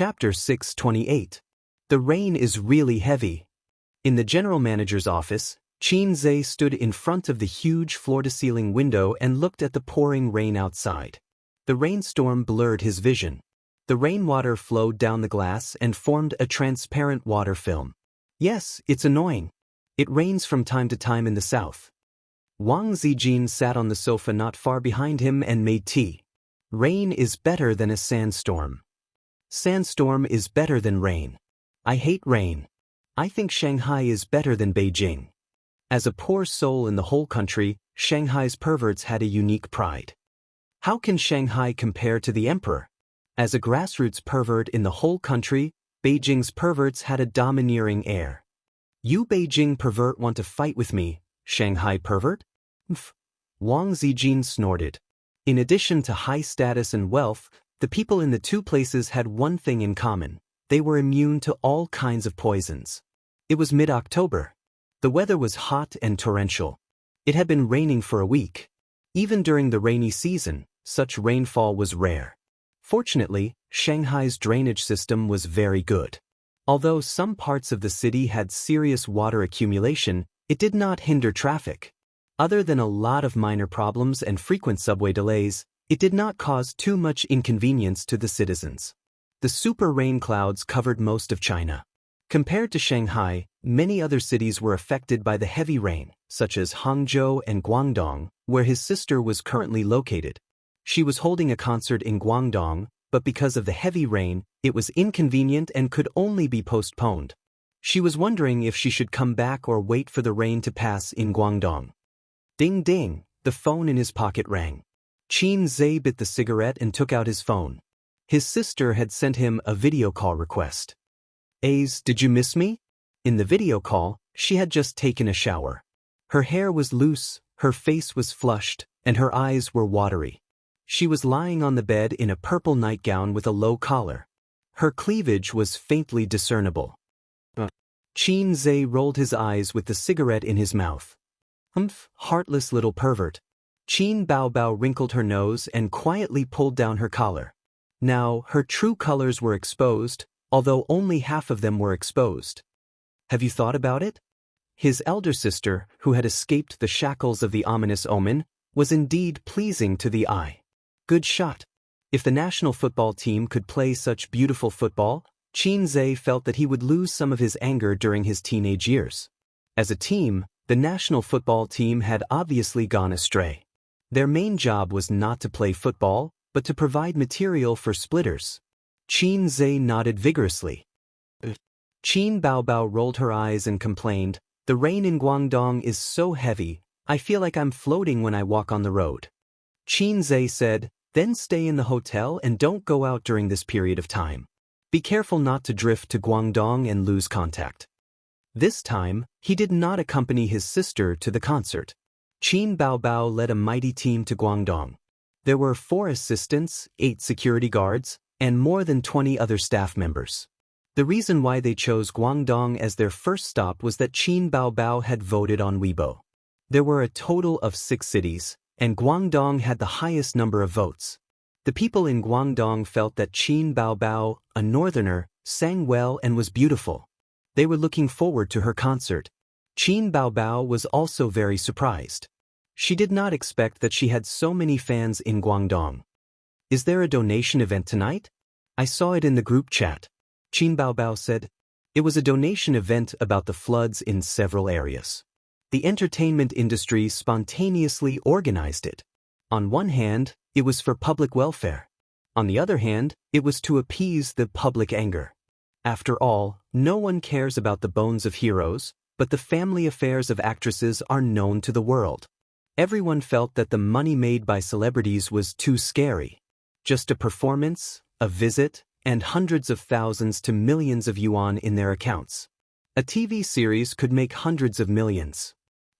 Chapter 628. The rain is really heavy. In the general manager's office, Xianxia stood in front of the huge floor-to-ceiling window and looked at the pouring rain outside. The rainstorm blurred his vision. The rainwater flowed down the glass and formed a transparent water film. Yes, it's annoying. It rains from time to time in the south. Wang Zijin sat on the sofa not far behind him and made tea. Rain is better than a sandstorm. Sandstorm is better than rain. I hate rain. I think Shanghai is better than Beijing. As a poor soul in the whole country, Shanghai's perverts had a unique pride. How can Shanghai compare to the emperor? As a grassroots pervert in the whole country, Beijing's perverts had a domineering air. You Beijing pervert want to fight with me, Shanghai pervert? Wang Zijin snorted. In addition to high status and wealth, the people in the two places had one thing in common. They were immune to all kinds of poisons. It was mid-October. The weather was hot and torrential. It had been raining for a week. Even during the rainy season, such rainfall was rare. Fortunately, Shanghai's drainage system was very good. Although some parts of the city had serious water accumulation, it did not hinder traffic. Other than a lot of minor problems and frequent subway delays, it did not cause too much inconvenience to the citizens. The super rain clouds covered most of China. Compared to Shanghai, many other cities were affected by the heavy rain, such as Hangzhou and Guangdong, where his sister was currently located. She was holding a concert in Guangdong, but because of the heavy rain, it was inconvenient and could only be postponed. She was wondering if she should come back or wait for the rain to pass in Guangdong. Ding ding, the phone in his pocket rang. Xianxia bit the cigarette and took out his phone. His sister had sent him a video call request. "Aze, did you miss me?" In the video call, she had just taken a shower. Her hair was loose, her face was flushed, and her eyes were watery. She was lying on the bed in a purple nightgown with a low collar. Her cleavage was faintly discernible. Xianxia rolled his eyes with the cigarette in his mouth. Heartless little pervert. Qin Baobao wrinkled her nose and quietly pulled down her collar. Now, her true colors were exposed, although only half of them were exposed. Have you thought about it? His elder sister, who had escaped the shackles of the ominous omen, was indeed pleasing to the eye. Good shot. If the national football team could play such beautiful football, Xianxia felt that he would lose some of his anger during his teenage years. As a team, the national football team had obviously gone astray. Their main job was not to play football, but to provide material for splitters. Xianxia nodded vigorously. Qin Baobao rolled her eyes and complained, "The rain in Guangdong is so heavy, I feel like I'm floating when I walk on the road." Xianxia said, "Then stay in the hotel and don't go out during this period of time. Be careful not to drift to Guangdong and lose contact." This time, he did not accompany his sister to the concert. Qin Baobao led a mighty team to Guangdong. There were 4 assistants, 8 security guards, and more than 20 other staff members. The reason why they chose Guangdong as their first stop was that Qin Baobao had voted on Weibo. There were a total of 6 cities, and Guangdong had the highest number of votes. The people in Guangdong felt that Qin Baobao, a northerner, sang well and was beautiful. They were looking forward to her concert. Qin Baobao was also very surprised. She did not expect that she had so many fans in Guangdong. "Is there a donation event tonight? I saw it in the group chat," Qin Baobao said. It was a donation event about the floods in several areas. The entertainment industry spontaneously organized it. On one hand, it was for public welfare. On the other hand, it was to appease the public anger. After all, no one cares about the bones of heroes, but the family affairs of actresses are known to the world. Everyone felt that the money made by celebrities was too scary. Just a performance, a visit, and hundreds of thousands to millions of yuan in their accounts. A TV series could make hundreds of millions.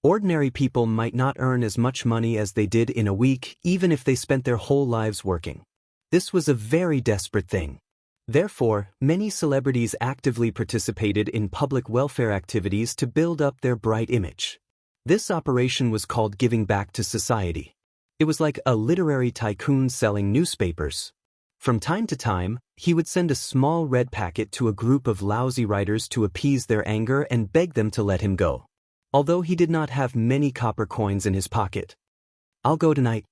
Ordinary people might not earn as much money as they did in a week, even if they spent their whole lives working. This was a very desperate thing. Therefore, many celebrities actively participated in public welfare activities to build up their bright image. This operation was called giving back to society. It was like a literary tycoon selling newspapers. From time to time, he would send a small red packet to a group of lousy writers to appease their anger and beg them to let him go. Although he did not have many copper coins in his pocket. "I'll go tonight.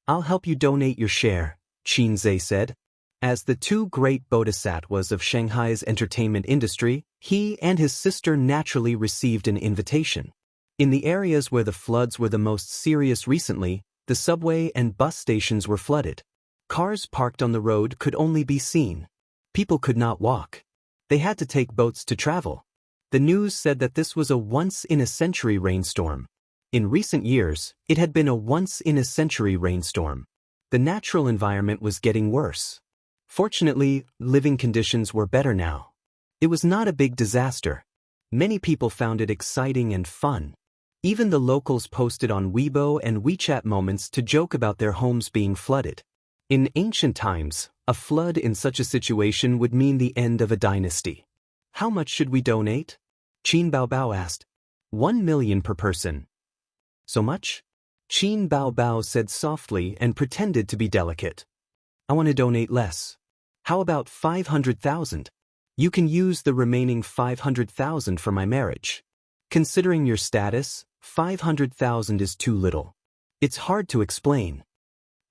I'll help you donate your share," Xianxia said. As the two great bodhisattvas of Shanghai's entertainment industry, he and his sister naturally received an invitation. In the areas where the floods were the most serious recently, the subway and bus stations were flooded. Cars parked on the road could only be seen. People could not walk. They had to take boats to travel. The news said that this was a once-in-a-century rainstorm. In recent years, it had been a once-in-a-century rainstorm. The natural environment was getting worse. Fortunately, living conditions were better now. It was not a big disaster. Many people found it exciting and fun. Even the locals posted on Weibo and WeChat moments to joke about their homes being flooded. In ancient times, a flood in such a situation would mean the end of a dynasty. "How much should we donate?" Qin Baobao asked. 1 million per person." "So much?" Qin Baobao said softly and pretended to be delicate. "I want to donate less. How about 500,000? You can use the remaining 500,000 for my marriage. Considering your status, 500,000 is too little. It's hard to explain."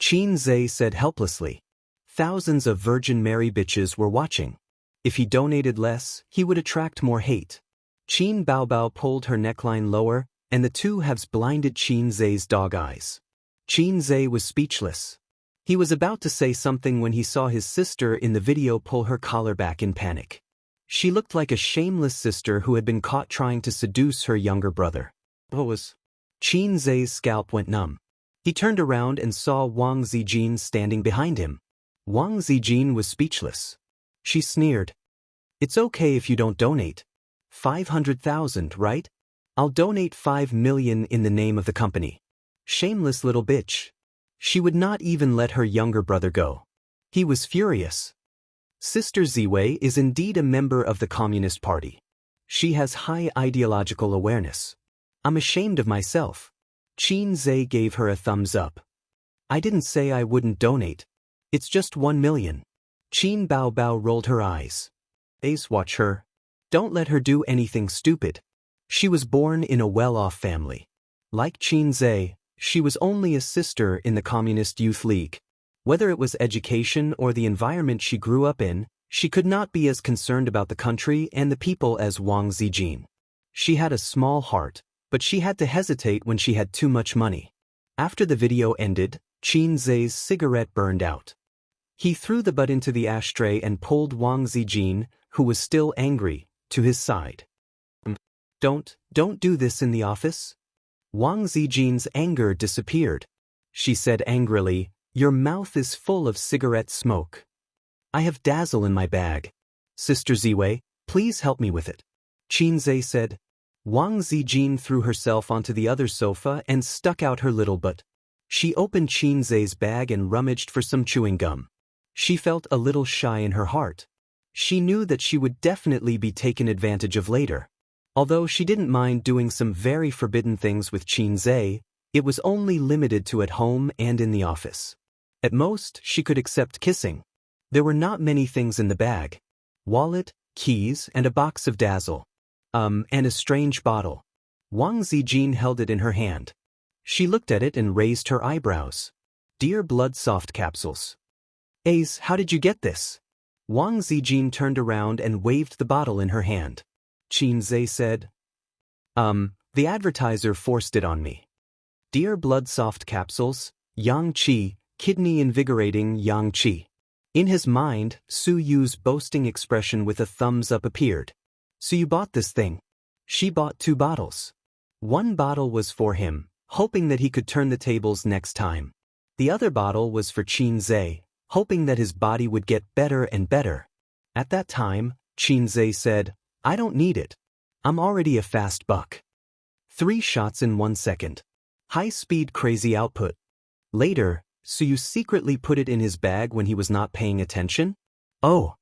Xianxia said helplessly. Thousands of Virgin Mary bitches were watching. If he donated less, he would attract more hate. Qin Baobao pulled her neckline lower, and the two halves blinded Xianxia's dog eyes. Xianxia was speechless. He was about to say something when he saw his sister in the video pull her collar back in panic. She looked like a shameless sister who had been caught trying to seduce her younger brother. Xianxia's scalp went numb. He turned around and saw Wang Zijin standing behind him. Wang Zijin was speechless. She sneered. "It's okay if you don't donate. 500,000, right? I'll donate 5 million in the name of the company." Shameless little bitch. She would not even let her younger brother go. He was furious. Sister Ziwei is indeed a member of the Communist Party. She has high ideological awareness. "I'm ashamed of myself." Xianxia gave her a thumbs up. "I didn't say I wouldn't donate. It's just 1 million. Qin Baobao rolled her eyes. "Ace, watch her. Don't let her do anything stupid." She was born in a well-off family. Like Xianxia, she was only a sister in the Communist Youth League. Whether it was education or the environment she grew up in, she could not be as concerned about the country and the people as Wang Zijin. She had a small heart, but she had to hesitate when she had too much money. After the video ended, Xianxia's cigarette burned out. He threw the butt into the ashtray and pulled Wang Zijin, who was still angry, to his side. Don't do this in the office." Wang Zijin's anger disappeared. She said angrily, "Your mouth is full of cigarette smoke. I have Dazzle in my bag. Sister Ziwei, please help me with it." Xianxia said. Wang Zijin threw herself onto the other sofa and stuck out her little butt. She opened Xianxia's bag and rummaged for some chewing gum. She felt a little shy in her heart. She knew that she would definitely be taken advantage of later. Although she didn't mind doing some very forbidden things with Xianxia, it was only limited to at home and in the office. At most, she could accept kissing. There were not many things in the bag. Wallet, keys, and a box of Dazzle. And a strange bottle. Wang Zijin held it in her hand. She looked at it and raised her eyebrows. "Dear Blood Soft capsules." "Ace, how did you get this?" Wang Zijin turned around and waved the bottle in her hand. Xianxia said. The advertiser forced it on me." Dear Blood Soft capsules, Yang Qi, kidney invigorating Yang Qi. In his mind, Su Yu's boasting expression with a thumbs up appeared. "So you bought this thing?" She bought 2 bottles. One bottle was for him, hoping that he could turn the tables next time. The other bottle was for Xianxia, hoping that his body would get better and better. At that time, Xianxia said, "I don't need it. I'm already a fast buck." 3 shots in 1 second. High-speed crazy output. Later, Suyu secretly put it in his bag when he was not paying attention? Oh.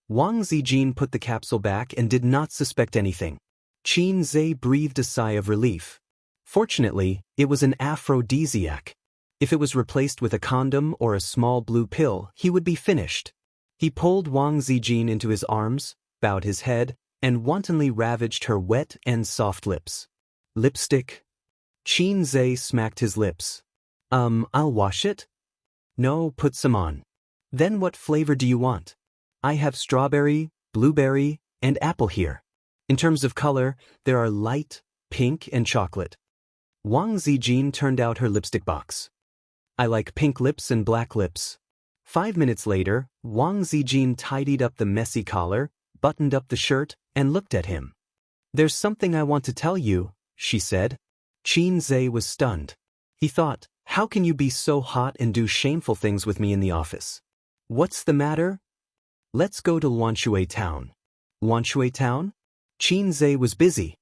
Wang Zijin put the capsule back and did not suspect anything. Xianxia breathed a sigh of relief. Fortunately, it was an aphrodisiac. If it was replaced with a condom or a small blue pill, he would be finished. He pulled Wang Zijin into his arms, bowed his head, and wantonly ravaged her wet and soft lips. Lipstick? Qin Zhe smacked his lips. I'll wash it? No, put some on. Then what flavor do you want? I have strawberry, blueberry, and apple here. In terms of color, there are light, pink, and chocolate. Wang Zijin turned out her lipstick box. I like pink lips and black lips. 5 minutes later, Wang Zijin tidied up the messy collar, buttoned up the shirt, and looked at him. There's something I want to tell you, she said. Qin Zhe was stunned. He thought, how can you be so hot and do shameful things with me in the office? What's the matter? Let's go to Luanshui town. Luanshui town? Qin Zhe was busy.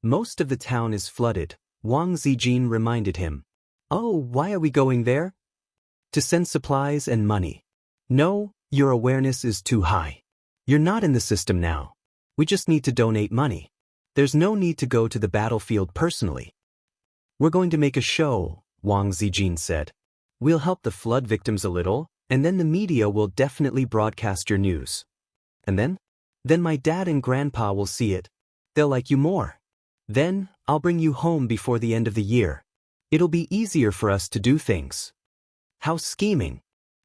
Most of the town is flooded, Wang Zijin reminded him. Oh, why are we going there? To send supplies and money. No, your awareness is too high. You're not in the system now. We just need to donate money. There's no need to go to the battlefield personally. We're going to make a show, Wang Zijin said. We'll help the flood victims a little, and then the media will definitely broadcast your news. And then? Then my dad and grandpa will see it. They'll like you more. Then, I'll bring you home before the end of the year. It'll be easier for us to do things. How scheming.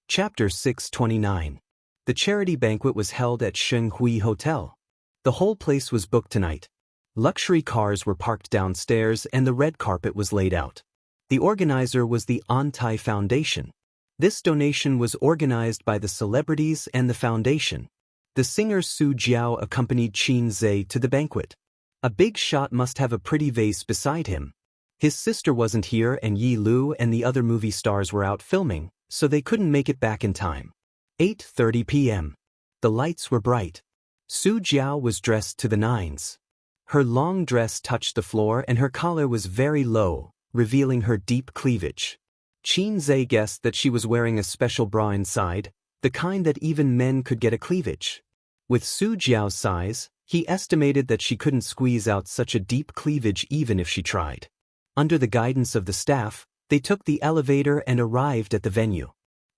Chapter 629. The charity banquet was held at Shenghui Hotel. The whole place was booked tonight. Luxury cars were parked downstairs and the red carpet was laid out. The organizer was the Antai Foundation. This donation was organized by the celebrities and the foundation. The singer Su Jiao accompanied Qin Zhe to the banquet. A big shot must have a pretty vase beside him. His sister wasn't here and Yi Lu and the other movie stars were out filming, so they couldn't make it back in time. 8:30 p.m. The lights were bright. Su Jiao was dressed to the nines. Her long dress touched the floor and her collar was very low, revealing her deep cleavage. Qin Zhe guessed that she was wearing a special bra inside, the kind that even men could get a cleavage. With Su Jiao's size, he estimated that she couldn't squeeze out such a deep cleavage even if she tried. Under the guidance of the staff, they took the elevator and arrived at the venue.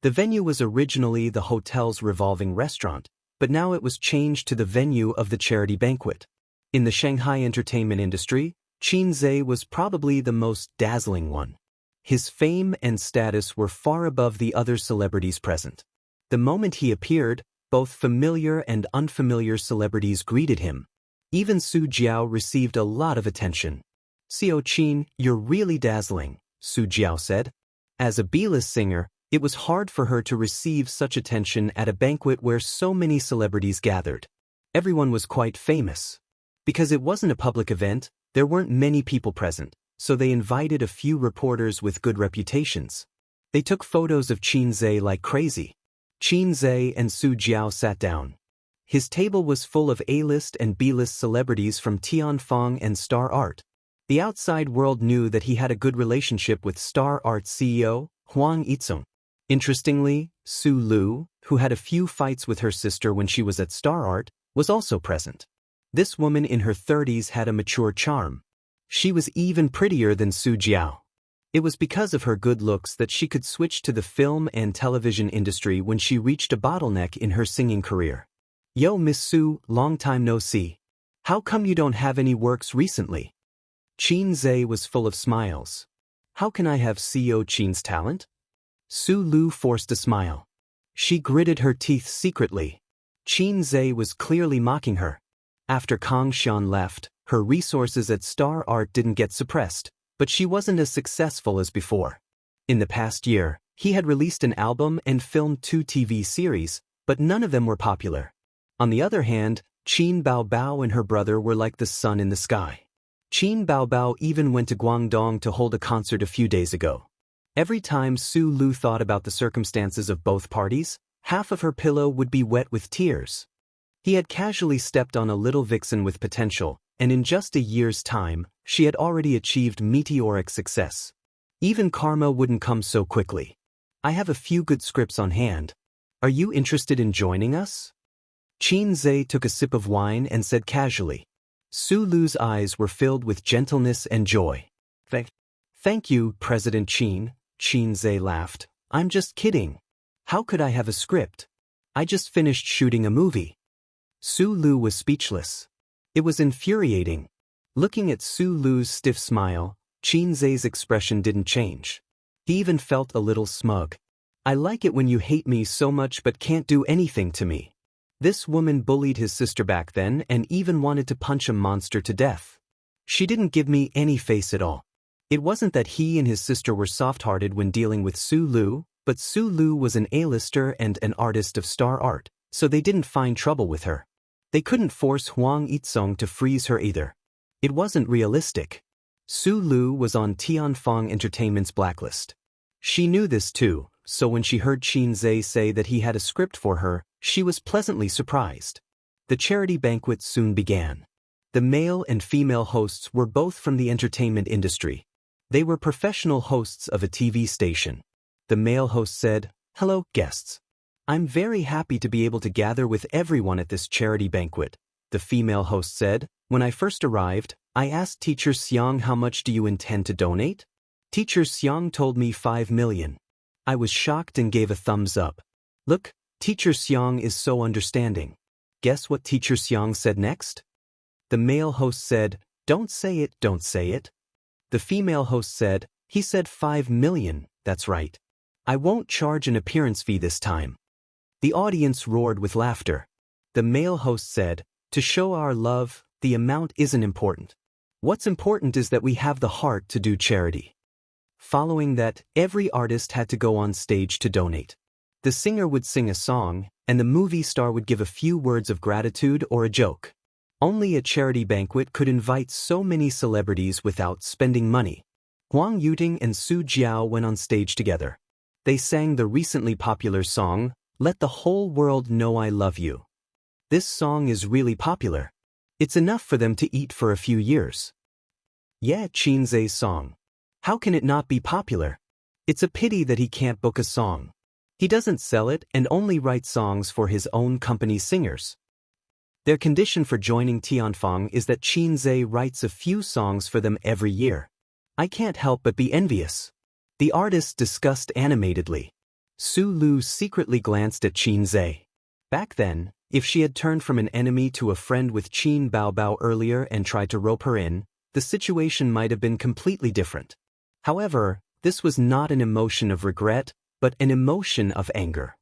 The venue was originally the hotel's revolving restaurant, but now it was changed to the venue of the charity banquet. In the Shanghai entertainment industry, Qin Zhe was probably the most dazzling one. His fame and status were far above the other celebrities present. The moment he appeared, both familiar and unfamiliar celebrities greeted him. Even Su Jiao received a lot of attention. "Xiao Qin, you're really dazzling," Su Jiao said. As a B-list singer, it was hard for her to receive such attention at a banquet where so many celebrities gathered. Everyone was quite famous. Because it wasn't a public event, there weren't many people present, so they invited a few reporters with good reputations. They took photos of Qin Zhe like crazy. Qin Zhe and Su Jiao sat down. His table was full of A-list and B-list celebrities from Tianfeng and Star Art. The outside world knew that he had a good relationship with Star Art CEO, Huang Yizong. Interestingly, Su Lu, who had a few fights with her sister when she was at Star Art, was also present. This woman in her 30s had a mature charm. She was even prettier than Su Jiao. It was because of her good looks that she could switch to the film and television industry when she reached a bottleneck in her singing career. "Yo, Miss Su, long time no see. How come you don't have any works recently?" Qin Zhe was full of smiles. "How can I have CEO Qin's talent?" Su Lu forced a smile. She gritted her teeth secretly. Qin Zhe was clearly mocking her. After Kang Xian left, her resources at Star Art didn't get suppressed, but she wasn't as successful as before. In the past year, he had released an album and filmed 2 TV series, but none of them were popular. On the other hand, Qin Baobao and her brother were like the sun in the sky. Qin Baobao even went to Guangdong to hold a concert a few days ago. Every time Su Lu thought about the circumstances of both parties, half of her pillow would be wet with tears. He had casually stepped on a little vixen with potential, and in just a year's time, she had already achieved meteoric success. Even karma wouldn't come so quickly. "I have a few good scripts on hand. Are you interested in joining us?" Qin Zhe took a sip of wine and said casually. Su Lu's eyes were filled with gentleness and joy. Thank you, President Qin," Xianxia laughed. I'm just kidding. How could I have a script? I just finished shooting a movie. Su Lu was speechless. It was infuriating. Looking at Su Lu's stiff smile, Xianxia's expression didn't change. He even felt a little smug. I like it when you hate me so much but can't do anything to me. This woman bullied his sister back then and even wanted to punch a monster to death. She didn't give me any face at all. It wasn't that he and his sister were soft-hearted when dealing with Su Lu, but Su Lu was an A-lister and an artist of star art, so they didn't find trouble with her. They couldn't force Huang Yizong to freeze her either. It wasn't realistic. Su Lu was on Tianfeng Entertainment's blacklist. She knew this too, so when she heard Xianxia say that he had a script for her, she was pleasantly surprised. The charity banquet soon began. The male and female hosts were both from the entertainment industry. They were professional hosts of a TV station. The male host said, "Hello, guests. I'm very happy to be able to gather with everyone at this charity banquet." The female host said, "When I first arrived, I asked Teacher Xiang how much do you intend to donate? Teacher Xiang told me 5 million. I was shocked and gave a thumbs up. Look, Teacher Xiang is so understanding." Guess what Teacher Xiang said next? The male host said, "Don't say it, don't say it." The female host said, "He said 5 million, that's right. I won't charge an appearance fee this time." The audience roared with laughter. The male host said, "To show our love, the amount isn't important. What's important is that we have the heart to do charity." Following that, every artist had to go on stage to donate. The singer would sing a song, and the movie star would give a few words of gratitude or a joke. Only a charity banquet could invite so many celebrities without spending money. Huang Yuting and Su Jiao went on stage together. They sang the recently popular song, "Let the Whole World Know I Love You." This song is really popular. It's enough for them to eat for a few years. Yeah, Xianxia's song. How can it not be popular? It's a pity that he can't book a song. He doesn't sell it and only writes songs for his own company's singers. Their condition for joining Tianfeng is that Xianxia writes a few songs for them every year. I can't help but be envious. The artists discussed animatedly. Su Lu secretly glanced at Xianxia. Back then, if she had turned from an enemy to a friend with Qin Baobao earlier and tried to rope her in, the situation might have been completely different. However, this was not an emotion of regret, but an emotion of anger.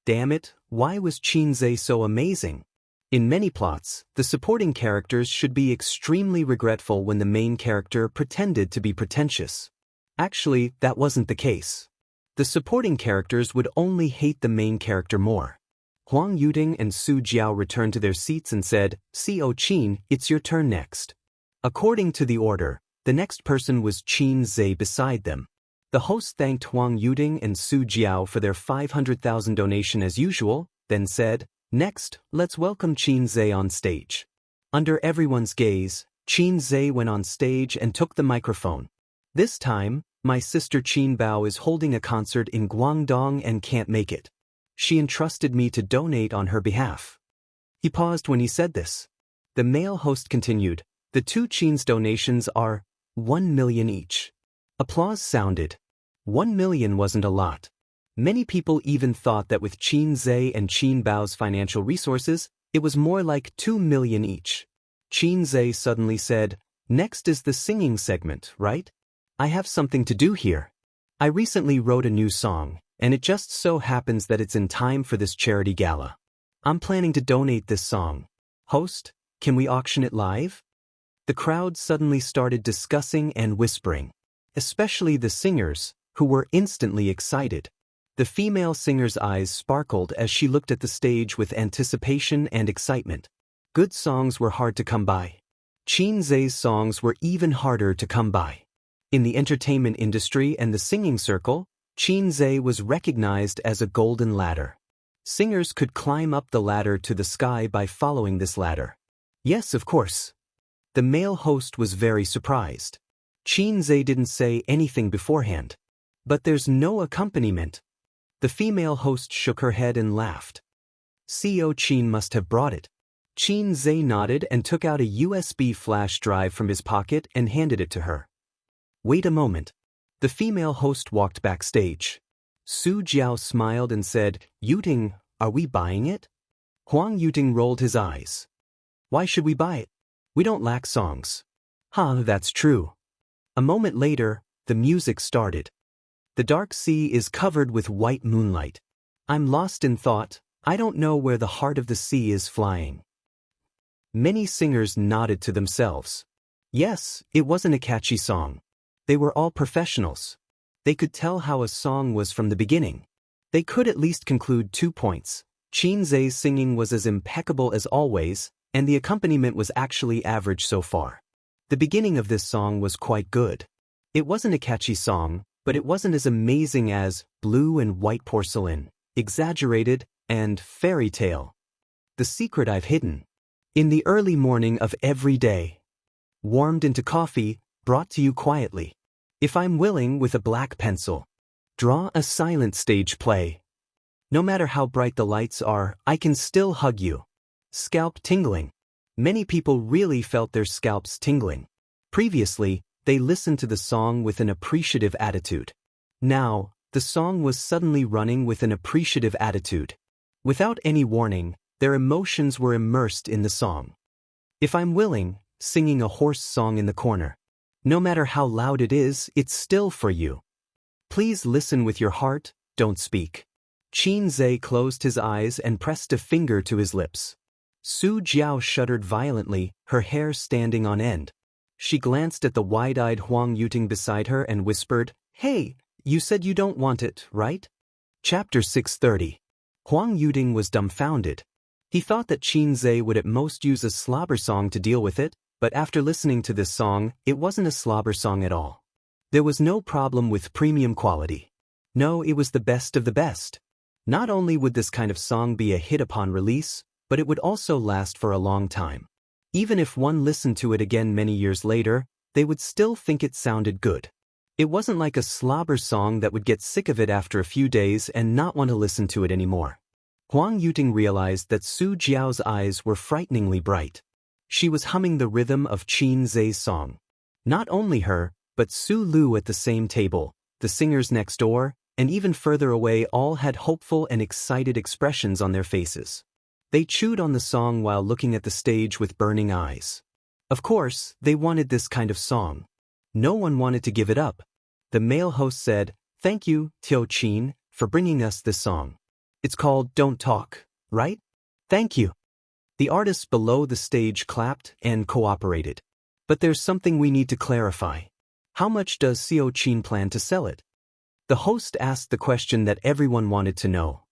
Damn it, why was Xianxia so amazing? In many plots, the supporting characters should be extremely regretful when the main character pretended to be pretentious. Actually, that wasn't the case. The supporting characters would only hate the main character more. Huang Yuting and Su Jiao returned to their seats and said, "Co Qin, it's your turn next." According to the order, the next person was Xianxia beside them. The host thanked Huang Yuting and Su Jiao for their 500,000 donation as usual, then said, "Next, let's welcome Xianxia on stage." Under everyone's gaze, Xianxia went on stage and took the microphone. "This time, my sister Qin Bao is holding a concert in Guangdong and can't make it. She entrusted me to donate on her behalf." He paused when he said this. The male host continued, "The two Qin's donations are 1 million each." Applause sounded. 1 million wasn't a lot. Many people even thought that with Xianxia and Qin Bao's financial resources, it was more like 2 million each. Xianxia suddenly said, "Next is the singing segment, right? I have something to do here. I recently wrote a new song, and it just so happens that it's in time for this charity gala. I'm planning to donate this song. Host, can we auction it live?" The crowd suddenly started discussing and whispering, especially the singers, who were instantly excited. The female singer's eyes sparkled as she looked at the stage with anticipation and excitement. Good songs were hard to come by. Xianxia's songs were even harder to come by. In the entertainment industry and the singing circle, Xianxia was recognized as a golden ladder. Singers could climb up the ladder to the sky by following this ladder. Yes, of course. The male host was very surprised. Xianxia didn't say anything beforehand. But there's no accompaniment. The female host shook her head and laughed. Co Qin must have brought it. Xianxia nodded and took out a USB flash drive from his pocket and handed it to her. Wait a moment. The female host walked backstage. Su Jiao smiled and said, "Yuting, are we buying it?" Huang Yuting rolled his eyes. "Why should we buy it? We don't lack songs." That's true." A moment later, the music started. The dark sea is covered with white moonlight. I'm lost in thought, I don't know where the heart of the sea is flying. Many singers nodded to themselves. Yes, it wasn't a catchy song. They were all professionals. They could tell how a song was from the beginning. They could at least conclude 2 points. Qin Zhe's singing was as impeccable as always, and the accompaniment was actually average so far. The beginning of this song was quite good. It wasn't a catchy song, but it wasn't as amazing as Blue and White Porcelain, Exaggerated, and Fairy Tale. The secret I've hidden. In the early morning of every day. Warmed into coffee, brought to you quietly. If I'm willing with a black pencil. Draw a silent stage play. No matter how bright the lights are, I can still hug you. Scalp tingling. Many people really felt their scalps tingling. Previously, they listened to the song with an appreciative attitude. Now, the song was suddenly running with an appreciative attitude. Without any warning, their emotions were immersed in the song. If I'm willing, singing a hoarse song in the corner. No matter how loud it is, it's still for you. Please listen with your heart, don't speak. Qin Zhe closed his eyes and pressed a finger to his lips. Su Jiao shuddered violently, her hair standing on end. She glanced at the wide-eyed Huang Yuting beside her and whispered, "Hey, you said you don't want it, right?" Chapter 630. Huang Yuting was dumbfounded. He thought that Qin Zhe would at most use a slobber song to deal with it, but after listening to this song, it wasn't a slobber song at all. There was no problem with premium quality. No, it was the best of the best. Not only would this kind of song be a hit upon release, but it would also last for a long time. Even if one listened to it again many years later, they would still think it sounded good. It wasn't like a slobber song that would get sick of it after a few days and not want to listen to it anymore. Huang Yuting realized that Su Jiao's eyes were frighteningly bright. She was humming the rhythm of Qin Zhe's song. Not only her, but Su Lu at the same table, the singers next door, and even further away all had hopeful and excited expressions on their faces. They chewed on the song while looking at the stage with burning eyes. Of course, they wanted this kind of song. No one wanted to give it up. The male host said, "Thank you, Tio Qin, for bringing us this song. It's called Don't Talk, right? Thank you." The artists below the stage clapped and cooperated. But there's something we need to clarify. How much does Tio Qin plan to sell it? The host asked the question that everyone wanted to know.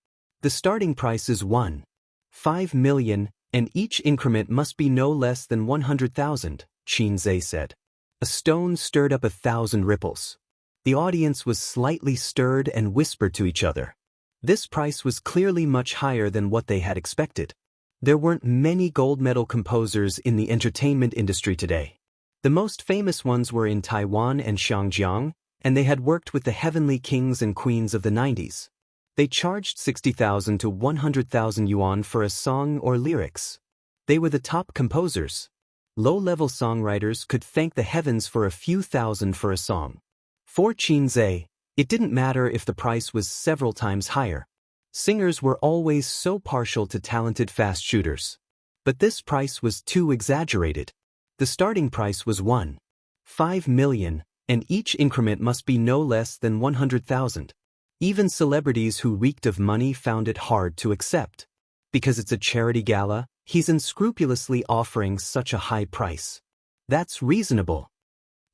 The starting price is 1.5 million, and each increment must be no less than 100,000, Qin Zhe said. A stone stirred up 1,000 ripples. The audience was slightly stirred and whispered to each other. This price was clearly much higher than what they had expected. There weren't many gold medal composers in the entertainment industry today. The most famous ones were in Taiwan and Xianxia, and they had worked with the heavenly kings and queens of the 90s. They charged 60,000 to 100,000 yuan for a song or lyrics. They were the top composers. Low-level songwriters could thank the heavens for a few thousand for a song. For Qin Zhe, it didn't matter if the price was several times higher. Singers were always so partial to talented fast shooters. But this price was too exaggerated. The starting price was 1.5 million, and each increment must be no less than 100,000. Even celebrities who reeked of money found it hard to accept. Because it's a charity gala, he's unscrupulously offering such a high price. That's reasonable.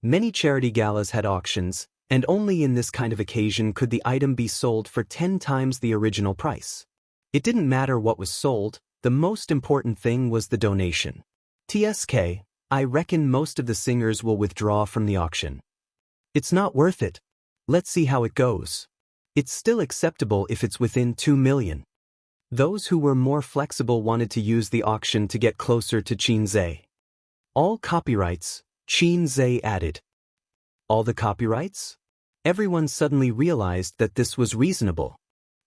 Many charity galas had auctions, and only in this kind of occasion could the item be sold for 10 times the original price. It didn't matter what was sold, the most important thing was the donation. TSK, I reckon most of the singers will withdraw from the auction. It's not worth it. Let's see how it goes. It's still acceptable if it's within 2 million. Those who were more flexible wanted to use the auction to get closer to Qin Zhe. All copyrights, Qin Zhe added. All the copyrights? Everyone suddenly realized that this was reasonable.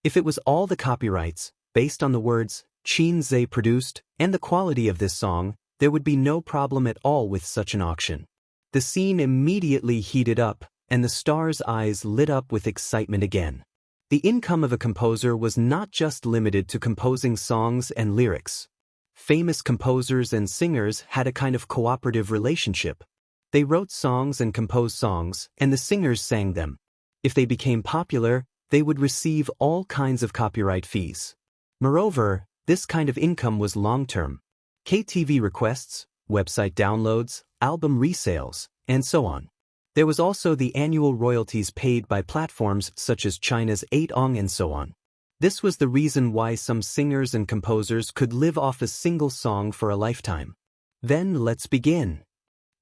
If it was all the copyrights, based on the words Qin Zhe produced and the quality of this song, there would be no problem at all with such an auction. The scene immediately heated up, and the star's eyes lit up with excitement again. The income of a composer was not just limited to composing songs and lyrics. Famous composers and singers had a kind of cooperative relationship. They wrote songs and composed songs, and the singers sang them. If they became popular, they would receive all kinds of copyright fees. Moreover, this kind of income was long-term. KTV requests, website downloads, album resales, and so on. There was also the annual royalties paid by platforms such as China's 8ong and so on. This was the reason why some singers and composers could live off a single song for a lifetime. Then let's begin.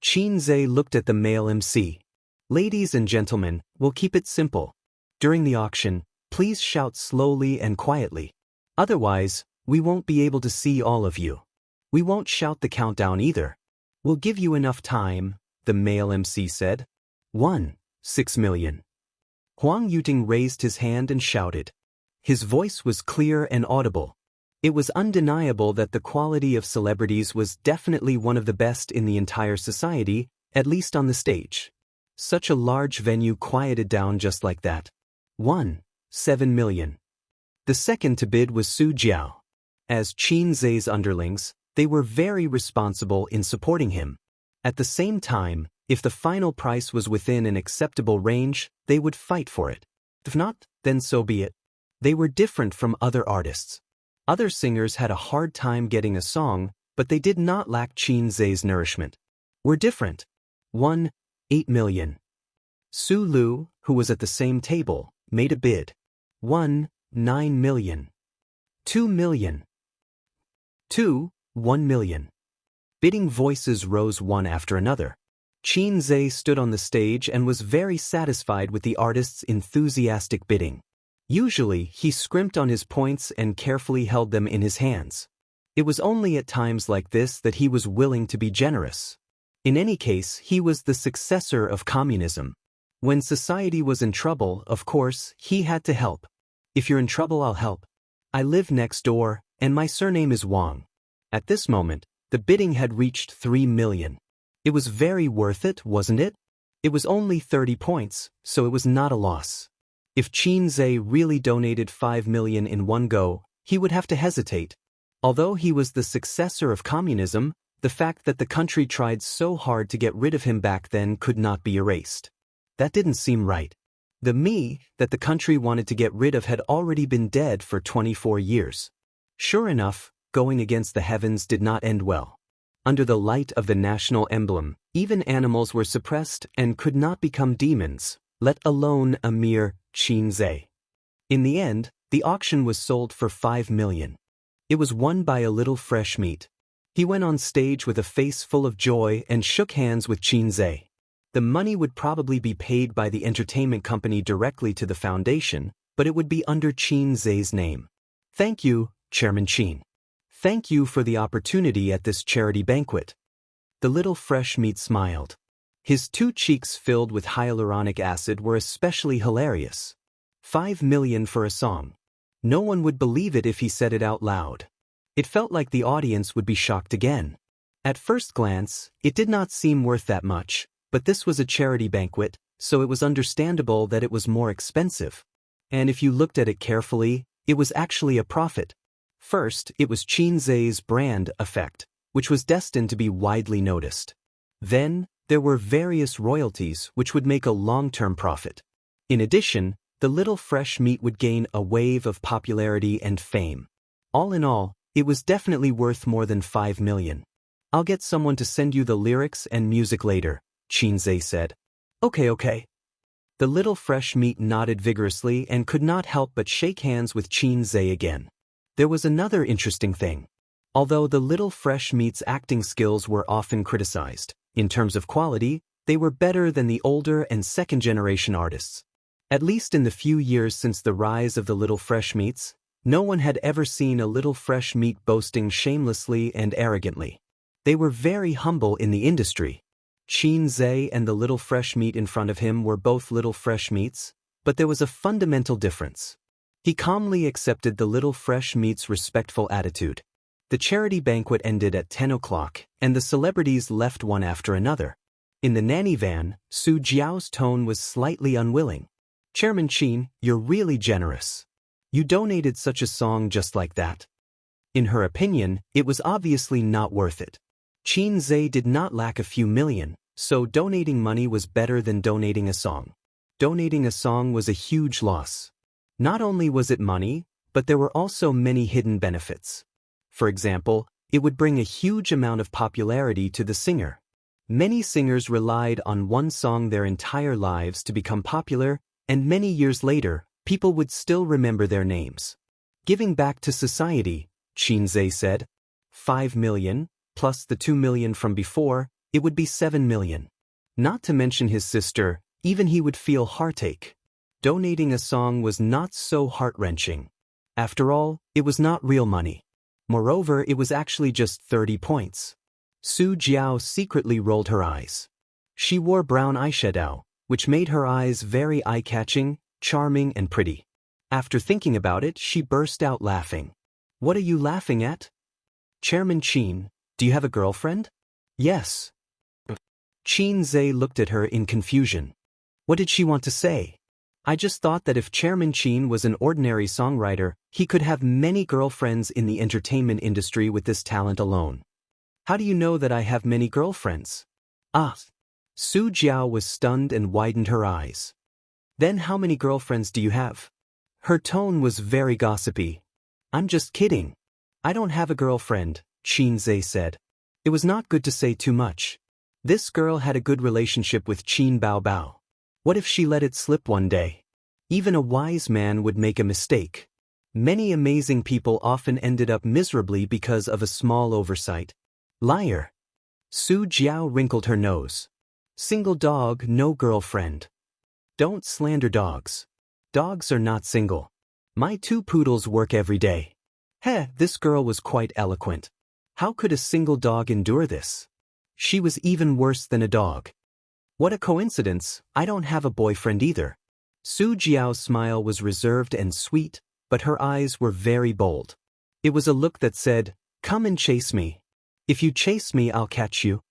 Xianxia looked at the male MC. Ladies and gentlemen, we'll keep it simple. During the auction, please shout slowly and quietly. Otherwise, we won't be able to see all of you. We won't shout the countdown either. We'll give you enough time, the male MC said. 6 million. Huang Yuting raised his hand and shouted. His voice was clear and audible. It was undeniable that the quality of celebrities was definitely one of the best in the entire society, at least on the stage. Such a large venue quieted down just like that. 7 million. The second to bid was Su Jiao. As Xianxia's underlings, they were very responsible in supporting him. At the same time, if the final price was within an acceptable range, they would fight for it. If not, then so be it. They were different from other artists. Other singers had a hard time getting a song, but they did not lack Xianxia's nourishment. We're different. 8 million. Su Lu, who was at the same table, made a bid. 9 million. 2 million. 1 million. Bidding voices rose one after another. Xianxia stood on the stage and was very satisfied with the artist's enthusiastic bidding. Usually, he scrimped on his points and carefully held them in his hands. It was only at times like this that he was willing to be generous. In any case, he was the successor of communism. When society was in trouble, of course, he had to help. If you're in trouble, I'll help. I live next door, and my surname is Wang. At this moment, the bidding had reached 3 million. It was very worth it, wasn't it? It was only 30 points, so it was not a loss. If Xianxia really donated 5 million in one go, he would have to hesitate. Although he was the successor of communism, the fact that the country tried so hard to get rid of him back then could not be erased. That didn't seem right. The me that the country wanted to get rid of had already been dead for 24 years. Sure enough, going against the heavens did not end well. Under the light of the national emblem, even animals were suppressed and could not become demons, let alone a mere Xianxia. In the end, the auction was sold for 5 million. It was won by a little fresh meat. He went on stage with a face full of joy and shook hands with Xianxia. The money would probably be paid by the entertainment company directly to the foundation, but it would be under Xianxia's name. Thank you, Chairman Qin. Thank you for the opportunity at this charity banquet. The little fresh meat smiled. His two cheeks filled with hyaluronic acid were especially hilarious. 5 million for a song. No one would believe it if he said it out loud. It felt like the audience would be shocked again. At first glance, it did not seem worth that much, but this was a charity banquet, so it was understandable that it was more expensive. And if you looked at it carefully, it was actually a profit. First, it was Xianxia's brand effect, which was destined to be widely noticed. Then, there were various royalties which would make a long-term profit. In addition, the little fresh meat would gain a wave of popularity and fame. All in all, it was definitely worth more than 5 million. I'll get someone to send you the lyrics and music later, Xianxia said. Okay. The little fresh meat nodded vigorously and could not help but shake hands with Xianxia again. There was another interesting thing. Although the little fresh meat's acting skills were often criticized, in terms of quality, they were better than the older and second-generation artists. At least in the few years since the rise of the little fresh meats, no one had ever seen a little fresh meat boasting shamelessly and arrogantly. They were very humble in the industry. Xianxia and the little fresh meat in front of him were both little fresh meats, but there was a fundamental difference. He calmly accepted the little fresh meat's respectful attitude. The charity banquet ended at 10 o'clock, and the celebrities left one after another. In the nanny van, Su Jiao's tone was slightly unwilling. Chairman Qin, you're really generous. You donated such a song just like that. In her opinion, it was obviously not worth it. Qin Zhe did not lack a few million, so donating money was better than donating a song. Donating a song was a huge loss. Not only was it money, but there were also many hidden benefits. For example, it would bring a huge amount of popularity to the singer. Many singers relied on one song their entire lives to become popular, and many years later, people would still remember their names. Giving back to society, Qin Zhe said. 5 million, plus the 2 million from before, it would be 7 million. Not to mention his sister, even he would feel heartache. Donating a song was not so heart-wrenching. After all, it was not real money. Moreover, it was actually just 30 points. Su Jiao secretly rolled her eyes. She wore brown eyeshadow, which made her eyes very eye-catching, charming and pretty. After thinking about it, she burst out laughing. What are you laughing at? Chairman Qin, do you have a girlfriend? Yes. Qin Zhe looked at her in confusion. What did she want to say? I just thought that if Chairman Qin was an ordinary songwriter, he could have many girlfriends in the entertainment industry with this talent alone. How do you know that I have many girlfriends? Ah. Su Jiao was stunned and widened her eyes. Then how many girlfriends do you have? Her tone was very gossipy. I'm just kidding. I don't have a girlfriend, Qin Zhe said. It was not good to say too much. This girl had a good relationship with Qin Baobao. What if she let it slip one day? Even a wise man would make a mistake. Many amazing people often ended up miserably because of a small oversight. Liar. Su Jiao wrinkled her nose. Single dog, no girlfriend. Don't slander dogs. Dogs are not single. My 2 poodles work every day. Heh, this girl was quite eloquent. How could a single dog endure this? She was even worse than a dog. What a coincidence, I don't have a boyfriend either. Su Jiao's smile was reserved and sweet, but her eyes were very bold. It was a look that said, come and chase me. If you chase me, I'll catch you.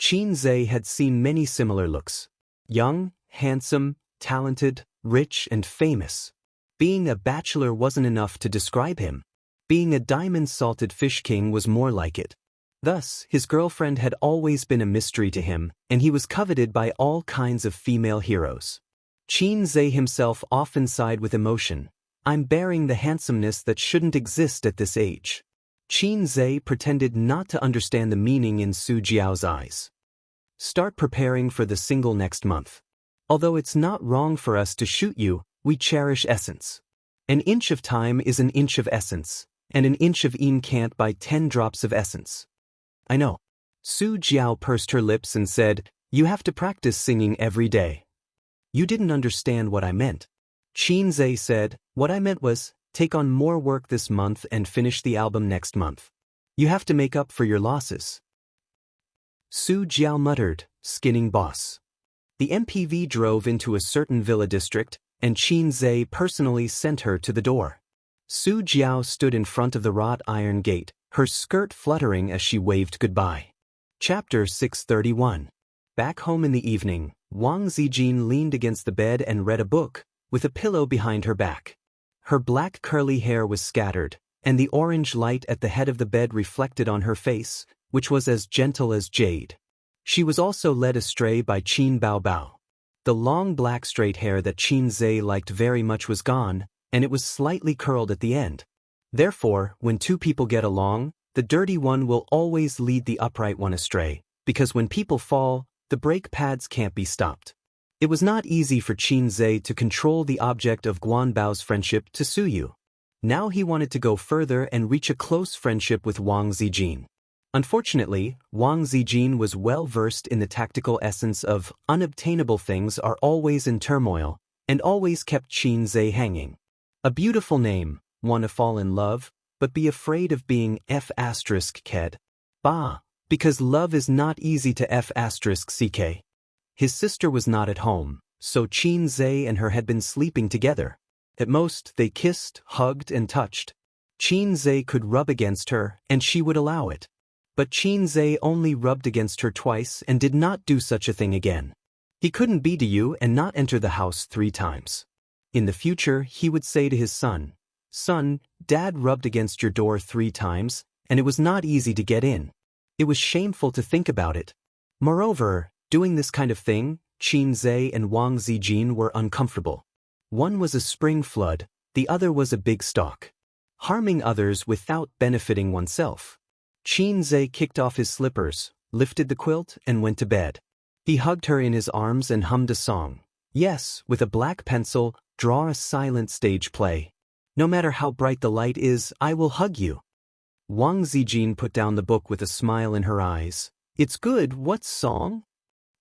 Qin Zhe had seen many similar looks. Young, handsome, talented, rich and famous. Being a bachelor wasn't enough to describe him. Being a diamond-salted fish king was more like it. Thus, his girlfriend had always been a mystery to him, and he was coveted by all kinds of female heroes. Qin Zhe himself often sighed with emotion. I'm bearing the handsomeness that shouldn't exist at this age. Qin Zhe pretended not to understand the meaning in Su Jiao's eyes. Start preparing for the single next month. Although it's not wrong for us to shoot you, we cherish essence. An inch of time is an inch of essence, and an inch of yin can't buy 10 drops of essence. I know. Su Jiao pursed her lips and said, you have to practice singing every day. You didn't understand what I meant. Qin Zhe said, what I meant was, take on more work this month and finish the album next month. You have to make up for your losses. Su Jiao muttered, skinning boss. The MPV drove into a certain villa district, and Qin Zhe personally sent her to the door. Su Jiao stood in front of the wrought iron gate, her skirt fluttering as she waved goodbye. Chapter 631. Back home in the evening, Wang Zijin leaned against the bed and read a book, with a pillow behind her back. Her black curly hair was scattered, and the orange light at the head of the bed reflected on her face, which was as gentle as jade. She was also led astray by Qin Baobao. The long black straight hair that Qin Zhe liked very much was gone, and it was slightly curled at the end. Therefore, when 2 people get along, the dirty one will always lead the upright one astray, because when people fall, the brake pads can't be stopped. It was not easy for Qin Zhe to control the object of Guanbao's friendship to Su Yu. Now he wanted to go further and reach a close friendship with Wang Zijin. Unfortunately, Wang Zijin was well versed in the tactical essence of unobtainable things are always in turmoil, and always kept Qin Zhe hanging. A beautiful name, wanna fall in love, but be afraid of being F***ked. Bah, because love is not easy to F***ck. His sister was not at home, so Qin Zhe and her had been sleeping together. At most, they kissed, hugged, and touched. Qin Zhe could rub against her, and she would allow it. But Xianxia only rubbed against her twice and did not do such a thing again. He couldn't be to you and not enter the house 3 times. In the future, he would say to his son, "Son, Dad rubbed against your door 3 times, and it was not easy to get in." It was shameful to think about it. Moreover, doing this kind of thing, Xianxia and Wang Zijin were uncomfortable. One was a spring flood, the other was a big stalk. Harming others without benefiting oneself. Xianxia kicked off his slippers, lifted the quilt, and went to bed. He hugged her in his arms and hummed a song. Yes, with a black pencil, draw a silent stage play. No matter how bright the light is, I will hug you. Wang Zijin put down the book with a smile in her eyes. It's good, what song?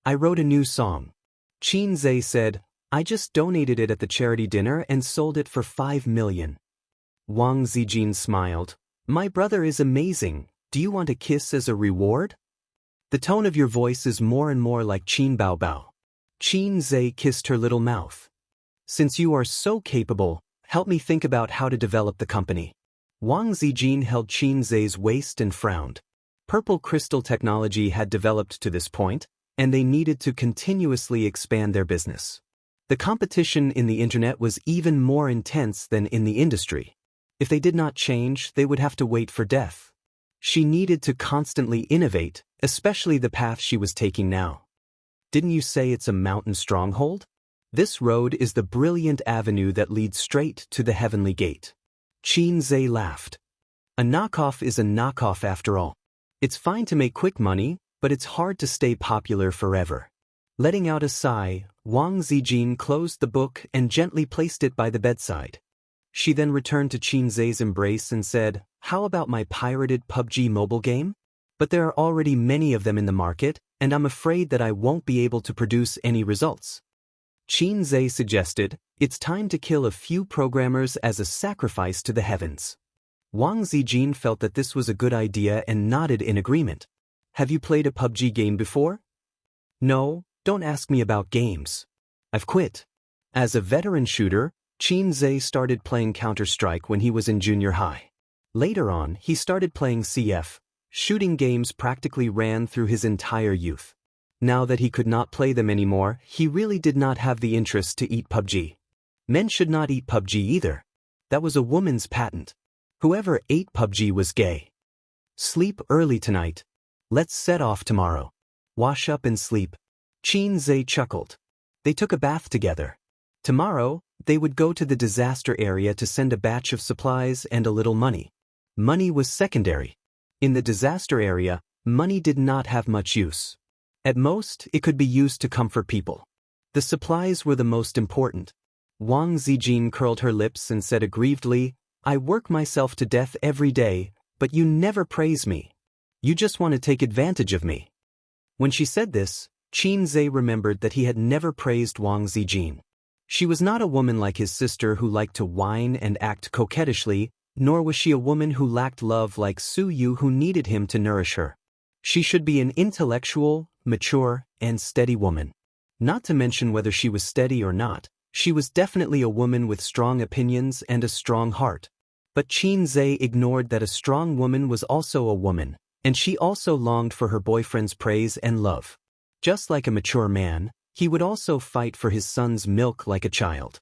I wrote a new song. Xianxia said, I just donated it at the charity dinner and sold it for 5 million. Wang Zijin smiled. My brother is amazing. Do you want a kiss as a reward? The tone of your voice is more and more like Qin Baobao. Xianxia kissed her little mouth. Since you are so capable, help me think about how to develop the company. Wang Zijin held Xianxia's waist and frowned. Purple crystal technology had developed to this point, and they needed to continuously expand their business. The competition in the internet was even more intense than in the industry. If they did not change, they would have to wait for death. She needed to constantly innovate, especially the path she was taking now. Didn't you say it's a mountain stronghold? This road is the brilliant avenue that leads straight to the heavenly gate. Xianxia laughed. A knockoff is a knockoff after all. It's fine to make quick money, but it's hard to stay popular forever. Letting out a sigh, Wang Zijin closed the book and gently placed it by the bedside. She then returned to Xianxia's embrace and said, How about my pirated PUBG mobile game? But there are already many of them in the market, and I'm afraid that I won't be able to produce any results. Xianxia suggested, It's time to kill a few programmers as a sacrifice to the heavens. Wang Zijin felt that this was a good idea and nodded in agreement. Have you played a PUBG game before? No, don't ask me about games. I've quit. As a veteran shooter, Xianxia started playing Counter-Strike when he was in junior high. Later on, he started playing CF. Shooting games practically ran through his entire youth. Now that he could not play them anymore, he really did not have the interest to eat PUBG. Men should not eat PUBG either. That was a woman's patent. Whoever ate PUBG was gay. Sleep early tonight. Let's set off tomorrow. Wash up and sleep. Xianxia chuckled. They took a bath together. Tomorrow, they would go to the disaster area to send a batch of supplies and a little money. Money was secondary. In the disaster area, money did not have much use. At most, it could be used to comfort people. The supplies were the most important. Wang Zijin curled her lips and said aggrievedly, I work myself to death every day, but you never praise me. You just want to take advantage of me. When she said this, Xianxia remembered that he had never praised Wang Zijin. She was not a woman like his sister who liked to whine and act coquettishly, nor was she a woman who lacked love like Su Yu who needed him to nourish her. She should be an intellectual, mature, and steady woman. Not to mention whether she was steady or not, she was definitely a woman with strong opinions and a strong heart. But Xianxia ignored that a strong woman was also a woman, and she also longed for her boyfriend's praise and love. Just like a mature man, he would also fight for his son's milk like a child.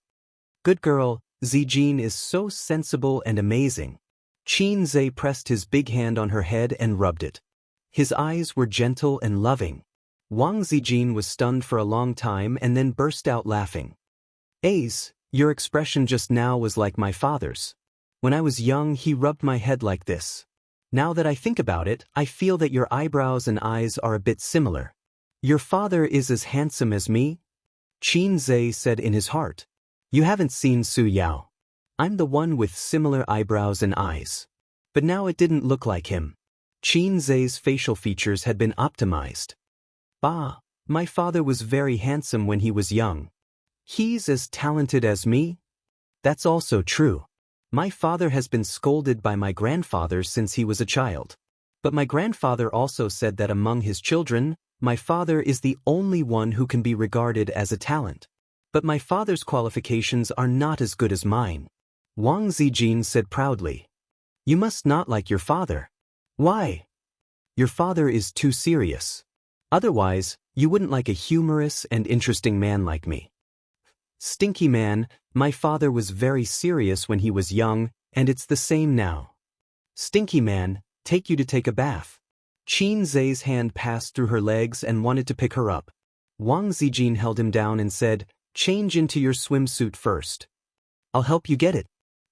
Good girl, Zijin is so sensible and amazing. Xianxia pressed his big hand on her head and rubbed it. His eyes were gentle and loving. Wang Zijin was stunned for a long time and then burst out laughing. Ace, your expression just now was like my father's. When I was young, he rubbed my head like this. Now that I think about it, I feel that your eyebrows and eyes are a bit similar. Your father is as handsome as me? Xianxia said in his heart. You haven't seen Su Yao. I'm the one with similar eyebrows and eyes. But now it didn't look like him. Xianxia's facial features had been optimized. Bah, my father was very handsome when he was young. He's as talented as me? That's also true. My father has been scolded by my grandfather since he was a child. But my grandfather also said that among his children, my father is the only one who can be regarded as a talent. But my father's qualifications are not as good as mine. Wang Zijin said proudly. You must not like your father. Why? Your father is too serious. Otherwise, you wouldn't like a humorous and interesting man like me. Stinky man, my father was very serious when he was young, and it's the same now. Stinky man, take you to take a bath. Qin Zhe's hand passed through her legs and wanted to pick her up. Wang Zijin held him down and said, change into your swimsuit first. I'll help you get it.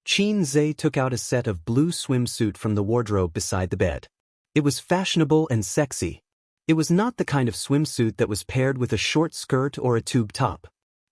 Qin Zhe took out a set of blue swimsuit from the wardrobe beside the bed. It was fashionable and sexy. It was not the kind of swimsuit that was paired with a short skirt or a tube top.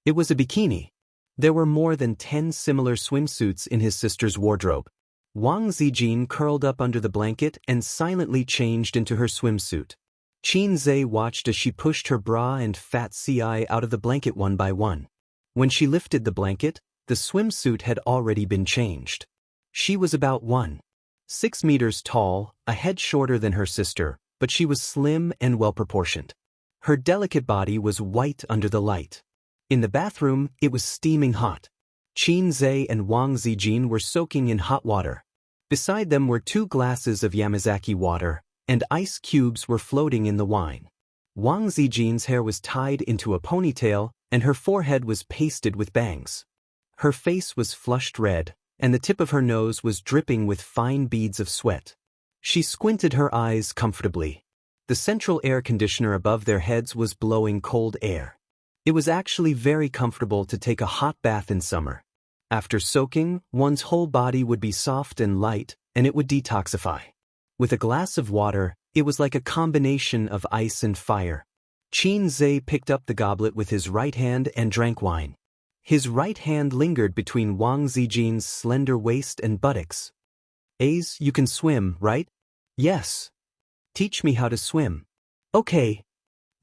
It was a bikini. There were more than 10 similar swimsuits in his sister's wardrobe. Wang Zijin curled up under the blanket and silently changed into her swimsuit. Qin Zhe watched as she pushed her bra and fat CI out of the blanket one by one. When she lifted the blanket, the swimsuit had already been changed. She was about 1.6 meters tall, a head shorter than her sister, but she was slim and well-proportioned. Her delicate body was white under the light. In the bathroom, it was steaming hot. Qin Zhe and Wang Zijin were soaking in hot water. Beside them were 2 glasses of Yamazaki water, and ice cubes were floating in the wine. Wang Zijin's hair was tied into a ponytail, and her forehead was pasted with bangs. Her face was flushed red, and the tip of her nose was dripping with fine beads of sweat. She squinted her eyes comfortably. The central air conditioner above their heads was blowing cold air. It was actually very comfortable to take a hot bath in summer. After soaking, one's whole body would be soft and light, and it would detoxify. With a glass of water, it was like a combination of ice and fire. Qin Zhe picked up the goblet with his right hand and drank wine. His right hand lingered between Wang Zijin's slender waist and buttocks. Ace, you can swim, right? Yes. Teach me how to swim. Okay.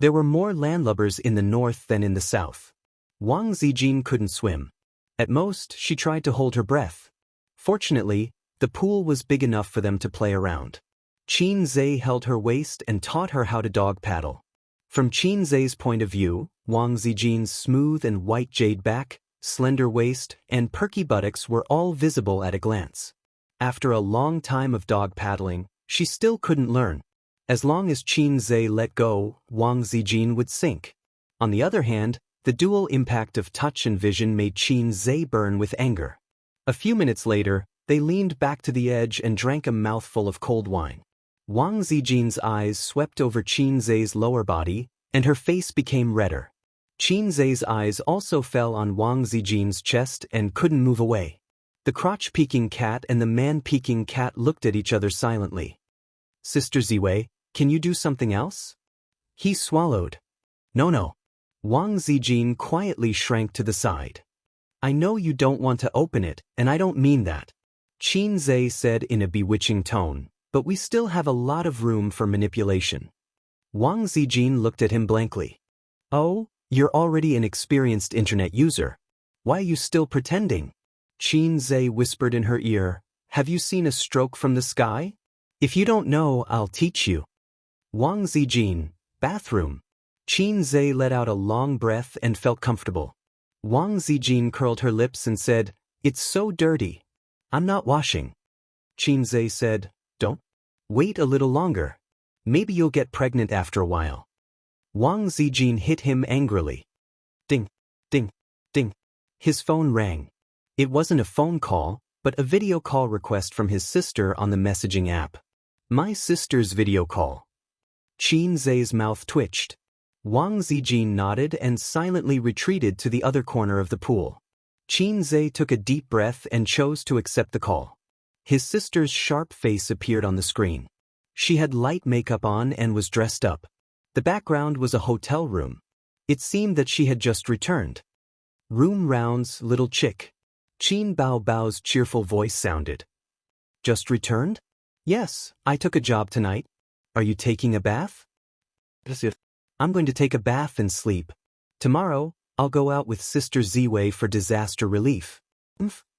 There were more landlubbers in the north than in the south. Wang Zijin couldn't swim. At most, she tried to hold her breath. Fortunately, the pool was big enough for them to play around. Qin Zhe held her waist and taught her how to dog paddle. From Qin Zhe's point of view, Wang Zijin's smooth and white jade back, slender waist, and perky buttocks were all visible at a glance. After a long time of dog paddling, she still couldn't learn. As long as Qin Zhe let go, Wang Zijin would sink. On the other hand, the dual impact of touch and vision made Qin Zhe burn with anger. A few minutes later, they leaned back to the edge and drank a mouthful of cold wine. Wang Zijin's eyes swept over Qin Zhe's lower body, and her face became redder. Qin Zhe's eyes also fell on Wang Zijin's chest and couldn't move away. The crotch-peeking cat and the man-peeking cat looked at each other silently. Sister Ziwei, can you do something else? He swallowed. No. Wang Zijin quietly shrank to the side. I know you don't want to open it, and I don't mean that. Qin Zhe said in a bewitching tone, but we still have a lot of room for manipulation. Wang Zijin looked at him blankly. Oh, you're already an experienced internet user. Why are you still pretending? Qin Zhe whispered in her ear, have you seen a stroke from the sky? If you don't know, I'll teach you. Wang Zijin, bathroom. Qin Zhe let out a long breath and felt comfortable. Wang Zijin curled her lips and said, it's so dirty. I'm not washing. Qin Zhe said, don't. Wait a little longer. Maybe you'll get pregnant after a while. Wang Zijin hit him angrily. Ding, ding, ding. His phone rang. It wasn't a phone call, but a video call request from his sister on the messaging app. My sister's video call. Qin Zhe's mouth twitched. Wang Zijin nodded and silently retreated to the other corner of the pool. Qin Zhe took a deep breath and chose to accept the call. His sister's sharp face appeared on the screen. She had light makeup on and was dressed up. The background was a hotel room. It seemed that she had just returned. Room rounds, little chick. Qin Bao Bao's cheerful voice sounded. Just returned? Yes, I took a job tonight. Are you taking a bath? I'm going to take a bath and sleep. Tomorrow, I'll go out with Sister Ziwei for disaster relief.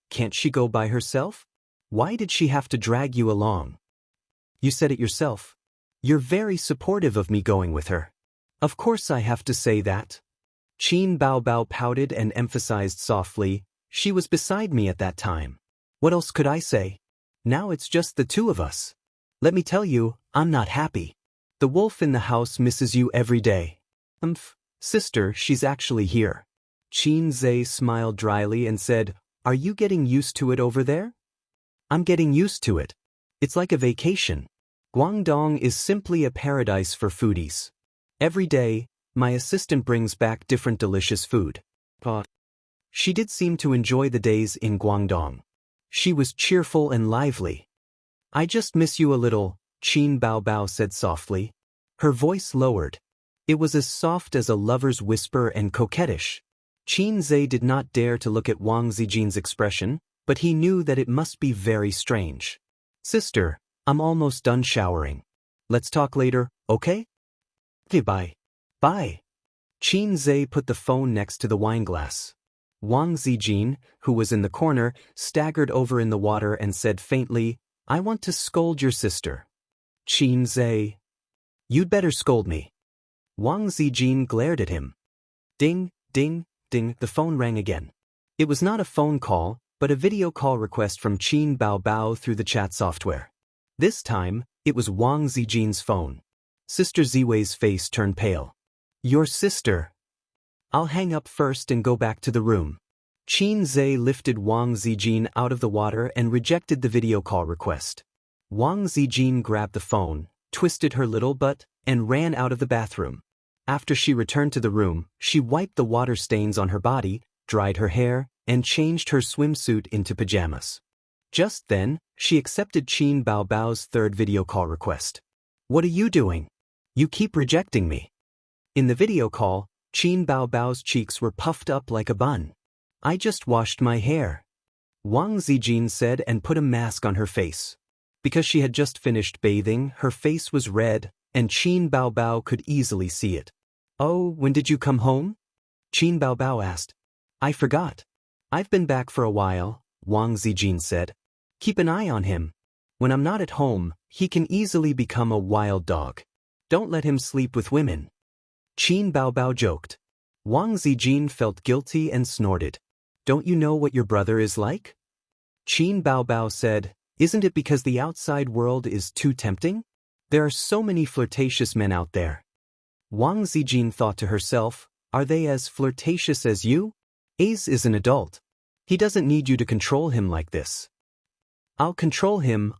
Can't she go by herself? Why did she have to drag you along? You said it yourself. You're very supportive of me going with her. Of course I have to say that. Qin Bao Bao pouted and emphasized softly, she was beside me at that time. What else could I say? Now it's just the two of us. Let me tell you, I'm not happy. The wolf in the house misses you every day. Sister, she's actually here. Xianxia smiled dryly and said, Are you getting used to it over there? I'm getting used to it. It's like a vacation. Guangdong is simply a paradise for foodies. Every day, my assistant brings back different delicious food. She did seem to enjoy the days in Guangdong. She was cheerful and lively. I just miss you a little, Qin Baobao said softly. Her voice lowered. It was as soft as a lover's whisper and coquettish. Xianxia did not dare to look at Wang Zijin's expression, but he knew that it must be very strange. Sister, I'm almost done showering. Let's talk later, okay? Okay, bye. Bye. Xianxia put the phone next to the wineglass. Wang Zijin, who was in the corner, staggered over in the water and said faintly, I want to scold your sister. Xianxia. You'd better scold me. Wang Zijin glared at him. Ding, ding, ding, the phone rang again. It was not a phone call, but a video call request from Qin Baobao through the chat software. This time, it was Wang Zijin's phone. Sister Ziwei's face turned pale. Your sister. I'll hang up first and go back to the room. Xianxia lifted Wang Zijin out of the water and rejected the video call request. Wang Zijin grabbed the phone, twisted her little butt, and ran out of the bathroom. After she returned to the room, she wiped the water stains on her body, dried her hair, and changed her swimsuit into pajamas. Just then, she accepted Qin Baobao's third video call request. What are you doing? You keep rejecting me. In the video call, Qin Baobao's cheeks were puffed up like a bun. I just washed my hair. Wang Zijin said and put a mask on her face. Because she had just finished bathing, her face was red, and Qin Baobao could easily see it. Oh, when did you come home? Qin Baobao asked. I forgot. I've been back for a while, Wang Zijin said. Keep an eye on him. When I'm not at home, he can easily become a wild dog. Don't let him sleep with women. Qin Baobao joked. Wang Zijin felt guilty and snorted. Don't you know what your brother is like? Qin Baobao said, Isn't it because the outside world is too tempting? There are so many flirtatious men out there. Wang Zijin thought to herself, Are they as flirtatious as you? Ace is an adult. He doesn't need you to control him like this. I'll control him.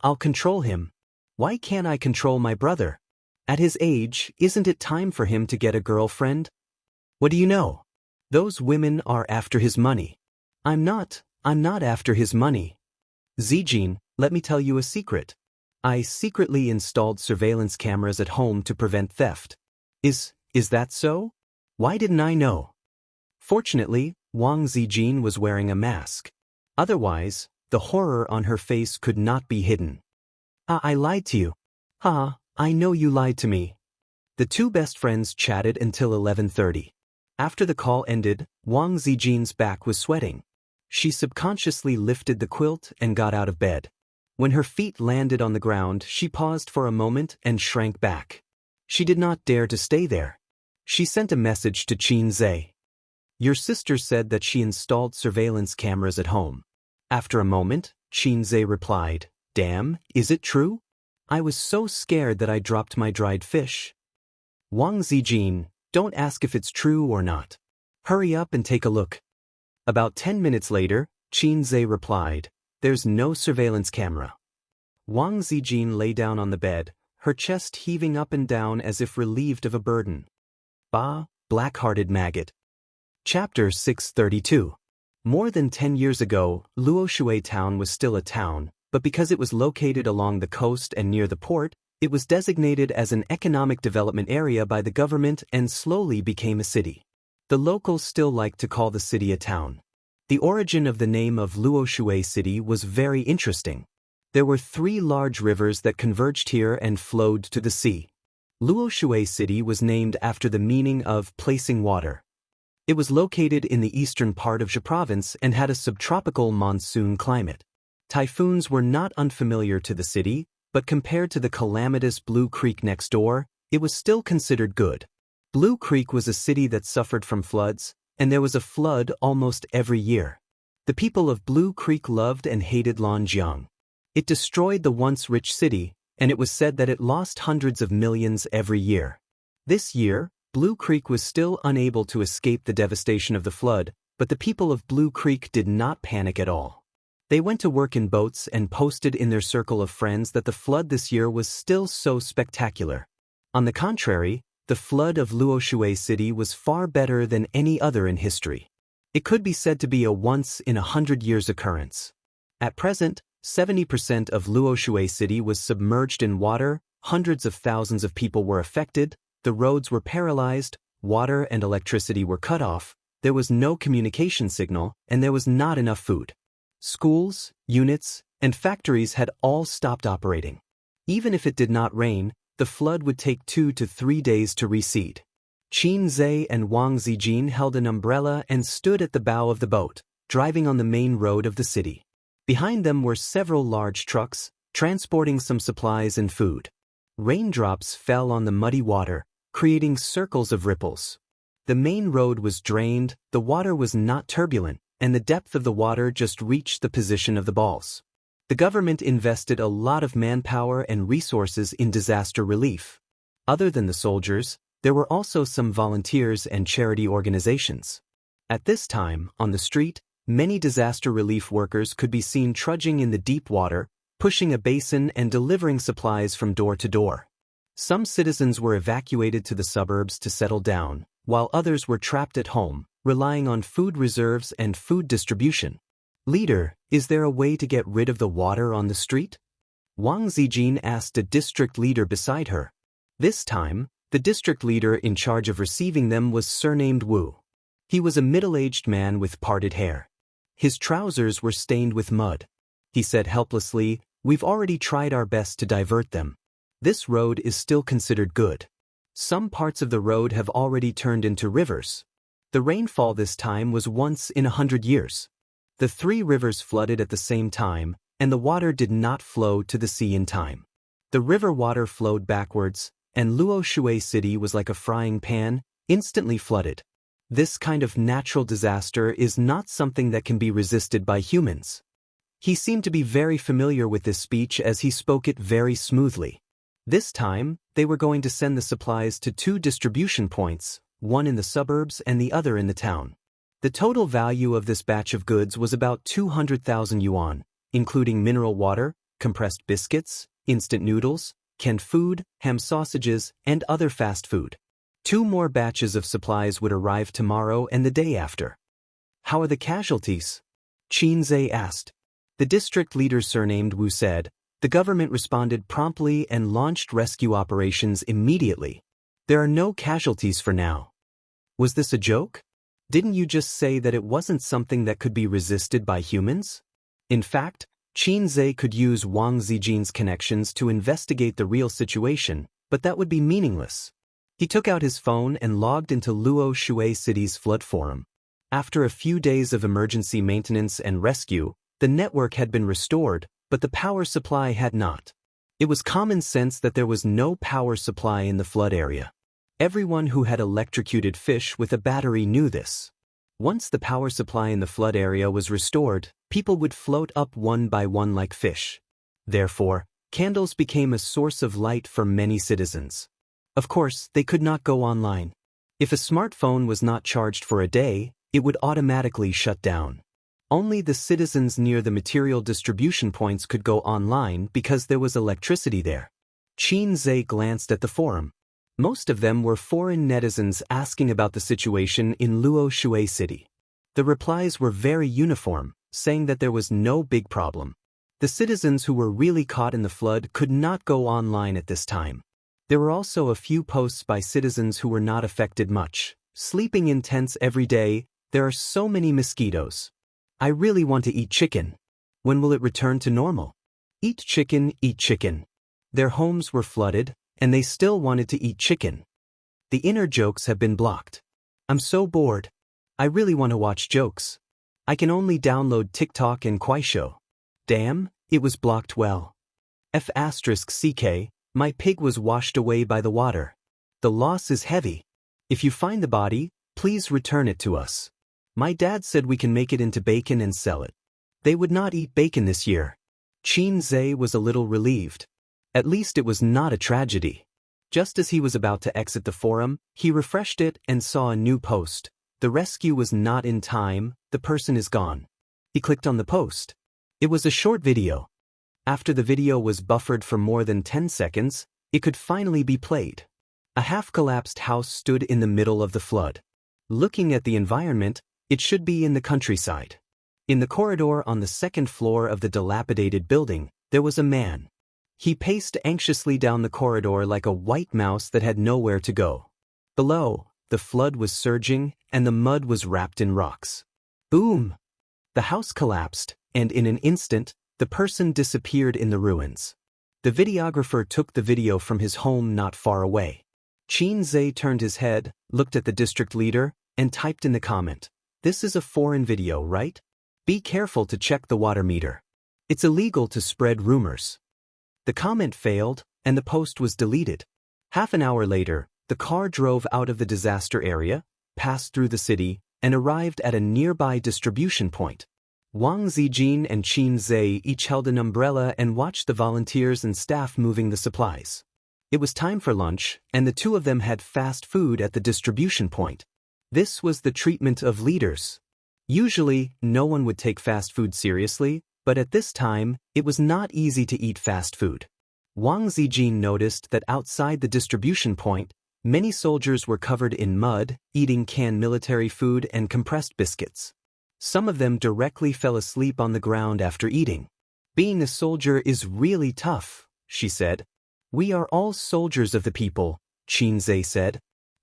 Why can't I control my brother? At his age, isn't it time for him to get a girlfriend? What do you know? Those women are after his money. I'm not after his money. Zijin, let me tell you a secret. I secretly installed surveillance cameras at home to prevent theft. Is that so? Why didn't I know? Fortunately, Wang Zijin was wearing a mask. Otherwise, the horror on her face could not be hidden. I lied to you. I know you lied to me. The two best friends chatted until 11:30. After the call ended, Wang Zijin's back was sweating. She subconsciously lifted the quilt and got out of bed. When her feet landed on the ground, she paused for a moment and shrank back. She did not dare to stay there. She sent a message to Xianxia. Your sister said that she installed surveillance cameras at home. After a moment, Xianxia replied, Damn, is it true? I was so scared that I dropped my dried fish. Wang Zijin, don't ask if it's true or not. Hurry up and take a look. About 10 minutes later, Xianxia replied, There's no surveillance camera. Wang Zijin lay down on the bed, her chest heaving up and down as if relieved of a burden. Bah, black-hearted maggot. Chapter 632. More than 10 years ago, Luoshui town was still a town, but because it was located along the coast and near the port, it was designated as an economic development area by the government and slowly became a city. The locals still like to call the city a town. The origin of the name of Luoshui City was very interesting. There were 3 large rivers that converged here and flowed to the sea. Luoshui City was named after the meaning of placing water. It was located in the eastern part of Xia province and had a subtropical monsoon climate. Typhoons were not unfamiliar to the city, but compared to the calamitous Blue Creek next door, it was still considered good. Blue Creek was a city that suffered from floods, and there was a flood almost every year. The people of Blue Creek loved and hated Lanjiang. It destroyed the once rich city, and it was said that it lost hundreds of millions every year. This year, Blue Creek was still unable to escape the devastation of the flood, but the people of Blue Creek did not panic at all. They went to work in boats and posted in their circle of friends that the flood this year was still so spectacular. On the contrary, the flood of Luoshui City was far better than any other in history. It could be said to be a once-in-a-hundred-years occurrence. At present, 70% of Luoshui City was submerged in water, hundreds of thousands of people were affected, the roads were paralyzed, water and electricity were cut off, there was no communication signal, and there was not enough food. Schools, units, and factories had all stopped operating. Even if it did not rain, the flood would take 2 to 3 days to recede. Qin Zhe and Wang Zijin held an umbrella and stood at the bow of the boat, driving on the main road of the city. Behind them were several large trucks, transporting some supplies and food. Raindrops fell on the muddy water, creating circles of ripples. The main road was drained, the water was not turbulent, and the depth of the water just reached the position of the balls. The government invested a lot of manpower and resources in disaster relief. Other than the soldiers, there were also some volunteers and charity organizations. At this time, on the street, many disaster relief workers could be seen trudging in the deep water, pushing a basin and delivering supplies from door to door. Some citizens were evacuated to the suburbs to settle down, while others were trapped at home, relying on food reserves and food distribution. Leader, is there a way to get rid of the water on the street? Wang Zijin asked a district leader beside her. This time, the district leader in charge of receiving them was surnamed Wu. He was a middle-aged man with parted hair. His trousers were stained with mud. He said helplessly, "We've already tried our best to divert them. This road is still considered good. Some parts of the road have already turned into rivers. The rainfall this time was once in 100 years. The 3 rivers flooded at the same time, and the water did not flow to the sea in time. The river water flowed backwards, and Luoshui City was like a frying pan, instantly flooded. This kind of natural disaster is not something that can be resisted by humans." He seemed to be very familiar with this speech as he spoke it very smoothly. This time, they were going to send the supplies to 2 distribution points, one in the suburbs and the other in the town. The total value of this batch of goods was about 200,000 yuan, including mineral water, compressed biscuits, instant noodles, canned food, ham sausages, and other fast food. 2 more batches of supplies would arrive tomorrow and the day after. "How are the casualties?" Qin Zhe asked. The district leader surnamed Wu said, "The government responded promptly and launched rescue operations immediately. There are no casualties for now." "Was this a joke? Didn't you just say that it wasn't something that could be resisted by humans?" In fact, Qin Zhe could use Wang Zijin's connections to investigate the real situation, but that would be meaningless. He took out his phone and logged into Luoshui City's flood forum. After a few days of emergency maintenance and rescue, the network had been restored, but the power supply had not. It was common sense that there was no power supply in the flood area. Everyone who had electrocuted fish with a battery knew this. Once the power supply in the flood area was restored, people would float up one by one like fish. Therefore, candles became a source of light for many citizens. Of course, they could not go online. If a smartphone was not charged for a day, it would automatically shut down. Only the citizens near the material distribution points could go online because there was electricity there. Qin Zhe glanced at the forum. Most of them were foreign netizens asking about the situation in Luoshui City. The replies were very uniform, saying that there was no big problem. The citizens who were really caught in the flood could not go online at this time. There were also a few posts by citizens who were not affected much. "Sleeping in tents every day, there are so many mosquitoes. I really want to eat chicken. When will it return to normal? Eat chicken, eat chicken." Their homes were flooded, and they still wanted to eat chicken. The inner jokes have been blocked. "I'm so bored. I really want to watch jokes. I can only download TikTok and Kuaishou. Damn, it was blocked well. F***ck, my pig was washed away by the water. The loss is heavy. If you find the body, please return it to us. My dad said we can make it into bacon and sell it." They would not eat bacon this year. Qin Zhe was a little relieved. At least it was not a tragedy. Just as he was about to exit the forum, he refreshed it and saw a new post. The rescue was not in time, the person is gone. He clicked on the post. It was a short video. After the video was buffered for more than 10 seconds, it could finally be played. A half-collapsed house stood in the middle of the flood. Looking at the environment, it should be in the countryside. In the corridor on the second floor of the dilapidated building, there was a man. He paced anxiously down the corridor like a white mouse that had nowhere to go. Below, the flood was surging, and the mud was wrapped in rocks. Boom! The house collapsed, and in an instant, the person disappeared in the ruins. The videographer took the video from his home not far away. Xianxia turned his head, looked at the district leader, and typed in the comment, "This is a foreign video, right? Be careful to check the water meter. It's illegal to spread rumors." The comment failed, and the post was deleted. Half an hour later, the car drove out of the disaster area, passed through the city, and arrived at a nearby distribution point. Wang Zijin and Xianxia each held an umbrella and watched the volunteers and staff moving the supplies. It was time for lunch, and the two of them had fast food at the distribution point. This was the treatment of leaders. Usually, no one would take fast food seriously, but at this time, it was not easy to eat fast food. Wang Zijin noticed that outside the distribution point, many soldiers were covered in mud, eating canned military food and compressed biscuits. Some of them directly fell asleep on the ground after eating. "Being a soldier is really tough," she said. "We are all soldiers of the people," Xianxia said.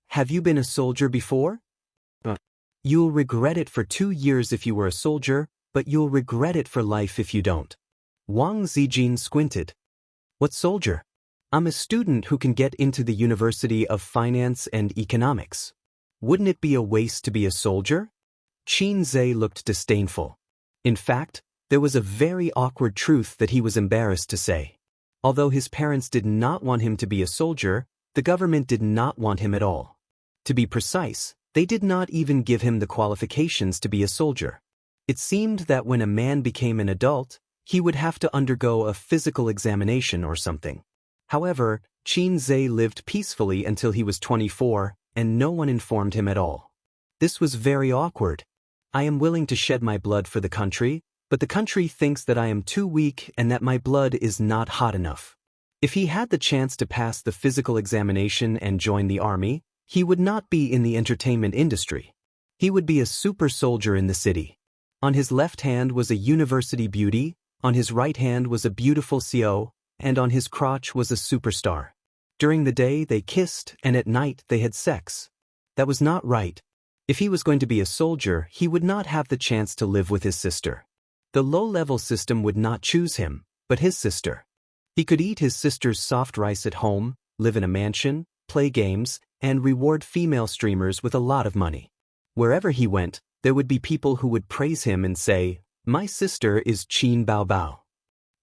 "Have you been a soldier before? You'll regret it for 2 years if you were a soldier, but you'll regret it for life if you don't." Wang Zijin squinted. "What soldier? I'm a student who can get into the University of Finance and Economics. Wouldn't it be a waste to be a soldier?" Xianxia looked disdainful. In fact, there was a very awkward truth that he was embarrassed to say. Although his parents did not want him to be a soldier, the government did not want him at all. To be precise, they did not even give him the qualifications to be a soldier. It seemed that when a man became an adult, he would have to undergo a physical examination or something. However, Xianxia lived peacefully until he was 24, and no one informed him at all. This was very awkward. "I am willing to shed my blood for the country, but the country thinks that I am too weak and that my blood is not hot enough." If he had the chance to pass the physical examination and join the army, he would not be in the entertainment industry. He would be a super soldier in the city. On his left hand was a university beauty, on his right hand was a beautiful CO, and on his crotch was a superstar. During the day they kissed, and at night they had sex. That was not right. If he was going to be a soldier, he would not have the chance to live with his sister. The low-level system would not choose him, but his sister. He could eat his sister's soft rice at home, live in a mansion, play games, and reward female streamers with a lot of money. Wherever he went, there would be people who would praise him and say, "My sister is Qin Bao Bao."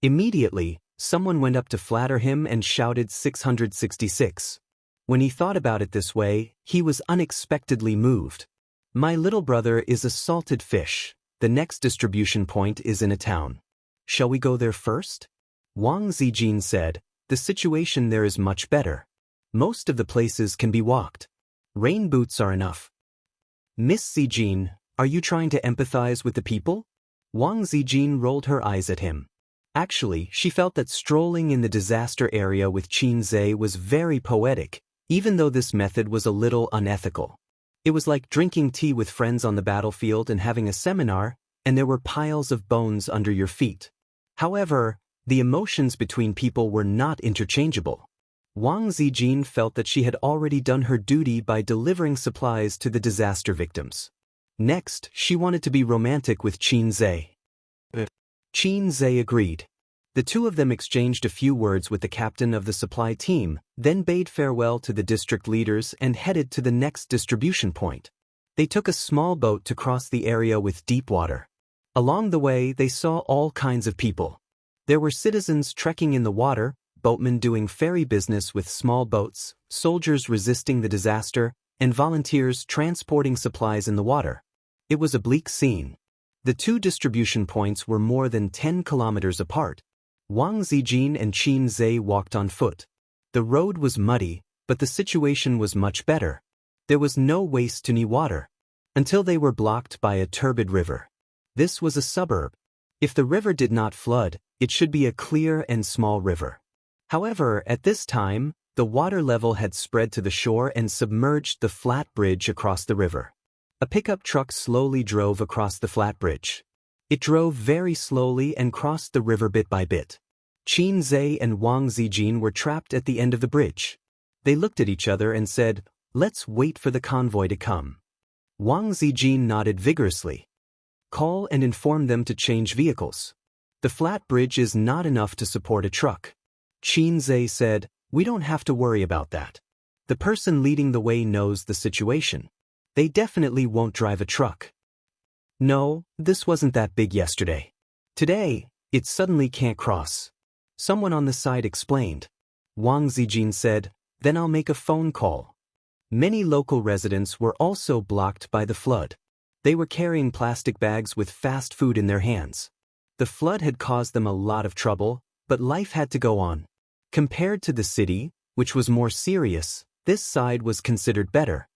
Immediately, someone went up to flatter him and shouted 666. When he thought about it this way, he was unexpectedly moved. "My little brother is a salted fish. The next distribution point is in a town. Shall we go there first?" Wang Zijin said, "The situation there is much better. Most of the places can be walked. Rain boots are enough." "Miss Zijin, are you trying to empathize with the people?" Wang Zijin rolled her eyes at him. Actually, she felt that strolling in the disaster area with Xianxia was very poetic, even though this method was a little unethical. It was like drinking tea with friends on the battlefield and having a seminar, and there were piles of bones under your feet. However, the emotions between people were not interchangeable. Wang Zijin felt that she had already done her duty by delivering supplies to the disaster victims. Next, she wanted to be romantic with Xianxia. Xianxia agreed. The two of them exchanged a few words with the captain of the supply team, then bade farewell to the district leaders and headed to the next distribution point. They took a small boat to cross the area with deep water. Along the way, they saw all kinds of people. There were citizens trekking in the water, boatmen doing ferry business with small boats, soldiers resisting the disaster, and volunteers transporting supplies in the water. It was a bleak scene. The two distribution points were more than 10 kilometers apart. Wang Zijin and Qin Zhe walked on foot. The road was muddy, but the situation was much better. There was no waste to any water. Until they were blocked by a turbid river. This was a suburb. If the river did not flood, it should be a clear and small river. However, at this time, the water level had spread to the shore and submerged the flat bridge across the river. A pickup truck slowly drove across the flat bridge. It drove very slowly and crossed the river bit by bit. Qin Zhe and Wang Zijin were trapped at the end of the bridge. They looked at each other and said, "Let's wait for the convoy to come." Wang Zijin nodded vigorously. "Call and inform them to change vehicles. The flat bridge is not enough to support a truck." Qin Zhe said, "We don't have to worry about that. The person leading the way knows the situation. They definitely won't drive a truck." "No, this wasn't that big yesterday. Today, it suddenly can't cross." Someone on the side explained. Wang Zijin said, "Then I'll make a phone call." Many local residents were also blocked by the flood. They were carrying plastic bags with fast food in their hands. The flood had caused them a lot of trouble, but life had to go on. Compared to the city, which was more serious, this side was considered better.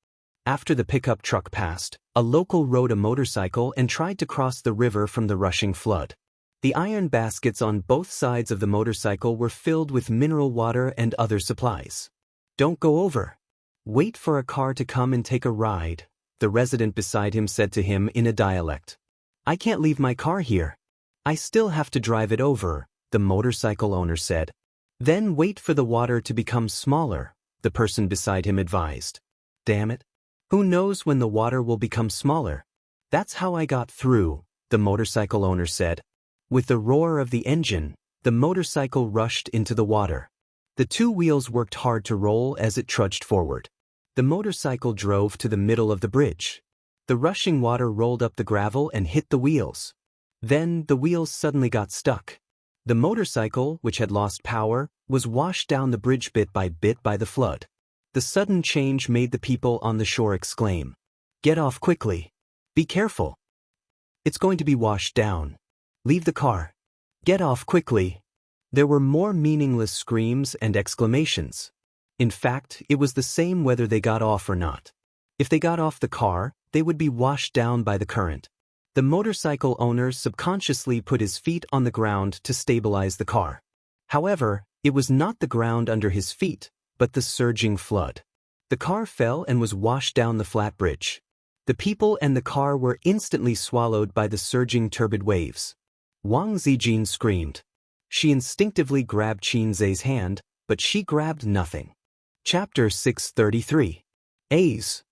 After the pickup truck passed, a local rode a motorcycle and tried to cross the river from the rushing flood. The iron baskets on both sides of the motorcycle were filled with mineral water and other supplies. "Don't go over. Wait for a car to come and take a ride," the resident beside him said to him in a dialect. "I can't leave my car here. I still have to drive it over," the motorcycle owner said. "Then wait for the water to become smaller," the person beside him advised. "Damn it. Who knows when the water will become smaller? That's how I got through," the motorcycle owner said. With the roar of the engine, the motorcycle rushed into the water. The two wheels worked hard to roll as it trudged forward. The motorcycle drove to the middle of the bridge. The rushing water rolled up the gravel and hit the wheels. Then the wheels suddenly got stuck. The motorcycle, which had lost power, was washed down the bridge bit by the flood. The sudden change made the people on the shore exclaim, "Get off quickly. Be careful. It's going to be washed down. Leave the car. Get off quickly." There were more meaningless screams and exclamations. In fact, it was the same whether they got off or not. If they got off the car, they would be washed down by the current. The motorcycle owner subconsciously put his feet on the ground to stabilize the car. However, it was not the ground under his feet, but the surging flood. The car fell and was washed down the flat bridge. The people and the car were instantly swallowed by the surging turbid waves. Wang Zijin screamed. She instinctively grabbed Qin Zhe's hand, but she grabbed nothing. Chapter 633. A's.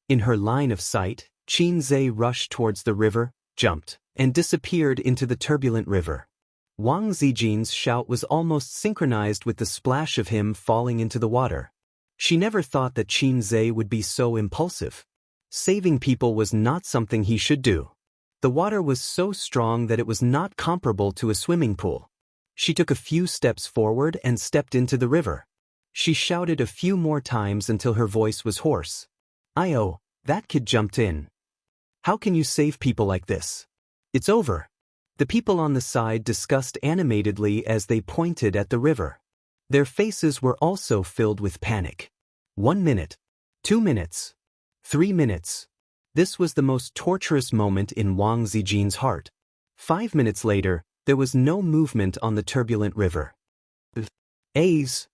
In her line of sight, Qin Zhe rushed towards the river, jumped, and disappeared into the turbulent river. Wang Zijin's shout was almost synchronized with the splash of him falling into the water. She never thought that Qin Zhe would be so impulsive. Saving people was not something he should do. The water was so strong that it was not comparable to a swimming pool. She took a few steps forward and stepped into the river. She shouted a few more times until her voice was hoarse. "Io, that kid jumped in. How can you save people like this? It's over." The people on the side discussed animatedly as they pointed at the river. Their faces were also filled with panic. 1 minute. 2 minutes. 3 minutes. This was the most torturous moment in Wang Zijin's heart. 5 minutes later, there was no movement on the turbulent river. A's.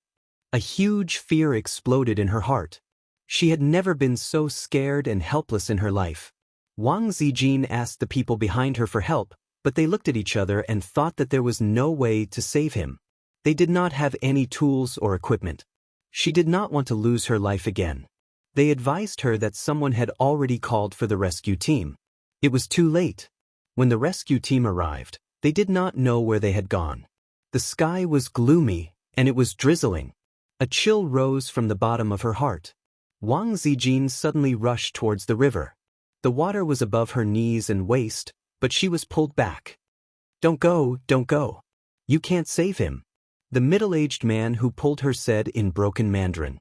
A huge fear exploded in her heart. She had never been so scared and helpless in her life. Wang Zijin asked the people behind her for help, but they looked at each other and thought that there was no way to save him. They did not have any tools or equipment. She did not want to lose her life again. They advised her that someone had already called for the rescue team. It was too late. When the rescue team arrived, they did not know where they had gone. The sky was gloomy, and it was drizzling. A chill rose from the bottom of her heart. Wang Zijin suddenly rushed towards the river. The water was above her knees and waist, but she was pulled back. "Don't go, don't go. You can't save him," the middle-aged man who pulled her said in broken Mandarin.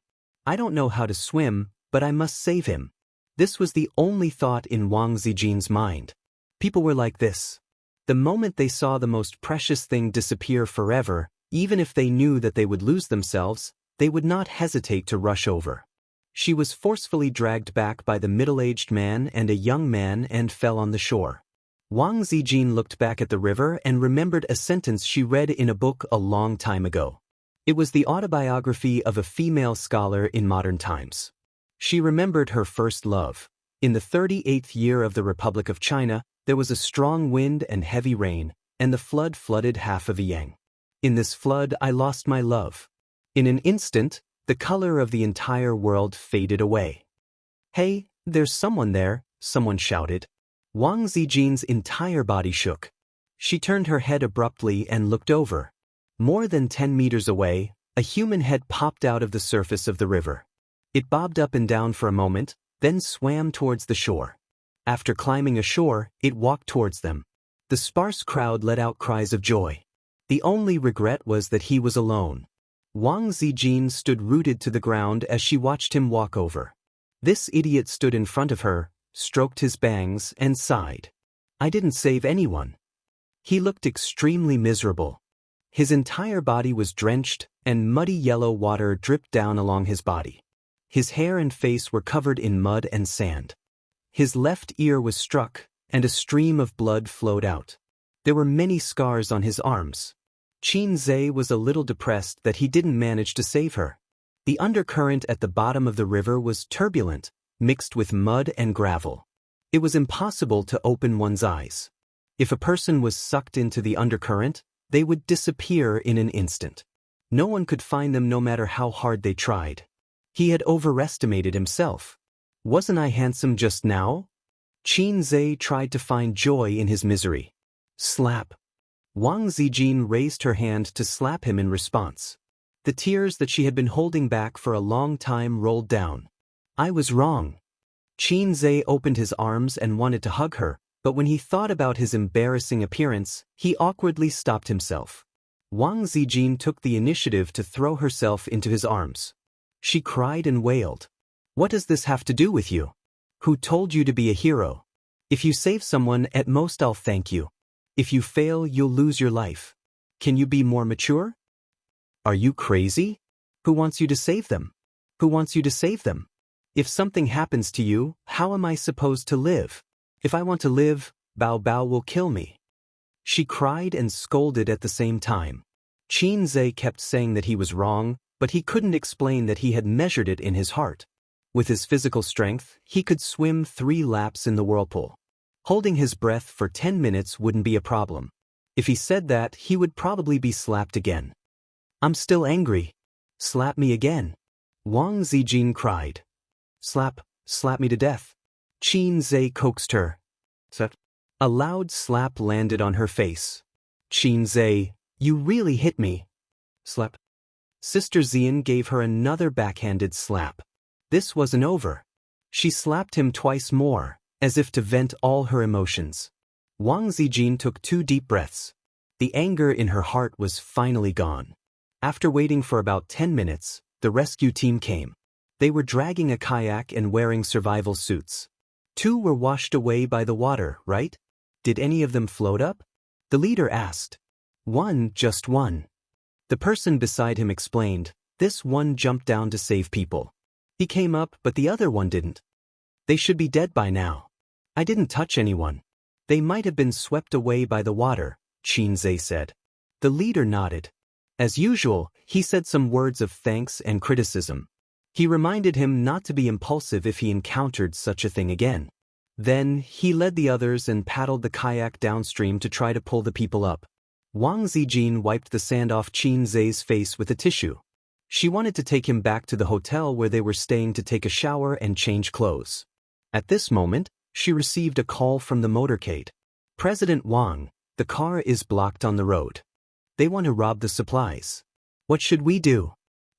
"I don't know how to swim, but I must save him." This was the only thought in Wang Zijin's mind. People were like this. The moment they saw the most precious thing disappear forever, even if they knew that they would lose themselves, they would not hesitate to rush over. She was forcefully dragged back by the middle-aged man and a young man and fell on the shore. Wang Zijin looked back at the river and remembered a sentence she read in a book a long time ago. It was the autobiography of a female scholar in modern times. She remembered her first love. In the 38th year of the Republic of China, there was a strong wind and heavy rain, and the flood flooded half of Yang. In this flood I lost my love. In an instant, the color of the entire world faded away. "Hey, there's someone there," someone shouted. Wang Zijin's entire body shook. She turned her head abruptly and looked over. More than 10 meters away, a human head popped out of the surface of the river. It bobbed up and down for a moment, then swam towards the shore. After climbing ashore, it walked towards them. The sparse crowd let out cries of joy. The only regret was that he was alone. Wang Zijin stood rooted to the ground as she watched him walk over. This idiot stood in front of her, stroked his bangs, and sighed. "I didn't save anyone." He looked extremely miserable. His entire body was drenched, and muddy yellow water dripped down along his body. His hair and face were covered in mud and sand. His left ear was struck, and a stream of blood flowed out. There were many scars on his arms. Xianxia was a little depressed that he didn't manage to save her. The undercurrent at the bottom of the river was turbulent, mixed with mud and gravel. It was impossible to open one's eyes. If a person was sucked into the undercurrent, they would disappear in an instant. No one could find them no matter how hard they tried. He had overestimated himself. "Wasn't I handsome just now?" Xianxia tried to find joy in his misery. Slap. Wang Zijin raised her hand to slap him in response. The tears that she had been holding back for a long time rolled down. "I was wrong." Xianxia opened his arms and wanted to hug her, but when he thought about his embarrassing appearance, he awkwardly stopped himself. Wang Zijin took the initiative to throw herself into his arms. She cried and wailed. "What does this have to do with you? Who told you to be a hero? If you save someone, at most I'll thank you. If you fail, you'll lose your life. Can you be more mature? Are you crazy? Who wants you to save them? Who wants you to save them? If something happens to you, how am I supposed to live? If I want to live, Bao Bao will kill me." She cried and scolded at the same time. Xianxia kept saying that he was wrong, but he couldn't explain that he had measured it in his heart. With his physical strength, he could swim 3 laps in the whirlpool. Holding his breath for 10 minutes wouldn't be a problem. If he said that, he would probably be slapped again. "I'm still angry. Slap me again." Wang Zijin cried. Slap me to death." Xianxia coaxed her. A loud slap landed on her face. "Xianxia, you really hit me." Slap. Sister Xian gave her another backhanded slap. This wasn't over. She slapped him twice more, as if to vent all her emotions. Wang Zijin took 2 deep breaths. The anger in her heart was finally gone. After waiting for about 10 minutes, the rescue team came. They were dragging a kayak and wearing survival suits. 2 were washed away by the water, right? Did any of them float up? The leader asked. "1, just 1. The person beside him explained. "This one jumped down to save people. He came up, but the other one didn't. They should be dead by now. I didn't touch anyone. They might have been swept away by the water," Xianxia said. The leader nodded. As usual, he said some words of thanks and criticism. He reminded him not to be impulsive if he encountered such a thing again. Then, he led the others and paddled the kayak downstream to try to pull the people up. Wang Zijin wiped the sand off Xianxia's face with a tissue. She wanted to take him back to the hotel where they were staying to take a shower and change clothes. At this moment, she received a call from the motorcade. "President Wang, the car is blocked on the road. They want to rob the supplies. What should we do?"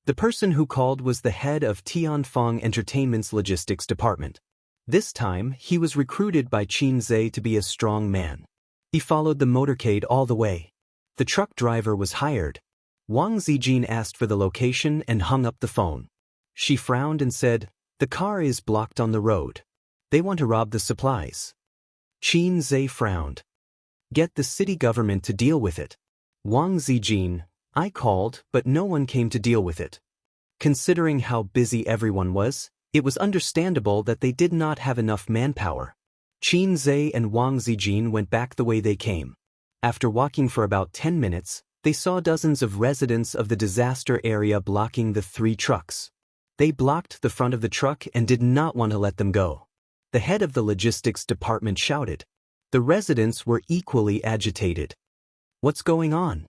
The person who called was the head of Tianfeng Entertainment's logistics department. This time, he was recruited by Xianxia to be a strong man. He followed the motorcade all the way. The truck driver was hired. Wang Zijin asked for the location and hung up the phone. She frowned and said, "The car is blocked on the road. They want to rob the supplies." Xianxia frowned. Get the city government to deal with it. Wang Zijin, I called, but no one came to deal with it. Considering how busy everyone was, it was understandable that they did not have enough manpower. Qin Zhe and Wang Zijin went back the way they came. After walking for about 10 minutes, they saw dozens of residents of the disaster area blocking the 3 trucks. They blocked the front of the truck and did not want to let them go. The head of the logistics department shouted. The residents were equally agitated. What's going on?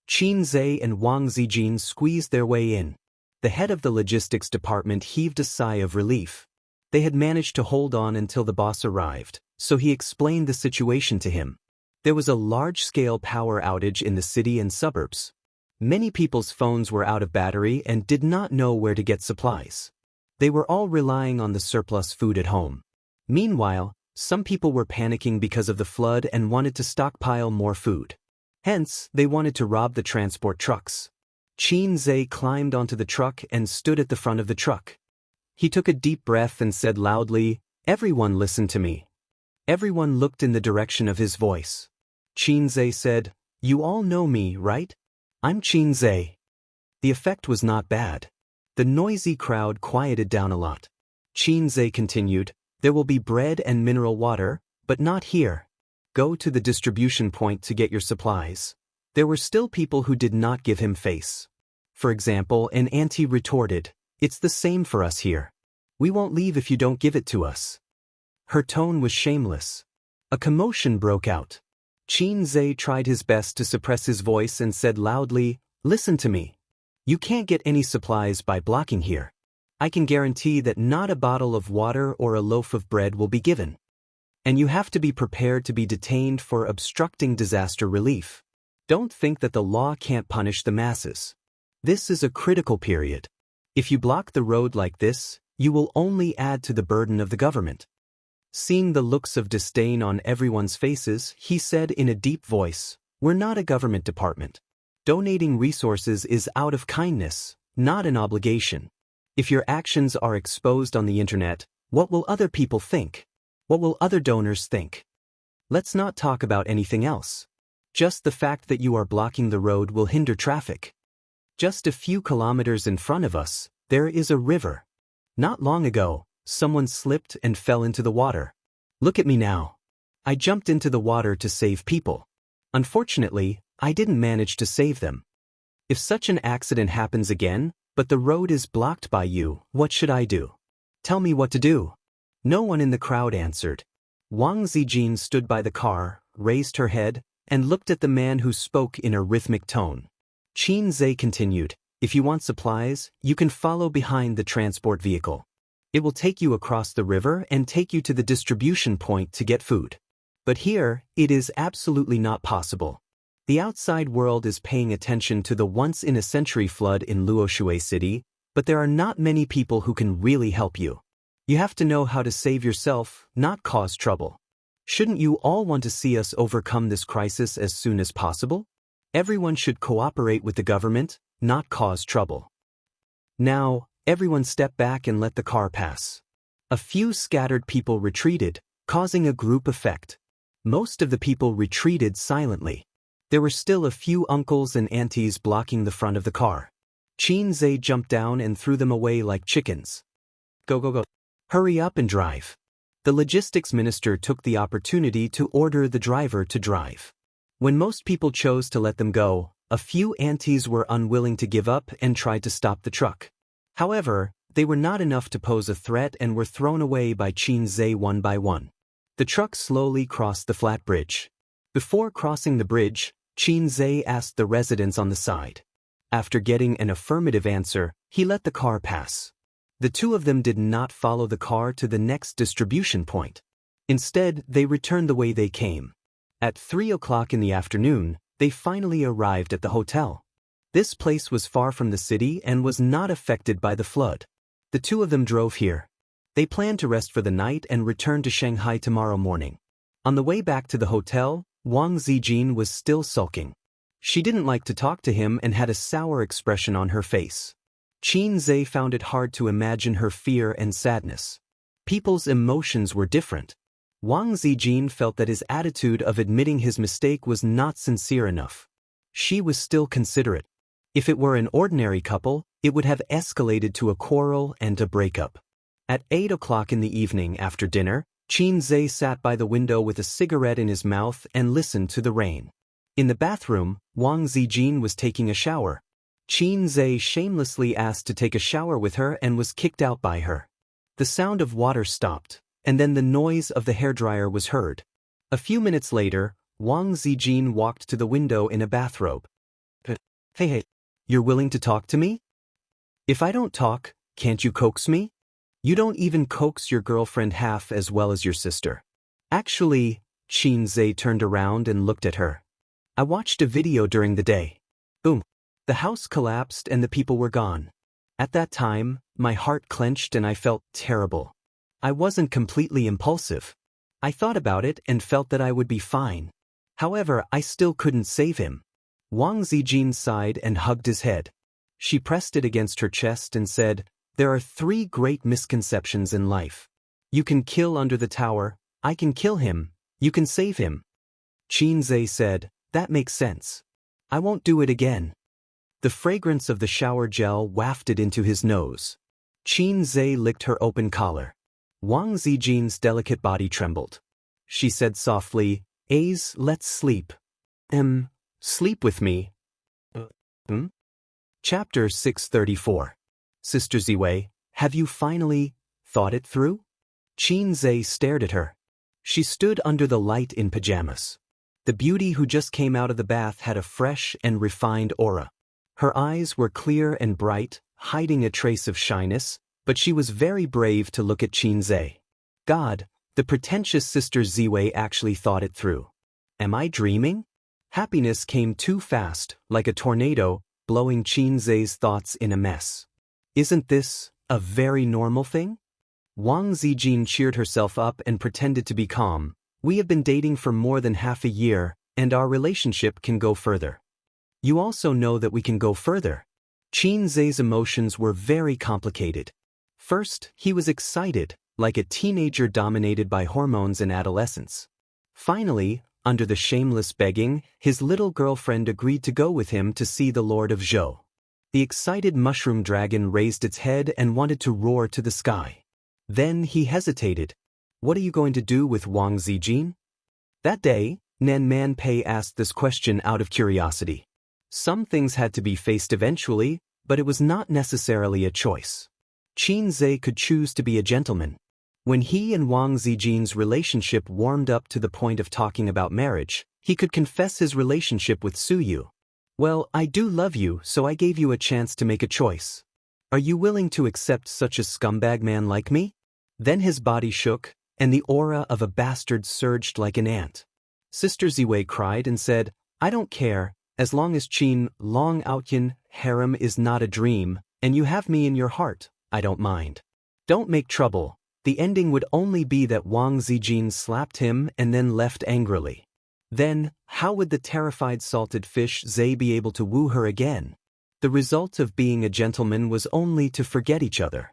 Qin Zhe and Wang Zijin squeezed their way in. The head of the logistics department heaved a sigh of relief. They had managed to hold on until the boss arrived, so he explained the situation to him. There was a large-scale power outage in the city and suburbs. Many people's phones were out of battery and did not know where to get supplies. They were all relying on the surplus food at home. Meanwhile, some people were panicking because of the flood and wanted to stockpile more food. Hence, they wanted to rob the transport trucks. Qin Zhe climbed onto the truck and stood at the front of the truck. He took a deep breath and said loudly, "Everyone listen to me." Everyone looked in the direction of his voice. Qin Zhe said, "You all know me, right? I'm Qin Zhe." The effect was not bad. The noisy crowd quieted down a lot. Qin Zhe continued, "There will be bread and mineral water, but not here. Go to the distribution point to get your supplies." There were still people who did not give him face. For example, an auntie retorted, "It's the same for us here. We won't leave if you don't give it to us." Her tone was shameless. A commotion broke out. Qin Zhe tried his best to suppress his voice and said loudly, "Listen to me. You can't get any supplies by blocking here. I can guarantee that not a bottle of water or a loaf of bread will be given. And you have to be prepared to be detained for obstructing disaster relief. Don't think that the law can't punish the masses. This is a critical period. If you block the road like this, you will only add to the burden of the government." Seeing the looks of disdain on everyone's faces, he said in a deep voice, "We're not a government department. Donating resources is out of kindness, not an obligation. If your actions are exposed on the internet, what will other people think? What will other donors think? Let's not talk about anything else. Just the fact that you are blocking the road will hinder traffic. Just a few kilometers in front of us, there is a river. Not long ago, someone slipped and fell into the water. Look at me now. I jumped into the water to save people. Unfortunately, I didn't manage to save them. If such an accident happens again, but the road is blocked by you, what should I do? Tell me what to do." No one in the crowd answered. Wang Zijin stood by the car, raised her head, and looked at the man who spoke in a rhythmic tone. Qin Zhe continued, "If you want supplies, you can follow behind the transport vehicle. It will take you across the river and take you to the distribution point to get food. But here, it is absolutely not possible. The outside world is paying attention to the once-in-a-century flood in Luoshui City, but there are not many people who can really help you. You have to know how to save yourself, not cause trouble. Shouldn't you all want to see us overcome this crisis as soon as possible? Everyone should cooperate with the government, not cause trouble." Now, everyone step back and let the car pass. A few scattered people retreated, causing a group effect. Most of the people retreated silently. There were still a few uncles and aunties blocking the front of the car. Qin Zhe jumped down and threw them away like chickens. "Go, go, go. Hurry up and drive." The logistics minister took the opportunity to order the driver to drive. When most people chose to let them go, a few aunties were unwilling to give up and tried to stop the truck. However, they were not enough to pose a threat and were thrown away by Qin Zhe one by one. The truck slowly crossed the flat bridge. Before crossing the bridge, Qin Zhe asked the residents on the side. After getting an affirmative answer, he let the car pass. The two of them did not follow the car to the next distribution point. Instead, they returned the way they came. At 3 o'clock in the afternoon, they finally arrived at the hotel. This place was far from the city and was not affected by the flood. The two of them drove here. They planned to rest for the night and return to Shanghai tomorrow morning. On the way back to the hotel, Wang Zijin was still sulking. She didn't like to talk to him and had a sour expression on her face. Qin Zhe found it hard to imagine her fear and sadness. People's emotions were different. Wang Zijin felt that his attitude of admitting his mistake was not sincere enough. She was still considerate. If it were an ordinary couple, it would have escalated to a quarrel and a breakup. At 8 o'clock in the evening after dinner, Qin Zhe sat by the window with a cigarette in his mouth and listened to the rain. In the bathroom, Wang Zijin was taking a shower. Qin Zhe shamelessly asked to take a shower with her and was kicked out by her. The sound of water stopped, and then the noise of the hairdryer was heard. A few minutes later, Wang Zijin walked to the window in a bathrobe. Hey, you're willing to talk to me? If I don't talk, can't you coax me? You don't even coax your girlfriend half as well as your sister. Actually, Qin Zhe turned around and looked at her. I watched a video during the day. Boom. The house collapsed and the people were gone. At that time, my heart clenched and I felt terrible. I wasn't completely impulsive. I thought about it and felt that I would be fine. However, I still couldn't save him. Wang Zijin sighed and hugged his head. She pressed it against her chest and said, "There are 3 great misconceptions in life. You can kill under the tower, I can kill him, you can save him." Qin Zhe said, "That makes sense. I won't do it again." The fragrance of the shower gel wafted into his nose. Qin Zhe licked her open collar. Wang Zijin's delicate body trembled. She said softly, "Aze, let's sleep." Sleep with me." Chapter 634. Sister Ziwei, have you finally thought it through? Qin Zhe stared at her. She stood under the light in pajamas. The beauty who just came out of the bath had a fresh and refined aura. Her eyes were clear and bright, hiding a trace of shyness, but she was very brave to look at Qin Zhe. God, the pretentious Sister Ziwei actually thought it through. Am I dreaming? Happiness came too fast, like a tornado, blowing Qin Zhe's thoughts in a mess. Isn't this a very normal thing? Wang Zijin cheered herself up and pretended to be calm. We have been dating for more than half a year, and our relationship can go further. You also know that we can go further. Qin Zhe's emotions were very complicated. First, he was excited, like a teenager dominated by hormones and adolescence. Finally, under the shameless begging, his little girlfriend agreed to go with him to see the Lord of Zhou. The excited mushroom dragon raised its head and wanted to roar to the sky. Then he hesitated. What are you going to do with Wang Zijin? That day, Nan Man Pei asked this question out of curiosity. Some things had to be faced eventually, but it was not necessarily a choice. Qin Zhe could choose to be a gentleman. When he and Wang Zijin's relationship warmed up to the point of talking about marriage, he could confess his relationship with Suyu. Well, I do love you, so I gave you a chance to make a choice. Are you willing to accept such a scumbag man like me? Then his body shook, and the aura of a bastard surged like an ant. Sister Ziwei cried and said, I don't care, as long as Qin Long Outyan harem is not a dream, and you have me in your heart, I don't mind. Don't make trouble. The ending would only be that Wang Zijin slapped him and then left angrily. Then, how would the terrified salted fish Zhe be able to woo her again? The result of being a gentleman was only to forget each other.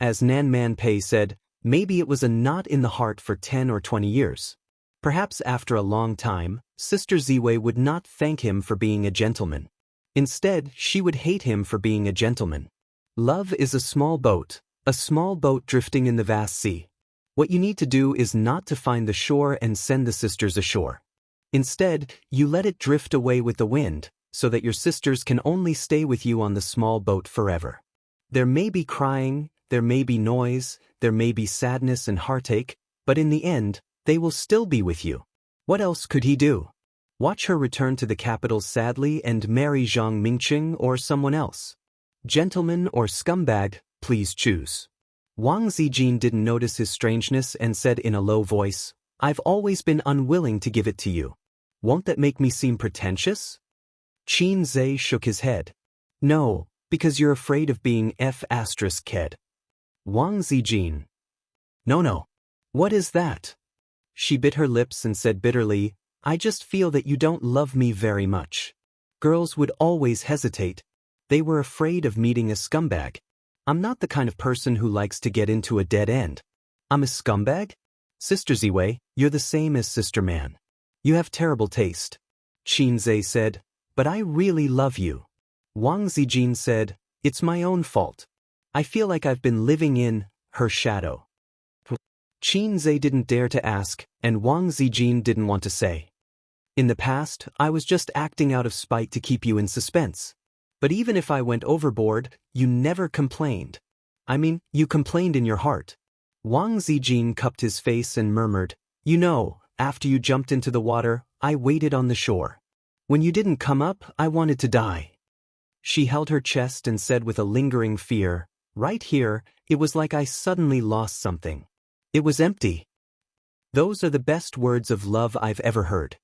As Nan Man Pei said, maybe it was a knot in the heart for 10 or 20 years. Perhaps after a long time, Sister Ziwei would not thank him for being a gentleman. Instead, she would hate him for being a gentleman. Love is a small boat drifting in the vast sea. What you need to do is not to find the shore and send the sisters ashore. Instead, you let it drift away with the wind, so that your sisters can only stay with you on the small boat forever. There may be crying, there may be noise, there may be sadness and heartache, but in the end, they will still be with you. What else could he do? Watch her return to the capital sadly and marry Zhang Mingqing or someone else. Gentleman or scumbag, please choose. Wang Zijin didn't notice his strangeness and said in a low voice, I've always been unwilling to give it to you. Won't that make me seem pretentious? Qin Zhe shook his head. No, because you're afraid of being F***ked. Wang Zijin. No. What is that? She bit her lips and said bitterly, I just feel that you don't love me very much. Girls would always hesitate. They were afraid of meeting a scumbag. I'm not the kind of person who likes to get into a dead end. I'm a scumbag? Sister Ziwei, you're the same as Sister Man. You have terrible taste. Xianxia said, but I really love you. Wang Zijin said, it's my own fault. I feel like I've been living in her shadow. Xianxia didn't dare to ask, and Wang Zijin didn't want to say. In the past, I was just acting out of spite to keep you in suspense. But even if I went overboard, you never complained. I mean, you complained in your heart. Wang Zijin cupped his face and murmured, you know, after you jumped into the water, I waited on the shore. When you didn't come up, I wanted to die. She held her chest and said with a lingering fear, right here, it was like I suddenly lost something. It was empty. Those are the best words of love I've ever heard.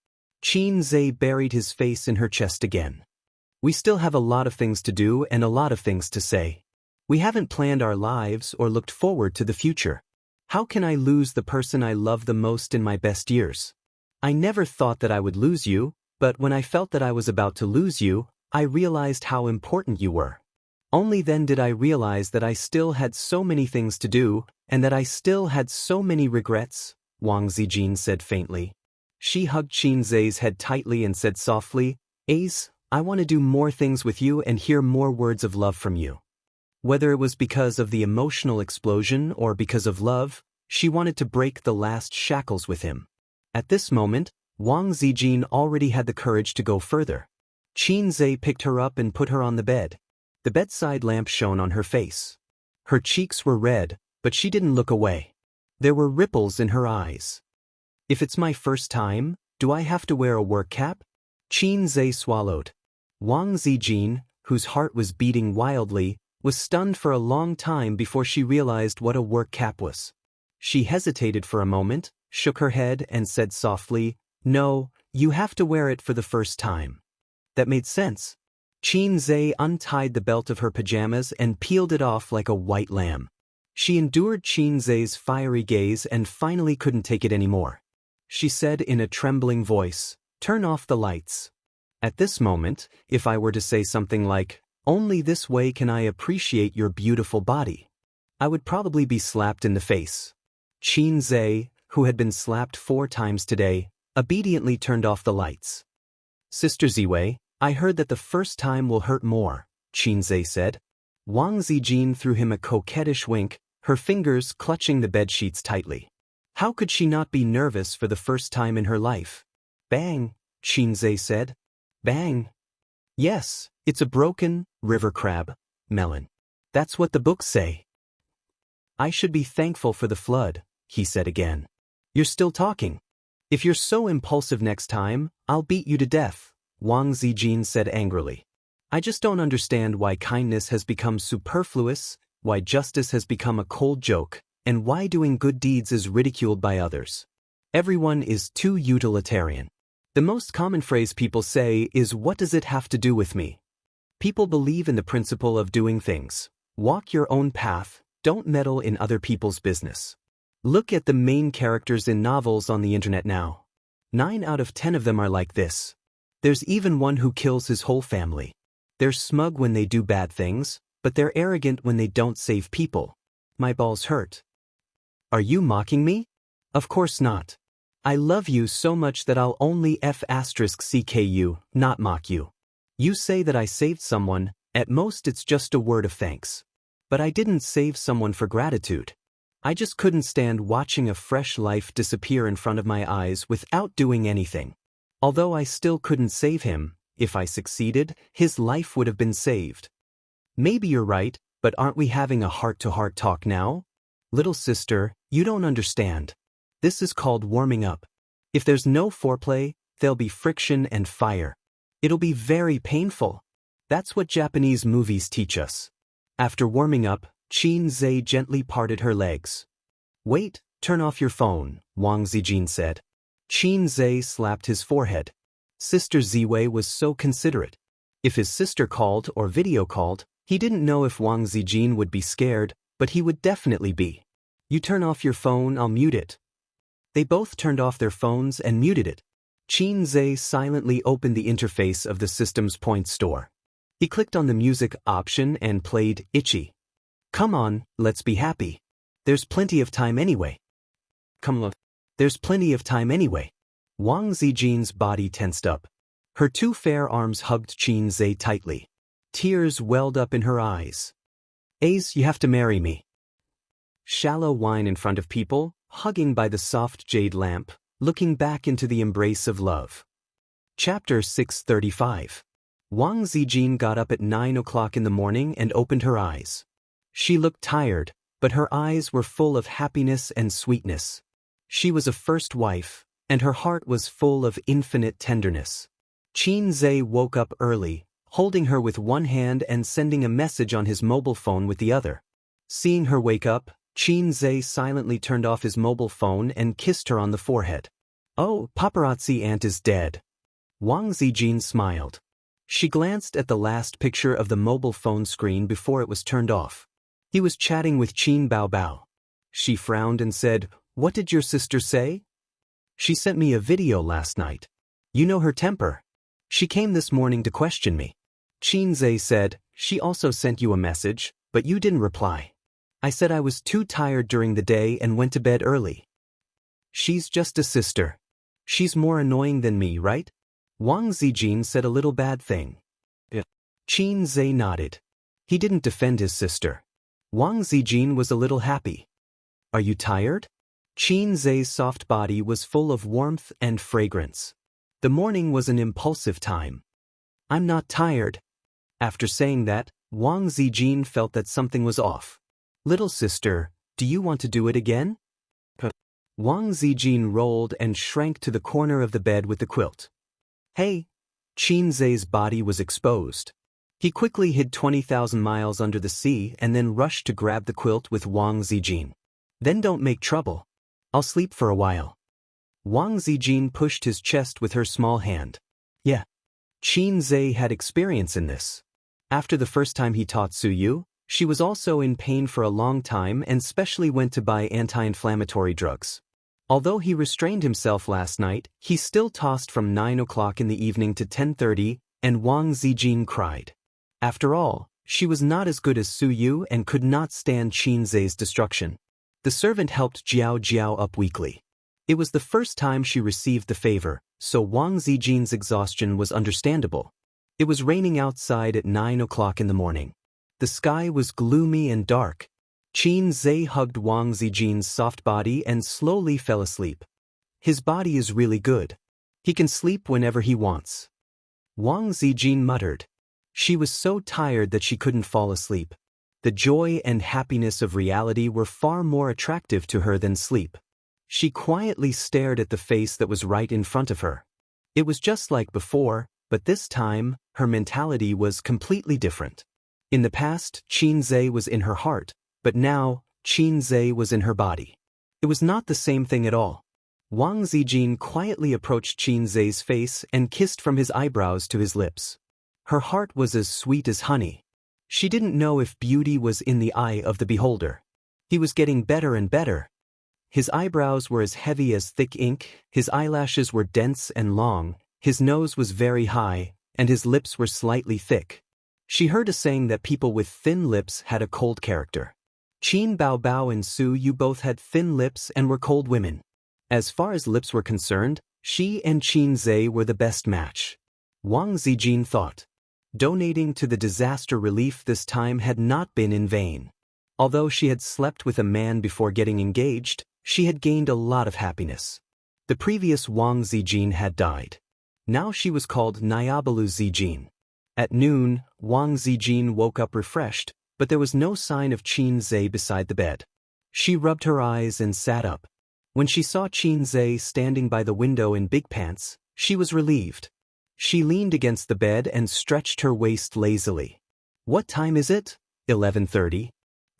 Xianxia buried his face in her chest again. We still have a lot of things to do and a lot of things to say. We haven't planned our lives or looked forward to the future. How can I lose the person I love the most in my best years? I never thought that I would lose you, but when I felt that I was about to lose you, I realized how important you were. Only then did I realize that I still had so many things to do, and that I still had so many regrets, Wang Zijin said faintly. She hugged Xianxia's head tightly and said softly, Ace, I want to do more things with you and hear more words of love from you. Whether it was because of the emotional explosion or because of love, she wanted to break the last shackles with him. At this moment, Wang Zijin already had the courage to go further. Xianxia picked her up and put her on the bed. The bedside lamp shone on her face. Her cheeks were red, but she didn't look away. There were ripples in her eyes. If it's my first time, do I have to wear a work cap? Xianxia swallowed. Wang Zijin, whose heart was beating wildly, was stunned for a long time before she realized what a work cap was. She hesitated for a moment, shook her head and said softly, no, you have to wear it for the first time. That made sense. Xianxia untied the belt of her pajamas and peeled it off like a white lamb. She endured Xianxia's fiery gaze and finally couldn't take it anymore. She said in a trembling voice, turn off the lights. At this moment, if I were to say something like, only this way can I appreciate your beautiful body, I would probably be slapped in the face. Xianxia, who had been slapped 4 times today, obediently turned off the lights. Sister Ziwei, I heard that the first time will hurt more, Xianxia said. Wang Zijin threw him a coquettish wink, her fingers clutching the bedsheets tightly. How could she not be nervous for the first time in her life? Bang, Xianxia said. Bang. Yes, it's a broken river crab, melon. That's what the books say. I should be thankful for the flood, he said again. You're still talking. If you're so impulsive next time, I'll beat you to death, Wang Zijin said angrily. I just don't understand why kindness has become superfluous, why justice has become a cold joke, and why doing good deeds is ridiculed by others. Everyone is too utilitarian. The most common phrase people say is, what does it have to do with me? People believe in the principle of doing things. Walk your own path, don't meddle in other people's business. Look at the main characters in novels on the internet now. 9 out of 10 of them are like this. There's even one who kills his whole family. They're smug when they do bad things, but they're arrogant when they don't save people. My balls hurt. Are you mocking me? Of course not. I love you so much that I'll only *ck you, not mock you. You say that I saved someone, at most it's just a word of thanks. But I didn't save someone for gratitude. I just couldn't stand watching a fresh life disappear in front of my eyes without doing anything. Although I still couldn't save him, if I succeeded, his life would have been saved. Maybe you're right, but aren't we having a heart-to-heart talk now? Little sister, you don't understand. This is called warming up. If there's no foreplay, there'll be friction and fire. It'll be very painful. That's what Japanese movies teach us. After warming up, Xianxia gently parted her legs. Wait, turn off your phone, Wang Zijin said. Xianxia slapped his forehead. Sister Ziwei was so considerate. If his sister called or video called, he didn't know if Wang Zijin would be scared, but he would definitely be. You turn off your phone, I'll mute it. They both turned off their phones and muted it. Xianxia silently opened the interface of the system's point store. He clicked on the music option and played Itchy. Come on, let's be happy. There's plenty of time anyway. Come look. There's plenty of time anyway. Wang Zijin's body tensed up. Her two fair arms hugged Qin Zhe tightly. Tears welled up in her eyes. Ace, you have to marry me. Shallow whine in front of people, hugging by the soft jade lamp, looking back into the embrace of love. Chapter 635. Wang Zijin got up at 9 o'clock in the morning and opened her eyes. She looked tired, but her eyes were full of happiness and sweetness. She was a first wife, and her heart was full of infinite tenderness. Qin Zhe woke up early, holding her with one hand and sending a message on his mobile phone with the other. Seeing her wake up, Qin Zhe silently turned off his mobile phone and kissed her on the forehead. Oh, paparazzi aunt is dead. Wang Zijin smiled. She glanced at the last picture of the mobile phone screen before it was turned off. He was chatting with Qin Baobao. She frowned and said, "What did your sister say?" "She sent me a video last night. You know her temper. She came this morning to question me." Qin Zhe said, "She also sent you a message, but you didn't reply." "I said I was too tired during the day and went to bed early." "She's just a sister. She's more annoying than me, right?" Wang Zijin said a little bad thing. Yeah. Qin Zhe nodded. He didn't defend his sister. Wang Zijin was a little happy. "Are you tired?" Qin Zhe's soft body was full of warmth and fragrance. The morning was an impulsive time. "I'm not tired." After saying that, Wang Zijin felt that something was off. "Little sister, do you want to do it again?" Wang Zijin rolled and shrank to the corner of the bed with the quilt. "Hey!" Qin Zhe's body was exposed. He quickly hid 20,000 miles under the sea and then rushed to grab the quilt with Wang Zijin. "Then don't make trouble. I'll sleep for a while." Wang Zijin pushed his chest with her small hand. Yeah. Qin Zhe had experience in this. After the first time he taught Suyu, she was also in pain for a long time and specially went to buy anti-inflammatory drugs. Although he restrained himself last night, he still tossed from 9 o'clock in the evening to 10:30, and Wang Zijin cried. After all, she was not as good as Suyu and could not stand Qin Zhe's destruction. The servant helped Jiao Jiao up weekly. It was the first time she received the favor, so Wang Zijin's exhaustion was understandable. It was raining outside at 9 o'clock in the morning. The sky was gloomy and dark. Qin Zhe hugged Wang Zijin's soft body and slowly fell asleep. His body is really good. He can sleep whenever he wants. Wang Zijin muttered. She was so tired that she couldn't fall asleep. The joy and happiness of reality were far more attractive to her than sleep. She quietly stared at the face that was right in front of her. It was just like before, but this time, her mentality was completely different. In the past, Qin Zhe was in her heart, but now, Qin Zhe was in her body. It was not the same thing at all. Wang Zijin quietly approached Qin Zhe's face and kissed from his eyebrows to his lips. Her heart was as sweet as honey. She didn't know if beauty was in the eye of the beholder. He was getting better and better. His eyebrows were as heavy as thick ink, his eyelashes were dense and long, his nose was very high, and his lips were slightly thick. She heard a saying that people with thin lips had a cold character. Qin Baobao and Suyu both had thin lips and were cold women. As far as lips were concerned, she and Qin Zhe were the best match. Wang Zijin thought. Donating to the disaster relief this time had not been in vain. Although she had slept with a man before getting engaged, she had gained a lot of happiness. The previous Wang Zijin had died. Now she was called Nyabalu Zijin. At noon, Wang Zijin woke up refreshed, but there was no sign of Qin Zhe beside the bed. She rubbed her eyes and sat up. When she saw Qin Zhe standing by the window in big pants, she was relieved. She leaned against the bed and stretched her waist lazily. What time is it? 11:30.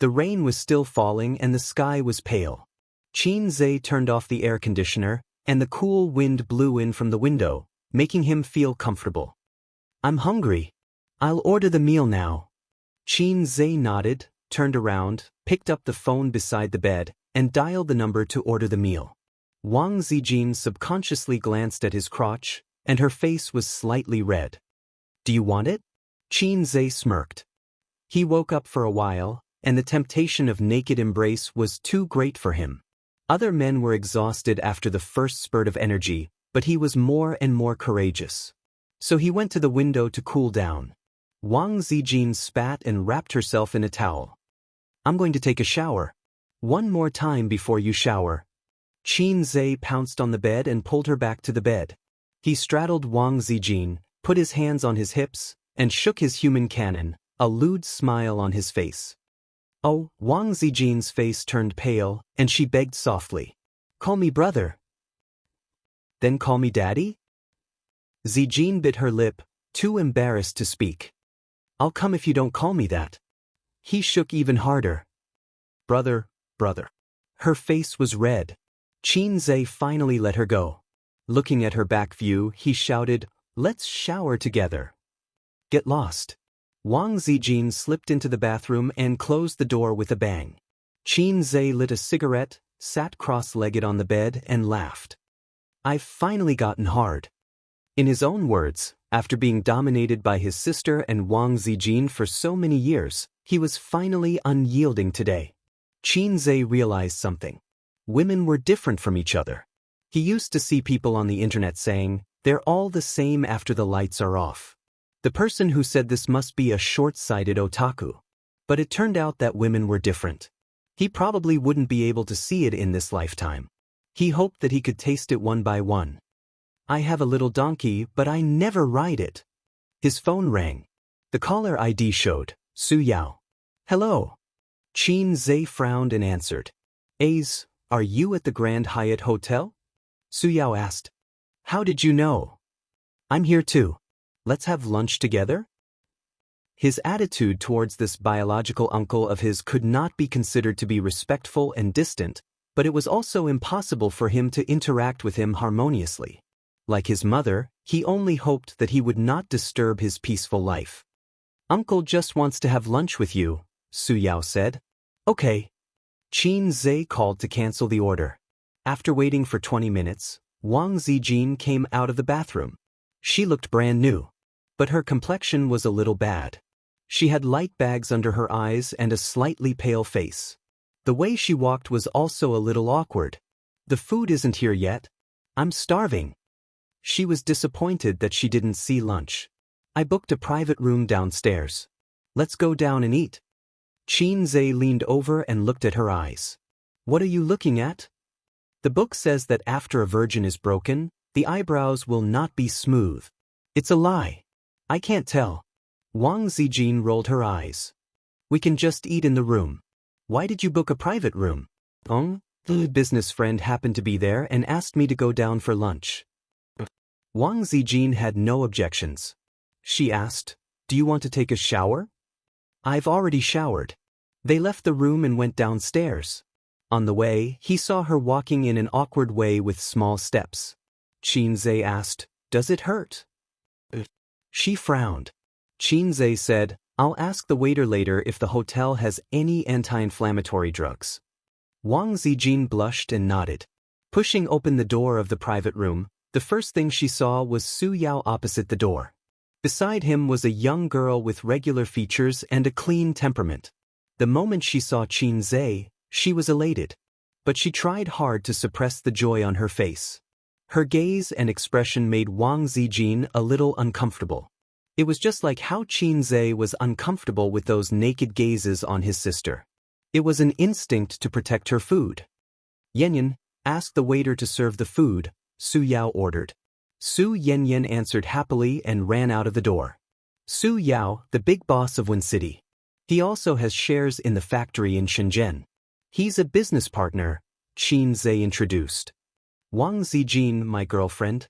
The rain was still falling and the sky was pale. Qin Zhe turned off the air conditioner, and the cool wind blew in from the window, making him feel comfortable. "I'm hungry. I'll order the meal now." Qin Zhe nodded, turned around, picked up the phone beside the bed, and dialed the number to order the meal. Wang Zijin subconsciously glanced at his crotch, and her face was slightly red. "Do you want it?" Qin Zhe smirked. He woke up for a while, and the temptation of naked embrace was too great for him. Other men were exhausted after the first spurt of energy, but he was more and more courageous. So he went to the window to cool down. Wang Zijin spat and wrapped herself in a towel. I'm going to take a shower. One more time before you shower. Qin Zhe pounced on the bed and pulled her back to the bed. He straddled Wang Zijin, put his hands on his hips, and shook his human cannon, a lewd smile on his face. Oh, Wang Zijin's face turned pale, and she begged softly. Call me brother. Then call me daddy? Zijin bit her lip, too embarrassed to speak. I'll come if you don't call me that. He shook even harder. Brother, brother. Her face was red. Qin Zhe finally let her go. Looking at her back view, he shouted, Let's shower together. Get lost. Wang Zijin slipped into the bathroom and closed the door with a bang. Qin Zhe lit a cigarette, sat cross-legged on the bed, and laughed. I've finally gotten hard. In his own words, after being dominated by his sister and Wang Zijin for so many years, he was finally unyielding today. Qin Zhe realized something. Women were different from each other. He used to see people on the internet saying, they're all the same after the lights are off. The person who said this must be a short-sighted otaku. But it turned out that women were different. He probably wouldn't be able to see it in this lifetime. He hoped that he could taste it one by one. I have a little donkey, but I never ride it. His phone rang. The caller ID showed, Su Yao. Hello. Qin Zhe frowned and answered. Ace, are you at the Grand Hyatt Hotel? Su Yao asked. How did you know? I'm here too. Let's have lunch together? His attitude towards this biological uncle of his could not be considered to be respectful and distant, but it was also impossible for him to interact with him harmoniously. Like his mother, he only hoped that he would not disturb his peaceful life. Uncle just wants to have lunch with you, Su Yao said. Okay. Qin Zhe called to cancel the order. After waiting for 20 minutes, Wang Zijin came out of the bathroom. She looked brand new. But her complexion was a little bad. She had light bags under her eyes and a slightly pale face. The way she walked was also a little awkward. The food isn't here yet. I'm starving. She was disappointed that she didn't see lunch. I booked a private room downstairs. Let's go down and eat. Qin Zhe leaned over and looked at her eyes. What are you looking at? The book says that after a virgin is broken, the eyebrows will not be smooth. It's a lie. I can't tell. Wang Zijin rolled her eyes. We can just eat in the room. Why did you book a private room? The business friend happened to be there and asked me to go down for lunch. Wang Zijin had no objections. She asked, Do you want to take a shower? I've already showered. They left the room and went downstairs. On the way, he saw her walking in an awkward way with small steps. Qin Zhe asked, Does it hurt? She frowned. Qin Zhe said, I'll ask the waiter later if the hotel has any anti-inflammatory drugs. Wang Zijin blushed and nodded. Pushing open the door of the private room, the first thing she saw was Su Yao opposite the door. Beside him was a young girl with regular features and a clean temperament. The moment she saw Qin Zhe, she was elated. But she tried hard to suppress the joy on her face. Her gaze and expression made Wang Zijin a little uncomfortable. It was just like how Qin Zhe was uncomfortable with those naked gazes on his sister. It was an instinct to protect her food. Yanyan, ask the waiter to serve the food, Su Yao ordered. Su Yanyan answered happily and ran out of the door. Su Yao, the big boss of Wen City. He also has shares in the factory in Shenzhen. He's a business partner, Qin Zhe introduced. Wang Zijin, my girlfriend.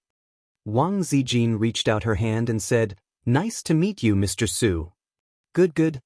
Wang Zijin reached out her hand and said, Nice to meet you, Mr. Su. Good.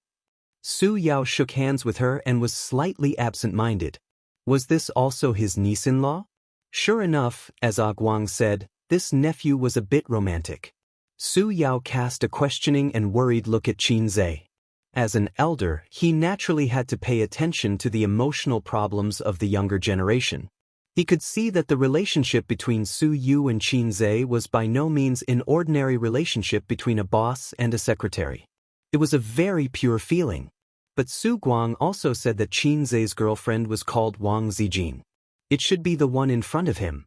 Su Yao shook hands with her and was slightly absent-minded. Was this also his niece-in-law? Sure enough, as Guang said, this nephew was a bit romantic. Su Yao cast a questioning and worried look at Qin Zhe. As an elder, he naturally had to pay attention to the emotional problems of the younger generation. He could see that the relationship between Su Yu and Qin Zhe was by no means an ordinary relationship between a boss and a secretary. It was a very pure feeling. But Su Guang also said that Qin Zhe's girlfriend was called Wang Zijin. It should be the one in front of him.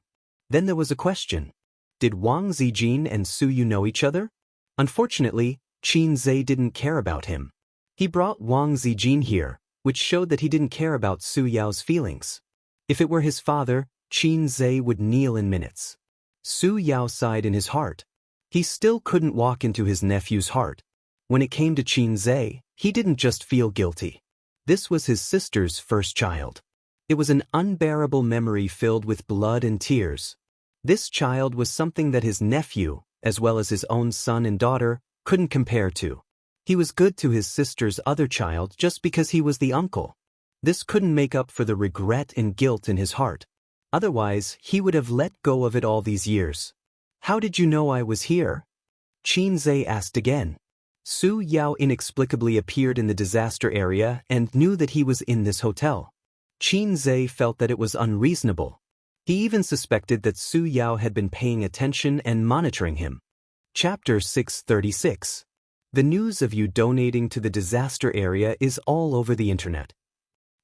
Then there was a question. Did Wang Zijin and Su Yu know each other? Unfortunately, Qin Zhe didn't care about him. He brought Wang Zijin here, which showed that he didn't care about Su Yao's feelings. If it were his father, Qin Zhe would kneel in minutes. Su Yao sighed in his heart. He still couldn't walk into his nephew's heart. When it came to Qin Zhe, he didn't just feel guilty. This was his sister's first child. It was an unbearable memory filled with blood and tears. This child was something that his nephew, as well as his own son and daughter, couldn't compare to. He was good to his sister's other child just because he was the uncle. This couldn't make up for the regret and guilt in his heart. Otherwise, he would have let go of it all these years. How did you know I was here? Qin Zhe asked again. Su Yao inexplicably appeared in the disaster area and knew that he was in this hotel. Qin Zhe felt that it was unreasonable. He even suspected that Su Yao had been paying attention and monitoring him. Chapter 636. The news of you donating to the disaster area is all over the internet.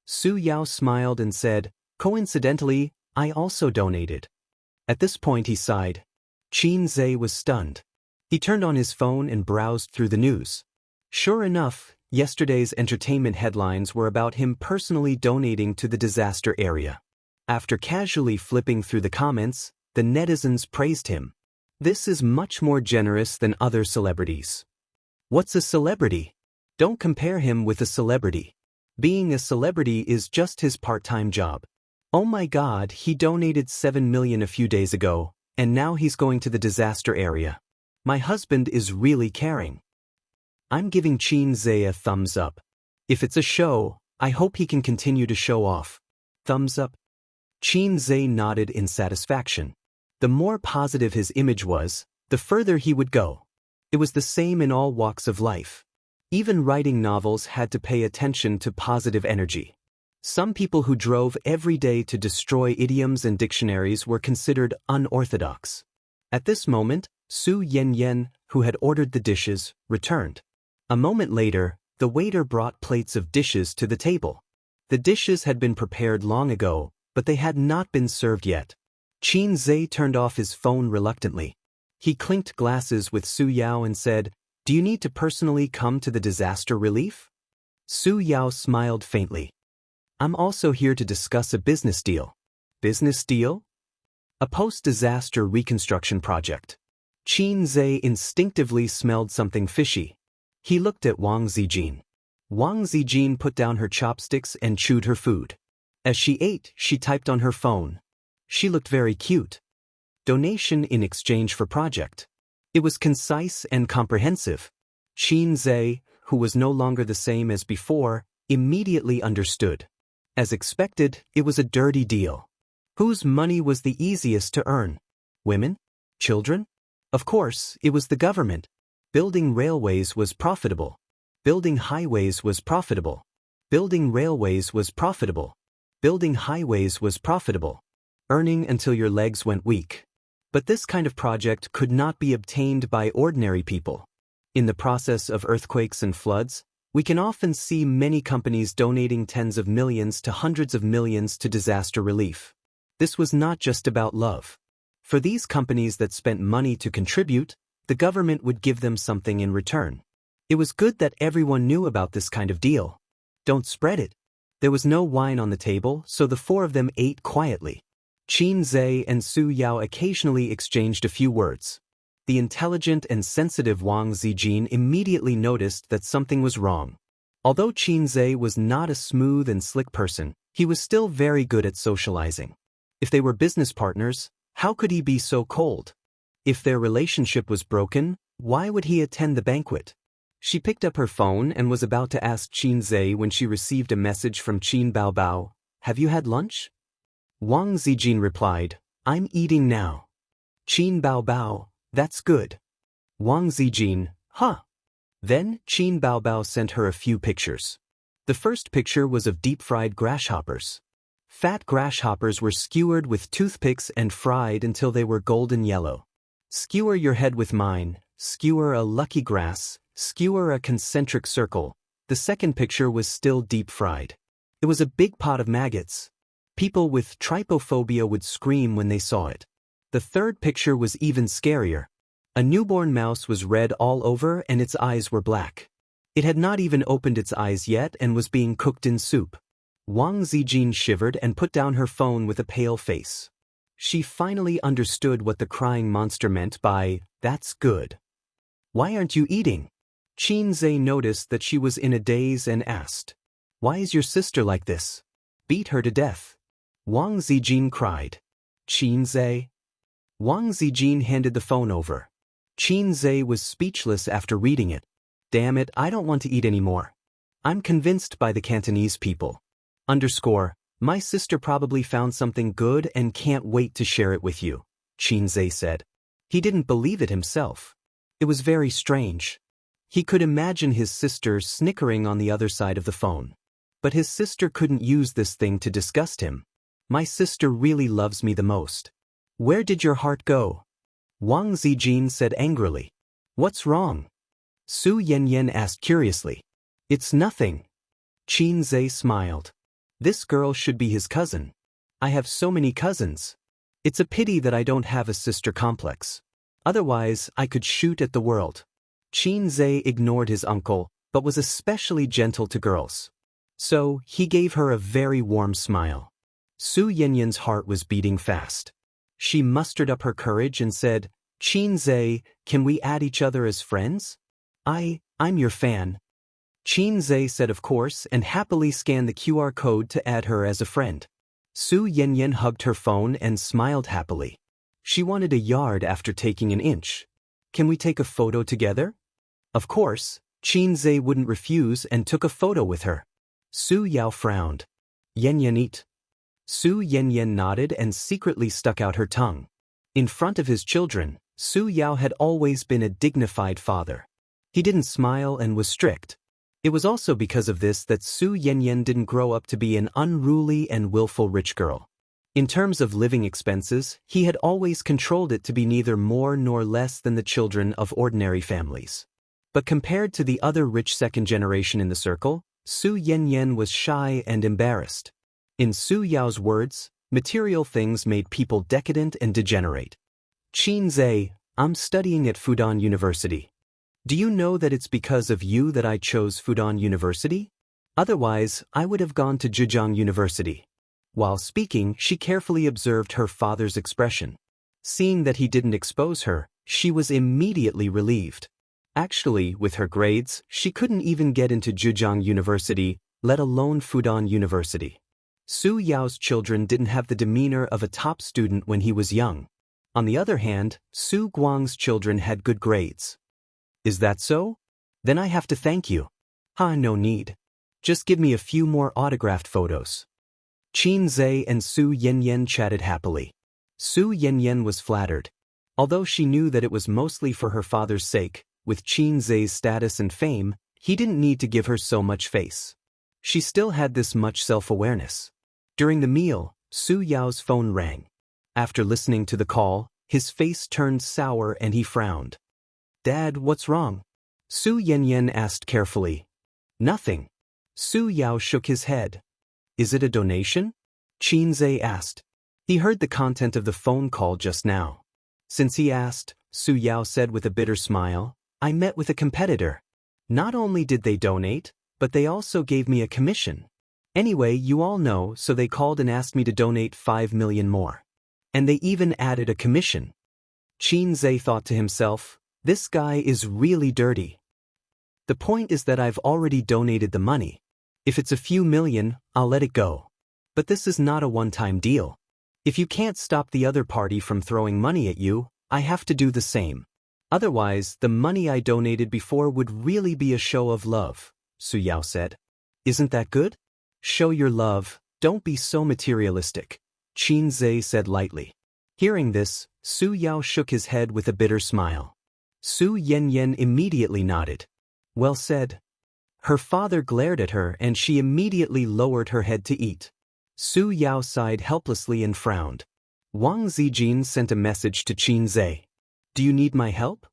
Su Yao smiled and said, "Coincidentally, I also donated." At this point he sighed. Qin Zhe was stunned. He turned on his phone and browsed through the news. Sure enough, yesterday's entertainment headlines were about him personally donating to the disaster area. After casually flipping through the comments, the netizens praised him. This is much more generous than other celebrities. What's a celebrity? Don't compare him with a celebrity. Being a celebrity is just his part-time job. Oh my God, he donated 7 million a few days ago, and now he's going to the disaster area. My husband is really caring. I'm giving Qin Zhe a thumbs up. If it's a show, I hope he can continue to show off. Thumbs up. Qin Zhe nodded in satisfaction. The more positive his image was, the further he would go. It was the same in all walks of life. Even writing novels had to pay attention to positive energy. Some people who drove every day to destroy idioms and dictionaries were considered unorthodox. At this moment, Su Yanyan, who had ordered the dishes, returned. A moment later, the waiter brought plates of dishes to the table. The dishes had been prepared long ago, but they had not been served yet. Qin Zhe turned off his phone reluctantly. He clinked glasses with Su Yao and said, "Do you need to personally come to the disaster relief?" Su Yao smiled faintly. "I'm also here to discuss a business deal." Business deal? A post-disaster reconstruction project. Qin Zhe instinctively smelled something fishy. He looked at Wang Zijin. Wang Zijin put down her chopsticks and chewed her food. As she ate, she typed on her phone. She looked very cute. Donation in exchange for project. It was concise and comprehensive. Qin Zhe, who was no longer the same as before, immediately understood. As expected, it was a dirty deal. Whose money was the easiest to earn? Women? Children? Of course, it was the government. Building railways was profitable. Building highways was profitable. Building railways was profitable. Building highways was profitable. Earning until your legs went weak. But this kind of project could not be obtained by ordinary people. In the process of earthquakes and floods, we can often see many companies donating tens of millions to hundreds of millions to disaster relief. This was not just about love. For these companies that spent money to contribute, the government would give them something in return. It was good that everyone knew about this kind of deal. Don't spread it. There was no wine on the table, so the four of them ate quietly. Qin Zhe and Su Yao occasionally exchanged a few words. The intelligent and sensitive Wang Zijin immediately noticed that something was wrong. Although Qin Zhe was not a smooth and slick person, he was still very good at socializing. If they were business partners, how could he be so cold? If their relationship was broken, why would he attend the banquet? She picked up her phone and was about to ask Qin Zhe when she received a message from Qin Baobao. "Have you had lunch?" Wang Zijin replied, "I'm eating now." Qin Baobao, "That's good." Wang Zijin, "Huh." Then Qin Baobao sent her a few pictures. The first picture was of deep-fried grasshoppers. Fat grasshoppers were skewered with toothpicks and fried until they were golden yellow. "Skewer your head with mine, skewer a lucky grass, skewer a concentric circle." The second picture was still deep-fried. It was a big pot of maggots. People with trypophobia would scream when they saw it. The third picture was even scarier. A newborn mouse was red all over and its eyes were black. It had not even opened its eyes yet and was being cooked in soup. Wang Zijin shivered and put down her phone with a pale face. She finally understood what the crying monster meant by, "That's good." "Why aren't you eating?" Qin Zhe noticed that she was in a daze and asked, "Why is your sister like this? Beat her to death." Wang Zijin cried. "Qin Zhe?" Wang Zijin handed the phone over. Qin Zhe was speechless after reading it. "Damn it, I don't want to eat anymore. I'm convinced by the Cantonese people. My sister probably found something good and can't wait to share it with you," Qin Zhe said. He didn't believe it himself. It was very strange. He could imagine his sister snickering on the other side of the phone. But his sister couldn't use this thing to disgust him. "My sister really loves me the most." "Where did your heart go?" Wang Zijin said angrily. "What's wrong?" Su Yanyan asked curiously. "It's nothing." Qin Zhe smiled. "This girl should be his cousin. I have so many cousins. It's a pity that I don't have a sister complex. Otherwise, I could shoot at the world." Qin Zhe ignored his uncle, but was especially gentle to girls. So, he gave her a very warm smile. Su Yanyan's heart was beating fast. She mustered up her courage and said, "Qin Zhe, can we add each other as friends? I'm your fan." Qin Zhe said of course and happily scanned the QR code to add her as a friend. Su Yanyan hugged her phone and smiled happily. She wanted a yard after taking an inch. "Can we take a photo together?" Of course, Qin Zhe wouldn't refuse and took a photo with her. Su Yao frowned. "Yanyan eat." Su Yanyan nodded and secretly stuck out her tongue. In front of his children, Su Yao had always been a dignified father. He didn't smile and was strict. It was also because of this that Su Yanyan didn't grow up to be an unruly and willful rich girl. In terms of living expenses, he had always controlled it to be neither more nor less than the children of ordinary families. But compared to the other rich second generation in the circle, Su Yanyan was shy and embarrassed. In Su Yao's words, material things made people decadent and degenerate. "Qin Zhe, I'm studying at Fudan University. Do you know that it's because of you that I chose Fudan University? Otherwise, I would have gone to Zhejiang University." While speaking, she carefully observed her father's expression. Seeing that he didn't expose her, she was immediately relieved. Actually, with her grades, she couldn't even get into Zhejiang University, let alone Fudan University. Su Yao's children didn't have the demeanor of a top student when he was young. On the other hand, Su Guang's children had good grades. "Is that so? Then I have to thank you." No need. Just give me a few more autographed photos." Qin Zhe and Su Yanyan chatted happily. Su Yanyan was flattered. Although she knew that it was mostly for her father's sake, with Qin Zhe's status and fame, he didn't need to give her so much face. She still had this much self-awareness. During the meal, Su Yao's phone rang. After listening to the call, his face turned sour and he frowned. "Dad, what's wrong?" Su Yanyan asked carefully. "Nothing." Su Yao shook his head. "Is it a donation?" Qin Zhe asked. He heard the content of the phone call just now. Since he asked, Su Yao said with a bitter smile, "I met with a competitor. Not only did they donate, but they also gave me a commission. Anyway, you all know, so they called and asked me to donate 5 million more. And they even added a commission." Qin Zhe thought to himself, "This guy is really dirty. The point is that I've already donated the money. If it's a few million, I'll let it go. But this is not a one-time deal. If you can't stop the other party from throwing money at you, I have to do the same. Otherwise, the money I donated before would really be a show of love," Su Yao said. "Isn't that good? Show your love, don't be so materialistic," Qin Zhe said lightly. Hearing this, Su Yao shook his head with a bitter smile. Su Yanyan immediately nodded. "Well said." Her father glared at her and she immediately lowered her head to eat. Su Yao sighed helplessly and frowned. Wang Zijin sent a message to Qin Zhe. "Do you need my help?"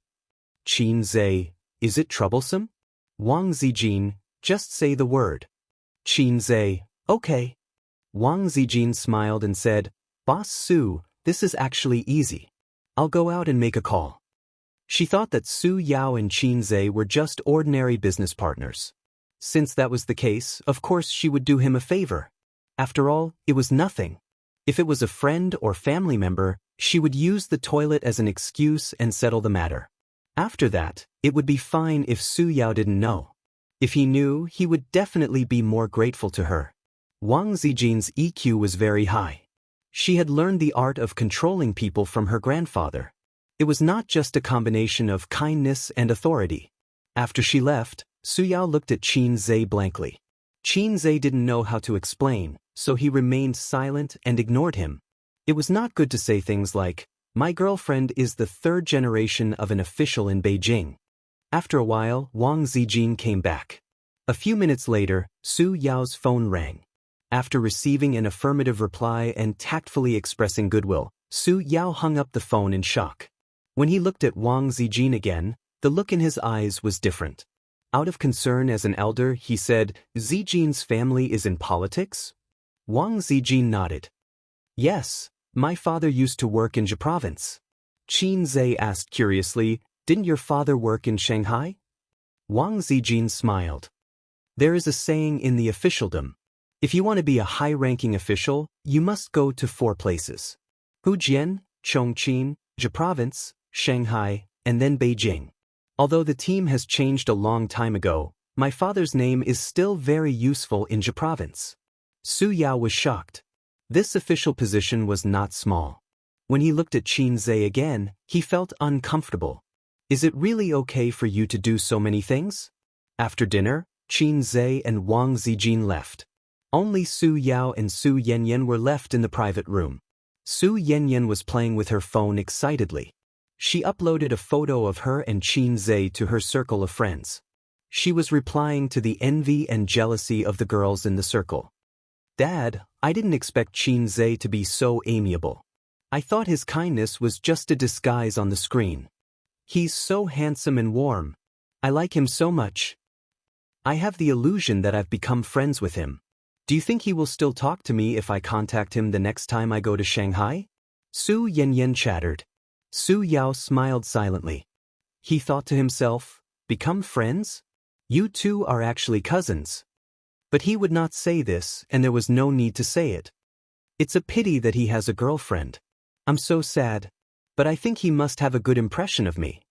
Qin Zhe, "Is it troublesome?" Wang Zijin, "Just say the word." Qin Zhe, "Okay." Wang Zijin smiled and said, "Boss Su, this is actually easy. I'll go out and make a call." She thought that Su Yao and Qin Zhe were just ordinary business partners. Since that was the case, of course she would do him a favor. After all, it was nothing. If it was a friend or family member, she would use the toilet as an excuse and settle the matter. After that, it would be fine if Su Yao didn't know. If he knew, he would definitely be more grateful to her. Wang Zijin's EQ was very high. She had learned the art of controlling people from her grandfather. It was not just a combination of kindness and authority. After she left, Su Yao looked at Qin Zhe blankly. Qin Zhe didn't know how to explain, so he remained silent and ignored him. It was not good to say things like, "My girlfriend is the third generation of an official in Beijing." After a while, Wang Zijin came back. A few minutes later, Su Yao's phone rang. After receiving an affirmative reply and tactfully expressing goodwill, Su Yao hung up the phone in shock. When he looked at Wang Zijin again, the look in his eyes was different. Out of concern as an elder, he said, "Zijin's family is in politics?" Wang Zijin nodded. "Yes, my father used to work in Jia province." Qin Zhe asked curiously, "Didn't your father work in Shanghai?" Wang Zijin smiled. "There is a saying in the officialdom. If you want to be a high-ranking official, you must go to 4 places: Fujian, Chongqing, Jia province, Shanghai, and then Beijing. Although the team has changed a long time ago, my father's name is still very useful in Jia province." Su Yao was shocked. This official position was not small. When he looked at Qin Zhe again, he felt uncomfortable. "Is it really okay for you to do so many things?" After dinner, Qin Zhe and Wang Zijin left. Only Su Yao and Su Yanyan were left in the private room. Su Yanyan was playing with her phone excitedly. She uploaded a photo of her and Qin Zhe to her circle of friends. She was replying to the envy and jealousy of the girls in the circle. "Dad, I didn't expect Qin Zhe to be so amiable. I thought his kindness was just a disguise on the screen. He's so handsome and warm. I like him so much. I have the illusion that I've become friends with him. Do you think he will still talk to me if I contact him the next time I go to Shanghai?" Su Yanyan chattered. Su Yao smiled silently. He thought to himself, "Become friends? You two are actually cousins." But he would not say this, and there was no need to say it. "It's a pity that he has a girlfriend. I'm so sad. But I think he must have a good impression of me."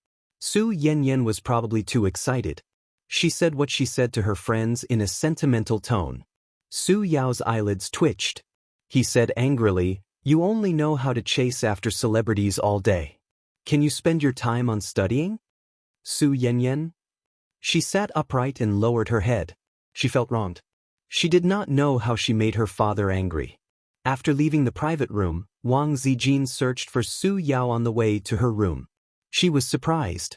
Su Yanyan was probably too excited. She said what she said to her friends in a sentimental tone. Su Yao's eyelids twitched. He said angrily, "You only know how to chase after celebrities all day. Can you spend your time on studying?" Su Yanyan? She sat upright and lowered her head. She felt wronged. She did not know how she made her father angry. After leaving the private room, Wang Zijin searched for Su Yao on the way to her room. She was surprised.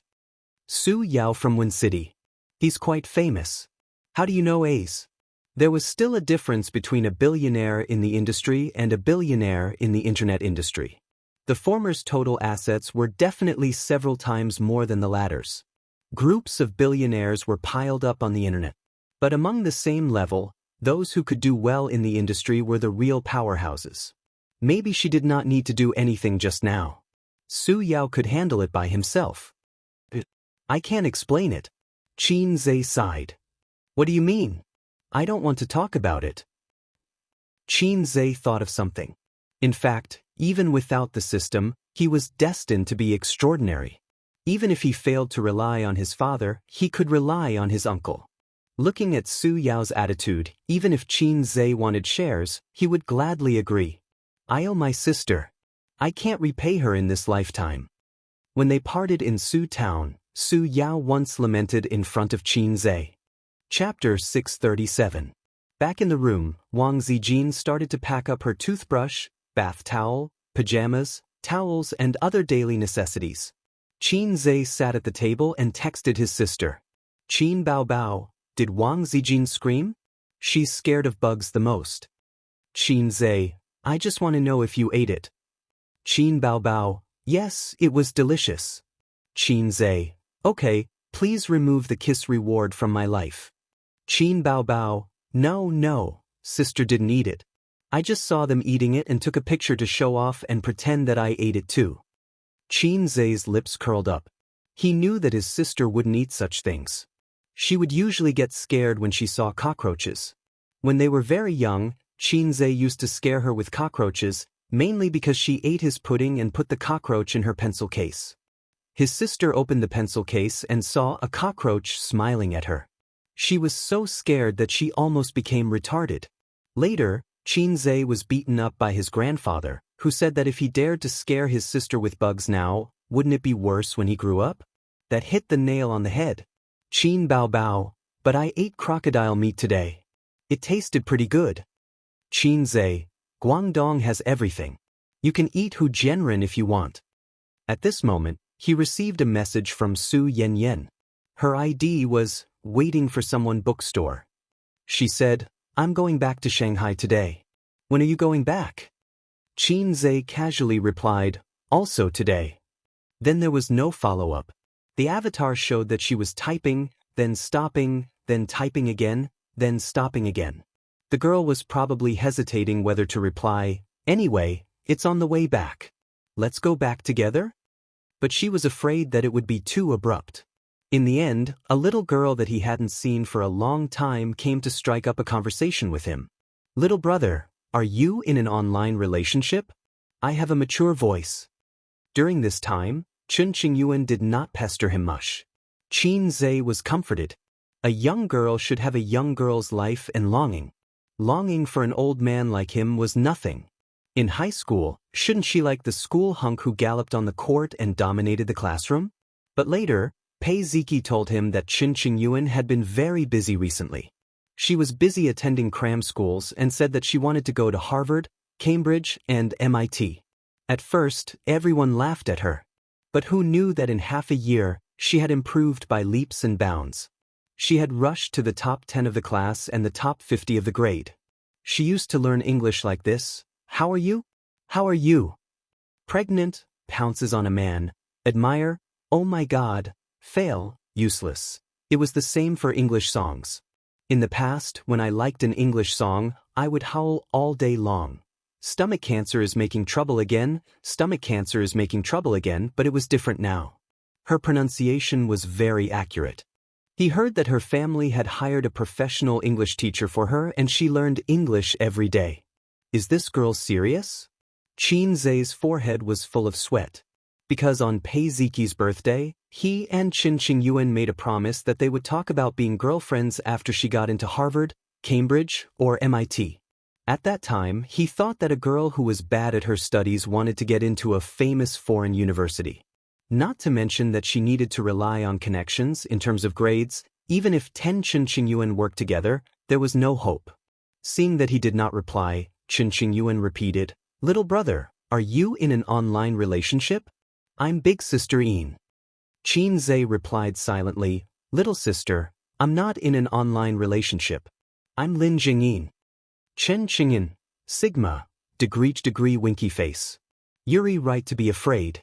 "Su Yao from Wen City. He's quite famous. How do you know Ace?" There was still a difference between a billionaire in the industry and a billionaire in the internet industry. The former's total assets were definitely several times more than the latter's. Groups of billionaires were piled up on the internet. But among the same level, those who could do well in the industry were the real powerhouses. Maybe she did not need to do anything just now. Su Yao could handle it by himself. "I can't explain it." Qin Zhe sighed. "What do you mean? I don't want to talk about it." Qin Zhe thought of something. In fact, even without the system, he was destined to be extraordinary. Even if he failed to rely on his father, he could rely on his uncle. Looking at Su Yao's attitude, even if Qin Zhe wanted shares, he would gladly agree. "I owe my sister. I can't repay her in this lifetime." When they parted in Su Town, Su Yao once lamented in front of Qin Zhe. Chapter 637. Back in the room, Wang Zijin started to pack up her toothbrush, bath towel, pajamas, towels, and other daily necessities. Qin Zhe sat at the table and texted his sister. "Qin Bao Bao, did Wang Zijin scream? She's scared of bugs the most." Qin Zhe, "I just want to know if you ate it." Qin Bao Bao, "Yes, it was delicious." Qin Zhe, "Okay, please remove the kiss reward from my life." Qin Bao Bao, No, sister didn't eat it." I just saw them eating it and took a picture to show off and pretend that I ate it too. Xianxia's lips curled up. He knew that his sister wouldn't eat such things. She would usually get scared when she saw cockroaches. When they were very young, Xianxia used to scare her with cockroaches, mainly because she ate his pudding and put the cockroach in her pencil case. His sister opened the pencil case and saw a cockroach smiling at her. She was so scared that she almost became retarded. Later, Xianxia was beaten up by his grandfather, who said that if he dared to scare his sister with bugs now, wouldn't it be worse when he grew up? That hit the nail on the head. Qin bao bao, but I ate crocodile meat today. It tasted pretty good. Xianxia, Guangdong has everything. You can eat Hu Jianren if you want. At this moment, he received a message from Su Yanyan. Her ID was, waiting for someone bookstore. She said, I'm going back to Shanghai today. When are you going back? Xianxia casually replied, also today. Then there was no follow-up. The avatar showed that she was typing, then stopping, then typing again, then stopping again. The girl was probably hesitating whether to reply, anyway, it's on the way back. Let's go back together? But she was afraid that it would be too abrupt. In the end, a little girl that he hadn't seen for a long time came to strike up a conversation with him. Little brother, are you in an online relationship? I have a mature voice. During this time, Chun Qingyuan did not pester him much. Xianxia was comforted. A young girl should have a young girl's life and longing. Longing for an old man like him was nothing. In high school, shouldn't she like the school hunk who galloped on the court and dominated the classroom? But later, Pei Ziki told him that Chun Qingyuan had been very busy recently. She was busy attending cram schools and said that she wanted to go to Harvard, Cambridge, and MIT. At first, everyone laughed at her. But who knew that in half a year, she had improved by leaps and bounds. She had rushed to the top 10 of the class and the top 50 of the grade. She used to learn English like this. How are you? How are you? Pregnant, pounces on a man. Admire, oh my God. Fail, useless. It was the same for English songs. In the past, when I liked an English song, I would howl all day long. Stomach cancer is making trouble again, stomach cancer is making trouble again, but it was different now. Her pronunciation was very accurate. He heard that her family had hired a professional English teacher for her and she learned English every day. Is this girl serious? Xianxia's forehead was full of sweat. Because on Pei Ziki's birthday, he and Chun Qingyuan made a promise that they would talk about being girlfriends after she got into Harvard, Cambridge, or MIT. At that time, he thought that a girl who was bad at her studies wanted to get into a famous foreign university. Not to mention that she needed to rely on connections in terms of grades. Even if 10 Chun Qingyuan worked together, there was no hope. Seeing that he did not reply, Chun Qingyuan repeated, Little brother, are you in an online relationship? I'm big sister Yin. Xianxia replied silently, Little sister, I'm not in an online relationship. I'm Lin Jingyin. Chen Qingyin, Sigma, degree winky face. Yuri right to be afraid.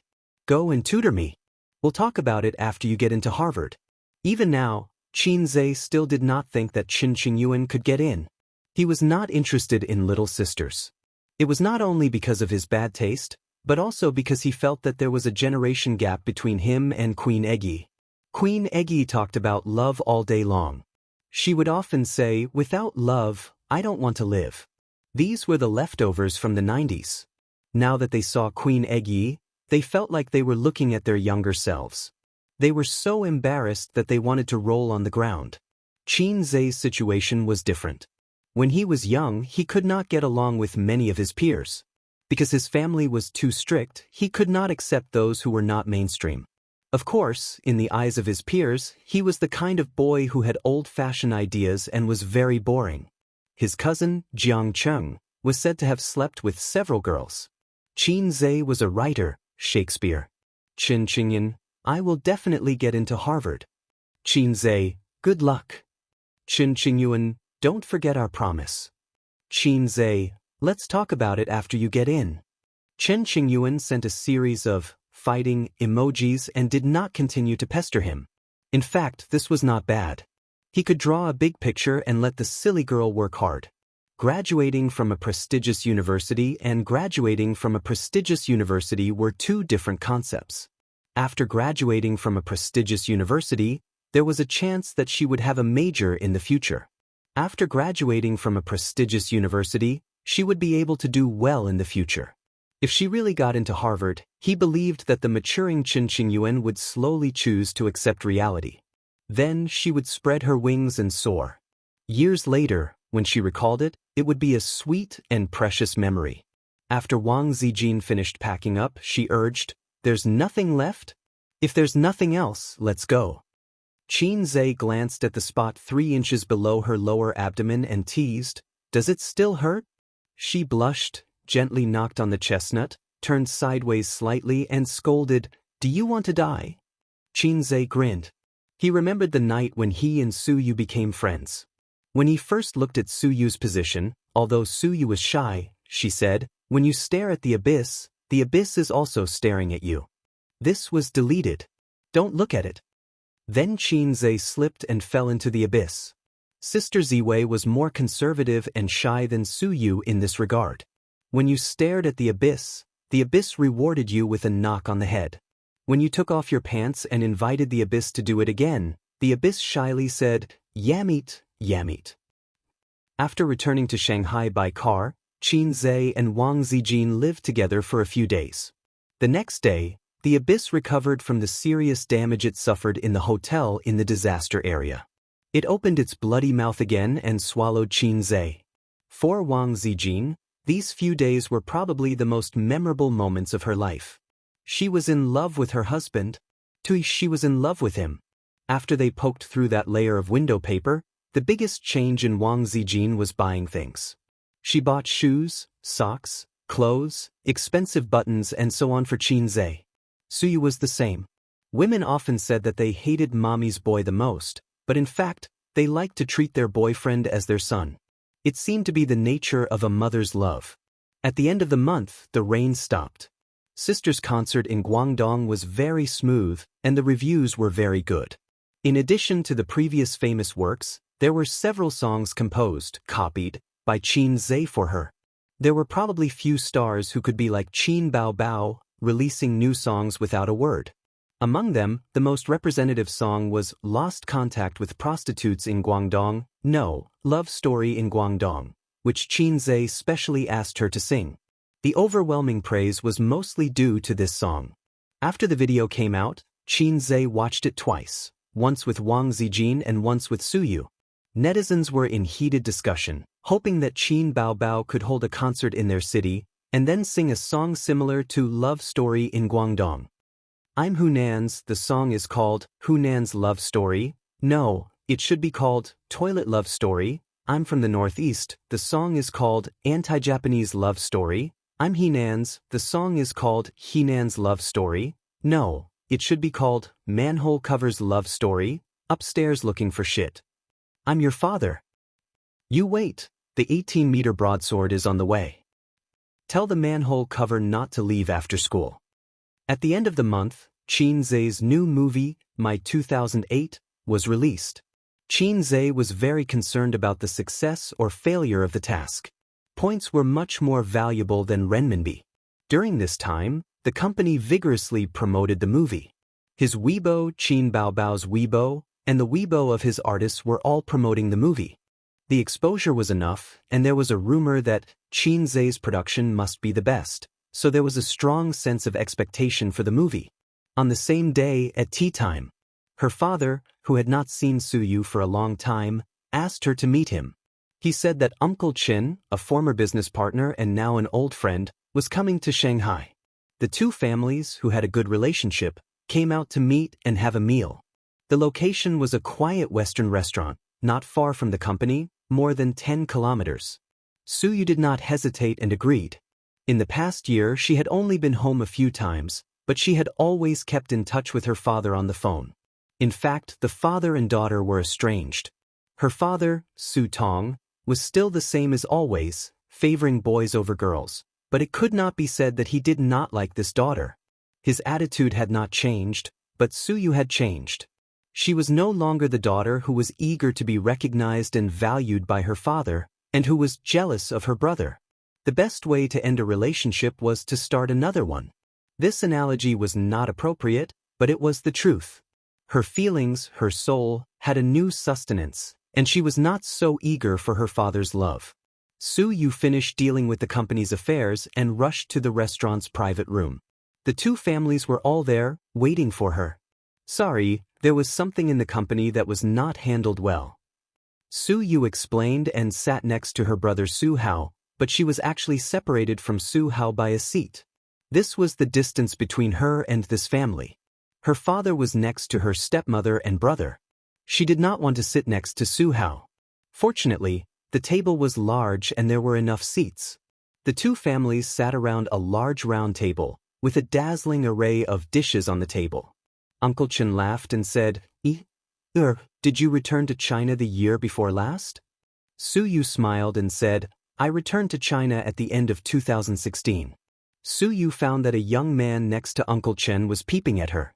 Go and tutor me. We'll talk about it after you get into Harvard. Even now, Xianxia still did not think that Chun Qingyuan could get in. He was not interested in little sisters. It was not only because of his bad taste, but also because he felt that there was a generation gap between him and Queen Eggy. Queen Eggy talked about love all day long. She would often say, without love, I don't want to live. These were the leftovers from the 90s. Now that they saw Queen Eggy, they felt like they were looking at their younger selves. They were so embarrassed that they wanted to roll on the ground. Xianxia's situation was different. When he was young, he could not get along with many of his peers. Because his family was too strict, he could not accept those who were not mainstream. Of course, in the eyes of his peers, he was the kind of boy who had old-fashioned ideas and was very boring. His cousin, Jiang Cheng, was said to have slept with several girls. Xianxia was a writer, Shakespeare. Chun Qingyuan, I will definitely get into Harvard. Xianxia, good luck. Chun Qingyuan, don't forget our promise. Xianxia, let's talk about it after you get in. Chun Qingyuan sent a series of fighting emojis and did not continue to pester him. In fact, this was not bad. He could draw a big picture and let the silly girl work hard. Graduating from a prestigious university and graduating from a prestigious university were two different concepts. After graduating from a prestigious university, there was a chance that she would have a major in the future. After graduating from a prestigious university, she would be able to do well in the future. If she really got into Harvard, he believed that the maturing Chen Qingyuan would slowly choose to accept reality. Then she would spread her wings and soar. Years later, when she recalled it, it would be a sweet and precious memory. After Wang Zijin finished packing up, she urged, "There's nothing left? If there's nothing else, let's go." Qin Zhe glanced at the spot 3 inches below her lower abdomen and teased, "Does it still hurt?" She blushed, gently knocked on the chestnut, turned sideways slightly and scolded, "Do you want to die?" Qin Zhe grinned. He remembered the night when he and Su Yu became friends. When he first looked at Su Yu's position, although Su Yu was shy, she said, "When you stare at the abyss is also staring at you." This was deleted. Don't look at it. Then Qin Zhe slipped and fell into the abyss. Sister Ziwei was more conservative and shy than Su Yu in this regard. When you stared at the abyss rewarded you with a knock on the head. When you took off your pants and invited the abyss to do it again, the abyss shyly said, "Yamit, Yamit." After returning to Shanghai by car, Qin Zhe and Wang Zijin lived together for a few days. The next day, the abyss recovered from the serious damage it suffered in the hotel in the disaster area. It opened its bloody mouth again and swallowed Qin Zhe. For Wang Zijin, these few days were probably the most memorable moments of her life. She was in love with her husband. She was in love with him. After they poked through that layer of window paper, the biggest change in Wang Zijin was buying things. She bought shoes, socks, clothes, expensive buttons and so on for Qin Zhe. Su Yu was the same. Women often said that they hated mommy's boy the most, but in fact, they liked to treat their boyfriend as their son. It seemed to be the nature of a mother's love. At the end of the month, the rain stopped. Sister's concert in Guangdong was very smooth, and the reviews were very good. In addition to the previous famous works, there were several songs composed, copied, by Qin Zhe for her. There were probably few stars who could be like Qin Bao Bao, releasing new songs without a word. Among them, the most representative song was Lost Contact with Prostitutes in Guangdong, No, Love Story in Guangdong, which Qin Zhe specially asked her to sing. The overwhelming praise was mostly due to this song. After the video came out, Qin Zhe watched it twice, once with Wang Zijin and once with Su Yu. Netizens were in heated discussion, hoping that Qin Bao Bao could hold a concert in their city and then sing a song similar to Love Story in Guangdong. I'm Hunan's, the song is called Hunan's Love Story. No, it should be called Toilet Love Story. I'm from the Northeast, the song is called Anti-Japanese Love Story. I'm Henan's, the song is called Henan's Love Story. No, it should be called Manhole Cover's Love Story. Upstairs looking for shit. I'm your father. You wait, the 18-meter broadsword is on the way. Tell the manhole cover not to leave after school. At the end of the month, Qin Zhe's new movie, My 2008, was released. Qin Zhe was very concerned about the success or failure of the task. Points were much more valuable than renminbi. During this time, the company vigorously promoted the movie. His Weibo, Qin Bao Bao's Weibo, and the Weibo of his artists were all promoting the movie. The exposure was enough, and there was a rumor that Qin Zhe's production must be the best, so there was a strong sense of expectation for the movie. On the same day, at tea time, her father, who had not seen Su Yu for a long time, asked her to meet him. He said that Uncle Chen, a former business partner and now an old friend, was coming to Shanghai. The two families, who had a good relationship, came out to meet and have a meal. The location was a quiet Western restaurant, not far from the company, more than 10 kilometers. Su Yu did not hesitate and agreed. In the past year she had only been home a few times, but she had always kept in touch with her father on the phone. In fact, the father and daughter were estranged. Her father, Su Tong, was still the same as always, favoring boys over girls, but it could not be said that he did not like this daughter. His attitude had not changed, but Su Yu had changed. She was no longer the daughter who was eager to be recognized and valued by her father, and who was jealous of her brother. The best way to end a relationship was to start another one. This analogy was not appropriate, but it was the truth. Her feelings, her soul, had a new sustenance, and she was not so eager for her father's love. Su Yu finished dealing with the company's affairs and rushed to the restaurant's private room. The two families were all there, waiting for her. Sorry, there was something in the company that was not handled well. Su Yu explained and sat next to her brother Su Hao, but she was actually separated from Su Hao by a seat. This was the distance between her and this family. Her father was next to her stepmother and brother. She did not want to sit next to Su Hao. Fortunately, the table was large and there were enough seats. The two families sat around a large round table, with a dazzling array of dishes on the table. Uncle Chen laughed and said, Did you return to China the year before last? Su Yu smiled and said, I returned to China at the end of 2016. Su Yu found that a young man next to Uncle Chen was peeping at her.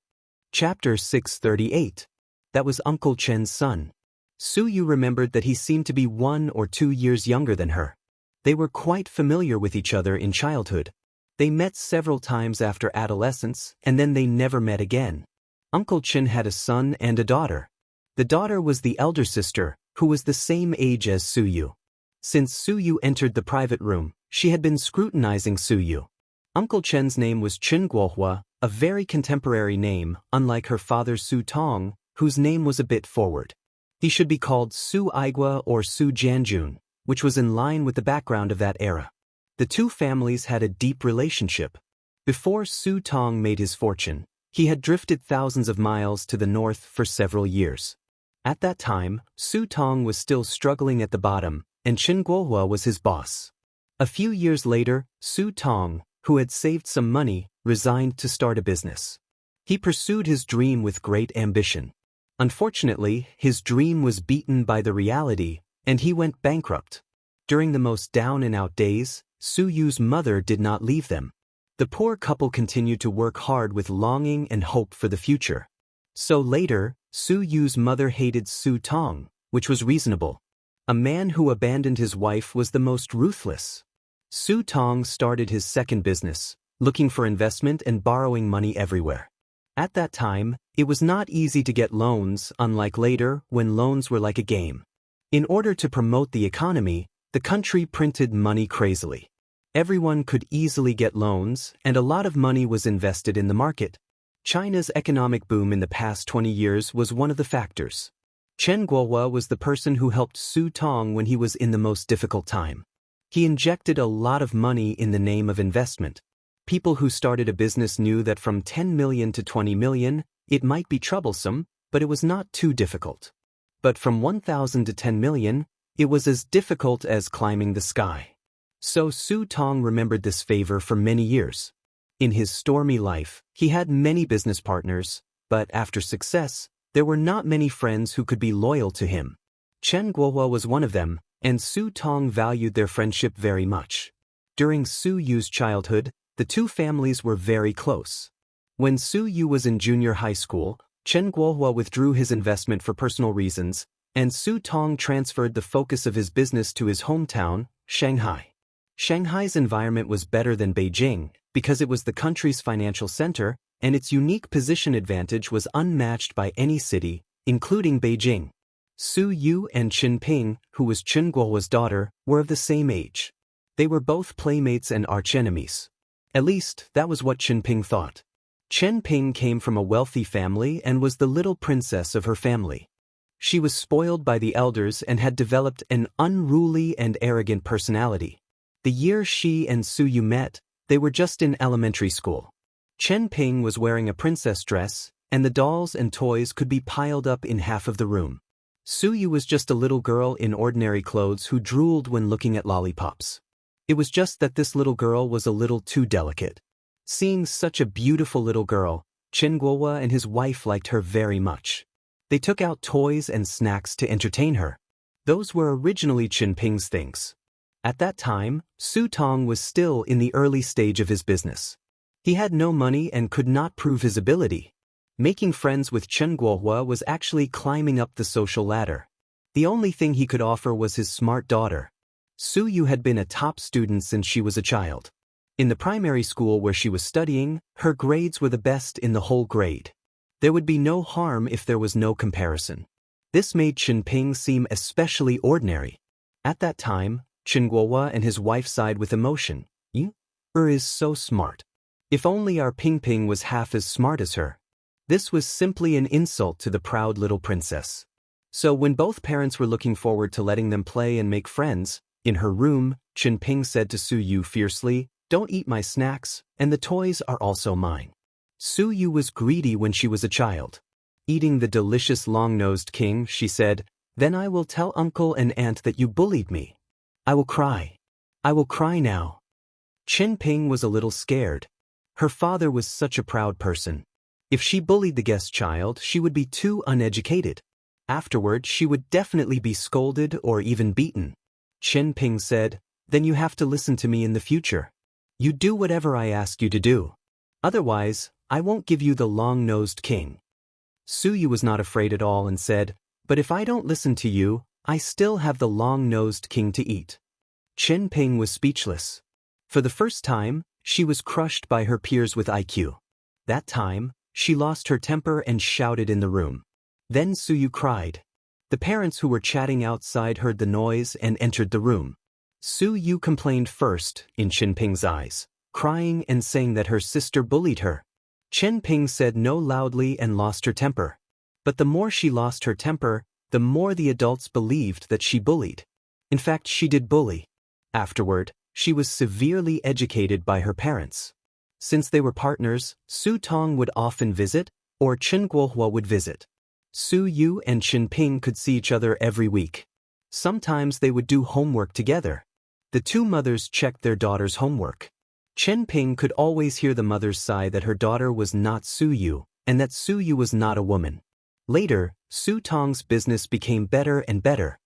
Chapter 638. That was Uncle Chen's son. Su Yu remembered that he seemed to be 1 or 2 years younger than her. They were quite familiar with each other in childhood. They met several times after adolescence, and then they never met again. Uncle Chen had a son and a daughter. The daughter was the elder sister, who was the same age as Su Yu. Since Su Yu entered the private room, she had been scrutinizing Su Yu. Uncle Chen's name was Chen Guohua, a very contemporary name, unlike her father Su Tong, whose name was a bit forward. He should be called Su Aigua or Su Jianjun, which was in line with the background of that era. The two families had a deep relationship. Before Su Tong made his fortune, he had drifted thousands of miles to the north for several years. At that time, Su Tong was still struggling at the bottom, and Chen Guohua was his boss. A few years later, Su Tong, who had saved some money, resigned to start a business. He pursued his dream with great ambition. Unfortunately, his dream was beaten by the reality, and he went bankrupt. During the most down-and-out days, Su Yu's mother did not leave them. The poor couple continued to work hard with longing and hope for the future. So later, Su Yu's mother hated Su Tong, which was reasonable. A man who abandoned his wife was the most ruthless. Su Tong started his second business, looking for investment and borrowing money everywhere. At that time, it was not easy to get loans, unlike later, when loans were like a game. In order to promote the economy, the country printed money crazily. Everyone could easily get loans, and a lot of money was invested in the market. China's economic boom in the past 20 years was one of the factors. Chen Guohua was the person who helped Su Tong when he was in the most difficult time. He injected a lot of money in the name of investment. People who started a business knew that from 10 million to 20 million, it might be troublesome, but it was not too difficult. But from 1,000 to 10 million, it was as difficult as climbing the sky. So Su Tong remembered this favor for many years. In his stormy life, he had many business partners, but after success, there were not many friends who could be loyal to him. Chen Guohua was one of them, and Su Tong valued their friendship very much. During Su Yu's childhood, the two families were very close. When Su Yu was in junior high school, Chen Guohua withdrew his investment for personal reasons, and Su Tong transferred the focus of his business to his hometown, Shanghai. Shanghai's environment was better than Beijing because it was the country's financial center, and its unique position advantage was unmatched by any city, including Beijing. Su Yu and Chen Ping, who was Chen Guohua's daughter, were of the same age. They were both playmates and archenemies. At least, that was what Chen Ping thought. Chen Ping came from a wealthy family and was the little princess of her family. She was spoiled by the elders and had developed an unruly and arrogant personality. The year she and Su Yu met, they were just in elementary school. Chen Ping was wearing a princess dress, and the dolls and toys could be piled up in half of the room. Su Yu was just a little girl in ordinary clothes who drooled when looking at lollipops. It was just that this little girl was a little too delicate. Seeing such a beautiful little girl, Chen Guohua and his wife liked her very much. They took out toys and snacks to entertain her. Those were originally Chen Ping's things. At that time, Su Tong was still in the early stage of his business. He had no money and could not prove his ability. Making friends with Chen Guohua was actually climbing up the social ladder. The only thing he could offer was his smart daughter. Su Yu had been a top student since she was a child. In the primary school where she was studying, her grades were the best in the whole grade. There would be no harm if there was no comparison. This made Chen Ping seem especially ordinary. At that time, Chen Guohua and his wife sighed with emotion. You is so smart. If only our Ping Ping was half as smart as her. This was simply an insult to the proud little princess. So when both parents were looking forward to letting them play and make friends, in her room, Chen Ping said to Su Yu fiercely, "Don't eat my snacks, and the toys are also mine." Su Yu was greedy when she was a child. Eating the delicious long-nosed king, she said, "Then I will tell uncle and aunt that you bullied me. I will cry. I will cry now." Chen Ping was a little scared. Her father was such a proud person. If she bullied the guest child, she would be too uneducated. Afterward, she would definitely be scolded or even beaten. Chen Ping said, "Then you have to listen to me in the future. You do whatever I ask you to do. Otherwise, I won't give you the long-nosed king." Su Yu was not afraid at all and said, "But if I don't listen to you, I still have the long-nosed king to eat." Chen Ping was speechless. For the first time, she was crushed by her peers with IQ. That time, she lost her temper and shouted in the room. Then Su Yu cried. The parents who were chatting outside heard the noise and entered the room. Su Yu complained first, in Chen Ping's eyes, crying and saying that her sister bullied her. Chen Ping said no loudly and lost her temper. But the more she lost her temper, the more the adults believed that she bullied. In fact, she did bully. Afterward, she was severely educated by her parents. Since they were partners, Su Tong would often visit, or Chen Guohua would visit. Su Yu and Chen Ping could see each other every week. Sometimes they would do homework together. The two mothers checked their daughter's homework. Chen Ping could always hear the mother's sigh that her daughter was not Su Yu, and that Su Yu was not a woman. Later, Su Tong's business became better and better.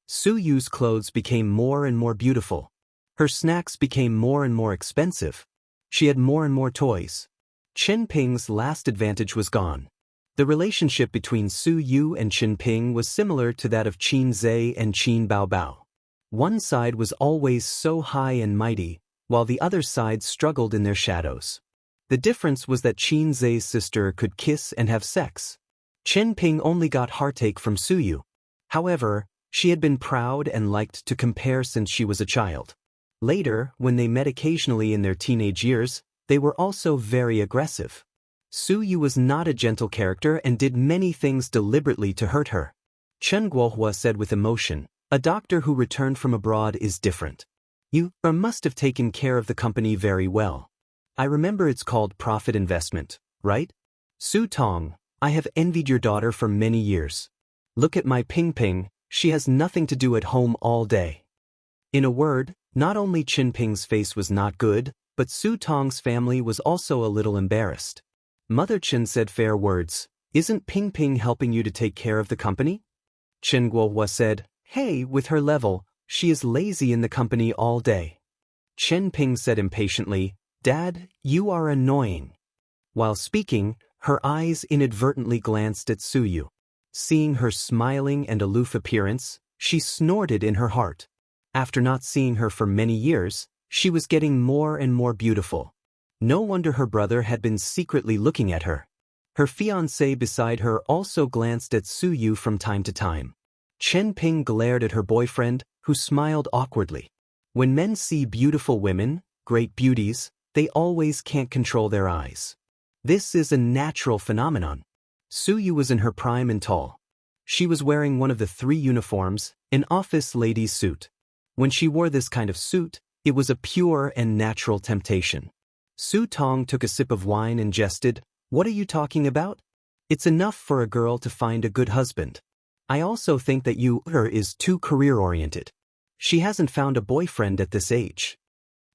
Su Yu's clothes became more and more beautiful. Her snacks became more and more expensive. She had more and more toys. Chen Ping's last advantage was gone. The relationship between Su Yu and Chen Ping was similar to that of Qin Zhe and Qin Baobao. One side was always so high and mighty, while the other side struggled in their shadows. The difference was that Qin Zhe's sister could kiss and have sex. Chen Ping only got heartache from Su Yu. However, she had been proud and liked to compare since she was a child. Later, when they met occasionally in their teenage years, they were also very aggressive. Su Yu was not a gentle character and did many things deliberately to hurt her. Chen Guohua said with emotion, "A doctor who returned from abroad is different. You must have taken care of the company very well. I remember it's called profit investment, right? Su Tong, I have envied your daughter for many years. Look at my Ping Ping, she has nothing to do at home all day." In a word, not only Chen Ping's face was not good, but Su Tong's family was also a little embarrassed. Mother Chen said fair words, "Isn't Ping Ping helping you to take care of the company?" Chen Guohua said, "Hey, with her level, she is lazy in the company all day." Chen Ping said impatiently, "Dad, you are annoying." While speaking, her eyes inadvertently glanced at Su Yu. Seeing her smiling and aloof appearance, she snorted in her heart. After not seeing her for many years, she was getting more and more beautiful. No wonder her brother had been secretly looking at her. Her fiancé beside her also glanced at Su Yu from time to time. Chen Ping glared at her boyfriend, who smiled awkwardly. When men see beautiful women, great beauties, they always can't control their eyes. This is a natural phenomenon. Su Yu was in her prime and tall. She was wearing one of the 3 uniforms, an office lady's suit. When she wore this kind of suit, it was a pure and natural temptation. Su Tong took a sip of wine and jested, "What are you talking about? It's enough for a girl to find a good husband. I also think that her is too career-oriented. She hasn't found a boyfriend at this age."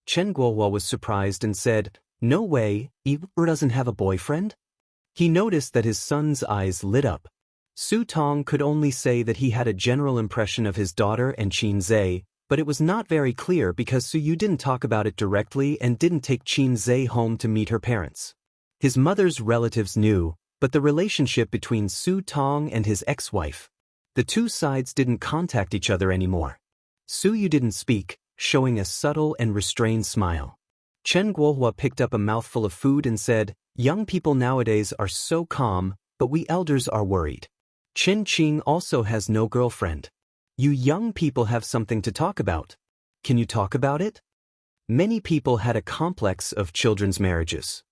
Chen Guohua was surprised and said, "No way, her doesn't have a boyfriend?" He noticed that his son's eyes lit up. Su Tong could only say that he had a general impression of his daughter and Qin Zhe, but it was not very clear because Su Yu didn't talk about it directly and didn't take Qin Zhe home to meet her parents. His mother's relatives knew, but the relationship between Su Tong and his ex-wife. The two sides didn't contact each other anymore. Su Yu didn't speak, showing a subtle and restrained smile. Chen Guohua picked up a mouthful of food and said, "Young people nowadays are so calm, but we elders are worried. Qin Qing also has no girlfriend. You young people have something to talk about. Can you talk about it?" Many people had a complex of children's marriages.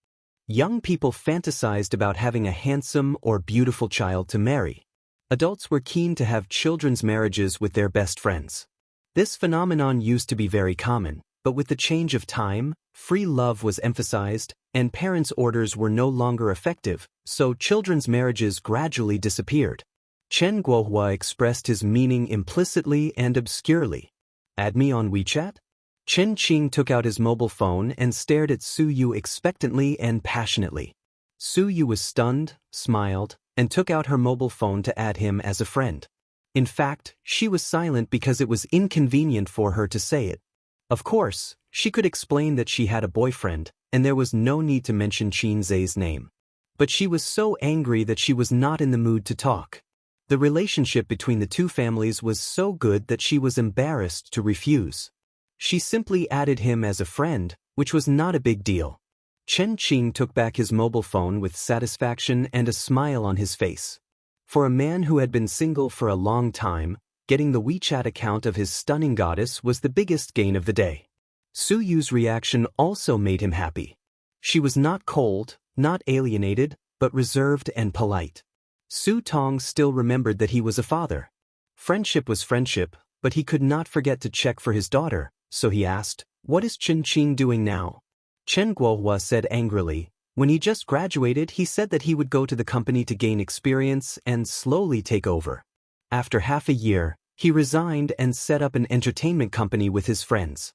Young people fantasized about having a handsome or beautiful child to marry. Adults were keen to have children's marriages with their best friends. This phenomenon used to be very common, but with the change of time, free love was emphasized, and parents' orders were no longer effective, so children's marriages gradually disappeared. Chen Guohua expressed his meaning implicitly and obscurely. "Add me on WeChat?" Chen Qing took out his mobile phone and stared at Su Yu expectantly and passionately. Su Yu was stunned, smiled, and took out her mobile phone to add him as a friend. In fact, she was silent because it was inconvenient for her to say it. Of course, she could explain that she had a boyfriend, and there was no need to mention Qin Zhe's name. But she was so angry that she was not in the mood to talk. The relationship between the two families was so good that she was embarrassed to refuse. She simply added him as a friend, which was not a big deal. Chen Qing took back his mobile phone with satisfaction and a smile on his face. For a man who had been single for a long time, getting the WeChat account of his stunning goddess was the biggest gain of the day. Su Yu's reaction also made him happy. She was not cold, not alienated, but reserved and polite. Su Tong still remembered that he was a father. Friendship was friendship, but he could not forget to check for his daughter, so he asked, "What is Qin Qing doing now?" Chen Guohua said angrily, "When he just graduated, he said that he would go to the company to gain experience and slowly take over. After half a year, he resigned and set up an entertainment company with his friends."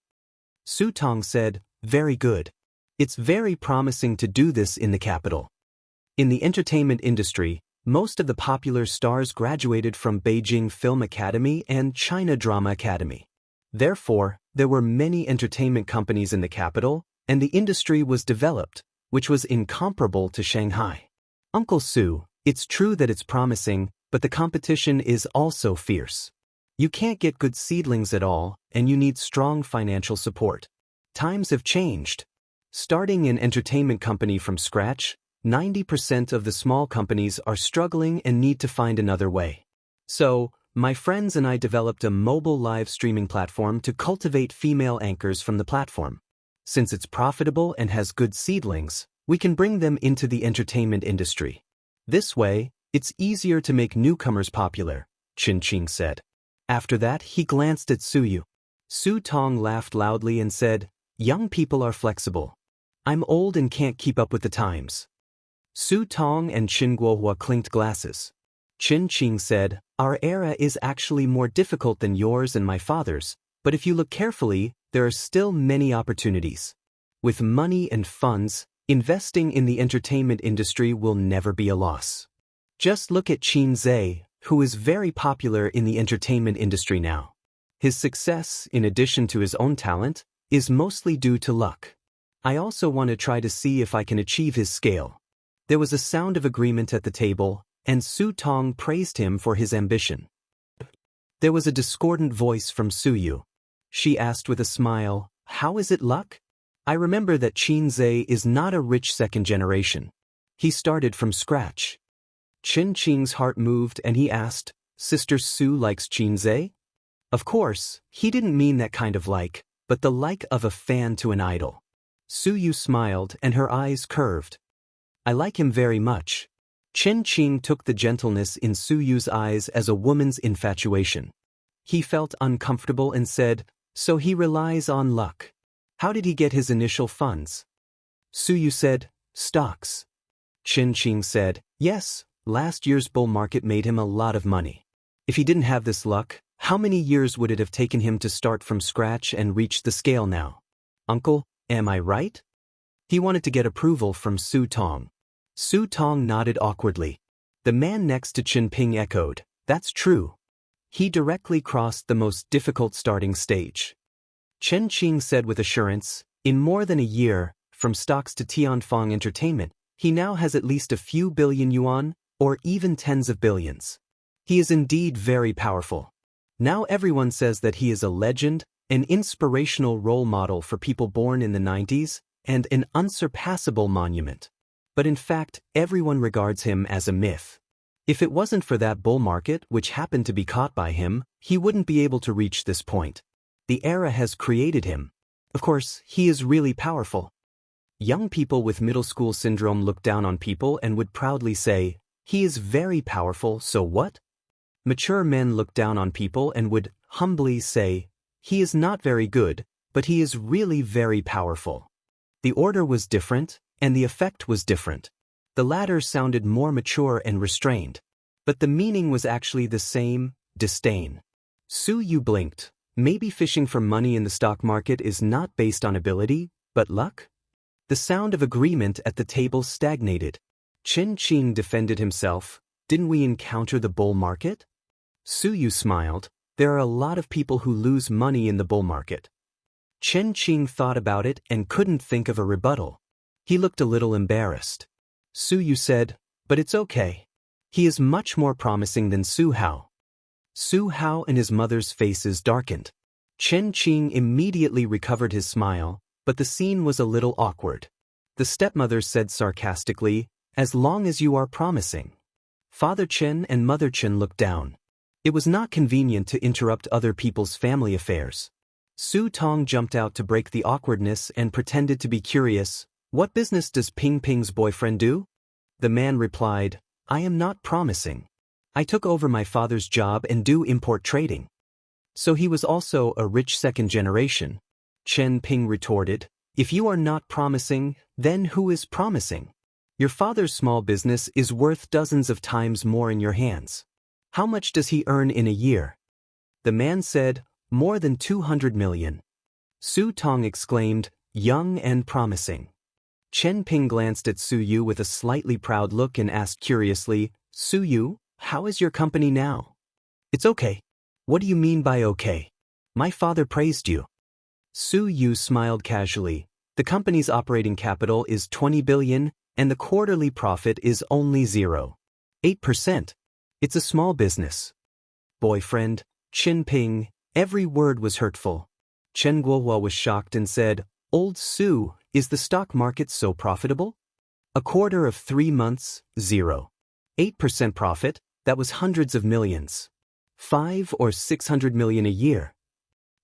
Su Tong said, "Very good. It's very promising to do this in the capital." In the entertainment industry, most of the popular stars graduated from Beijing Film Academy and China Drama Academy. Therefore, there were many entertainment companies in the capital, and the industry was developed, which was incomparable to Shanghai. "Uncle Su, it's true that it's promising, but the competition is also fierce. You can't get good seedlings at all, and you need strong financial support. Times have changed. Starting an entertainment company from scratch, 90% of the small companies are struggling and need to find another way. So, my friends and I developed a mobile live streaming platform to cultivate female anchors from the platform. Since it's profitable and has good seedlings, we can bring them into the entertainment industry. This way, it's easier to make newcomers popular," Qin Qing said. After that, he glanced at Su Yu. Su Tong laughed loudly and said, "Young people are flexible. I'm old and can't keep up with the times." Su Tong and Qin Guohua clinked glasses. Qin Qing said, "Our era is actually more difficult than yours and my father's, but if you look carefully, there are still many opportunities. With money and funds, investing in the entertainment industry will never be a loss. Just look at Qin Zhe, who is very popular in the entertainment industry now. His success, in addition to his own talent, is mostly due to luck. I also want to try to see if I can achieve his scale." There was a sound of agreement at the table, and Su Tong praised him for his ambition. There was a discordant voice from Su Yu. She asked with a smile, "How is it luck? I remember that Qin Zhe is not a rich second generation. He started from scratch." Qin Qing's heart moved and he asked, "Sister Su likes Qin Zhe?" Of course, he didn't mean that kind of like, but the like of a fan to an idol. Su Yu smiled and her eyes curved. "I like him very much." Qin Qing took the gentleness in Su Yu's eyes as a woman's infatuation. He felt uncomfortable and said, "So he relies on luck. How did he get his initial funds?" Su Yu said, "Stocks." Qin Qing said, "Yes, last year's bull market made him a lot of money. If he didn't have this luck, how many years would it have taken him to start from scratch and reach the scale now? Uncle, am I right?" He wanted to get approval from Su Tong. Su Tong nodded awkwardly. The man next to Qin Ping echoed, "That's true." He directly crossed the most difficult starting stage. Chen Qing said with assurance, "In more than a year, from stocks to Tianfang Entertainment, he now has at least a few billion yuan, or even tens of billions. He is indeed very powerful." Now everyone says that he is a legend, an inspirational role model for people born in the 90s, and an unsurpassable monument. But in fact, everyone regards him as a myth. If it wasn't for that bull market which happened to be caught by him, he wouldn't be able to reach this point. The era has created him. Of course, he is really powerful. Young people with middle school syndrome look down on people and would proudly say, "He is very powerful, so what?" Mature men look down on people and would humbly say, "He is not very good, but he is really very powerful." The order was different, and the effect was different. The latter sounded more mature and restrained. But the meaning was actually the same: disdain. Su Yu blinked. Maybe fishing for money in the stock market is not based on ability, but luck? The sound of agreement at the table stagnated. Chen Qing defended himself. "Didn't we encounter the bull market?" Su Yu smiled. "There are a lot of people who lose money in the bull market." Chen Qing thought about it and couldn't think of a rebuttal. He looked a little embarrassed. Su Yu said, "But it's okay. He is much more promising than Su Hao." Su Hao and his mother's faces darkened. Chen Qing immediately recovered his smile, but the scene was a little awkward. The stepmother said sarcastically, "As long as you are promising." Father Chen and Mother Chen looked down. It was not convenient to interrupt other people's family affairs. Su Tong jumped out to break the awkwardness and pretended to be curious. "What business does Ping Ping's boyfriend do?" The man replied, "I am not promising. I took over my father's job and do import trading." So he was also a rich second generation. Chen Ping retorted, "If you are not promising, then who is promising? Your father's small business is worth dozens of times more in your hands. How much does he earn in a year?" The man said, "More than 200 million. Su Tong exclaimed, "Young and promising." Chen Ping glanced at Su Yu with a slightly proud look and asked curiously, "Su Yu, how is your company now?" "It's okay." "What do you mean by okay?" "My father praised you." Su Yu smiled casually. "The company's operating capital is 20 billion, and the quarterly profit is only 0.8%. It's a small business." "Boyfriend, Chen Ping," every word was hurtful. Chen Guohua was shocked and said, "Old Su, is the stock market so profitable?" A quarter of 3 months, 0.8% profit, that was hundreds of millions. 5 or 600 million a year.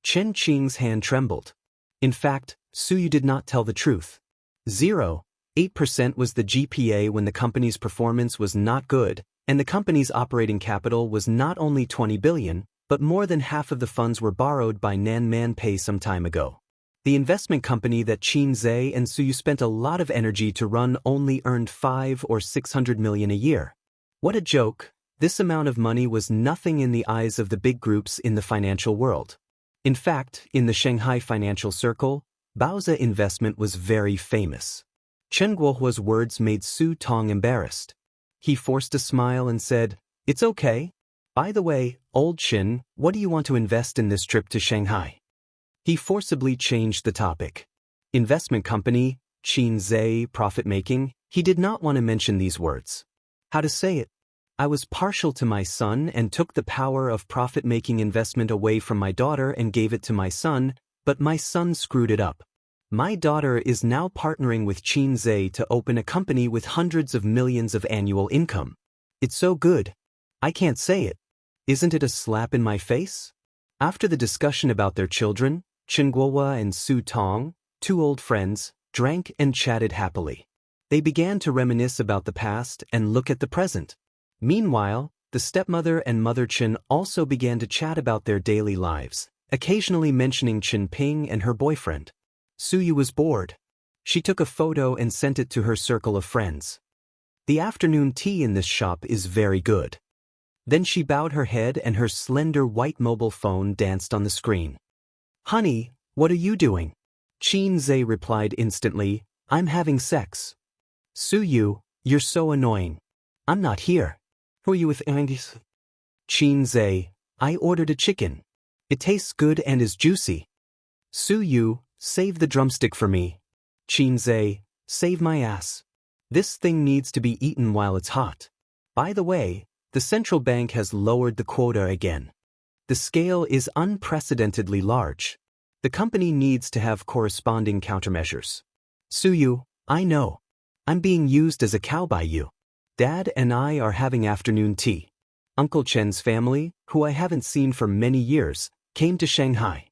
Chen Qing's hand trembled. In fact, Su Yu did not tell the truth. 0.8% was the GPA when the company's performance was not good, and the company's operating capital was not only 20 billion, but more than half of the funds were borrowed by Nan Man Pei some time ago. The investment company that Qin Zhe and Su Yu spent a lot of energy to run only earned 5 or 600 million a year. What a joke! This amount of money was nothing in the eyes of the big groups in the financial world. In fact, in the Shanghai financial circle, Baozi investment was very famous. Chen Guohua's words made Su Tong embarrassed. He forced a smile and said, "It's okay. By the way, old Qin, what do you want to invest in this trip to Shanghai?" He forcibly changed the topic. Investment company, Qin Zhe, profit-making. He did not want to mention these words. How to say it? "I was partial to my son and took the power of profit-making investment away from my daughter and gave it to my son, but my son screwed it up. My daughter is now partnering with Qin Zhe to open a company with hundreds of millions of annual income. It's so good. I can't say it. Isn't it a slap in my face?" After the discussion about their children, Chen Guohua and Su Tong, 2 old friends, drank and chatted happily. They began to reminisce about the past and look at the present. Meanwhile, the stepmother and Mother Chen also began to chat about their daily lives, occasionally mentioning Chen Ping and her boyfriend. Su Yu was bored. She took a photo and sent it to her circle of friends. "The afternoon tea in this shop is very good." Then she bowed her head and her slender white mobile phone danced on the screen. "Honey, what are you doing?" Qin Zhe replied instantly, "I'm having sex." "Su Yu, you're so annoying. I'm not here." "Who are you with, Angus?" Qin Zhe, "I ordered a chicken. It tastes good and is juicy." "Su Yu, save the drumstick for me." Qin Zhe, "Save my ass. This thing needs to be eaten while it's hot. By the way, the central bank has lowered the quota again." The The scale is unprecedentedly large. The company needs to have corresponding countermeasures. Suyu, I know. I'm being used as a cow by you. Dad and I are having afternoon tea. Uncle Chen's family, who I haven't seen for many years, came to Shanghai.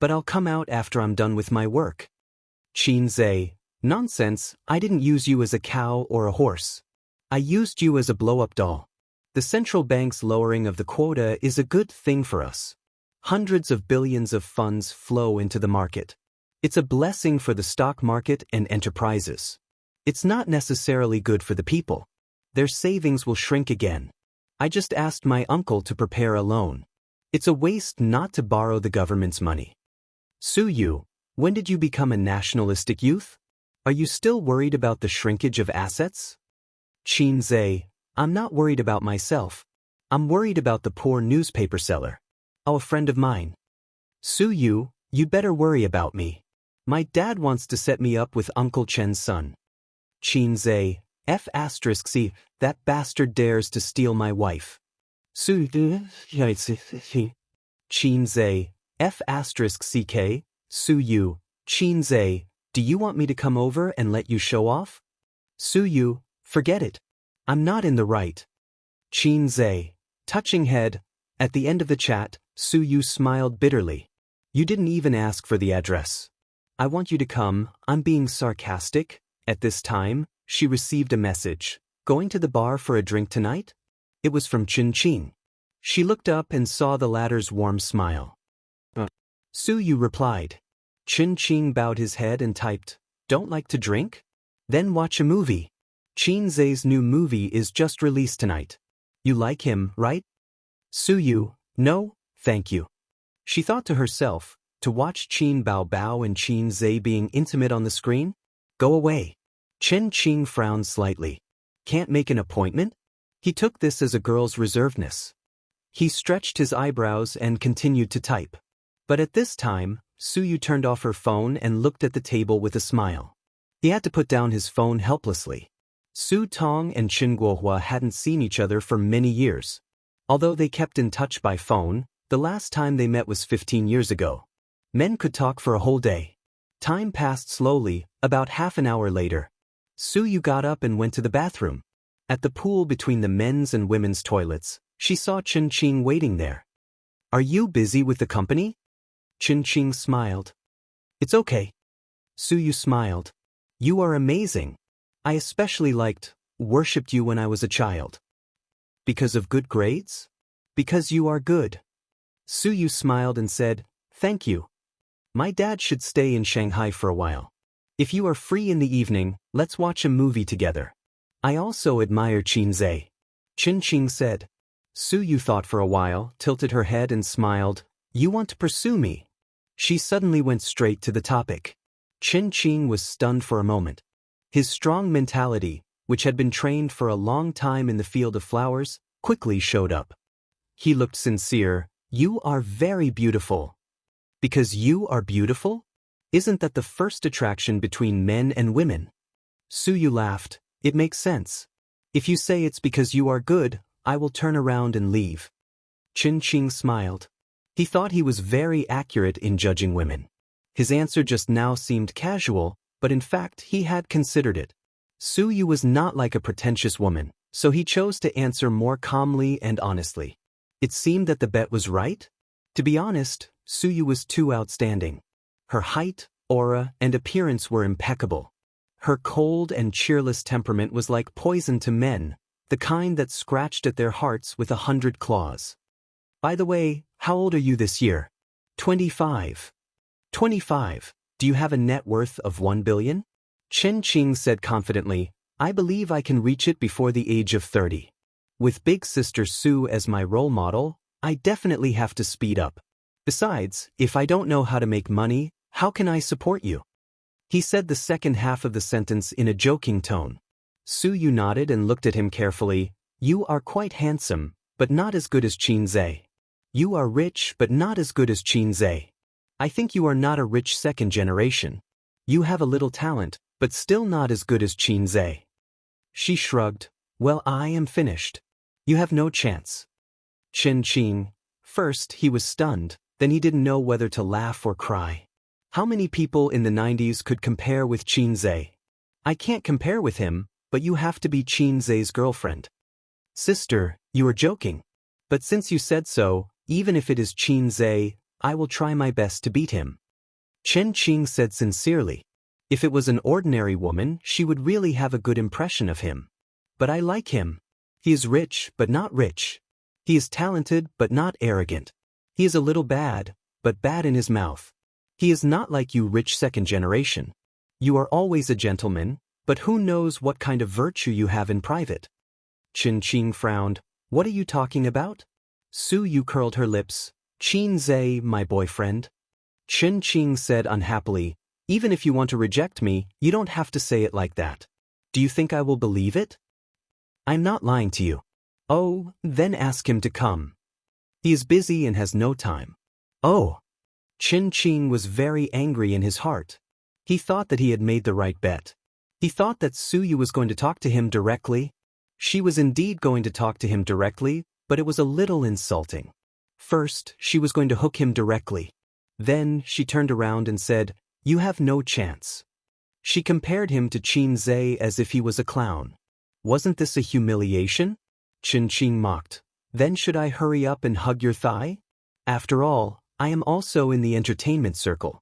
But I'll come out after I'm done with my work. Xianxia, nonsense, I didn't use you as a cow or a horse. I used you as a blow-up doll. The central bank's lowering of the quota is a good thing for us. Hundreds of billions of funds flow into the market. It's a blessing for the stock market and enterprises. It's not necessarily good for the people. Their savings will shrink again. I just asked my uncle to prepare a loan. It's a waste not to borrow the government's money. Suyu, when did you become a nationalistic youth? Are you still worried about the shrinkage of assets? Xianxia, I'm not worried about myself. I'm worried about the poor newspaper seller. Oh, a friend of mine. Suyu, you'd better worry about me. My dad wants to set me up with Uncle Chen's son. Xianxia, F***C, that bastard dares to steal my wife. Xianxia, F***ck, Suyu, Xianxia, do you want me to come over and let you show off? Suyu, forget it. I'm not in the right. Xianxia, touching head. At the end of the chat, Suyu smiled bitterly. You didn't even ask for the address. I want you to come, I'm being sarcastic. At this time, she received a message. Going to the bar for a drink tonight? It was from Ching. She looked up and saw the latter's warm smile. Suyu replied. Ching bowed his head and typed, don't like to drink? Then watch a movie. Xianxia's new movie is just released tonight. You like him, right? Suyu, no, thank you. She thought to herself, to watch Qin Bao and Xianxia being intimate on the screen? Go away. Ching frowned slightly. Can't make an appointment? He took this as a girl's reservedness. He stretched his eyebrows and continued to type. But at this time, Suyu turned off her phone and looked at the table with a smile. He had to put down his phone helplessly. Su Tong and Qin Guohua hadn't seen each other for many years. Although they kept in touch by phone, the last time they met was 15 years ago. Men could talk for a whole day. Time passed slowly. About half an hour later, Suyu got up and went to the bathroom. At the pool between the men's and women's toilets, she saw Ching waiting there. Are you busy with the company? Ching smiled. It's okay. Suyu smiled. You are amazing. I especially worshipped you when I was a child. Because of good grades? Because you are good. Suyu smiled and said, thank you. My dad should stay in Shanghai for a while. If you are free in the evening, let's watch a movie together. I also admire Xianxia. Ching said. Suyu thought for a while, tilted her head and smiled. You want to pursue me? She suddenly went straight to the topic. Ching was stunned for a moment. His strong mentality, which had been trained for a long time in the field of flowers, quickly showed up. He looked sincere. You are very beautiful. Because you are beautiful? Isn't that the first attraction between men and women? Suyu laughed. It makes sense. If you say it's because you are good, I will turn around and leave. Ching smiled. He thought he was very accurate in judging women. His answer just now seemed casual, but in fact he had considered it. Suyu was not like a pretentious woman, so he chose to answer more calmly and honestly. It seemed that the bet was right? To be honest, Suyu was too outstanding. Her height, aura, and appearance were impeccable. Her cold and cheerless temperament was like poison to men, the kind that scratched at their hearts with 100 claws. By the way, how old are you this year? 25. 25. Do you have a net worth of 1 billion? Ching said confidently, I believe I can reach it before the age of 30. With big sister Su as my role model, I definitely have to speed up. Besides, if I don't know how to make money, how can I support you? He said the second half of the sentence in a joking tone. Suyu nodded and looked at him carefully. You are quite handsome, but not as good as Xianxia. You are rich, but not as good as Xianxia. I think you are not a rich second generation. You have a little talent, but still not as good as Xianxia. She shrugged. Well, I am finished. You have no chance. Ching, First, he was stunned, then he didn't know whether to laugh or cry. How many people in the 90s could compare with Xianxia? I can't compare with him, but you have to be Xianxia's girlfriend. Sister, you are joking. But since you said so, even if it is Xianxia, I will try my best to beat him. Chen Qing said sincerely. If it was an ordinary woman, she would really have a good impression of him. But I like him. He is rich, but not rich. He is talented, but not arrogant. He is a little bad, but bad in his mouth. He is not like you rich second generation. You are always a gentleman, but who knows what kind of virtue you have in private. Chen Qing frowned. What are you talking about? Su Yu curled her lips. Xianxia, my boyfriend. Chen Qing said unhappily, even if you want to reject me, you don't have to say it like that. Do you think I will believe it? I'm not lying to you. Oh, then ask him to come. He is busy and has no time. Oh. Chen Qing was very angry in his heart. He thought that he had made the right bet. He thought that Su Yu was going to talk to him directly. She was indeed going to talk to him directly, but it was a little insulting. First, she was going to hook him directly. Then, she turned around and said, "You have no chance." She compared him to Xianxia as if he was a clown. Wasn't this a humiliation? Chen Qing mocked. Then should I hurry up and hug your thigh? After all, I am also in the entertainment circle.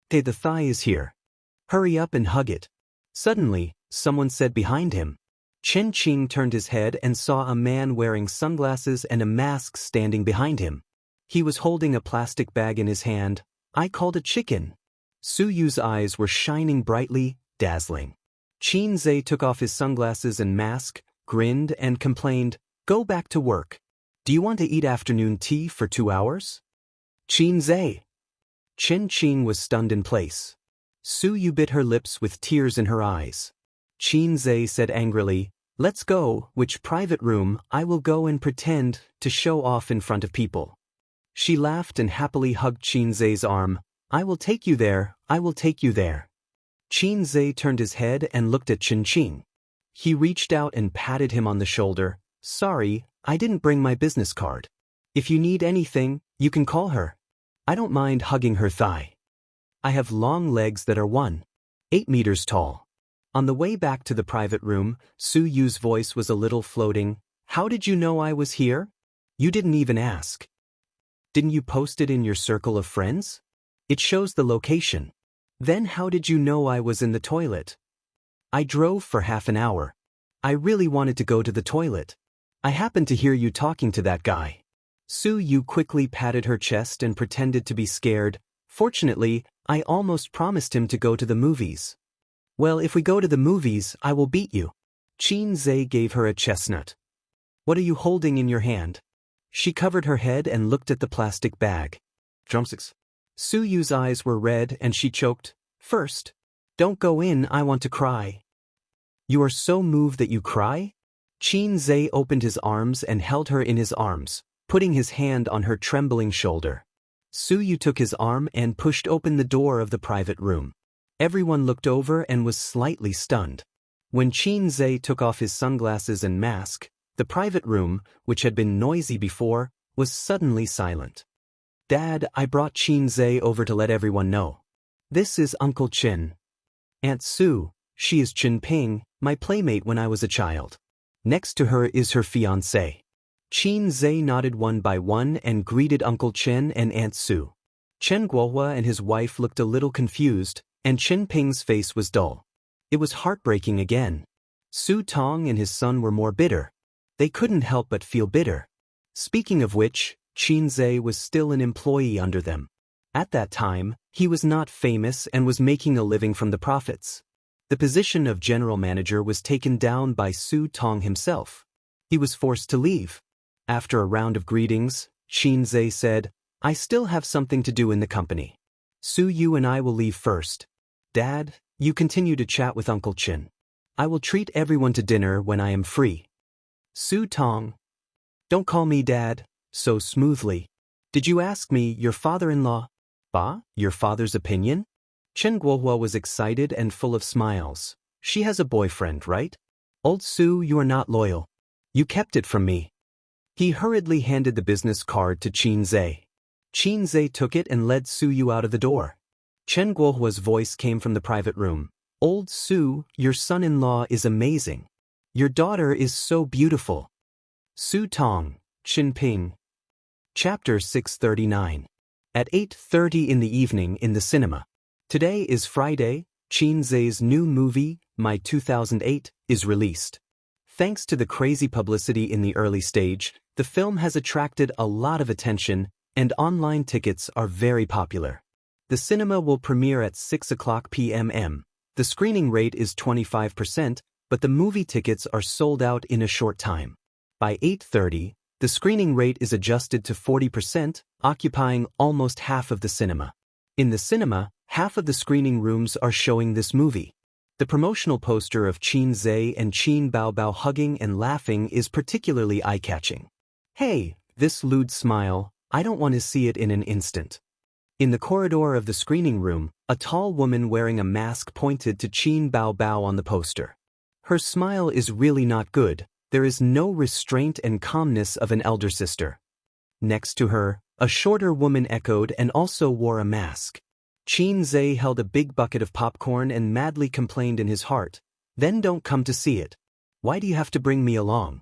Okay, the thigh is here. Hurry up and hug it. Suddenly, someone said behind him. Chen Qing turned his head and saw a man wearing sunglasses and a mask standing behind him. He was holding a plastic bag in his hand. I called a chicken. Su Yu's eyes were shining brightly, dazzling. Xianxia took off his sunglasses and mask, grinned and complained, "Go back to work. Do you want to eat afternoon tea for 2 hours?" Xianxia. Chen Qing was stunned in place. Su Yu bit her lips with tears in her eyes. Xianxia said angrily, "Let's go, which private room? I will go and pretend to show off in front of people." She laughed and happily hugged Xianxia's arm. "I will take you there, I will take you there." Xianxia turned his head and looked at Chen Qing. He reached out and patted him on the shoulder. "Sorry, I didn't bring my business card. If you need anything, you can call her. I don't mind hugging her thigh. I have long legs that are 1.8 meters tall." On the way back to the private room, Su Yu's voice was a little floating. "How did you know I was here? You didn't even ask. Didn't you post it in your circle of friends? It shows the location. Then how did you know I was in the toilet? I drove for half an hour. I really wanted to go to the toilet. I happened to hear you talking to that guy." Su Yu quickly patted her chest and pretended to be scared. "Fortunately, I almost promised him to go to the movies." "Well, if we go to the movies, I will beat you." Xianxia gave her a chestnut. "What are you holding in your hand?" She covered her head and looked at the plastic bag. "Drumsticks." Su Yu's eyes were red and she choked. "First, don't go in, I want to cry." "You are so moved that you cry?" Xianxia opened his arms and held her in his arms, putting his hand on her trembling shoulder. Su Yu took his arm and pushed open the door of the private room. Everyone looked over and was slightly stunned. When Xianxia took off his sunglasses and mask, the private room, which had been noisy before, was suddenly silent. "Dad, I brought Xianxia over to let everyone know. This is Uncle Chen. Aunt Su, she is Chen Ping, my playmate when I was a child. Next to her is her fiancé." Xianxia nodded one by one and greeted Uncle Chen and Aunt Su. Chen Guohua and his wife looked a little confused, and Chen Ping's face was dull. It was heartbreaking again. Su Tong and his son were more bitter. They couldn't help but feel bitter. Speaking of which, Xianxia was still an employee under them. At that time, he was not famous and was making a living from the profits. The position of general manager was taken down by Su Tong himself. He was forced to leave. After a round of greetings, Xianxia said, "I still have something to do in the company. Su Yu and I will leave first. Dad, you continue to chat with Uncle Chen. I will treat everyone to dinner when I am free." Su Tong. "Don't call me Dad," so smoothly. "Did you ask me, your father-in-law? Ba, your father's opinion?" Chen Guohua was excited and full of smiles. "She has a boyfriend, right? Old Su, you are not loyal. You kept it from me." He hurriedly handed the business card to Xianxia. Xianxia took it and led Su Yu out of the door. Chen Guohua's voice came from the private room. "Old Su, your son-in-law is amazing. Your daughter is so beautiful." Su Tong, Qinping. Chapter 639. At 8:30 in the evening in the cinema. Today is Friday. Xianxia's new movie, My 2008, is released. Thanks to the crazy publicity in the early stage, the film has attracted a lot of attention, and online tickets are very popular. The cinema will premiere at 6 p.m. The screening rate is 25%, but the movie tickets are sold out in a short time. By 8:30, the screening rate is adjusted to 40%, occupying almost half of the cinema. In the cinema, half of the screening rooms are showing this movie. The promotional poster of Xianxia and Qin Baobao hugging and laughing is particularly eye-catching. "Hey, this lewd smile, I don't want to see it in an instant." In the corridor of the screening room, a tall woman wearing a mask pointed to Qin Baobao on the poster. Her smile is really not good. There is no restraint and calmness of an elder sister. Next to her, a shorter woman echoed and also wore a mask. Xianxia held a big bucket of popcorn and madly complained in his heart, "Then don't come to see it. Why do you have to bring me along?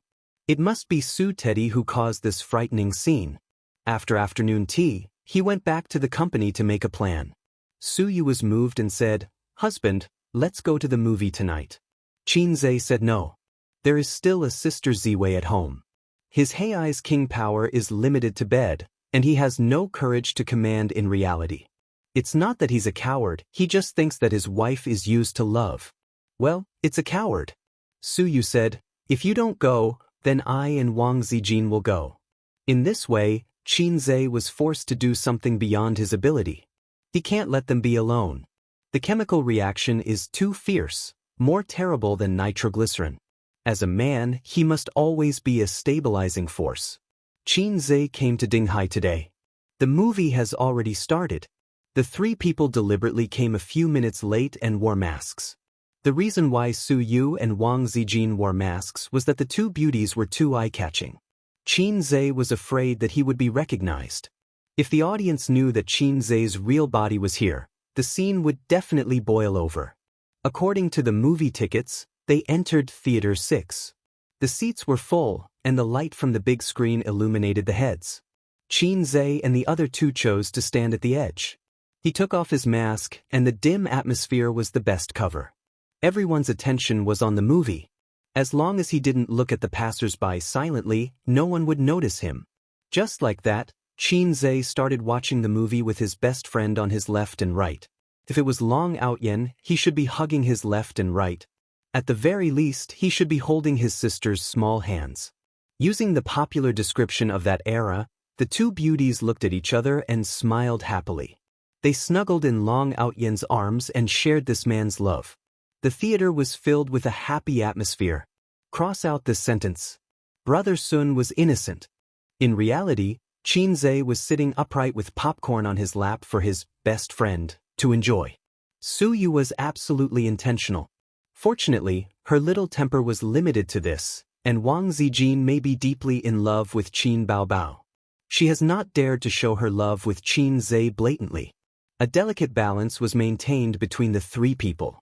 It must be Su Teddy who caused this frightening scene." After afternoon tea, he went back to the company to make a plan. Su Yu was moved and said, "Husband, let's go to the movie tonight." Xianxia said no. There is still a sister Ziwei at home. His Hei's king power is limited to bed, and he has no courage to command in reality. It's not that he's a coward, he just thinks that his wife is used to love. "Well, it's a coward." Su Yu said, "If you don't go, then I and Wang Zijin will go." In this way, Xianxia was forced to do something beyond his ability. He can't let them be alone. The chemical reaction is too fierce, more terrible than nitroglycerin. As a man, he must always be a stabilizing force. Xianxia came to Dinghai today. The movie has already started. The three people deliberately came a few minutes late and wore masks. The reason why Su Yu and Wang Zijin wore masks was that the two beauties were too eye-catching. Xianxia was afraid that he would be recognized. If the audience knew that Xianxia's real body was here, the scene would definitely boil over. According to the movie tickets, they entered Theater 6. The seats were full, and the light from the big screen illuminated the heads. Xianxia and the other two chose to stand at the edge. He took off his mask, and the dim atmosphere was the best cover. Everyone's attention was on the movie. As long as he didn't look at the passers-by silently, no one would notice him. Just like that, Xianxia started watching the movie with his best friend on his left and right. If it was Long Outyen, he should be hugging his left and right. At the very least, he should be holding his sister's small hands. Using the popular description of that era, the two beauties looked at each other and smiled happily. They snuggled in Long Outyen's arms and shared this man's love. The theater was filled with a happy atmosphere. Cross out this sentence. Brother Sun was innocent. In reality, Xianxia was sitting upright with popcorn on his lap for his best friend to enjoy. Su Yu was absolutely intentional. Fortunately, her little temper was limited to this, and Wang Zijin may be deeply in love with Qin Baobao. She has not dared to show her love with Xianxia blatantly. A delicate balance was maintained between the three people.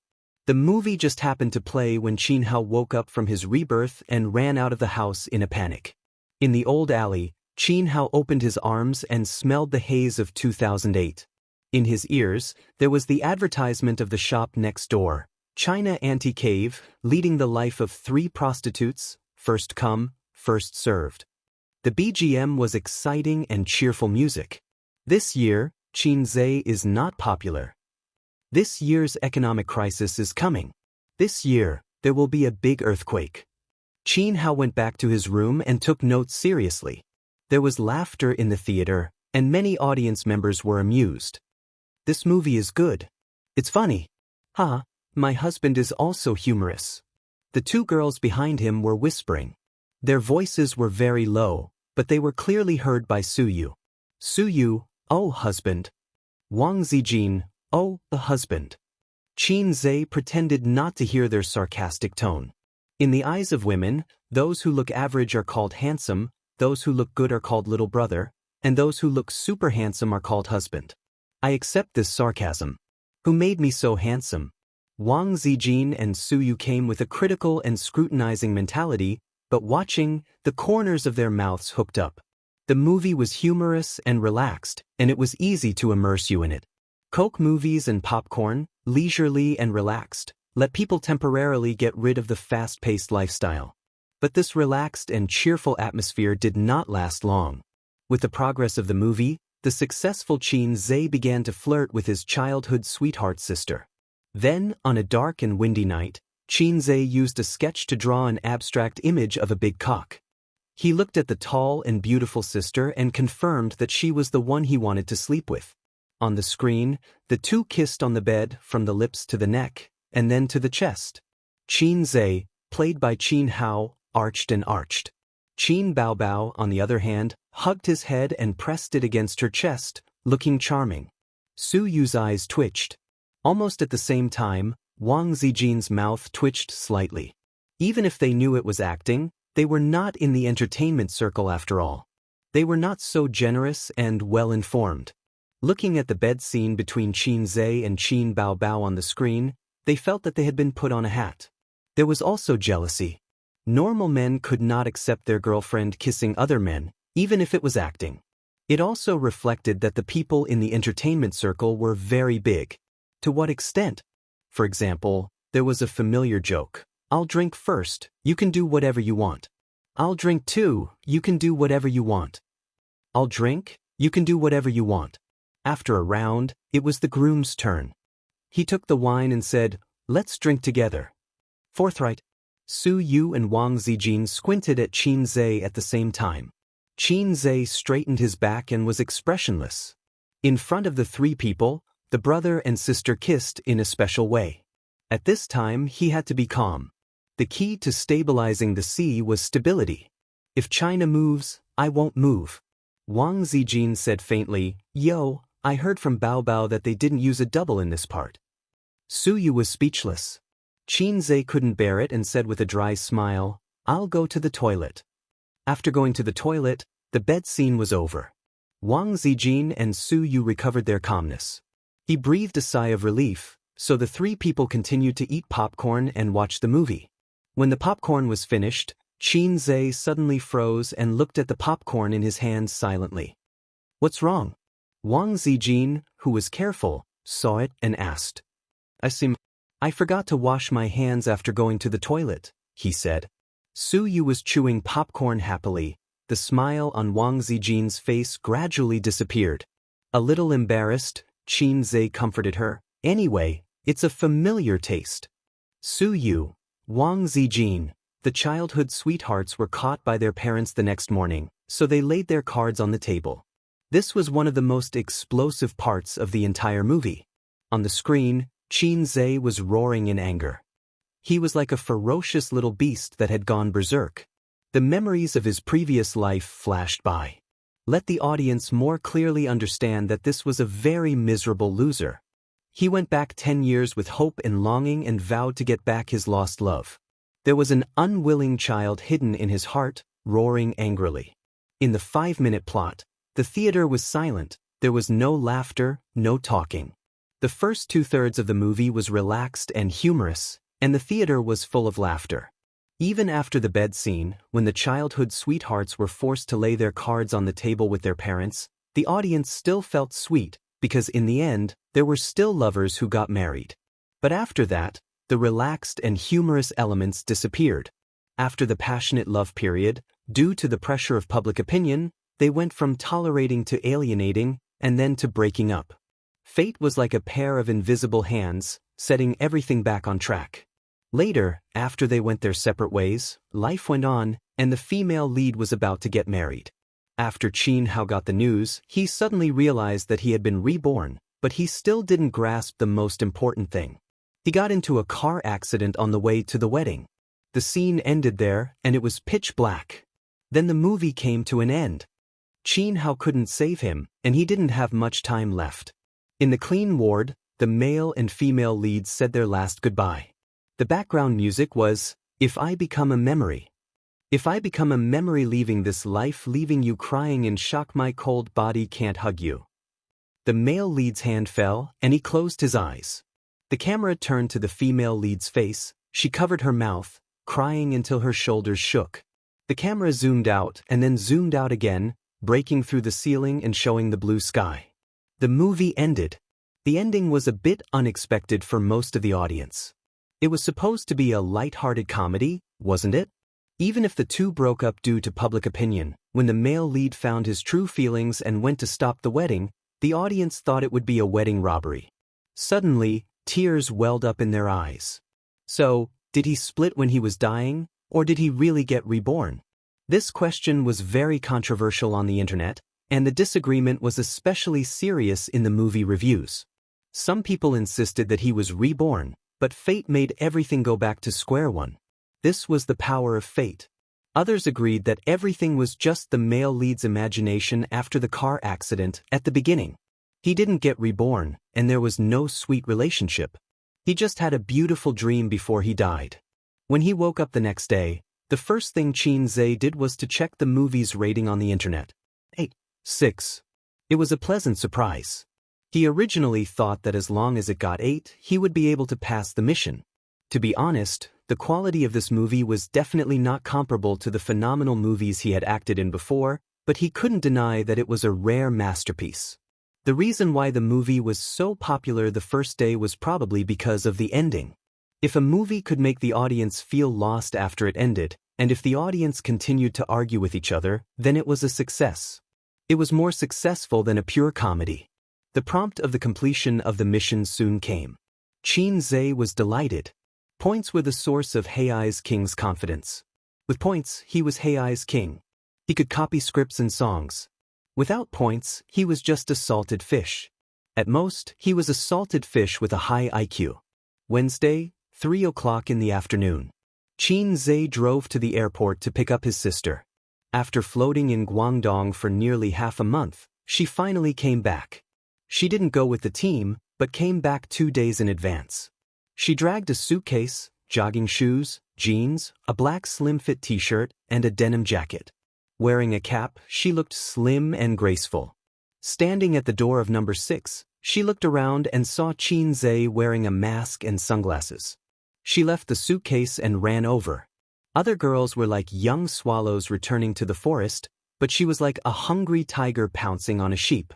The movie just happened to play when Qin Hao woke up from his rebirth and ran out of the house in a panic. In the old alley, Qin Hao opened his arms and smelled the haze of 2008. In his ears, there was the advertisement of the shop next door, China Anti-Cave, leading the life of three prostitutes, first come, first served. The BGM was exciting and cheerful music. This year, Xianxia is not popular. This year's economic crisis is coming. This year, there will be a big earthquake. Qin Hao went back to his room and took notes seriously. There was laughter in the theater, and many audience members were amused. "This movie is good. It's funny. Ha, my husband is also humorous." The two girls behind him were whispering. Their voices were very low, but they were clearly heard by Su Yu. Su Yu, "Oh husband." Wang Zijin, "Oh, the husband." Xianxia pretended not to hear their sarcastic tone. In the eyes of women, those who look average are called handsome, those who look good are called little brother, and those who look super handsome are called husband. I accept this sarcasm. Who made me so handsome? Wang Zijin and Su Yu came with a critical and scrutinizing mentality, but watching, the corners of their mouths hooked up. The movie was humorous and relaxed, and it was easy to immerse you in it. Coke movies and popcorn, leisurely and relaxed, let people temporarily get rid of the fast-paced lifestyle. But this relaxed and cheerful atmosphere did not last long. With the progress of the movie, the successful Qin Zhe began to flirt with his childhood sweetheart sister. Then, on a dark and windy night, Qin Zhe used a sketch to draw an abstract image of a big cock. He looked at the tall and beautiful sister and confirmed that she was the one he wanted to sleep with. On the screen, the two kissed on the bed from the lips to the neck, and then to the chest. Qin Zhe, played by Qin Hao, arched and arched. Qin Baobao, on the other hand, hugged his head and pressed it against her chest, looking charming. Su Yu's eyes twitched. Almost at the same time, Wang Zijin's mouth twitched slightly. Even if they knew it was acting, they were not in the entertainment circle after all. They were not so generous and well-informed. Looking at the bed scene between Qin Zhe and Qin Baobao on the screen, they felt that they had been put on a hat. There was also jealousy. Normal men could not accept their girlfriend kissing other men, even if it was acting. It also reflected that the people in the entertainment circle were very big. To what extent? For example, there was a familiar joke. I'll drink first, you can do whatever you want. I'll drink too, you can do whatever you want. I'll drink, you can do whatever you want. After a round, it was the groom's turn. He took the wine and said, let's drink together. Forthright. Su Yu and Wang Zijin squinted at Qin Zhe at the same time. Qin Zhe straightened his back and was expressionless. In front of the three people, the brother and sister kissed in a special way. At this time, he had to be calm. The key to stabilizing the sea was stability. If China moves, I won't move. Wang Zijin said faintly, Yo, I heard from Baobao that they didn't use a double in this part. Su Yu was speechless. Qin Zhe couldn't bear it and said with a dry smile, I'll go to the toilet. After going to the toilet, the bed scene was over. Wang Zijin and Su Yu recovered their calmness. He breathed a sigh of relief, so the three people continued to eat popcorn and watch the movie. When the popcorn was finished, Qin Zhe suddenly froze and looked at the popcorn in his hands silently. What's wrong? Wang Zijin, who was careful, saw it and asked. I forgot to wash my hands after going to the toilet, he said. Su Yu was chewing popcorn happily. The smile on Wang Zijin's face gradually disappeared. A little embarrassed, Qin Zhe comforted her. Anyway, it's a familiar taste. Su Yu, Wang Zijin, the childhood sweethearts were caught by their parents the next morning, so they laid their cards on the table. This was one of the most explosive parts of the entire movie. On the screen, Qin Zhe was roaring in anger. He was like a ferocious little beast that had gone berserk. The memories of his previous life flashed by. Let the audience more clearly understand that this was a very miserable loser. He went back 10 years with hope and longing and vowed to get back his lost love. There was an unwilling child hidden in his heart, roaring angrily. In the 5-minute plot, the theater was silent. There was no laughter, no talking. The first 2/3 of the movie was relaxed and humorous, and the theater was full of laughter. Even after the bed scene, when the childhood sweethearts were forced to lay their cards on the table with their parents, the audience still felt sweet, because in the end, there were still lovers who got married. But after that, the relaxed and humorous elements disappeared. After the passionate love period, due to the pressure of public opinion, they went from tolerating to alienating, and then to breaking up. Fate was like a pair of invisible hands, setting everything back on track. Later, after they went their separate ways, life went on, and the female lead was about to get married. After Qin Hao got the news, he suddenly realized that he had been reborn, but he still didn't grasp the most important thing. He got into a car accident on the way to the wedding. The scene ended there, and it was pitch black. Then the movie came to an end. Qin Hao couldn't save him, and he didn't have much time left. In the clean ward, the male and female leads said their last goodbye. The background music was, If I Become a Memory. If I become a memory leaving this life, leaving you crying in shock, my cold body can't hug you. The male lead's hand fell, and he closed his eyes. The camera turned to the female lead's face. She covered her mouth, crying until her shoulders shook. The camera zoomed out and then zoomed out again, breaking through the ceiling and showing the blue sky. The movie ended. The ending was a bit unexpected for most of the audience. It was supposed to be a light-hearted comedy, wasn't it? Even if the two broke up due to public opinion, when the male lead found his true feelings and went to stop the wedding, the audience thought it would be a wedding robbery. Suddenly, tears welled up in their eyes. So, did he split when he was dying, or did he really get reborn? This question was very controversial on the internet, and the disagreement was especially serious in the movie reviews. Some people insisted that he was reborn, but fate made everything go back to square one. This was the power of fate. Others agreed that everything was just the male lead's imagination after the car accident at the beginning. He didn't get reborn, and there was no sweet relationship. He just had a beautiful dream before he died. When he woke up the next day, the first thing Xianxia did was to check the movie's rating on the internet. 8.6. It was a pleasant surprise. He originally thought that as long as it got 8, he would be able to pass the mission. To be honest, the quality of this movie was definitely not comparable to the phenomenal movies he had acted in before, but he couldn't deny that it was a rare masterpiece. The reason why the movie was so popular the first day was probably because of the ending. If a movie could make the audience feel lost after it ended, and if the audience continued to argue with each other, then it was a success. It was more successful than a pure comedy. The prompt of the completion of the mission soon came. Xianxia was delighted. Points were the source of Hei's king's confidence. With points, he was Hei's king. He could copy scripts and songs. Without points, he was just a salted fish. At most, he was a salted fish with a high IQ. Wednesday, 3 o'clock in the afternoon. Xianxia drove to the airport to pick up his sister. After floating in Guangdong for nearly half a month, she finally came back. She didn't go with the team, but came back 2 days in advance. She dragged a suitcase, jogging shoes, jeans, a black slim-fit t-shirt, and a denim jacket. Wearing a cap, she looked slim and graceful. Standing at the door of number 6, she looked around and saw Xianxia wearing a mask and sunglasses. She left the suitcase and ran over. Other girls were like young swallows returning to the forest, but she was like a hungry tiger pouncing on a sheep.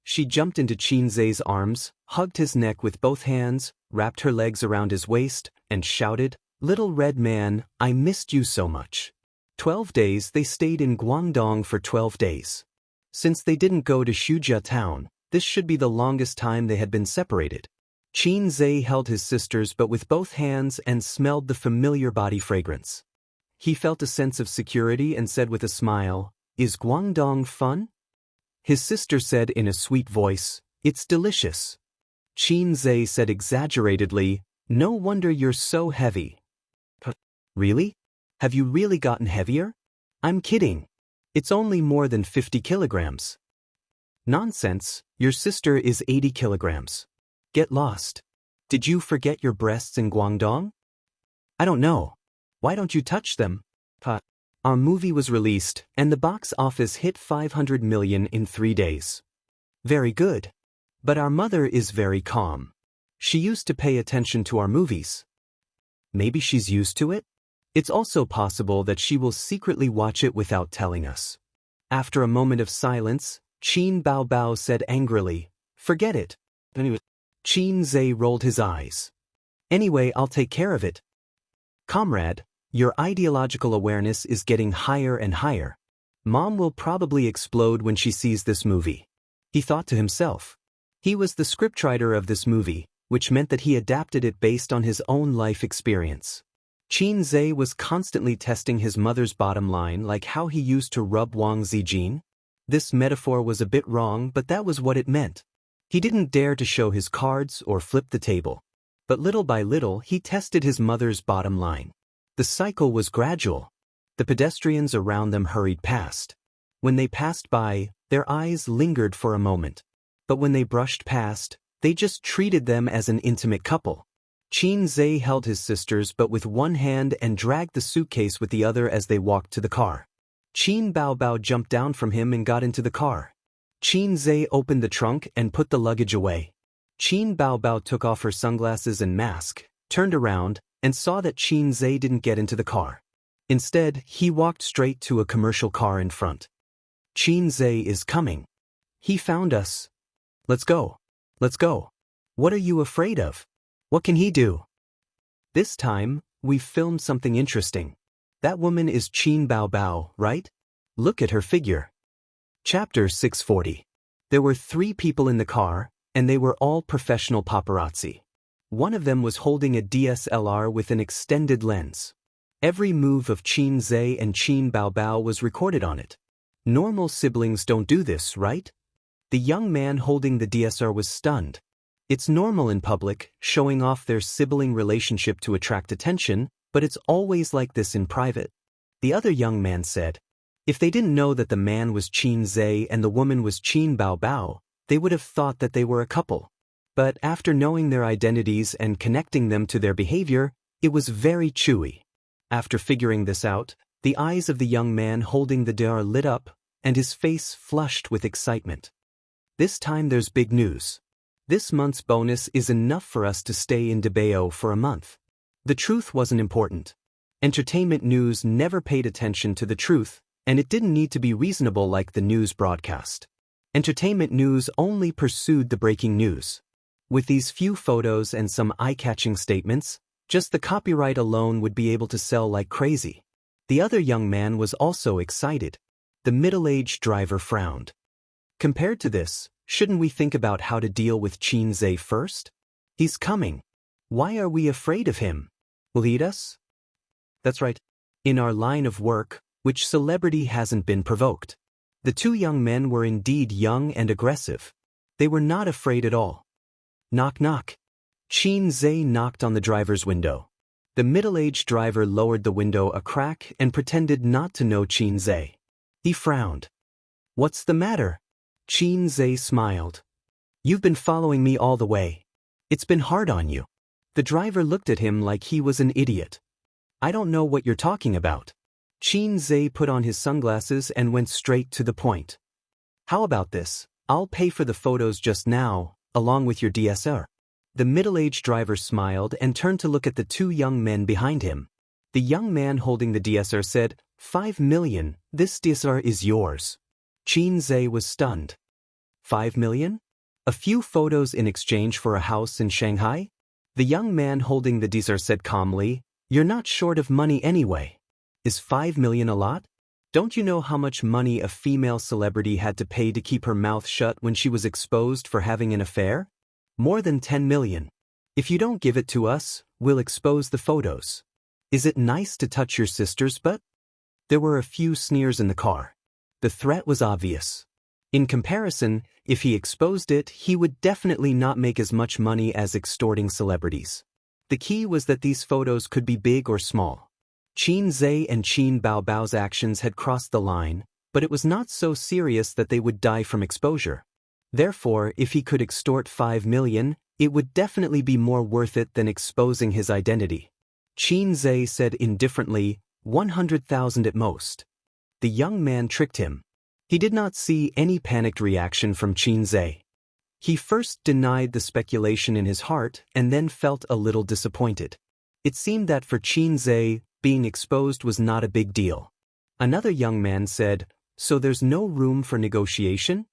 She jumped into Xianxia's arms, hugged his neck with both hands, wrapped her legs around his waist, and shouted, "Little red man, I missed you so much." 12 days they stayed in Guangdong for 12 days. Since they didn't go to Wuxia town, this should be the longest time they had been separated. Xianxia held his sisters but with both hands and smelled the familiar body fragrance. He felt a sense of security and said with a smile, "Is Guangdong fun?" His sister said in a sweet voice, "It's delicious." Xianxia said exaggeratedly, "No wonder you're so heavy." Really? Have you really gotten heavier? I'm kidding. It's only more than 50 kilograms. Nonsense, your sister is 80 kilograms. Get lost. Did you forget your breasts in Guangdong? I don't know. Why don't you touch them? Our movie was released, and the box office hit 500 million in 3 days. Very good. But our mother is very calm. She used to pay attention to our movies. Maybe she's used to it? It's also possible that she will secretly watch it without telling us. After a moment of silence, Qin Bao Bao said angrily, "Forget it." Xianxia rolled his eyes. "Anyway, I'll take care of it." Comrade, your ideological awareness is getting higher and higher. Mom will probably explode when she sees this movie. He thought to himself. He was the scriptwriter of this movie, which meant that he adapted it based on his own life experience. Xianxia was constantly testing his mother's bottom line, like how he used to rub Wang Zijin. This metaphor was a bit wrong, but that was what it meant. He didn't dare to show his cards or flip the table. But little by little, he tested his mother's bottom line. The cycle was gradual. The pedestrians around them hurried past. When they passed by, their eyes lingered for a moment. But when they brushed past, they just treated them as an intimate couple. Qin Zhe held his sisters but with one hand and dragged the suitcase with the other as they walked to the car. Qin Baobao jumped down from him and got into the car. Qin Zhe opened the trunk and put the luggage away. Qin Baobao took off her sunglasses and mask, turned around, and saw that Qin Zhe didn't get into the car. Instead, he walked straight to a commercial car in front. Qin Zhe is coming. He found us. Let's go. Let's go. What are you afraid of? What can he do? This time, we've filmed something interesting. That woman is Qin Baobao, right? Look at her figure. Chapter 640. There were 3 people in the car, and they were all professional paparazzi. One of them was holding a DSLR with an extended lens. Every move of Qin Zhe and Qin Baobao was recorded on it. Normal siblings don't do this, right? The young man holding the DSLR was stunned. It's normal in public, showing off their sibling relationship to attract attention, but it's always like this in private. The other young man said, if they didn't know that the man was Qin Zhe and the woman was Qin Baobao, they would have thought that they were a couple. But after knowing their identities and connecting them to their behavior, it was very chewy. After figuring this out, the eyes of the young man holding the DSLR lit up, and his face flushed with excitement. This time there's big news. This month's bonus is enough for us to stay in Debao for a month. The truth wasn't important. Entertainment news never paid attention to the truth, and it didn't need to be reasonable like the news broadcast. Entertainment news only pursued the breaking news. With these few photos and some eye-catching statements, just the copyright alone would be able to sell like crazy. The other young man was also excited. The middle-aged driver frowned. Compared to this, shouldn't we think about how to deal with Qin Zhe first? He's coming. Why are we afraid of him? Will he eat us? That's right. In our line of work, which celebrity hasn't been provoked? The 2 young men were indeed young and aggressive. They were not afraid at all. Knock knock. Qin Zhe knocked on the driver's window. The middle-aged driver lowered the window a crack and pretended not to know Qin Zhe. He frowned. What's the matter? Qin Zhe smiled. You've been following me all the way. It's been hard on you. The driver looked at him like he was an idiot. I don't know what you're talking about. Qin Zhe put on his sunglasses and went straight to the point. How about this? I'll pay for the photos just now, along with your DSLR. The middle-aged driver smiled and turned to look at the 2 young men behind him. The young man holding the DSLR said, 5 million, this DSLR is yours. Qin Zhe was stunned. 5 million? A few photos in exchange for a house in Shanghai? The young man holding the DSLR said calmly, you're not short of money anyway. Is 5 million a lot? Don't you know how much money a female celebrity had to pay to keep her mouth shut when she was exposed for having an affair? More than 10 million. If you don't give it to us, we'll expose the photos. Is it nice to touch your sister's butt? There were a few sneers in the car. The threat was obvious. In comparison, if he exposed it, he would definitely not make as much money as extorting celebrities. The key was that these photos could be big or small. Qin Zhe and Qin Baobao's actions had crossed the line, but it was not so serious that they would die from exposure. Therefore, if he could extort 5 million, it would definitely be more worth it than exposing his identity. Qin Zhe said indifferently, 100,000 at most. The young man tricked him. He did not see any panicked reaction from Qin Zhe. He first denied the speculation in his heart and then felt a little disappointed. It seemed that for Qin Zhe, being exposed was not a big deal. Another young man said, so there's no room for negotiation?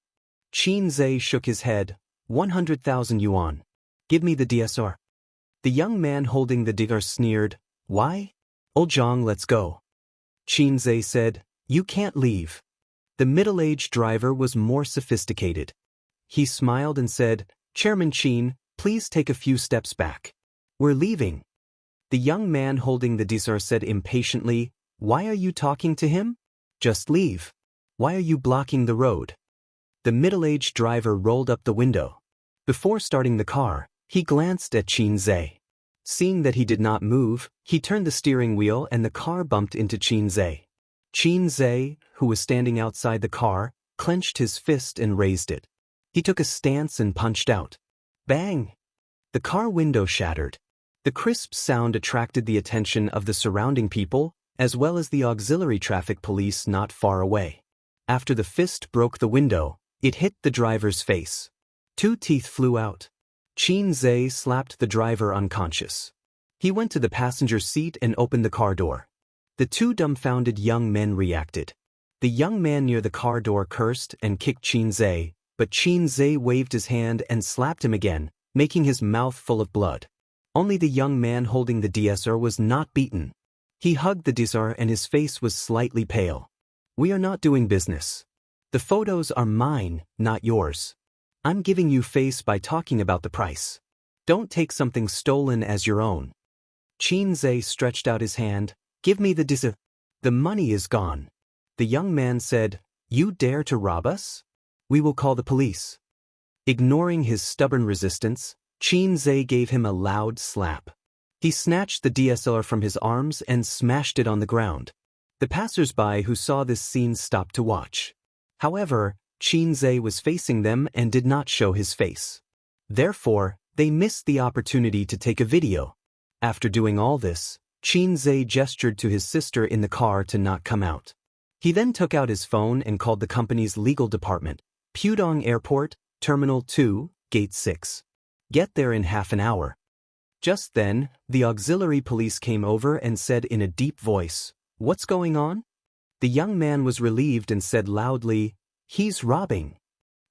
Qin Zhe shook his head, 100,000 yuan. Give me the DSLR. The young man holding the DSLR sneered, why? Old Zhang, let's go. Qin Zhe said, you can't leave. The middle-aged driver was more sophisticated. He smiled and said, Chairman Qin, please take a few steps back. We're leaving. The young man holding the DSLR said impatiently, why are you talking to him? Just leave. Why are you blocking the road? The middle-aged driver rolled up the window. Before starting the car, he glanced at Qin Zhe. Seeing that he did not move, he turned the steering wheel and the car bumped into Qin Zhe. Qin Zhe, who was standing outside the car, clenched his fist and raised it. He took a stance and punched out. Bang! The car window shattered. The crisp sound attracted the attention of the surrounding people, as well as the auxiliary traffic police not far away. After the fist broke the window, it hit the driver's face. 2 teeth flew out. Xianxia slapped the driver unconscious. He went to the passenger seat and opened the car door. The 2 dumbfounded young men reacted. The young man near the car door cursed and kicked Xianxia, but Xianxia waved his hand and slapped him again, making his mouth full of blood. Only the young man holding the DSR was not beaten. He hugged the DSR and his face was slightly pale. "We are not doing business. The photos are mine, not yours. I'm giving you face by talking about the price. Don't take something stolen as your own." Xianxia stretched out his hand. "Give me the DSR. The money is gone." The young man said, "You dare to rob us? We will call the police." Ignoring his stubborn resistance, Xianxia gave him a loud slap. He snatched the DSLR from his arms and smashed it on the ground. The passers-by who saw this scene stopped to watch. However, Xianxia was facing them and did not show his face. Therefore, they missed the opportunity to take a video. After doing all this, Xianxia gestured to his sister in the car to not come out. He then took out his phone and called the company's legal department. "Pudong Airport, Terminal 2, Gate 6. Get there in half an hour." Just then, the auxiliary police came over and said in a deep voice, "What's going on?" The young man was relieved and said loudly, "He's robbing."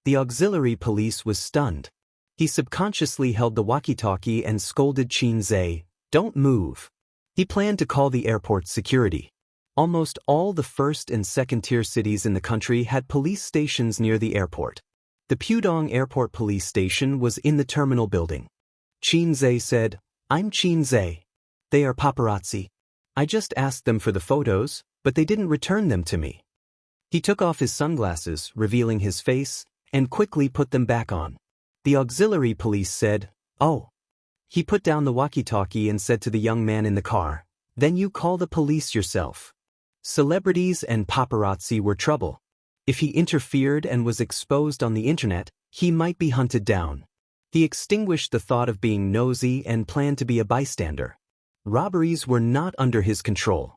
The auxiliary police was stunned. He subconsciously held the walkie-talkie and scolded Xianxia, "Don't move." He planned to call the airport security. Almost all the first and second-tier cities in the country had police stations near the airport. The Pudong Airport Police Station was in the terminal building. Xianxia said, "I'm Xianxia. They are paparazzi. I just asked them for the photos, but they didn't return them to me." He took off his sunglasses, revealing his face, and quickly put them back on. The auxiliary police said, "Oh." He put down the walkie-talkie and said to the young man in the car, "Then you call the police yourself." Celebrities and paparazzi were trouble. If he interfered and was exposed on the internet, he might be hunted down. He extinguished the thought of being nosy and planned to be a bystander. Robberies were not under his control.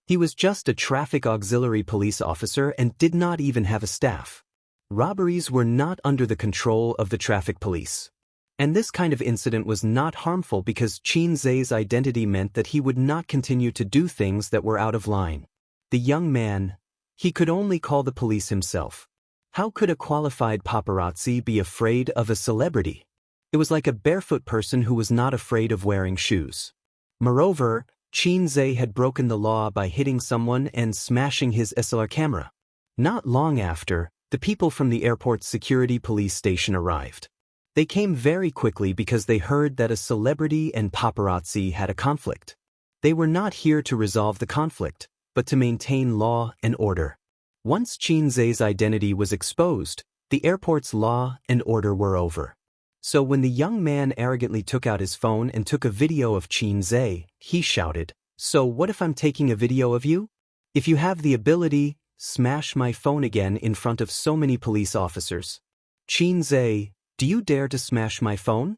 He was just a traffic auxiliary police officer and did not even have a staff. Robberies were not under the control of the traffic police. And this kind of incident was not harmful because Xianxia's identity meant that he would not continue to do things that were out of line. The young man, he could only call the police himself. How could a qualified paparazzi be afraid of a celebrity? It was like a barefoot person who was not afraid of wearing shoes. Moreover, Xianxia had broken the law by hitting someone and smashing his SLR camera. Not long after, the people from the airport's security police station arrived. They came very quickly because they heard that a celebrity and paparazzi had a conflict. They were not here to resolve the conflict, but to maintain law and order. Once Xianxia's identity was exposed, the airport's law and order were over. So when the young man arrogantly took out his phone and took a video of Xianxia, he shouted, "So what if I'm taking a video of you? If you have the ability, smash my phone again in front of so many police officers." "Xianxia, do you dare to smash my phone?"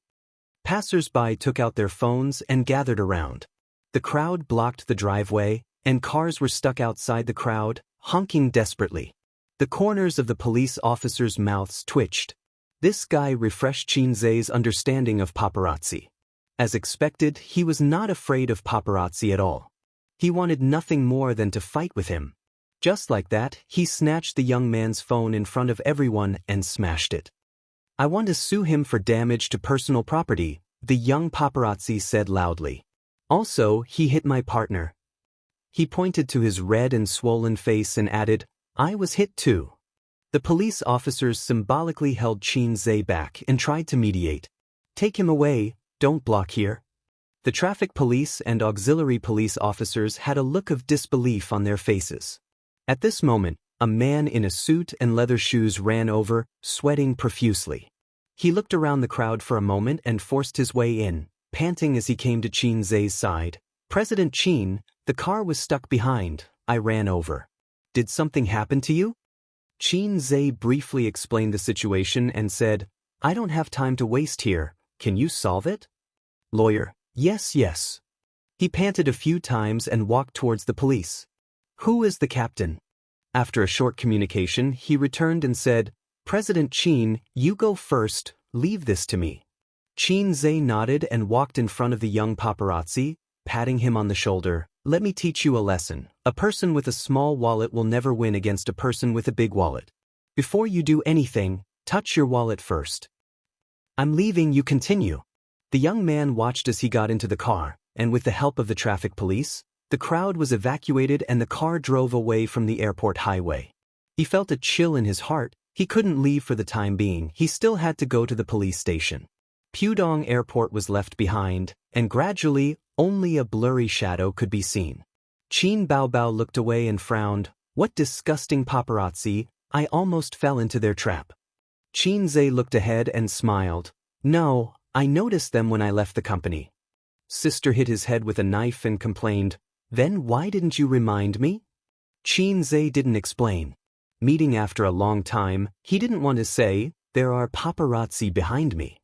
Passers-by took out their phones and gathered around. The crowd blocked the driveway, and cars were stuck outside the crowd, honking desperately. The corners of the police officers' mouths twitched. This guy refreshed Xianxia's understanding of paparazzi. As expected, he was not afraid of paparazzi at all. He wanted nothing more than to fight with him. Just like that, he snatched the young man's phone in front of everyone and smashed it. "I want to sue him for damage to personal property," the young paparazzi said loudly. "Also, he hit my partner." He pointed to his red and swollen face and added, "I was hit too." The police officers symbolically held Xianxia back and tried to mediate. "Take him away, don't block here." The traffic police and auxiliary police officers had a look of disbelief on their faces. At this moment, a man in a suit and leather shoes ran over, sweating profusely. He looked around the crowd for a moment and forced his way in, panting as he came to Xianxia's side. "President Qin, the car was stuck behind, I ran over. Did something happen to you?" Xianxia briefly explained the situation and said, "I don't have time to waste here, can you solve it?" "Lawyer, Yes, yes. He panted a few times and walked towards the police. Who is the captain? After a short communication, he returned and said, President Qin, you go first, leave this to me. Qin Zhe nodded and walked in front of the young paparazzi, patting him on the shoulder. Let me teach you a lesson. A person with a small wallet will never win against a person with a big wallet. Before you do anything, touch your wallet first. I'm leaving, you continue. The young man watched as he got into the car, and with the help of the traffic police, the crowd was evacuated and the car drove away from the airport highway. He felt a chill in his heart. He couldn't leave for the time being. He still had to go to the police station. Pudong Airport was left behind, and gradually, only a blurry shadow could be seen. Qin Baobao looked away and frowned. What disgusting paparazzi, I almost fell into their trap. Qin Zhe looked ahead and smiled. No, I noticed them when I left the company. Sister hit his head with a knife and complained, Then why didn't you remind me? Qin Zhe didn't explain. Meeting after a long time, he didn't want to say, there are paparazzi behind me.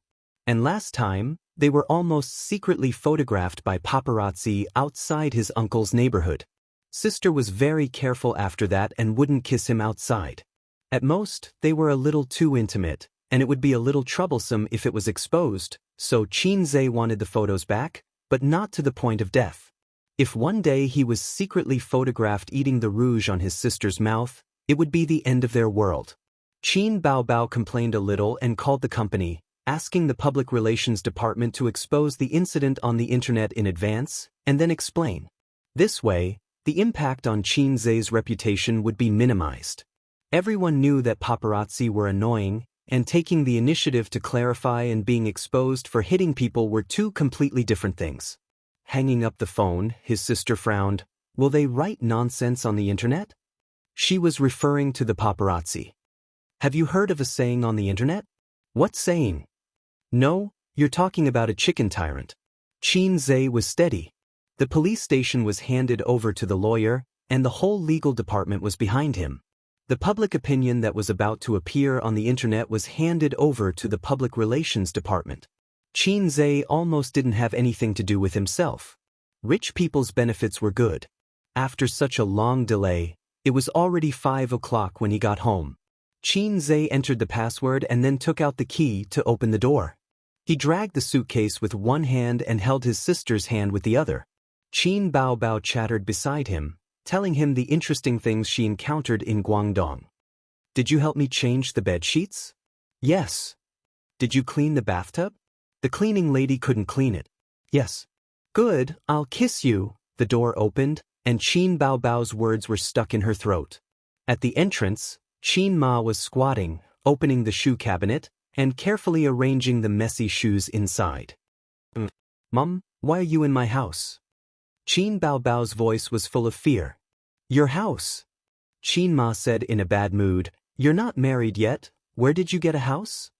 And last time, they were almost secretly photographed by paparazzi outside his uncle's neighborhood. Sister was very careful after that and wouldn't kiss him outside. At most, they were a little too intimate, and it would be a little troublesome if it was exposed, so Qin Zhe wanted the photos back, but not to the point of death. If one day he was secretly photographed eating the rouge on his sister's mouth, it would be the end of their world. Qin Baobao complained a little and called the company, asking the public relations department to expose the incident on the internet in advance, and then explain. This way, the impact on Qin Zhe's reputation would be minimized. Everyone knew that paparazzi were annoying, and taking the initiative to clarify and being exposed for hitting people were two completely different things. Hanging up the phone, his sister frowned. Will they write nonsense on the internet? She was referring to the paparazzi. Have you heard of a saying on the internet? What saying? No, you're talking about a chicken tyrant. Qin Zhe was steady. The police station was handed over to the lawyer, and the whole legal department was behind him. The public opinion that was about to appear on the internet was handed over to the public relations department. Qin Zhe almost didn't have anything to do with himself. Rich people's benefits were good. After such a long delay, it was already 5 o'clock when he got home. Qin Zhe entered the password and then took out the key to open the door. He dragged the suitcase with one hand and held his sister's hand with the other. Qin Baobao chattered beside him, telling him the interesting things she encountered in Guangdong. Did you help me change the bed sheets? Yes. Did you clean the bathtub? The cleaning lady couldn't clean it. Yes. Good, I'll kiss you. The door opened, and Qin Baobao's words were stuck in her throat. At the entrance, Qin Ma was squatting, opening the shoe cabinet, and carefully arranging the messy shoes inside. Mom, why are you in my house? Qin Baobao's voice was full of fear. Your house? Qin Ma said in a bad mood, You're not married yet, where did you get a house?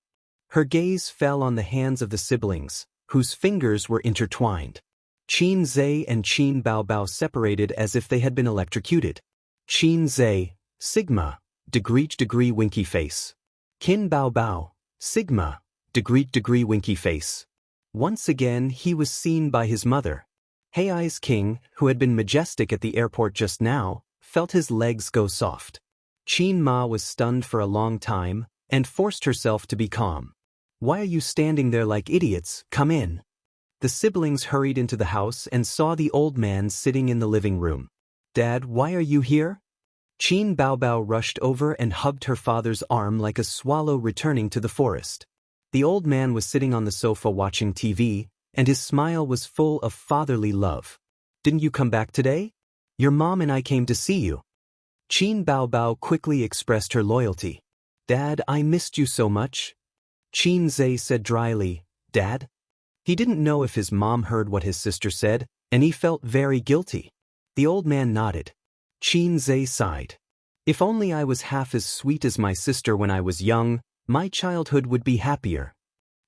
Her gaze fell on the hands of the siblings, whose fingers were intertwined. Qin Zhe and Qin Baobao separated as if they had been electrocuted. Qin Zhe, Sigma, degree winky face. Qin Baobao, Sigma, degree winky face. Once again he was seen by his mother. Hei's king, who had been majestic at the airport just now, felt his legs go soft. Qin Ma was stunned for a long time, and forced herself to be calm. Why are you standing there like idiots? Come in. The siblings hurried into the house and saw the old man sitting in the living room. Dad, why are you here? Qin Baobao rushed over and hugged her father's arm like a swallow returning to the forest. The old man was sitting on the sofa watching TV, and his smile was full of fatherly love. Didn't you come back today? Your mom and I came to see you. Qin Baobao quickly expressed her loyalty. Dad, I missed you so much. Qin Zhe said dryly, Dad? He didn't know if his mom heard what his sister said, and he felt very guilty. The old man nodded. Qin Zhe sighed. If only I was half as sweet as my sister when I was young, my childhood would be happier.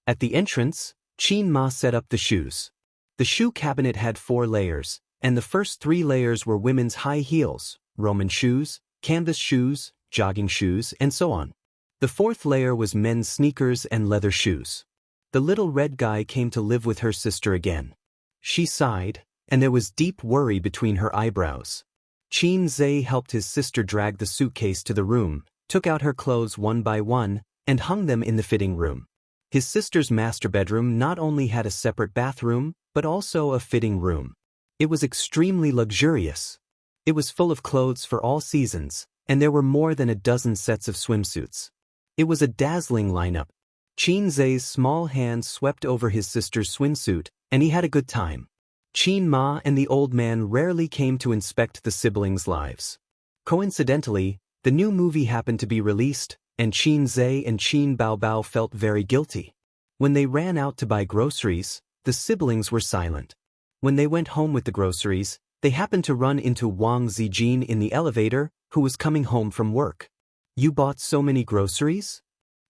At the entrance, Qin Ma set up the shoes. The shoe cabinet had 4 layers, and the first 3 layers were women's high heels, Roman shoes, canvas shoes, jogging shoes, and so on. The 4th layer was men's sneakers and leather shoes. The little red guy came to live with her sister again. She sighed, and there was deep worry between her eyebrows. Xianxia helped his sister drag the suitcase to the room, took out her clothes one by one, and hung them in the fitting room. His sister's master bedroom not only had a separate bathroom, but also a fitting room. It was extremely luxurious. It was full of clothes for all seasons, and there were more than a dozen sets of swimsuits. It was a dazzling lineup. Xianxia's small hand swept over his sister's swimsuit, and he had a good time. Qin Ma and the old man rarely came to inspect the siblings' lives. Coincidentally, the new movie happened to be released, and Xianxia and Qin Baobao felt very guilty. When they ran out to buy groceries, the siblings were silent. When they went home with the groceries, they happened to run into Wang Zijin in the elevator, who was coming home from work. "You bought so many groceries?"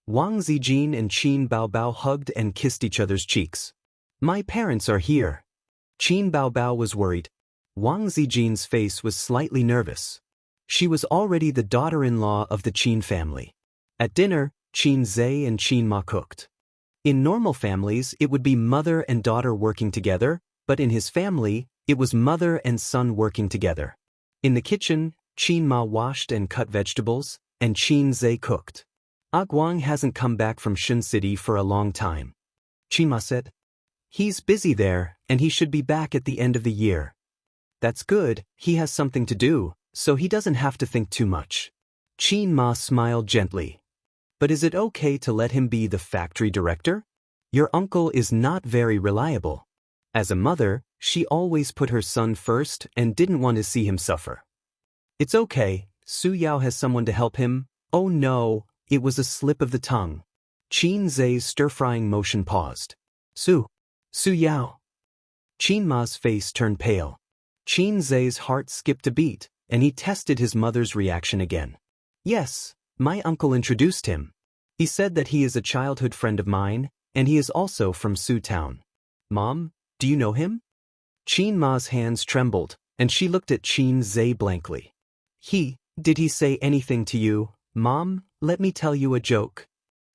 Wang Zijin and Qin Baobao hugged and kissed each other's cheeks. "My parents are here." Qin Baobao was worried. Wang Zijin's face was slightly nervous. She was already the daughter-in-law of the Qin family. At dinner, Xianxia and Qin Ma cooked. In normal families, it would be mother and daughter working together, but in his family, it was mother and son working together. In the kitchen, Qin Ma washed and cut vegetables, and Xianxia cooked. "Guang hasn't come back from Shun City for a long time," Qin Ma said. "He's busy there, and he should be back at the end of the year." "That's good, he has something to do, so he doesn't have to think too much." Qin Ma smiled gently. "But is it okay to let him be the factory director? Your uncle is not very reliable." As a mother, she always put her son first and didn't want to see him suffer. "It's okay, Su Yao has someone to help him." "Oh no, it was a slip of the tongue." Xianxia's stir-frying motion paused. Su Yao." Qin Ma's face turned pale. Xianxia's heart skipped a beat, and he tested his mother's reaction again. "Yes, my uncle introduced him. He said that he is a childhood friend of mine, and he is also from Su Town." "Mom, do you know him?" Qin Ma's hands trembled, and she looked at Xianxia blankly. Did he say anything to you?" "Mom, let me tell you a joke,"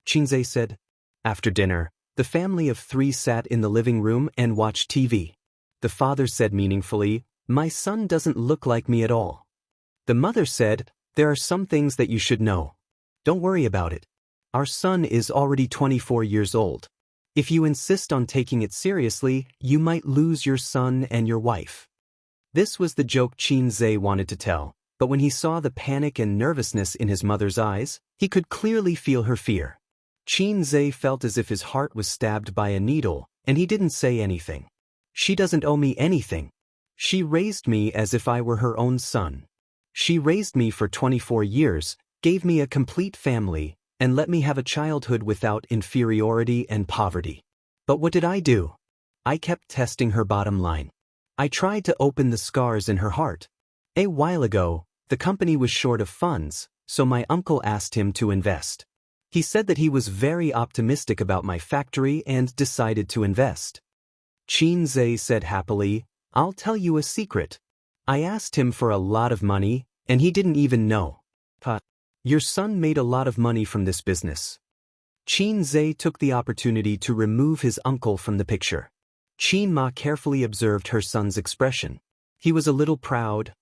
Xianxia said. After dinner, the family of three sat in the living room and watched TV. The father said meaningfully, "My son doesn't look like me at all." The mother said, "There are some things that you should know. Don't worry about it. Our son is already 24 years old. If you insist on taking it seriously, you might lose your son and your wife." This was the joke Xianxia wanted to tell, but when he saw the panic and nervousness in his mother's eyes, he could clearly feel her fear. Xianxia felt as if his heart was stabbed by a needle, and he didn't say anything. "She doesn't owe me anything. She raised me as if I were her own son. She raised me for 24 years, gave me a complete family, and let me have a childhood without inferiority and poverty. But what did I do? I kept testing her bottom line. I tried to open the scars in her heart. A while ago, the company was short of funds, so my uncle asked him to invest. He said that he was very optimistic about my factory and decided to invest." Xianxia said happily, "I'll tell you a secret. I asked him for a lot of money, and he didn't even know. Your son made a lot of money from this business." Xianxia took the opportunity to remove his uncle from the picture. Qin Ma carefully observed her son's expression. He was a little proud,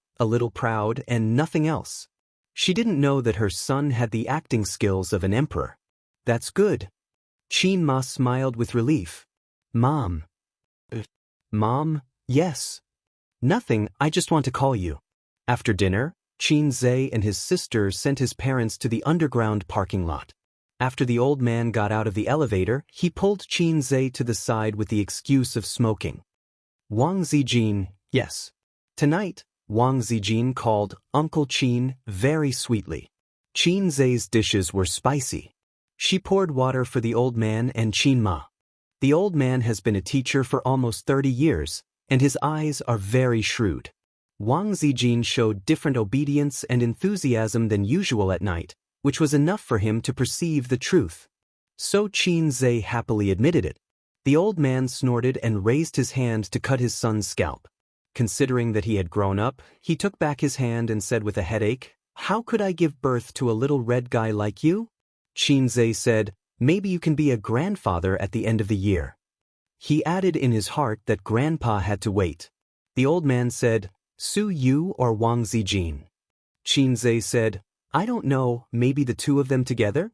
and nothing else. She didn't know that her son had the acting skills of an emperor. "That's good." Qin Ma smiled with relief. Mom, yes. "Nothing, I just want to call you." After dinner, Xianxia and his sister sent his parents to the underground parking lot. After the old man got out of the elevator, he pulled Xianxia to the side with the excuse of smoking. "Wang Zijin, yes." Tonight, Wang Zijin called Uncle Qin very sweetly. Xianxia's dishes were spicy. She poured water for the old man and Qin Ma. The old man has been a teacher for almost 30 years, and his eyes are very shrewd. Wang Zijin showed different obedience and enthusiasm than usual at night, which was enough for him to perceive the truth. So Xianxia happily admitted it. The old man snorted and raised his hand to cut his son's scalp. Considering that he had grown up, he took back his hand and said with a headache, "How could I give birth to a little red guy like you?" Xianxia said, "Maybe you can be a grandfather at the end of the year." He added in his heart that Grandpa had to wait. The old man said, "Su Yu or Wang Zijin?" Qinzhe said, "I don't know, maybe the two of them together?"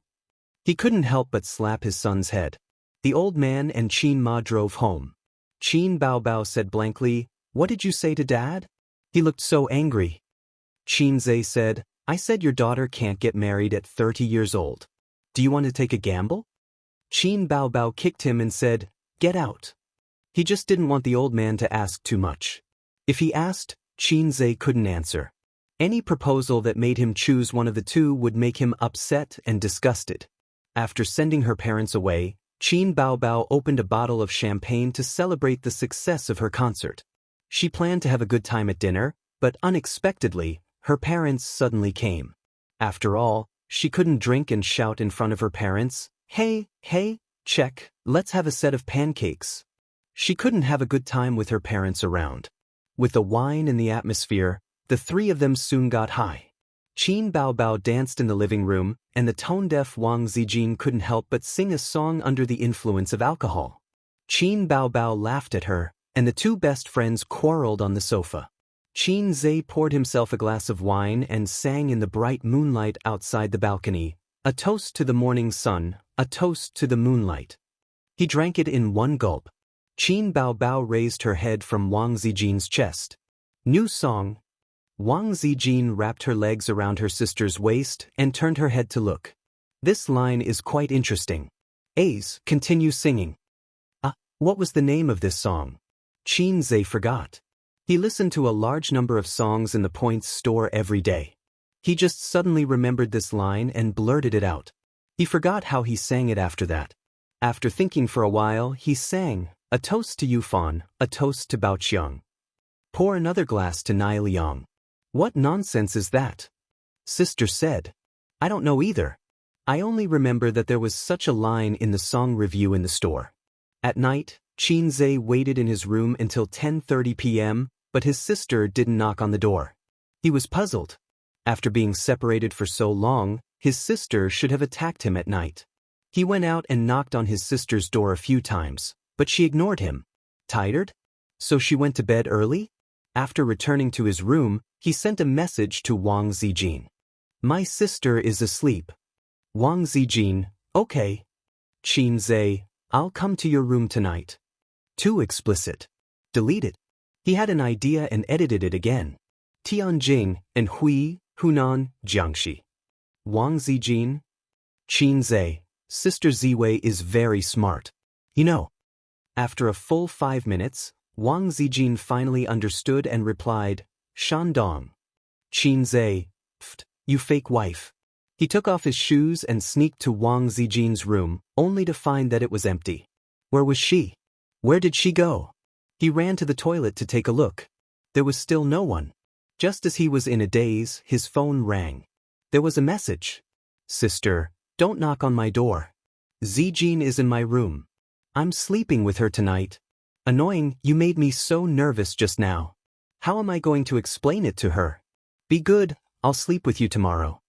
He couldn't help but slap his son's head. The old man and Qin Ma drove home. Qin Baobao said blankly, "What did you say to Dad?" He looked so angry. Qinzhe said, "I said your daughter can't get married at 30 years old. Do you want to take a gamble?" Qin Baobao kicked him and said, "Get out." He just didn't want the old man to ask too much. If he asked, Qinzhe couldn't answer. Any proposal that made him choose one of the two would make him upset and disgusted. After sending her parents away, Qin Baobao opened a bottle of champagne to celebrate the success of her concert. She planned to have a good time at dinner, but unexpectedly, her parents suddenly came. After all, she couldn't drink and shout in front of her parents, "Hey, check, let's have a set of pancakes." She couldn't have a good time with her parents around. With the wine and the atmosphere, the three of them soon got high. Qin Baobao danced in the living room, and the tone-deaf Wang Zijin couldn't help but sing a song under the influence of alcohol. Qin Baobao laughed at her, and the two best friends quarreled on the sofa. Qinzhe poured himself a glass of wine and sang in the bright moonlight outside the balcony, "A toast to the morning sun, a toast to the moonlight." He drank it in one gulp. Qin Baobao raised her head from Wang Zijin's chest. "New song." Wang Zijin wrapped her legs around her sister's waist and turned her head to look. "This line is quite interesting. A's, continue singing." What was the name of this song? Qinzhe forgot. He listened to a large number of songs in the Points store every day. He just suddenly remembered this line and blurted it out. He forgot how he sang it after that. After thinking for a while, he sang, "A toast to Yufan, a toast to Baoqiang. Pour another glass to Nieliang." "What nonsense is that?" Sister said. "I don't know either. I only remember that there was such a line in the song review in the store." At night, Qinzhe waited in his room until 10:30 p.m., but his sister didn't knock on the door. He was puzzled. After being separated for so long, his sister should have attacked him at night. He went out and knocked on his sister's door a few times, but she ignored him. Tired? So she went to bed early? After returning to his room, he sent a message to Wang Zijin. "My sister is asleep." Wang Zijin, "Okay." Qinzhe, "I'll come to your room tonight." Too explicit. Delete it. He had an idea and edited it again. Tianjing and Hunan, Jiangxi. Wang Zijin. Qinzhe, Sister Ziwei is very smart. You know. After a full 5 minutes, Wang Zijin finally understood and replied, "Shandong." Qinzhe, "Pft, you fake wife." He took off his shoes and sneaked to Wang Zijin's room, only to find that it was empty. Where was she? Where did she go? He ran to the toilet to take a look. There was still no one. Just as he was in a daze, his phone rang. There was a message. "Sister, don't knock on my door. Zijin is in my room. I'm sleeping with her tonight. Annoying, you made me so nervous just now. How am I going to explain it to her? Be good, I'll sleep with you tomorrow."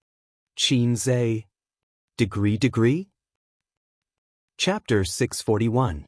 Qinzhe. Degree? Chapter 641.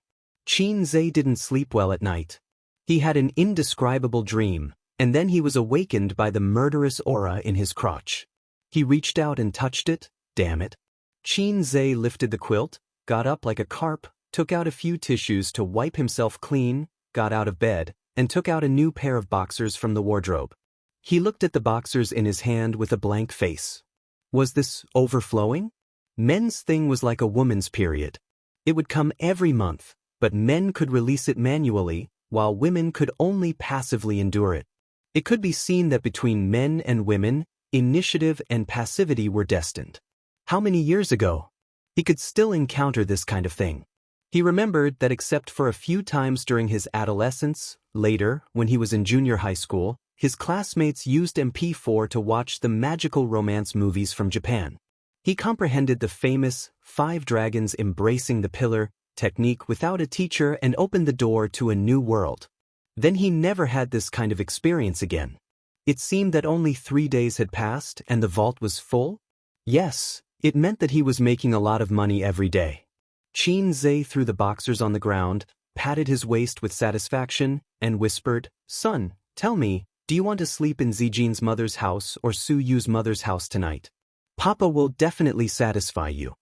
Qinzhe didn't sleep well at night. He had an indescribable dream, and then he was awakened by the murderous aura in his crotch. He reached out and touched it. Damn it. Qinzhe lifted the quilt, got up like a carp, took out a few tissues to wipe himself clean, got out of bed, and took out a new pair of boxers from the wardrobe. He looked at the boxers in his hand with a blank face. Was this overflowing? Men's thing was like a woman's period. It would come every month, but men could release it manually, while women could only passively endure it. It could be seen that between men and women, initiative and passivity were destined. How many years ago? He could still encounter this kind of thing. He remembered that except for a few times during his adolescence, later, when he was in junior high school, his classmates used MP4 to watch the magical romance movies from Japan. He comprehended the famous 5 dragons embracing the pillar technique without a teacher and opened the door to a new world. Then he never had this kind of experience again. It seemed that only 3 days had passed and the vault was full? Yes, it meant that he was making a lot of money every day. Qinzhe threw the boxers on the ground, patted his waist with satisfaction, and whispered, "Son, tell me, do you want to sleep in Zijin's mother's house or Su Yu's mother's house tonight? Papa will definitely satisfy you."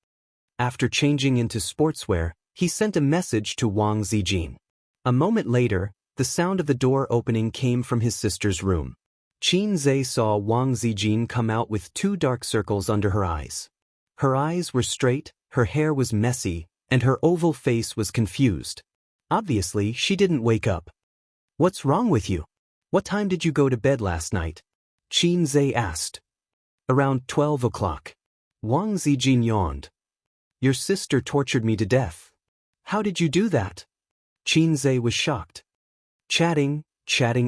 After changing into sportswear, he sent a message to Wang Zijin. A moment later, the sound of the door opening came from his sister's room. Qin Zhe saw Wang Zijin come out with 2 dark circles under her eyes. Her eyes were straight, her hair was messy, and her oval face was confused. Obviously, she didn't wake up. "What's wrong with you? What time did you go to bed last night?" Qin Zhe asked. "Around 12 o'clock. Wang Zijin yawned. "Your sister tortured me to death. How did you do that?" Qin Zhe was shocked. Chatting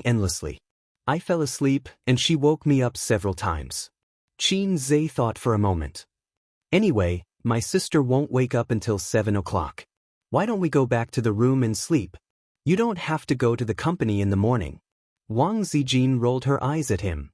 endlessly. I fell asleep, and she woke me up several times." Qin Zhe thought for a moment. "Anyway, my sister won't wake up until 7 o'clock. Why don't we go back to the room and sleep? You don't have to go to the company in the morning." Wang Zijin rolled her eyes at him.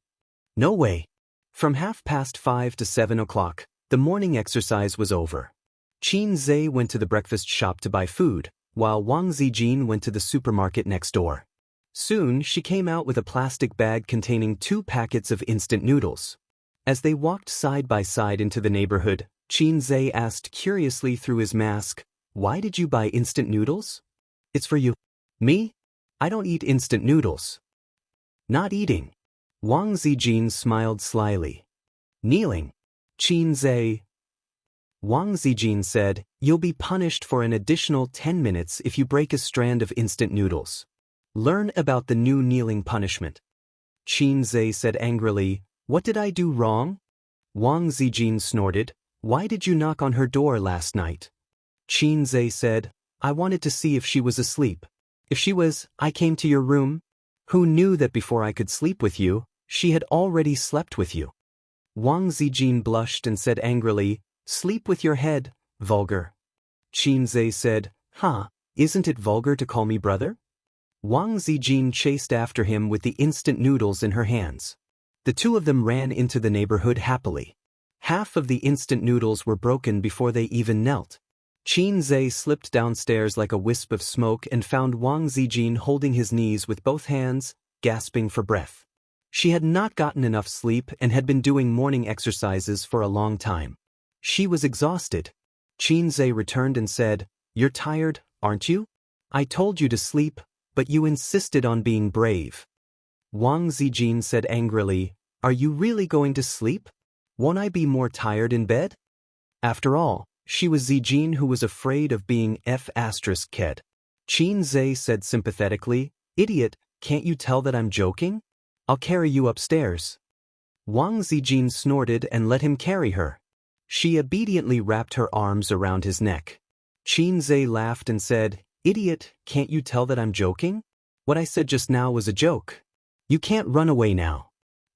"No way." From 5:30 to 7 o'clock, the morning exercise was over. Qin Zhe went to the breakfast shop to buy food, while Wang Zijin went to the supermarket next door. Soon, she came out with a plastic bag containing 2 packets of instant noodles. As they walked side by side into the neighborhood, Qin Zhe asked curiously through his mask, "Why did you buy instant noodles?" "It's for you." "Me? I don't eat instant noodles." "Not eating." Wang Zijin smiled slyly. "Kneeling." Qin Zhe. Wang Zijin said, "You'll be punished for an additional 10 minutes if you break a strand of instant noodles. Learn about the new kneeling punishment." Qin Zhe said angrily, "What did I do wrong?" Wang Zijin snorted, "Why did you knock on her door last night?" Qin Zhe said, "I wanted to see if she was asleep. If she was, I came to your room. Who knew that before I could sleep with you, she had already slept with you?" Wang Zijin blushed and said angrily, "Sleep with your head, vulgar." Qin Zhe said, Isn't it vulgar to call me brother?" Wang Zijin chased after him with the instant noodles in her hands. The 2 of them ran into the neighborhood happily. Half of the instant noodles were broken before they even knelt. Qin Zhe slipped downstairs like a wisp of smoke and found Wang Zijin holding his knees with both hands, gasping for breath. She had not gotten enough sleep and had been doing morning exercises for a long time. She was exhausted. Qin Zhe returned and said, "You're tired, aren't you? I told you to sleep, but you insisted on being brave." Wang Zijin said angrily, "Are you really going to sleep? Won't I be more tired in bed?" After all, she was Zijin who was afraid of being F***ked. Qin Zhe said sympathetically, "Idiot, can't you tell that I'm joking? I'll carry you upstairs." Wang Zijin snorted and let him carry her. She obediently wrapped her arms around his neck. Qin Zhe laughed and said, "Idiot, can't you tell that I'm joking? What I said just now was a joke. You can't run away now.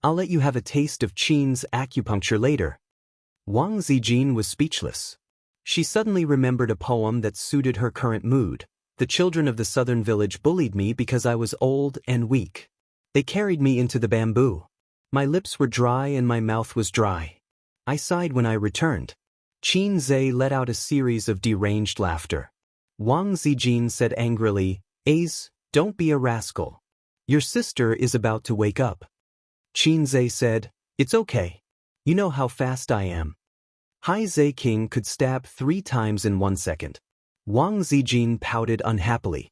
I'll let you have a taste of Qin's acupuncture later." Wang Zijin was speechless. She suddenly remembered a poem that suited her current mood. "The children of the southern village bullied me because I was old and weak. They carried me into the bamboo. My lips were dry and my mouth was dry. I sighed when I returned." Qin Zhe let out a series of deranged laughter. Wang Zijin said angrily, "Ace, don't be a rascal. Your sister is about to wake up." Qin Zhe said, "It's okay. You know how fast I am." Hai Zhe King could stab 3 times in 1 second. Wang Zijin pouted unhappily.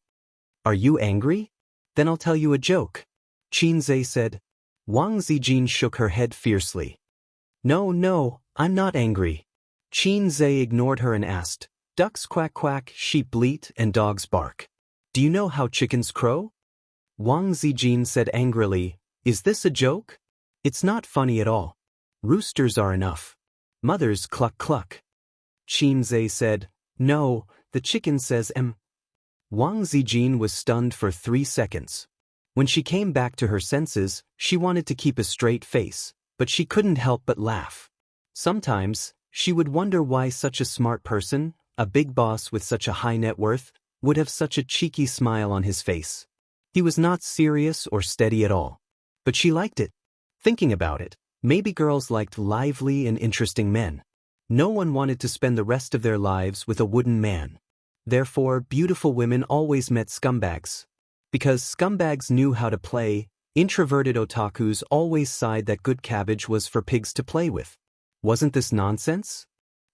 "Are you angry? Then I'll tell you a joke." Qin Zhe said. Wang Zijin shook her head fiercely. No, I'm not angry." Qin Zhe ignored her and asked, "Ducks quack quack, sheep bleat, and dogs bark. Do you know how chickens crow?" Wang Zijin said angrily, "Is this a joke? It's not funny at all. Roosters are enough. Mothers cluck cluck." Qin Zhe said, "No, the chicken says em." Wang Zijin was stunned for 3 seconds. When she came back to her senses, she wanted to keep a straight face, but she couldn't help but laugh. Sometimes, she would wonder why such a smart person, a big boss with such a high net worth, would have such a cheeky smile on his face. He was not serious or steady at all. But she liked it. Thinking about it, maybe girls liked lively and interesting men. No one wanted to spend the rest of their lives with a wooden man. Therefore, beautiful women always met scumbags. Because scumbags knew how to play, introverted otakus always sighed that good cabbage was for pigs to play with. Wasn't this nonsense?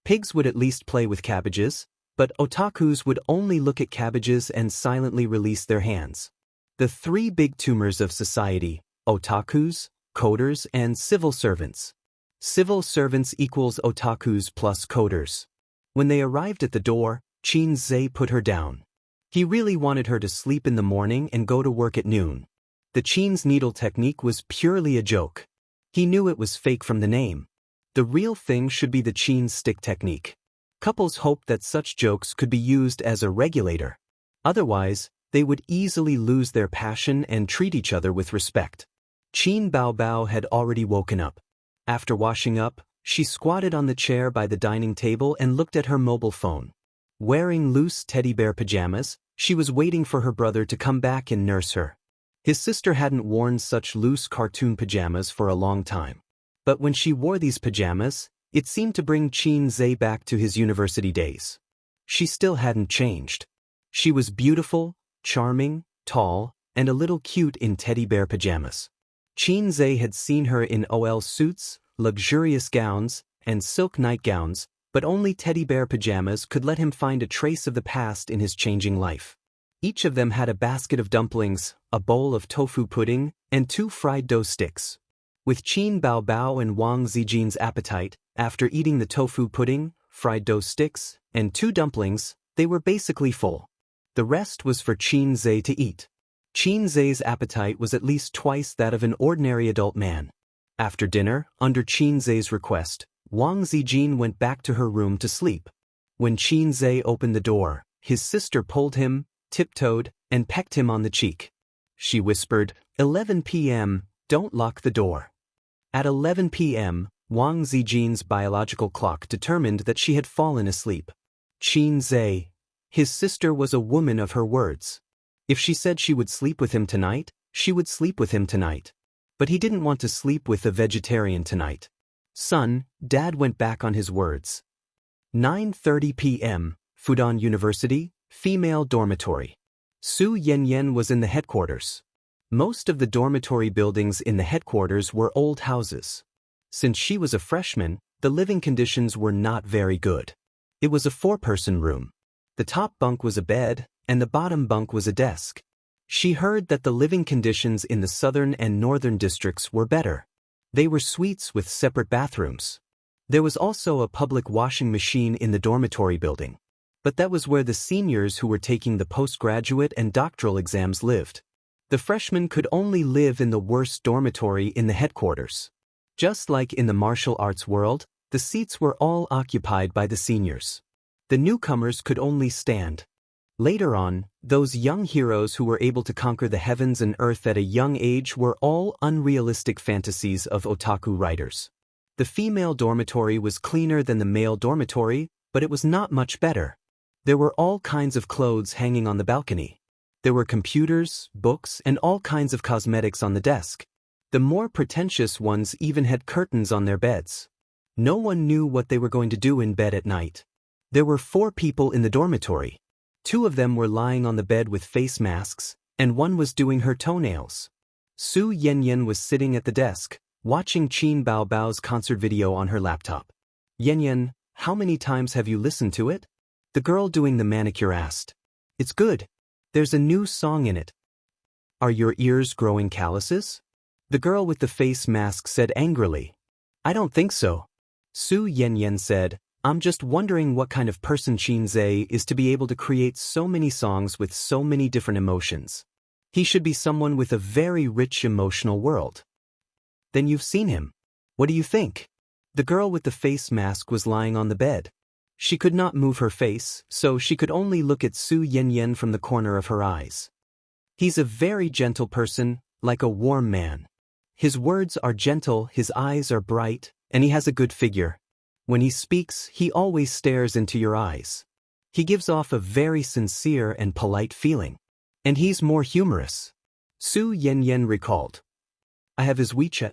Pigs would at least play with cabbages, but otakus would only look at cabbages and silently release their hands. The three big tumors of society: otakus, coders, and civil servants. Civil servants equals otakus plus coders. When they arrived at the door, Xianxia put her down. He really wanted her to sleep in the morning and go to work at noon. The Qin's needle technique was purely a joke. He knew it was fake from the name. The real thing should be the Qin's stick technique. Couples hoped that such jokes could be used as a regulator. Otherwise, they would easily lose their passion and treat each other with respect. Qin Baobao had already woken up. After washing up, she squatted on the chair by the dining table and looked at her mobile phone. Wearing loose teddy bear pajamas, she was waiting for her brother to come back and nurse her. His sister hadn't worn such loose cartoon pajamas for a long time. But when she wore these pajamas, it seemed to bring Xianxia back to his university days. She still hadn't changed. She was beautiful, charming, tall, and a little cute in teddy bear pajamas. Xianxia had seen her in OL suits, luxurious gowns, and silk nightgowns, but only teddy bear pajamas could let him find a trace of the past in his changing life. Each of them had a basket of dumplings, a bowl of tofu pudding, and 2 fried dough sticks. With Qin Baobao and Wang Zijin's appetite, after eating the tofu pudding, fried dough sticks, and 2 dumplings, they were basically full. The rest was for Xianxia to eat. Xianxia's appetite was at least twice that of an ordinary adult man. After dinner, under Xianxia's request, Wang Zijin went back to her room to sleep. When Xianxia opened the door, his sister pulled him, tiptoed, and pecked him on the cheek. She whispered, 11 p.m., don't lock the door. At 11 p.m., Wang Zijin's biological clock determined that she had fallen asleep. Xianxia, his sister, was a woman of her words. If she said she would sleep with him tonight, she would sleep with him tonight. But he didn't want to sleep with a vegetarian tonight. Son, Dad went back on his words. 9:30 p.m., Fudan University, female dormitory. Su Yanyan was in the headquarters. Most of the dormitory buildings in the headquarters were old houses. Since she was a freshman, the living conditions were not very good. It was a 4-person room. The top bunk was a bed, and the bottom bunk was a desk. She heard that the living conditions in the southern and northern districts were better. They were suites with separate bathrooms. There was also a public washing machine in the dormitory building. But that was where the seniors who were taking the postgraduate and doctoral exams lived. The freshmen could only live in the worst dormitory in the headquarters. Just like in the martial arts world, the seats were all occupied by the seniors. The newcomers could only stand. Later on, those young heroes who were able to conquer the heavens and earth at a young age were all unrealistic fantasies of otaku writers. The female dormitory was cleaner than the male dormitory, but it was not much better. There were all kinds of clothes hanging on the balcony. There were computers, books, and all kinds of cosmetics on the desk. The more pretentious ones even had curtains on their beds. No one knew what they were going to do in bed at night. There were 4 people in the dormitory. 2 of them were lying on the bed with face masks, and 1 was doing her toenails. Su Yanyan was sitting at the desk, watching Qin Baobao's concert video on her laptop. Yanyan, how many times have you listened to it? The girl doing the manicure asked. It's good. There's a new song in it. Are your ears growing calluses? The girl with the face mask said angrily. I don't think so. Su Yanyan said, I'm just wondering what kind of person Xianxia is to be able to create so many songs with so many different emotions. He should be someone with a very rich emotional world. Then you've seen him. What do you think? The girl with the face mask was lying on the bed. She could not move her face, so she could only look at Su Yanyan from the corner of her eyes. He's a very gentle person, like a warm man. His words are gentle, his eyes are bright, and he has a good figure. When he speaks, he always stares into your eyes. He gives off a very sincere and polite feeling. And he's more humorous. Su Yanyan recalled. I have his WeChat.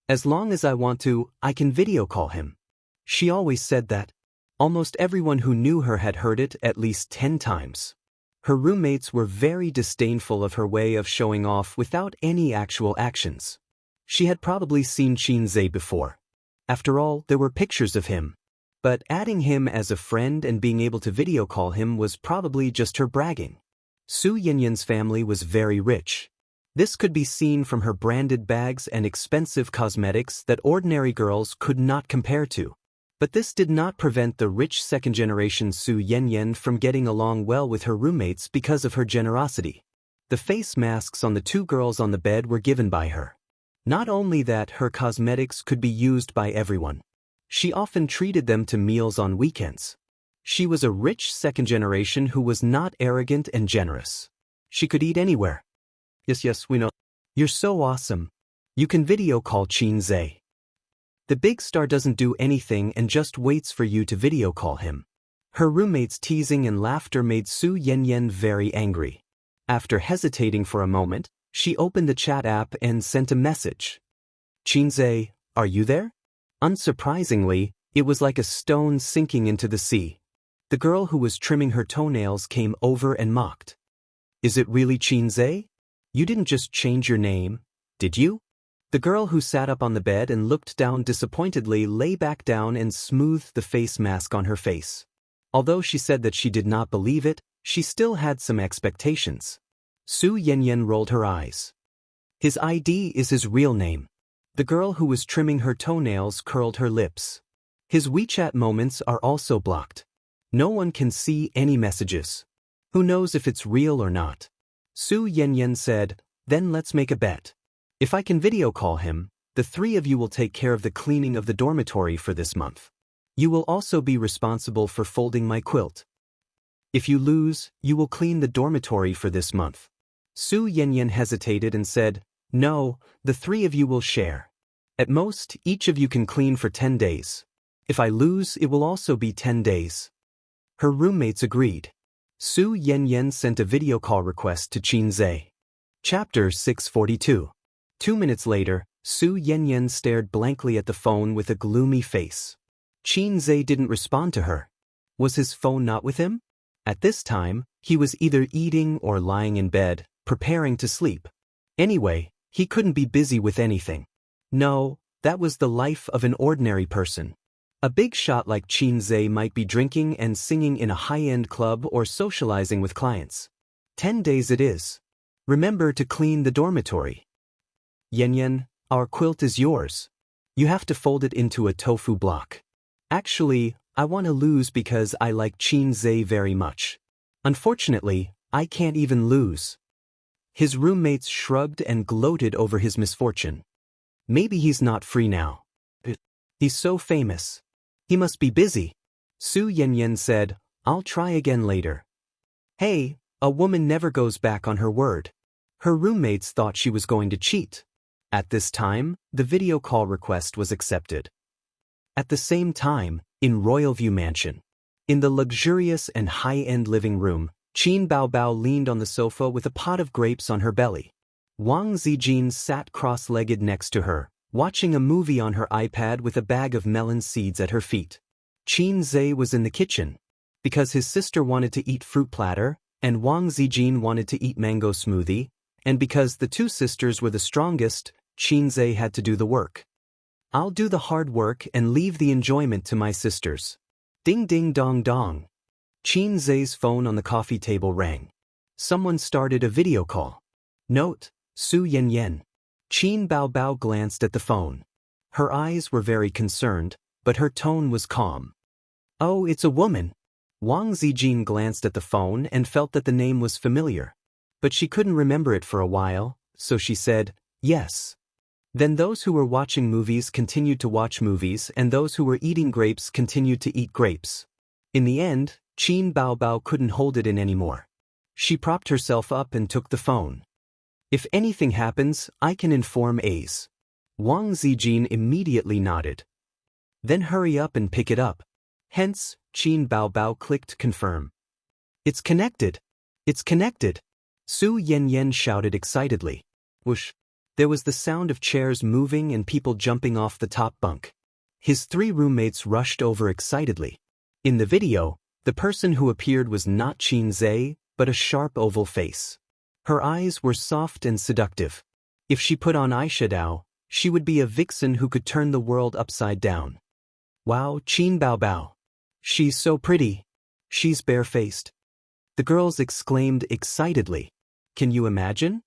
As long as I want to, I can video call him. She always said that. Almost everyone who knew her had heard it at least 10 times. Her roommates were very disdainful of her way of showing off without any actual actions. She had probably seen Xianxia before. After all, there were pictures of him. But adding him as a friend and being able to video call him was probably just her bragging. Su Yanyan's family was very rich. This could be seen from her branded bags and expensive cosmetics that ordinary girls could not compare to. But this did not prevent the rich second-generation Su Yanyan from getting along well with her roommates because of her generosity. The face masks on the 2 girls on the bed were given by her. Not only that, her cosmetics could be used by everyone. She often treated them to meals on weekends. She was a rich second generation who was not arrogant and generous. She could eat anywhere. Yes, we know. You're so awesome. You can video call Xianxia. The big star doesn't do anything and just waits for you to video call him. Her roommates' teasing and laughter made Su Yanyan very angry. After hesitating for a moment, she opened the chat app and sent a message. Xianxia, are you there? Unsurprisingly, it was like a stone sinking into the sea. The girl who was trimming her toenails came over and mocked. Is it really Xianxia? You didn't just change your name, did you? The girl who sat up on the bed and looked down disappointedly lay back down and smoothed the face mask on her face. Although she said that she did not believe it, she still had some expectations. Su Yanyan rolled her eyes. His ID is his real name. The girl who was trimming her toenails curled her lips. His WeChat moments are also blocked. No one can see any messages. Who knows if it's real or not? Su Yanyan said, then let's make a bet. If I can video call him, the 3 of you will take care of the cleaning of the dormitory for this month. You will also be responsible for folding my quilt. If you lose, you will clean the dormitory for this month. Su Yanyan hesitated and said, no, the 3 of you will share. At most, each of you can clean for 10 days. If I lose, it will also be 10 days. Her roommates agreed. Su Yanyan sent a video call request to Xianxia. Chapter 642. 2 minutes later, Su Yanyan stared blankly at the phone with a gloomy face. Xianxia didn't respond to her. Was his phone not with him? At this time, he was either eating or lying in bed, preparing to sleep. Anyway, he couldn't be busy with anything. No, that was the life of an ordinary person. A big shot like Xianxia might be drinking and singing in a high-end club or socializing with clients. 10 days it is. Remember to clean the dormitory. Yanyan, our quilt is yours. You have to fold it into a tofu block. Actually, I want to lose because I like Xianxia very much. Unfortunately, I can't even lose. His roommates shrugged and gloated over his misfortune. Maybe he's not free now. He's so famous. He must be busy. Su Yanyan said, I'll try again later. Hey, a woman never goes back on her word. Her roommates thought she was going to cheat. At this time, the video call request was accepted. At the same time, in Royalview Mansion, in the luxurious and high-end living room, Qin Baobao leaned on the sofa with a pot of grapes on her belly. Wang Zijin sat cross-legged next to her, watching a movie on her iPad with a bag of melon seeds at her feet. Xianxia was in the kitchen. Because his sister wanted to eat fruit platter, and Wang Zijin wanted to eat mango smoothie, and because the 2 sisters were the strongest, Xianxia had to do the work. I'll do the hard work and leave the enjoyment to my sisters. Ding ding dong dong. Xianxia's phone on the coffee table rang. Someone started a video call. Note, Su Yanyan. Qin Baobao glanced at the phone. Her eyes were very concerned, but her tone was calm. Oh, it's a woman. Wang Zijin glanced at the phone and felt that the name was familiar. But she couldn't remember it for a while, so she said, yes. Then those who were watching movies continued to watch movies and those who were eating grapes continued to eat grapes. In the end, Qin Baobao couldn't hold it in anymore. She propped herself up and took the phone. If anything happens, I can inform Ace. Wang Zijin immediately nodded. Then hurry up and pick it up. Hence, Qin Baobao clicked confirm. It's connected. It's connected. Su Yanyan shouted excitedly. Whoosh. There was the sound of chairs moving and people jumping off the top bunk. His 3 roommates rushed over excitedly. In the video, the person who appeared was not Xianxia, but a sharp oval face. Her eyes were soft and seductive. If she put on eyeshadow, she would be a vixen who could turn the world upside down. Wow, Qin Bao Bao. She's so pretty. She's barefaced. The girls exclaimed excitedly. Can you imagine?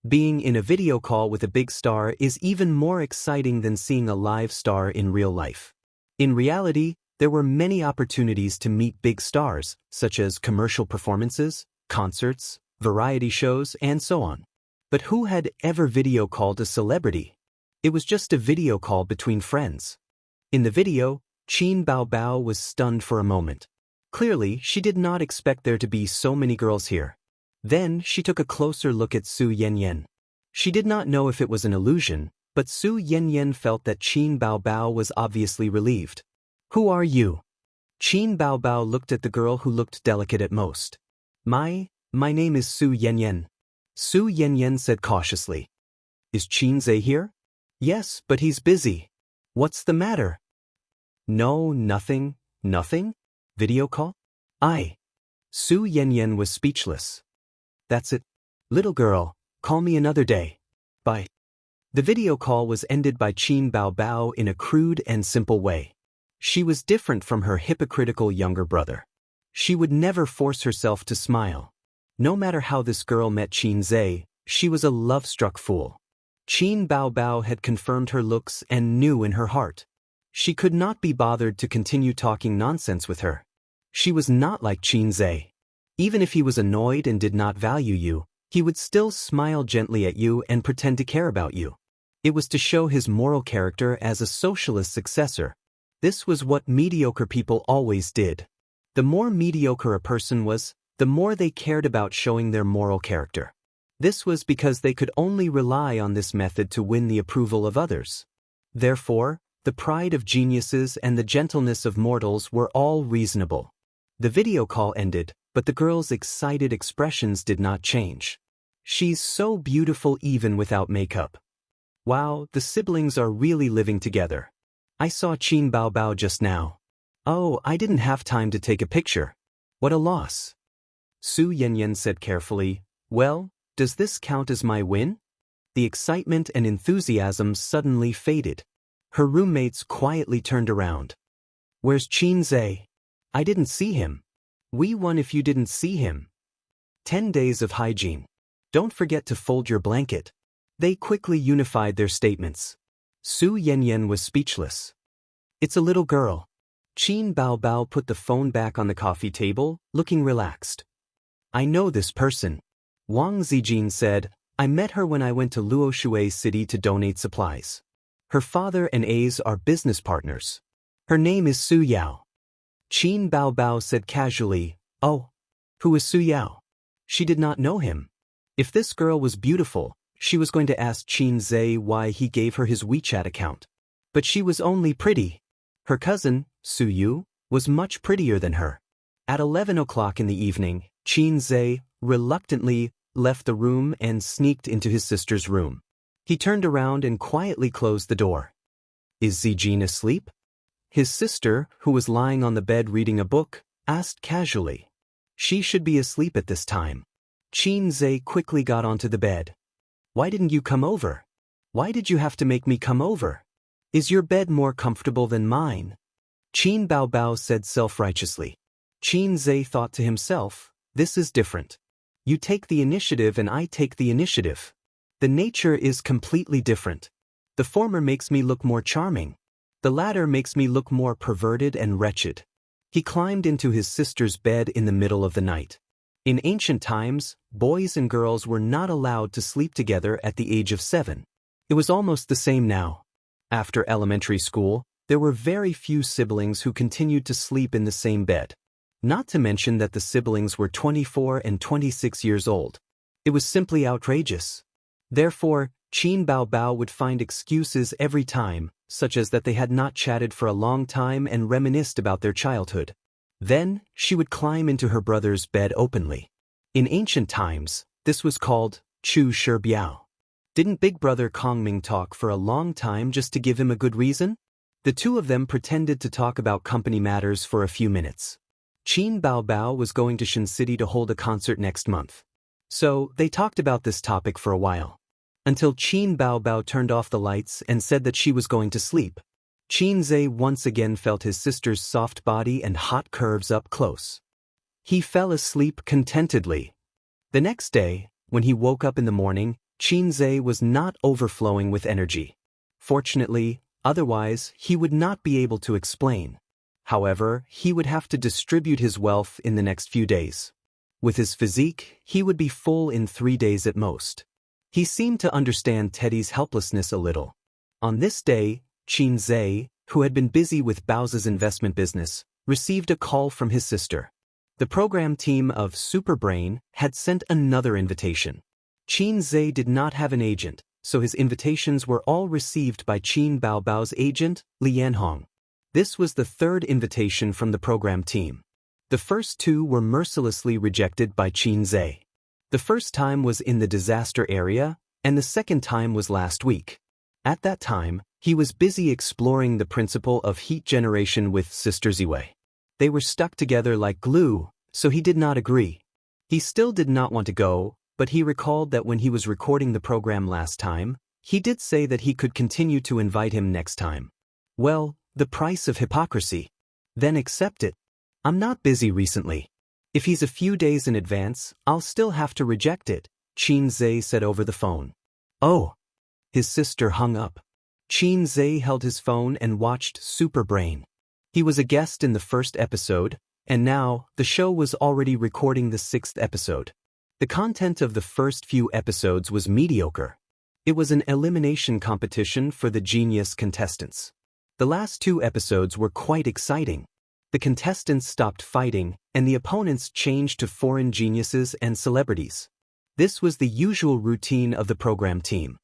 Being in a video call with a big star is even more exciting than seeing a live star in real life. In reality, there were many opportunities to meet big stars, such as commercial performances, concerts, variety shows, and so on. But who had ever video called a celebrity? It was just a video call between friends. In the video, Qin Bao Bao was stunned for a moment. Clearly, she did not expect there to be so many girls here. Then, she took a closer look at Su Yanyan. She did not know if it was an illusion, but Su Yanyan felt that Qin Bao Bao was obviously relieved. Who are you? Qin Bao Bao looked at the girl who looked delicate at most. My name is Su Yanyan. Su Yanyan said cautiously. Is Xianxia here? Yes, but he's busy. What's the matter? No, nothing. Nothing? Video call? Su Yanyan was speechless. That's it. Little girl, call me another day. Bye. The video call was ended by Qin Bao Bao in a crude and simple way. She was different from her hypocritical younger brother. She would never force herself to smile. No matter how this girl met Xianxia, she was a love-struck fool. Qin Bao Bao had confirmed her looks and knew in her heart. She could not be bothered to continue talking nonsense with her. She was not like Xianxia. Even if he was annoyed and did not value you, he would still smile gently at you and pretend to care about you. It was to show his moral character as a socialist successor. This was what mediocre people always did. The more mediocre a person was, the more they cared about showing their moral character. This was because they could only rely on this method to win the approval of others. Therefore, the pride of geniuses and the gentleness of mortals were all reasonable. The video call ended, but the girl's excited expressions did not change. She's so beautiful even without makeup. Wow, the siblings are really living together. I saw Qin Bao Bao just now. Oh, I didn't have time to take a picture. What a loss. Su Yanyan said carefully, well, does this count as my win? The excitement and enthusiasm suddenly faded. Her roommates quietly turned around. Where's Xianxia? I didn't see him. We won if you didn't see him. 10 days of hygiene. Don't forget to fold your blanket. They quickly unified their statements. Su Yanyan was speechless. It's a little girl. Qin Bao Bao put the phone back on the coffee table, looking relaxed. I know this person. Wang Zijin said, I met her when I went to Luoshui City to donate supplies. Her father and A's are business partners. Her name is Su Yao. Qin Bao Bao said casually, oh, who is Su Yao? She did not know him. If this girl was beautiful, she was going to ask Xianxia why he gave her his WeChat account. But she was only pretty. Her cousin, Su Yu, was much prettier than her. At 11 o'clock in the evening, Xianxia reluctantly left the room and sneaked into his sister's room. He turned around and quietly closed the door. Is Zijin asleep? His sister, who was lying on the bed reading a book, asked casually. She should be asleep at this time. Xianxia quickly got onto the bed. Why didn't you come over? Why did you have to make me come over? Is your bed more comfortable than mine? Qin Bao Bao said self-righteously. Xianxia thought to himself, this is different. You take the initiative and I take the initiative. The nature is completely different. The former makes me look more charming. The latter makes me look more perverted and wretched. He climbed into his sister's bed in the middle of the night. In ancient times, boys and girls were not allowed to sleep together at the age of 7. It was almost the same now. After elementary school, there were very few siblings who continued to sleep in the same bed. Not to mention that the siblings were 24 and 26 years old. It was simply outrageous. Therefore, Qin Bao Bao would find excuses every time, such as that they had not chatted for a long time and reminisced about their childhood. Then, she would climb into her brother's bed openly. In ancient times, this was called Chu Shi Biao. Didn't Big Brother Kongming talk for a long time just to give him a good reason? The two of them pretended to talk about company matters for a few minutes. Qin Baobao was going to Shen City to hold a concert next month. So, they talked about this topic for a while. Until Qin Baobao turned off the lights and said that she was going to sleep. Qin Zhe once again felt his sister's soft body and hot curves up close. He fell asleep contentedly. The next day, when he woke up in the morning, Qin Zhe was not overflowing with energy. Fortunately, otherwise, he would not be able to explain. However, he would have to distribute his wealth in the next few days. With his physique, he would be full in 3 days at most. He seemed to understand Teddy's helplessness a little. On this day, Qin Zhe, who had been busy with Bao's investment business, received a call from his sister. The program team of Superbrain had sent another invitation. Qin Zhe did not have an agent, so his invitations were all received by Qin Baobao's agent, Li Yanhong. This was the third invitation from the program team. The first two were mercilessly rejected by Qin Zhe. The first time was in the disaster area, and the second time was last week. At that time, he was busy exploring the principle of heat generation with Sister Ziwei. They were stuck together like glue, so he did not agree. He still did not want to go, but he recalled that when he was recording the program last time, he did say that he could continue to invite him next time. Well, the price of hypocrisy. Then accept it. I'm not busy recently. If he's a few days in advance, I'll still have to reject it, Qin Zhe said over the phone. Oh. His sister hung up. Qin Zhe held his phone and watched Superbrain. He was a guest in the first episode, and now, the show was already recording the 6th episode. The content of the first few episodes was mediocre. It was an elimination competition for the genius contestants. The last 2 episodes were quite exciting. The contestants stopped fighting, and the opponents changed to foreign geniuses and celebrities. This was the usual routine of the program team.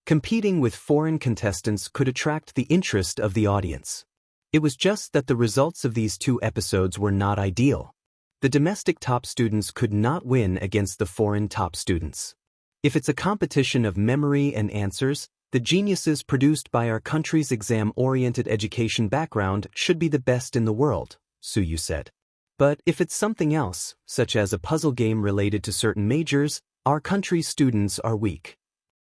Competing with foreign contestants could attract the interest of the audience. It was just that the results of these 2 episodes were not ideal. The domestic top students could not win against the foreign top students. If it's a competition of memory and answers, the geniuses produced by our country's exam-oriented education background should be the best in the world, Suyu said. But if it's something else, such as a puzzle game related to certain majors, our country's students are weak.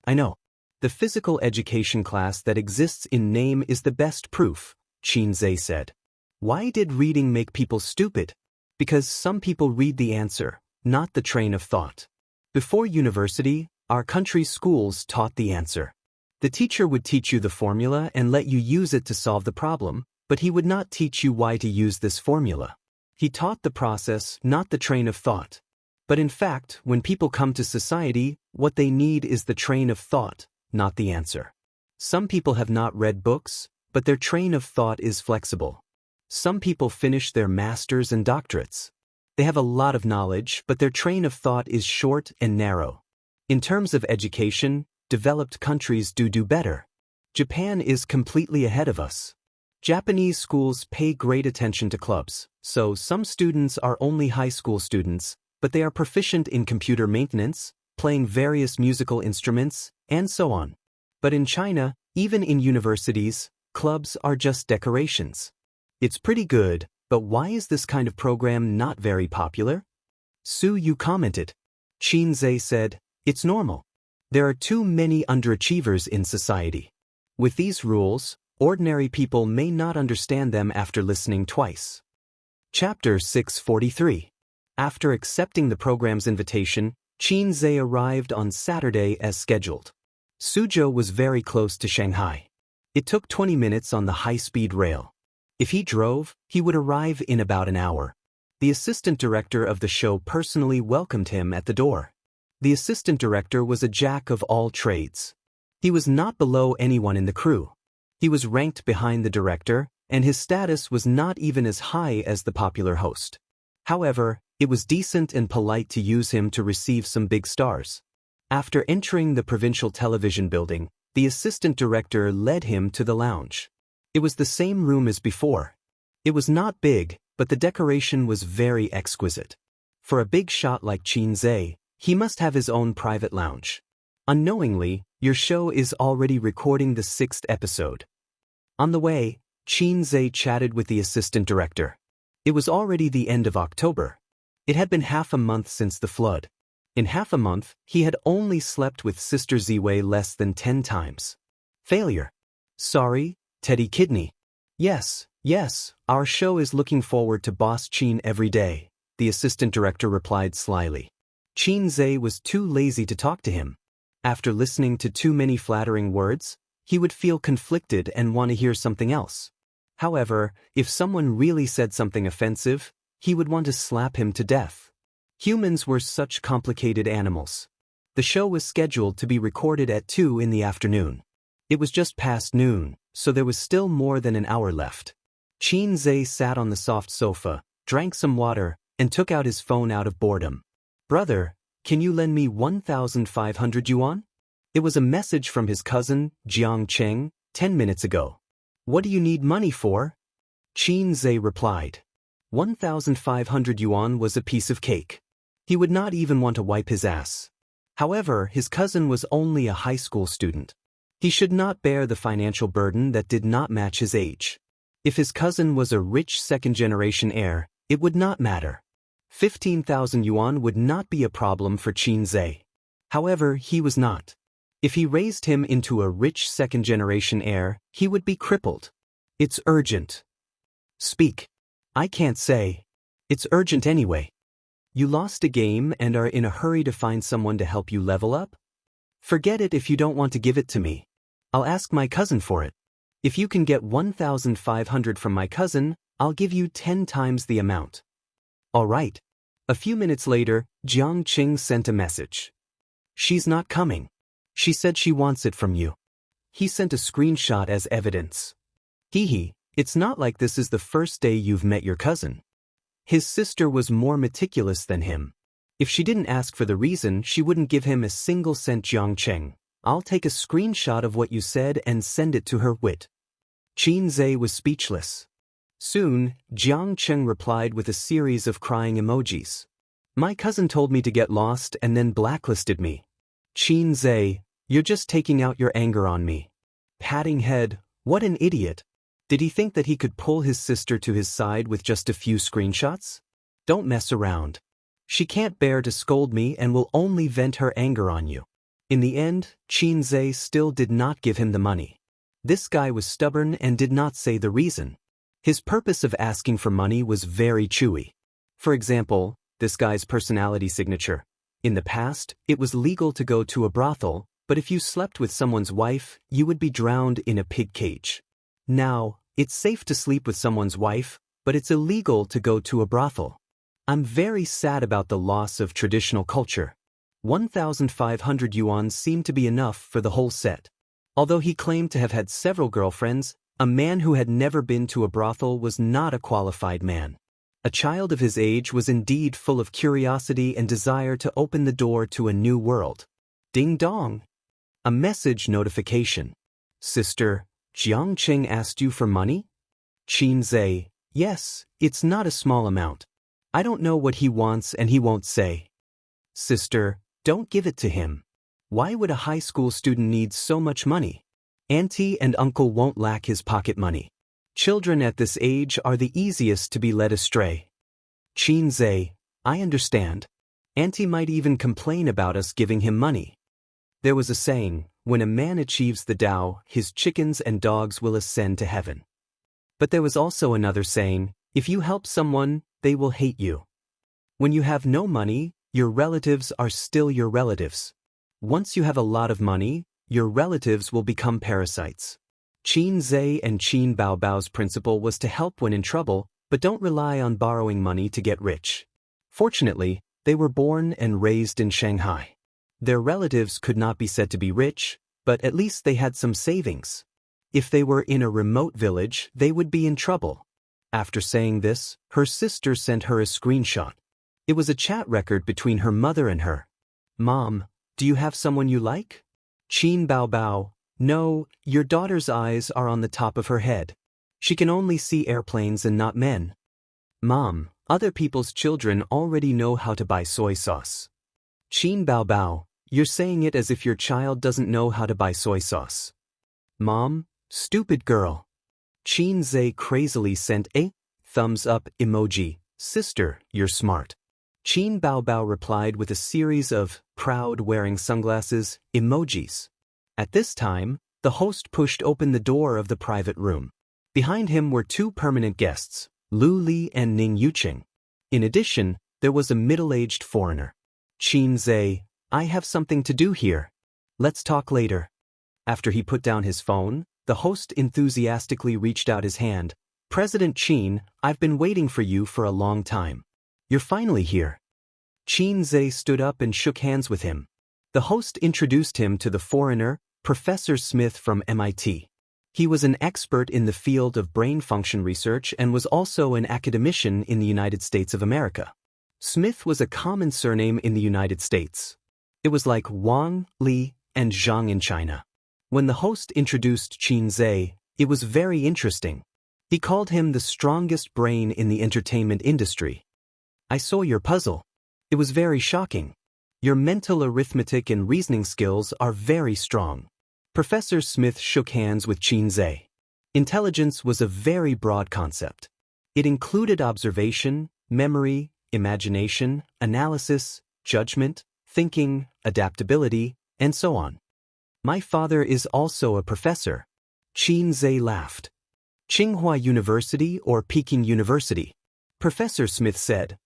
I know. The physical education class that exists in name is the best proof, Qin Zhe said. Why did reading make people stupid? Because some people read the answer, not the train of thought. Before university, our country's schools taught the answer. The teacher would teach you the formula and let you use it to solve the problem, but he would not teach you why to use this formula. He taught the process, not the train of thought. But in fact, when people come to society, what they need is the train of thought, not the answer. Some people have not read books, but their train of thought is flexible. Some people finish their masters and doctorates. They have a lot of knowledge, but their train of thought is short and narrow. In terms of education, developed countries do better. Japan is completely ahead of us. Japanese schools pay great attention to clubs, so some students are only high school students, but they are proficient in computer maintenance, playing various musical instruments, and so on. But in China, even in universities, clubs are just decorations. It's pretty good, but why is this kind of program not very popular? Su Yu commented. Qin Zhe said, it's normal. There are too many underachievers in society. With these rules, ordinary people may not understand them after listening twice. Chapter 643. After accepting the program's invitation, Qin Zhe arrived on Saturday as scheduled. Suzhou was very close to Shanghai. It took 20 minutes on the high-speed rail. If he drove, he would arrive in about an hour. The assistant director of the show personally welcomed him at the door. The assistant director was a jack of all trades. He was not below anyone in the crew. He was ranked behind the director, and his status was not even as high as the popular host. However, it was decent and polite to use him to receive some big stars. After entering the provincial television building, the assistant director led him to the lounge. It was the same room as before. It was not big, but the decoration was very exquisite. For a big shot like Qin Zhe, he must have his own private lounge. Unknowingly, your show is already recording the 6th episode. On the way, Qin Zhe chatted with the assistant director. It was already the end of October. It had been half a month since the flood. In half a month, he had only slept with Sister Ziwei less than 10 times. Failure. Sorry, Teddy Kidney. Yes, our show is looking forward to Boss Qin every day, the assistant director replied slyly. Qin Zhe was too lazy to talk to him. After listening to too many flattering words, he would feel conflicted and want to hear something else. However, if someone really said something offensive, he would want to slap him to death. Humans were such complicated animals. The show was scheduled to be recorded at 2 in the afternoon. It was just past noon, so there was still more than an hour left. Qin Zhe sat on the soft sofa, drank some water, and took out his phone out of boredom. Brother, can you lend me 1,500 yuan? It was a message from his cousin, Jiang Cheng, 10 minutes ago. What do you need money for? Qin Zhe replied. 1,500 yuan was a piece of cake. He would not even want to wipe his ass. However, his cousin was only a high school student. He should not bear the financial burden that did not match his age. If his cousin was a rich second-generation heir, it would not matter. 15,000 yuan would not be a problem for Qin Zhe. However, he was not. If he raised him into a rich second-generation heir, he would be crippled. It's urgent. Speak. I can't say. It's urgent anyway. You lost a game and are in a hurry to find someone to help you level up? Forget it if you don't want to give it to me. I'll ask my cousin for it. If you can get 1,500 from my cousin, I'll give you 10 times the amount. All right. A few minutes later, Jiang Qing sent a message. She's not coming. She said she wants it from you. He sent a screenshot as evidence. Hee, it's not like this is the first day you've met your cousin. His sister was more meticulous than him. If she didn't ask for the reason, she wouldn't give him a single cent. Jiang Cheng, I'll take a screenshot of what you said and send it to her. Wit. Qin Zhe was speechless. Soon, Jiang Cheng replied with a series of crying emojis. My cousin told me to get lost and then blacklisted me. Qin Zhe, you're just taking out your anger on me. Patting head, what an idiot. Did he think that he could pull his sister to his side with just a few screenshots? Don't mess around. She can't bear to scold me and will only vent her anger on you. In the end, Qin Zhe still did not give him the money. This guy was stubborn and did not say the reason. His purpose of asking for money was very chewy. For example, this guy's personality signature. In the past, it was legal to go to a brothel, but if you slept with someone's wife, you would be drowned in a pig cage. Now, it's safe to sleep with someone's wife, but it's illegal to go to a brothel. I'm very sad about the loss of traditional culture. 1,500 yuan seemed to be enough for the whole set. Although he claimed to have had several girlfriends, a man who had never been to a brothel was not a qualified man. A child of his age was indeed full of curiosity and desire to open the door to a new world. Ding dong. A message notification. Sister, Jiang Cheng asked you for money? Qin Zhe, yes, it's not a small amount. I don't know what he wants and he won't say. Sister, don't give it to him. Why would a high school student need so much money? Auntie and uncle won't lack his pocket money. Children at this age are the easiest to be led astray. Qin Zhe, I understand. Auntie might even complain about us giving him money. There was a saying, when a man achieves the Tao, his chickens and dogs will ascend to heaven. But there was also another saying, if you help someone, they will hate you. When you have no money, your relatives are still your relatives. Once you have a lot of money, your relatives will become parasites. Qin Zhe and Qin Baobao's principle was to help when in trouble, but don't rely on borrowing money to get rich. Fortunately, they were born and raised in Shanghai. Their relatives could not be said to be rich, but at least they had some savings. If they were in a remote village, they would be in trouble. After saying this, her sister sent her a screenshot. It was a chat record between her mother and her. Mom, do you have someone you like? Qin Baobao, no, your daughter's eyes are on the top of her head. She can only see airplanes and not men. Mom, other people's children already know how to buy soy sauce. Qin Baobao, you're saying it as if your child doesn't know how to buy soy sauce. Mom, stupid girl. Xianxia crazily sent a thumbs up emoji. Sister, you're smart. Qin Baobao replied with a series of proud wearing sunglasses emojis. At this time, the host pushed open the door of the private room. Behind him were two permanent guests, Lu Li and Ning Yuqing. In addition, there was a middle-aged foreigner. Xianxia, I have something to do here. Let's talk later. After he put down his phone, the host enthusiastically reached out his hand. President Qin, I've been waiting for you for a long time. You're finally here. Xianxia stood up and shook hands with him. The host introduced him to the foreigner, Professor Smith from MIT. He was an expert in the field of brain function research and was also an academician in the United States of America. Smith was a common surname in the United States. It was like Wang, Li, and Zhang in China. When the host introduced Xianxia, it was very interesting. He called him the strongest brain in the entertainment industry. I saw your puzzle. It was very shocking. Your mental arithmetic and reasoning skills are very strong. Professor Smith shook hands with Xianxia. Intelligence was a very broad concept. It included observation, memory, imagination, analysis, judgment, thinking, adaptability, and so on. My father is also a professor. Xianxia laughed. Tsinghua University or Peking University? Professor Smith said.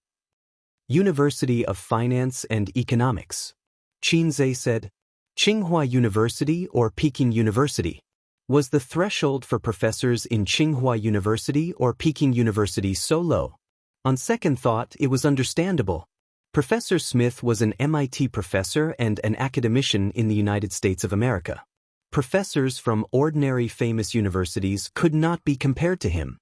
University of Finance and Economics. Xianxia said. Tsinghua University or Peking University? Was the threshold for professors in Tsinghua University or Peking University so low? On second thought, it was understandable. Professor Smith was an MIT professor and an academician in the United States of America. Professors from ordinary famous universities could not be compared to him.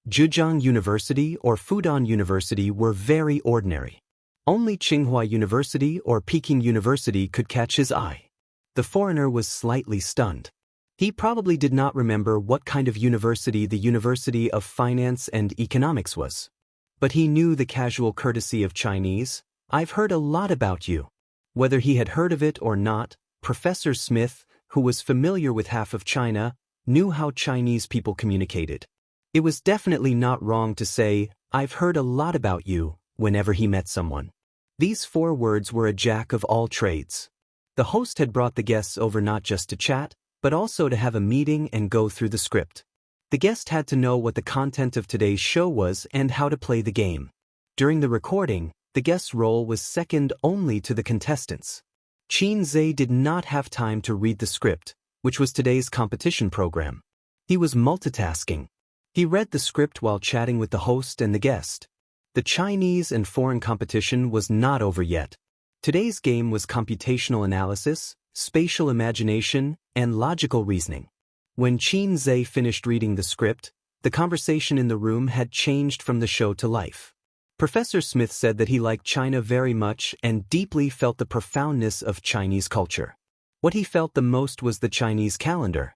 Zhejiang University or Fudan University were very ordinary. Only Tsinghua University or Peking University could catch his eye. The foreigner was slightly stunned. He probably did not remember what kind of university the University of Finance and Economics was. But he knew the casual courtesy of Chinese. I've heard a lot about you. Whether he had heard of it or not, Professor Smith, who was familiar with half of China, knew how Chinese people communicated. It was definitely not wrong to say, I've heard a lot about you, whenever he met someone. These 4 words were a jack of all trades. The host had brought the guests over not just to chat, but also to have a meeting and go through the script. The guest had to know what the content of today's show was and how to play the game. During the recording, the guest's role was second only to the contestants. Xianxia did not have time to read the script, which was today's competition program. He was multitasking. He read the script while chatting with the host and the guest. The Chinese and foreign competition was not over yet. Today's game was computational analysis, spatial imagination, and logical reasoning. When Xianxia finished reading the script, the conversation in the room had changed from the show to life. Professor Smith said that he liked China very much and deeply felt the profoundness of Chinese culture. What he felt the most was the Chinese calendar.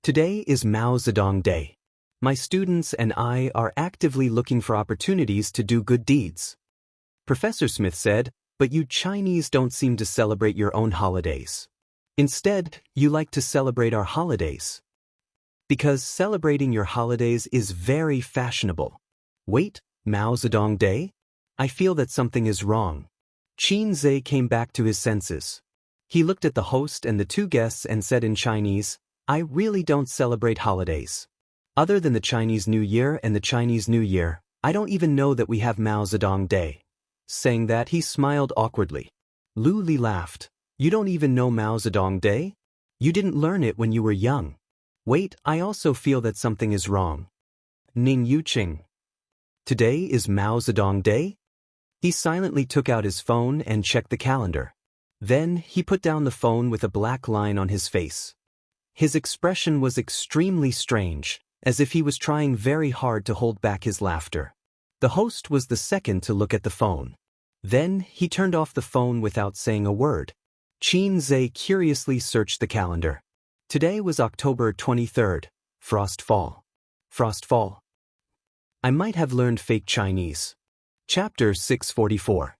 Today is Mao Zedong Day. My students and I are actively looking for opportunities to do good deeds. Professor Smith said, but you Chinese don't seem to celebrate your own holidays. Instead, you like to celebrate our holidays. Because celebrating your holidays is very fashionable. Wait, Mao Zedong Day? I feel that something is wrong. Xianxia came back to his senses. He looked at the host and the 2 guests and said in Chinese, I really don't celebrate holidays. Other than the Chinese New Year and the Chinese New Year, I don't even know that we have Mao Zedong Day. Saying that, he smiled awkwardly. Lu Li laughed. You don't even know Mao Zedong Day? You didn't learn it when you were young. Wait, I also feel that something is wrong. Ning Yuqing. Today is Mao Zedong Day? He silently took out his phone and checked the calendar. Then, he put down the phone with a black line on his face. His expression was extremely strange, as if he was trying very hard to hold back his laughter. The host was the second to look at the phone. Then, he turned off the phone without saying a word. Xianxia curiously searched the calendar. Today was October 23rd, Frost Fall. Frost Fall. I might have learned fake Chinese. Chapter 644.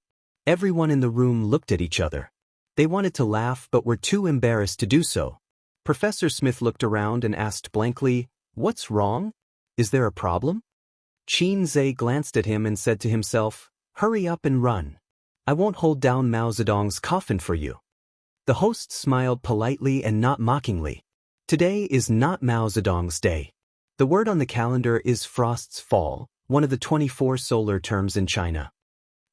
Everyone in the room looked at each other. They wanted to laugh but were too embarrassed to do so. Professor Smith looked around and asked blankly, What's wrong? Is there a problem? Xianxia glanced at him and said to himself, "Hurry up and run. I won't hold down Mao Zedong's coffin for you." The host smiled politely and not mockingly. Today is not Mao Zedong's day. The word on the calendar is Frost's Fall, one of the 24 solar terms in China.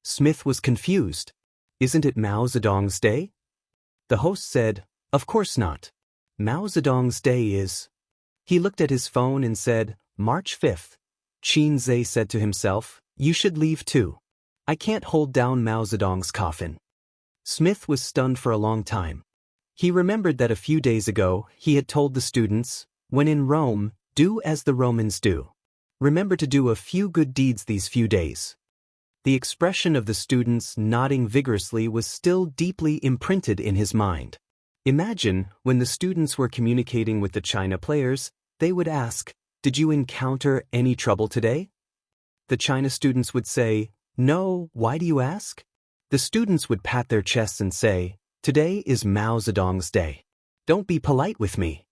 Smith was confused. Isn't it Mao Zedong's day? The host said, "Of course not. Mao Zedong's day is..." He looked at his phone and said, "March 5th. Xianxia said to himself, "You should leave too. I can't hold down Mao Zedong's coffin." Smith was stunned for a long time. He remembered that a few days ago he had told the students, "When in Rome, do as the Romans do. Remember to do a few good deeds these few days." The expression of the students nodding vigorously was still deeply imprinted in his mind. Imagine, when the students were communicating with the China players, they would ask, "Did you encounter any trouble today?" The China students would say, "No, why do you ask?" The students would pat their chests and say, "Today is Mao Zedong's day. Don't be polite with me."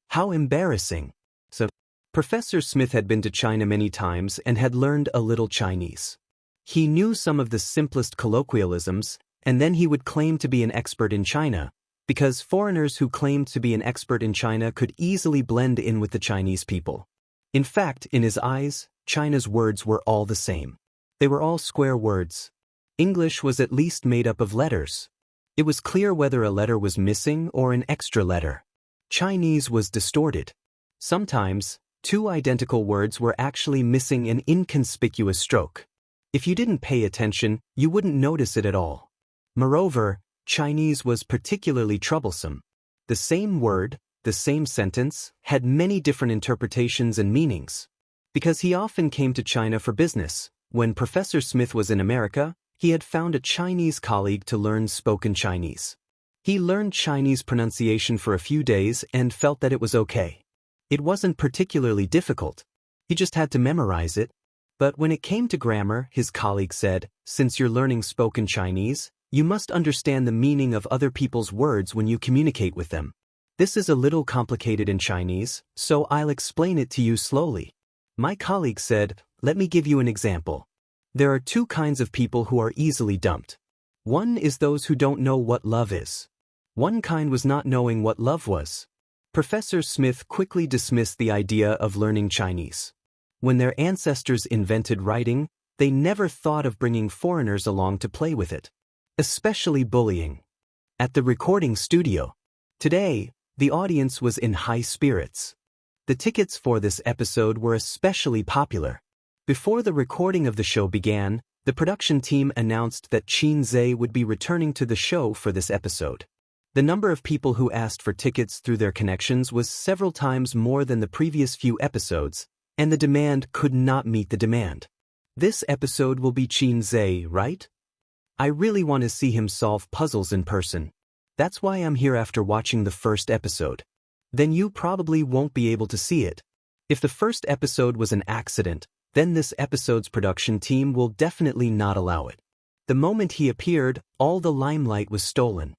How embarrassing. So, Professor Smith had been to China many times and had learned a little Chinese. He knew some of the simplest colloquialisms, and then he would claim to be an expert in China, because foreigners who claimed to be an expert in China could easily blend in with the Chinese people. In fact, in his eyes, China's words were all the same. They were all square words. English was at least made up of letters. It was clear whether a letter was missing or an extra letter. Chinese was distorted. Sometimes, two identical words were actually missing an inconspicuous stroke. If you didn't pay attention, you wouldn't notice it at all. Moreover, Chinese was particularly troublesome. The same word, the same sentence, had many different interpretations and meanings. Because he often came to China for business, when Professor Smith was in America, he had found a Chinese colleague to learn spoken Chinese. He learned Chinese pronunciation for a few days and felt that it was okay. It wasn't particularly difficult. He just had to memorize it. But when it came to grammar, his colleague said, "Since you're learning spoken Chinese, you must understand the meaning of other people's words when you communicate with them. This is a little complicated in Chinese, so I'll explain it to you slowly." My colleague said, "Let me give you an example. There are two kinds of people who are easily dumped. One is those who don't know what love is. One kind was not knowing what love was." Professor Smith quickly dismissed the idea of learning Chinese. When their ancestors invented writing, they never thought of bringing foreigners along to play with it. Especially bullying. At the recording studio. Today, the audience was in high spirits. The tickets for this episode were especially popular. Before the recording of the show began, the production team announced that Xianxia would be returning to the show for this episode. The number of people who asked for tickets through their connections was several times more than the previous few episodes, and the demand could not meet the demand. This episode will be Xianxia, right? I really want to see him solve puzzles in person. That's why I'm here after watching the first episode. Then you probably won't be able to see it. If the first episode was an accident, then this episode's production team will definitely not allow it. The moment he appeared, all the limelight was stolen.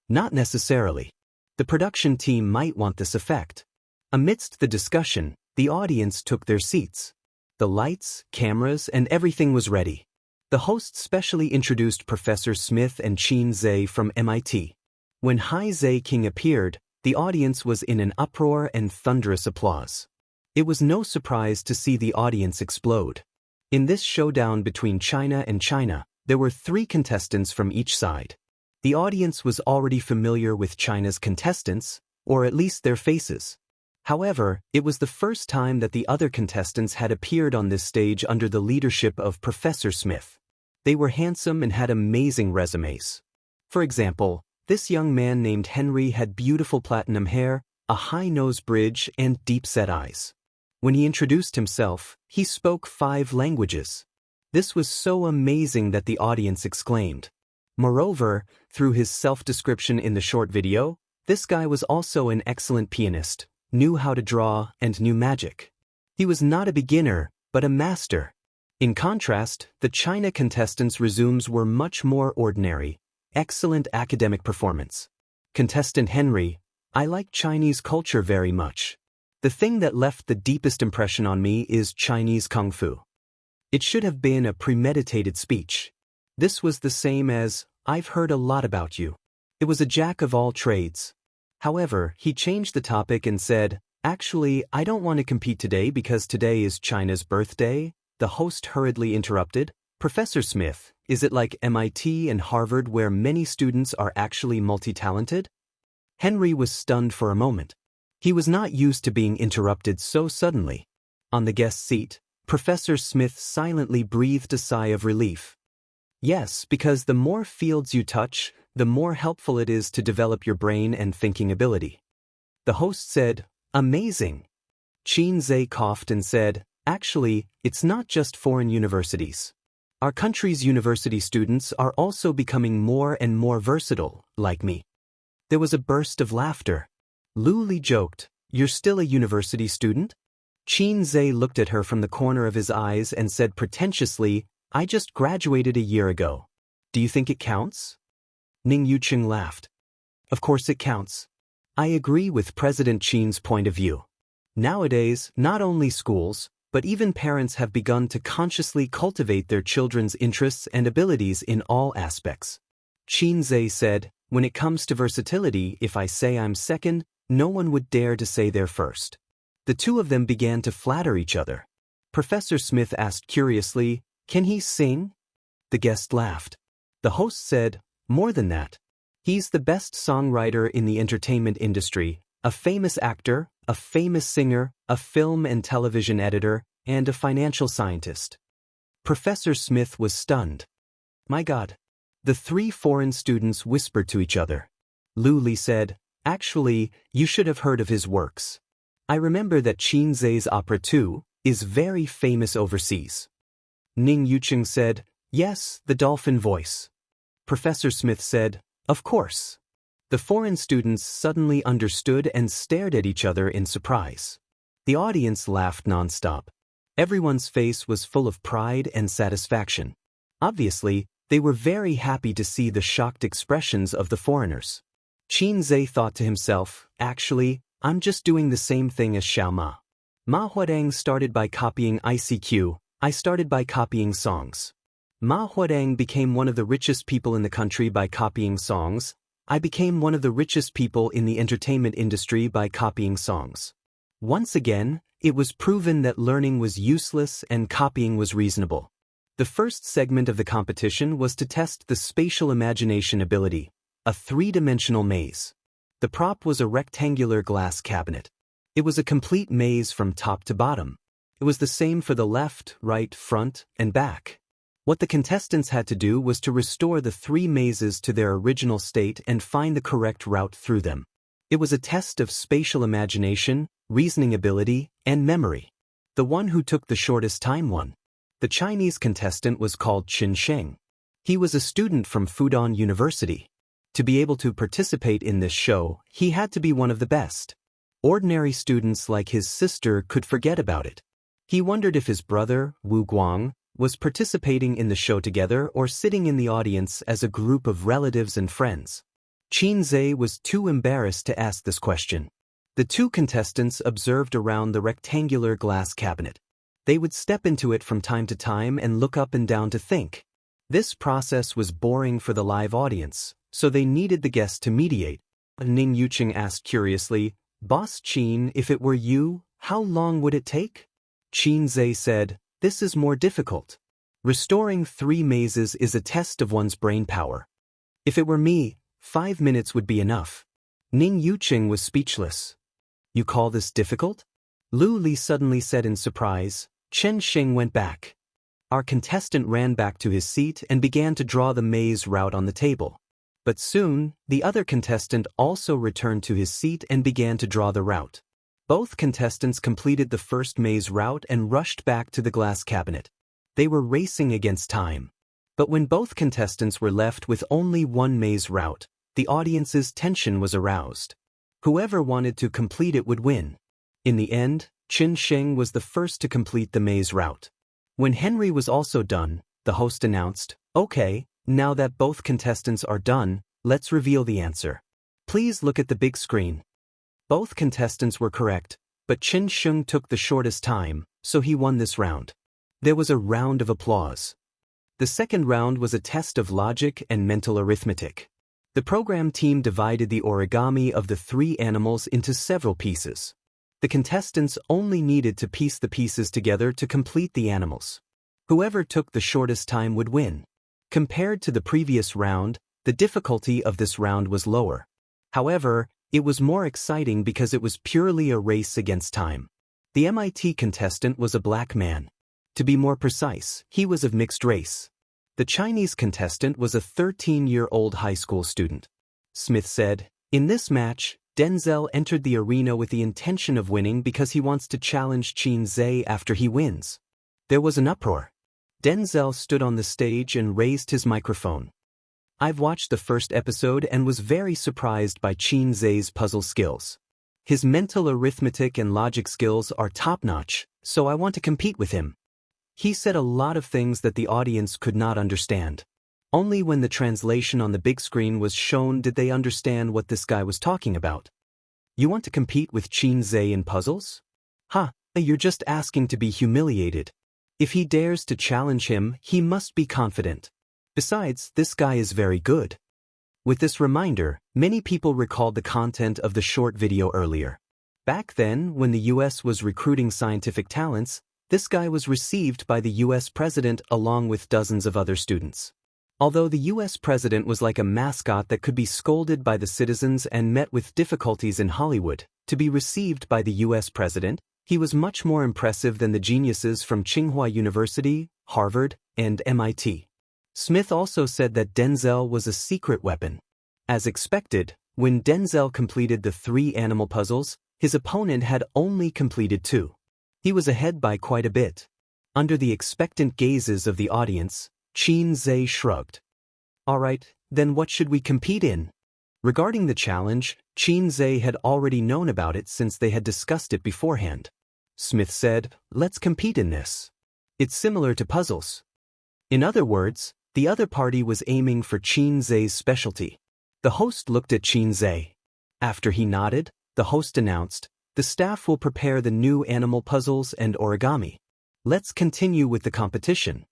Not necessarily. The production team might want this effect. Amidst the discussion, the audience took their seats. The lights, cameras, and everything was ready. The host specially introduced Professor Smith and Xianxia from MIT. When Hai Zhe King appeared, the audience was in an uproar and thunderous applause. It was no surprise to see the audience explode. In this showdown between China and China, there were 3 contestants from each side. The audience was already familiar with China's contestants, or at least their faces. However, it was the first time that the other contestants had appeared on this stage under the leadership of Professor Smith. They were handsome and had amazing resumes. For example, this young man named Henry had beautiful platinum hair, a high nose bridge, and deep-set eyes. When he introduced himself, he spoke 5 languages. This was so amazing that the audience exclaimed. Moreover, through his self-description in the short video, this guy was also an excellent pianist, knew how to draw, and knew magic. He was not a beginner, but a master. In contrast, the China contestants' resumes were much more ordinary. Excellent academic performance. Contestant Henry, I like Chinese culture very much. The thing that left the deepest impression on me is Chinese Kung Fu. It should have been a premeditated speech. This was the same as, I've heard a lot about you. It was a jack of all trades. However, he changed the topic and said, actually, I don't want to compete today because today is China's birthday. The host hurriedly interrupted, Professor Smith, is it like MIT and Harvard where many students are actually multi-talented? Henry was stunned for a moment. He was not used to being interrupted so suddenly. On the guest seat, Professor Smith silently breathed a sigh of relief. Yes, because the more fields you touch, the more helpful it is to develop your brain and thinking ability. The host said, amazing. Xianxia coughed and said, actually, it's not just foreign universities. Our country's university students are also becoming more and more versatile, like me. There was a burst of laughter. Lu Li joked, you're still a university student? Xianxia looked at her from the corner of his eyes and said pretentiously, I just graduated a year ago. Do you think it counts? Ning Yuqing laughed. Of course it counts. I agree with President Qin's point of view. Nowadays, not only schools, but even parents have begun to consciously cultivate their children's interests and abilities in all aspects. Xianxia said, when it comes to versatility, if I say I'm second, no one would dare to say they're first. The two of them began to flatter each other. Professor Smith asked curiously, can he sing? The guest laughed. The host said, more than that. He's the best songwriter in the entertainment industry, a famous actor, a famous singer, a film and television editor, and a financial scientist. Professor Smith was stunned. My God. The three foreign students whispered to each other. Lu Li said, actually, you should have heard of his works. I remember that Xianxia's opera too is very famous overseas. Ning Yuqing said, yes, the dolphin voice. Professor Smith said, of course. The foreign students suddenly understood and stared at each other in surprise. The audience laughed nonstop. Everyone's face was full of pride and satisfaction. Obviously, they were very happy to see the shocked expressions of the foreigners. Xianxia thought to himself, actually, I'm just doing the same thing as Xiao Ma. Ma Huadang started by copying ICQ, I started by copying songs. Ma Huadang became one of the richest people in the country by copying songs. I became one of the richest people in the entertainment industry by copying songs. Once again, it was proven that learning was useless and copying was reasonable. The first segment of the competition was to test the spatial imagination ability, a three-dimensional maze. The prop was a rectangular glass cabinet. It was a complete maze from top to bottom. It was the same for the left, right, front, and back. What the contestants had to do was to restore the three mazes to their original state and find the correct route through them. It was a test of spatial imagination, reasoning ability, and memory. The one who took the shortest time won. The Chinese contestant was called Xianxia. He was a student from Fudan University. To be able to participate in this show, he had to be one of the best. Ordinary students like his sister could forget about it. He wondered if his brother, Wu Guang, was participating in the show together or sitting in the audience as a group of relatives and friends. Xianxia was too embarrassed to ask this question. The two contestants observed around the rectangular glass cabinet. They would step into it from time to time and look up and down to think. This process was boring for the live audience, so they needed the guest to mediate. Ning Yuqing asked curiously, Boss Qin, if it were you, how long would it take? Xianxia said, this is more difficult. Restoring three mazes is a test of one's brain power. If it were me, 5 minutes would be enough. Ning Yuqing was speechless. You call this difficult? Lu Li suddenly said in surprise. Chen Xing went back. Our contestant ran back to his seat and began to draw the maze route on the table. But soon, the other contestant also returned to his seat and began to draw the route. Both contestants completed the first maze route and rushed back to the glass cabinet. They were racing against time. But when both contestants were left with only one maze route, the audience's tension was aroused. Whoever wanted to complete it would win. In the end, Chen Xing was the first to complete the maze route. When Henry was also done, the host announced, okay, now that both contestants are done, let's reveal the answer. Please look at the big screen. Both contestants were correct. But Chen Sheng took the shortest time, so he won this round. There was a round of applause. The second round was a test of logic and mental arithmetic. The program team divided the origami of the 3 animals into several pieces. The contestants only needed to piece the pieces together to complete the animals. Whoever took the shortest time would win. Compared to the previous round, the difficulty of this round was lower. However, it was more exciting because it was purely a race against time. The MIT contestant was a black man. To be more precise, he was of mixed race. The Chinese contestant was a 13-year-old high school student. Smith said, "In this match, Denzel entered the arena with the intention of winning because he wants to challenge Xianxia after he wins." There was an uproar. Denzel stood on the stage and raised his microphone. "I've watched the first episode and was very surprised by Xianxia's puzzle skills. His mental arithmetic and logic skills are top-notch, so I want to compete with him." He said a lot of things that the audience could not understand. Only when the translation on the big screen was shown did they understand what this guy was talking about. "You want to compete with Xianxia in puzzles? You're just asking to be humiliated. If he dares to challenge him, he must be confident. Besides, this guy is very good." With this reminder, many people recalled the content of the short video earlier. Back then, when the US was recruiting scientific talents, this guy was received by the US president along with dozens of other students. Although the US president was like a mascot that could be scolded by the citizens and met with difficulties in Hollywood, to be received by the US president, he was much more impressive than the geniuses from Tsinghua University, Harvard, and MIT. Smith also said that Denzel was a secret weapon. As expected, when Denzel completed the 3 animal puzzles, his opponent had only completed 2. He was ahead by quite a bit. Under the expectant gazes of the audience, Xianxia shrugged. "All right, then what should we compete in?" Regarding the challenge, Xianxia had already known about it since they had discussed it beforehand. Smith said, "Let's compete in this. It's similar to puzzles." In other words, the other party was aiming for Xianxia's specialty. The host looked at Xianxia. After he nodded, the host announced, "The staff will prepare the new animal puzzles and origami. Let's continue with the competition."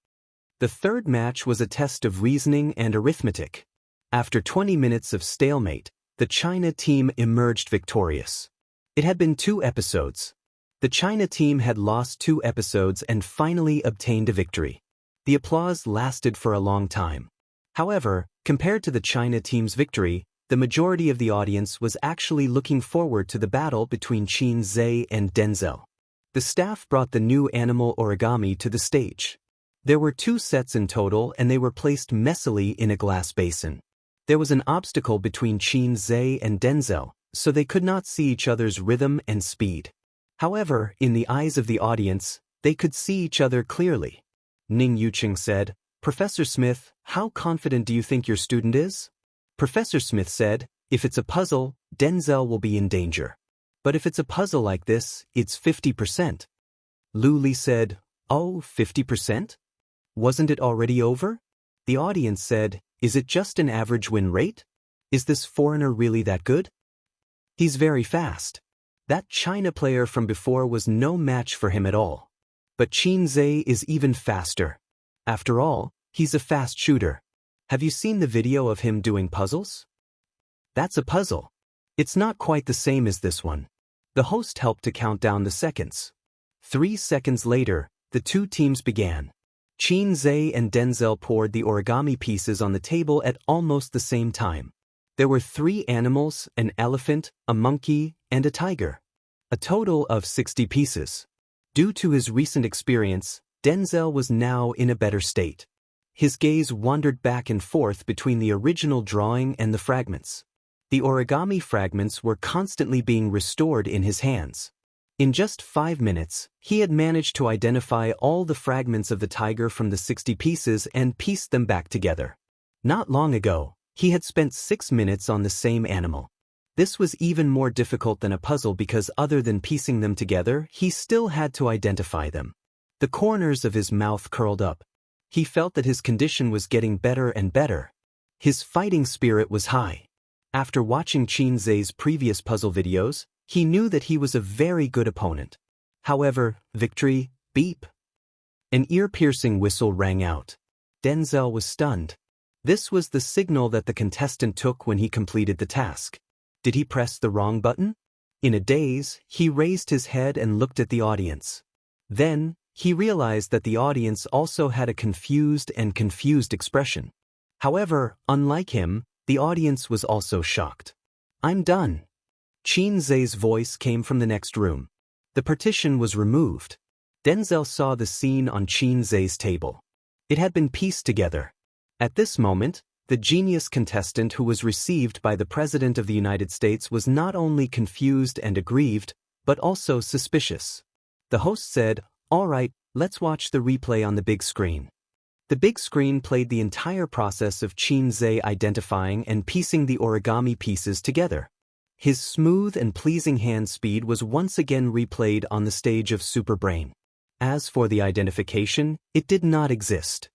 The third match was a test of reasoning and arithmetic. After 20 minutes of stalemate, the China team emerged victorious. It had been 2 episodes. The China team had lost 2 episodes and finally obtained a victory. The applause lasted for a long time. However, compared to the China team's victory, the majority of the audience was actually looking forward to the battle between Xianxia and Denzel. The staff brought the new animal origami to the stage. There were 2 sets in total and they were placed messily in a glass basin. There was an obstacle between Xianxia and Denzel, so they could not see each other's rhythm and speed. However, in the eyes of the audience, they could see each other clearly. Ning Yuqing said, "Professor Smith, how confident do you think your student is?" Professor Smith said, "If it's a puzzle, Denzel will be in danger. But if it's a puzzle like this, it's 50%. Lu Li said, "Oh, 50%? Wasn't it already over?" The audience said, "Is it just an average win rate? Is this foreigner really that good? He's very fast. That China player from before was no match for him at all. But Xianxia is even faster. After all, he's a fast shooter. Have you seen the video of him doing puzzles? That's a puzzle. It's not quite the same as this one." The host helped to count down the seconds. 3 seconds later, the 2 teams began. Xianxia and Denzel poured the origami pieces on the table at almost the same time. There were 3 animals, an elephant, a monkey, and a tiger. A total of 60 pieces. Due to his recent experience, Denzel was now in a better state. His gaze wandered back and forth between the original drawing and the fragments. The origami fragments were constantly being restored in his hands. In just 5 minutes, he had managed to identify all the fragments of the tiger from the 60 pieces and pieced them back together. Not long ago, he had spent 6 minutes on the same animal. This was even more difficult than a puzzle because other than piecing them together, he still had to identify them. The corners of his mouth curled up. He felt that his condition was getting better and better. His fighting spirit was high. After watching Xianxia's previous puzzle videos, He knew that he was a very good opponent. However, victory, beep. An ear-piercing whistle rang out. Denzel was stunned. This was the signal that the contestant took when he completed the task. Did he press the wrong button? In a daze, he raised his head and looked at the audience. Then, he realized that the audience also had a confused expression. However, unlike him, the audience was also shocked. "I'm done." Qin voice came from the next room. The partition was removed. Denzel saw the scene on Qin table. It had been pieced together. At this moment, the genius contestant who was received by the President of the United States was not only confused and aggrieved, but also suspicious. The host said, "All right, let's watch the replay on the big screen." The big screen played the entire process of Qin identifying and piecing the origami pieces together. His smooth and pleasing hand speed was once again replayed on the stage of Superbrain. As for the identification, it did not exist.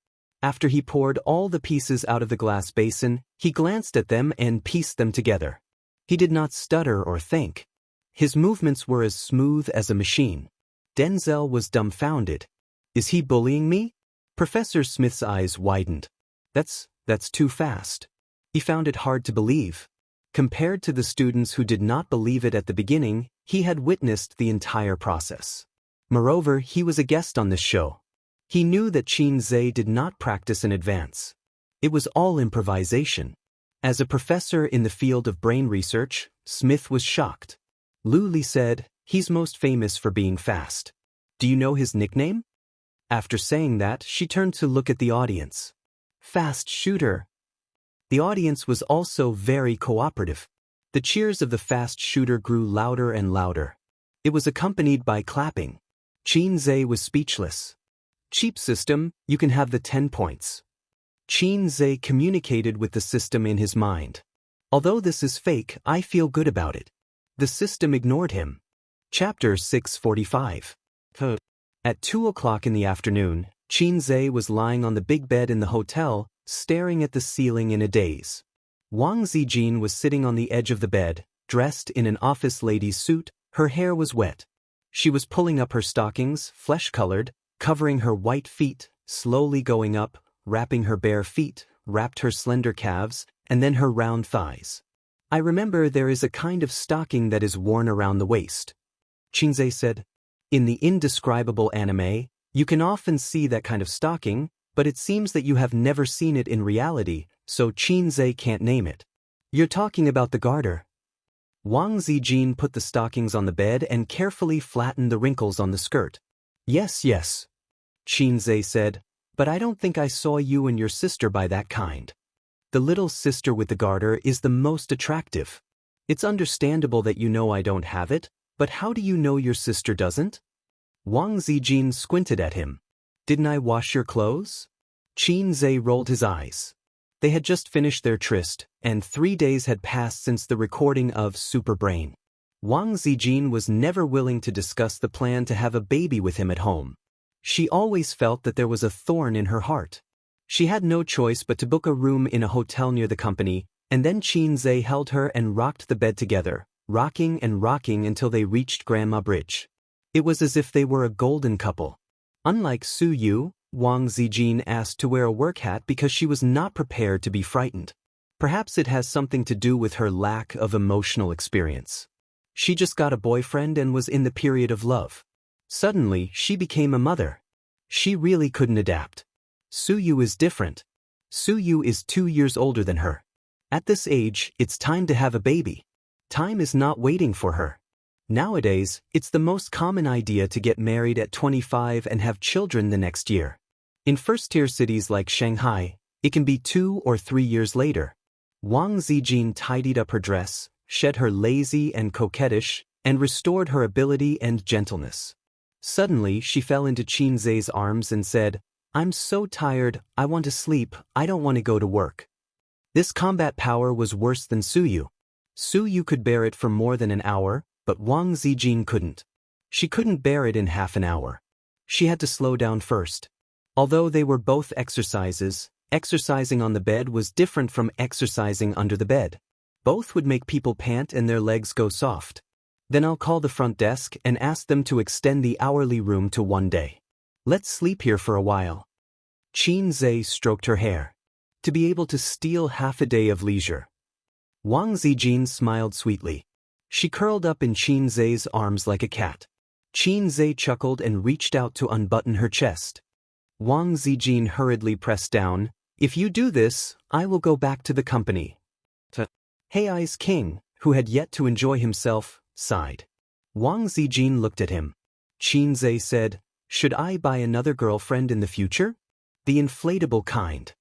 After he poured all the pieces out of the glass basin, he glanced at them and pieced them together. He did not stutter or think. His movements were as smooth as a machine. Denzel was dumbfounded. "Is he bullying me?" Professor Smith's eyes widened. That's too fast." He found it hard to believe. Compared to the students who did not believe it at the beginning, he had witnessed the entire process. Moreover, he was a guest on this show. He knew that Qin did not practice in advance. It was all improvisation. As a professor in the field of brain research, Smith was shocked. Lu Li said, "He's most famous for being fast. Do you know his nickname?" After saying that, she turned to look at the audience. "Fast shooter." The audience was also very cooperative. The cheers of the fast shooter grew louder and louder. It was accompanied by clapping. Qin was speechless. "Cheap system, you can have the 10 points." Qin communicated with the system in his mind. "Although this is fake, I feel good about it." The system ignored him. Chapter 645. At 2 o'clock in the afternoon, Qin was lying on the big bed in the hotel, staring at the ceiling in a daze. Wang Zijin was sitting on the edge of the bed, dressed in an office lady's suit. Her hair was wet. She was pulling up her stockings, flesh-colored, covering her white feet, slowly going up, wrapping her bare feet, wrapped her slender calves, and then her round thighs. "I remember there is a kind of stocking that is worn around the waist," Qin said. "In the indescribable anime, you can often see that kind of stocking, but it seems that you have never seen it in reality, so Qin can't name it." "You're talking about the garter." Wang Zijin put the stockings on the bed and carefully flattened the wrinkles on the skirt. Yes, Qin said, "but I don't think I saw you and your sister buy that kind. The little sister with the garter is the most attractive. It's understandable that you know I don't have it, but how do you know your sister doesn't?" Wang Zijin squinted at him. "Didn't I wash your clothes?" Qin rolled his eyes. They had just finished their tryst, and 3 days had passed since the recording of Superbrain. Wang Zijin was never willing to discuss the plan to have a baby with him at home. She always felt that there was a thorn in her heart. She had no choice but to book a room in a hotel near the company, and then Qin held her and rocked the bed together, rocking and rocking until they reached Grandma Bridge. It was as if they were a golden couple. Unlike Su Yu, Wang Zijin asked to wear a work hat because she was not prepared to be frightened. Perhaps it has something to do with her lack of emotional experience. She just got a boyfriend and was in the period of love. Suddenly, she became a mother. She really couldn't adapt. Su Yu is different. Su Yu is 2 years older than her. At this age, it's time to have a baby. Time is not waiting for her. Nowadays, it's the most common idea to get married at 25 and have children the next year. In first-tier cities like Shanghai, it can be 2 or 3 years later. Wang Zijin tidied up her dress, shed her lazy and coquettish, and restored her ability and gentleness. Suddenly, she fell into Qin's arms and said, "I'm so tired, I want to sleep, I don't want to go to work." This combat power was worse than Su Yu. Su Yu could bear it for more than an hour, but Wang Zijin couldn't. She couldn't bear it in half an hour. She had to slow down first. Although they were both exercises, exercising on the bed was different from exercising under the bed. Both would make people pant and their legs go soft. Then I'll call the front desk and ask them to extend the hourly room to 1 day. Let's sleep here for a while. Xianxia stroked her hair. To be able to steal half a day of leisure. Wang Zijin smiled sweetly. She curled up in Xianxia's arms like a cat. Xianxia chuckled and reached out to unbutton her chest. Wang Zijin hurriedly pressed down. If you do this, I will go back to the company. Hei's king, who had yet to enjoy himself, sighed. Wang Zijin looked at him. Xianxia said, should I buy another girlfriend in the future? The inflatable kind.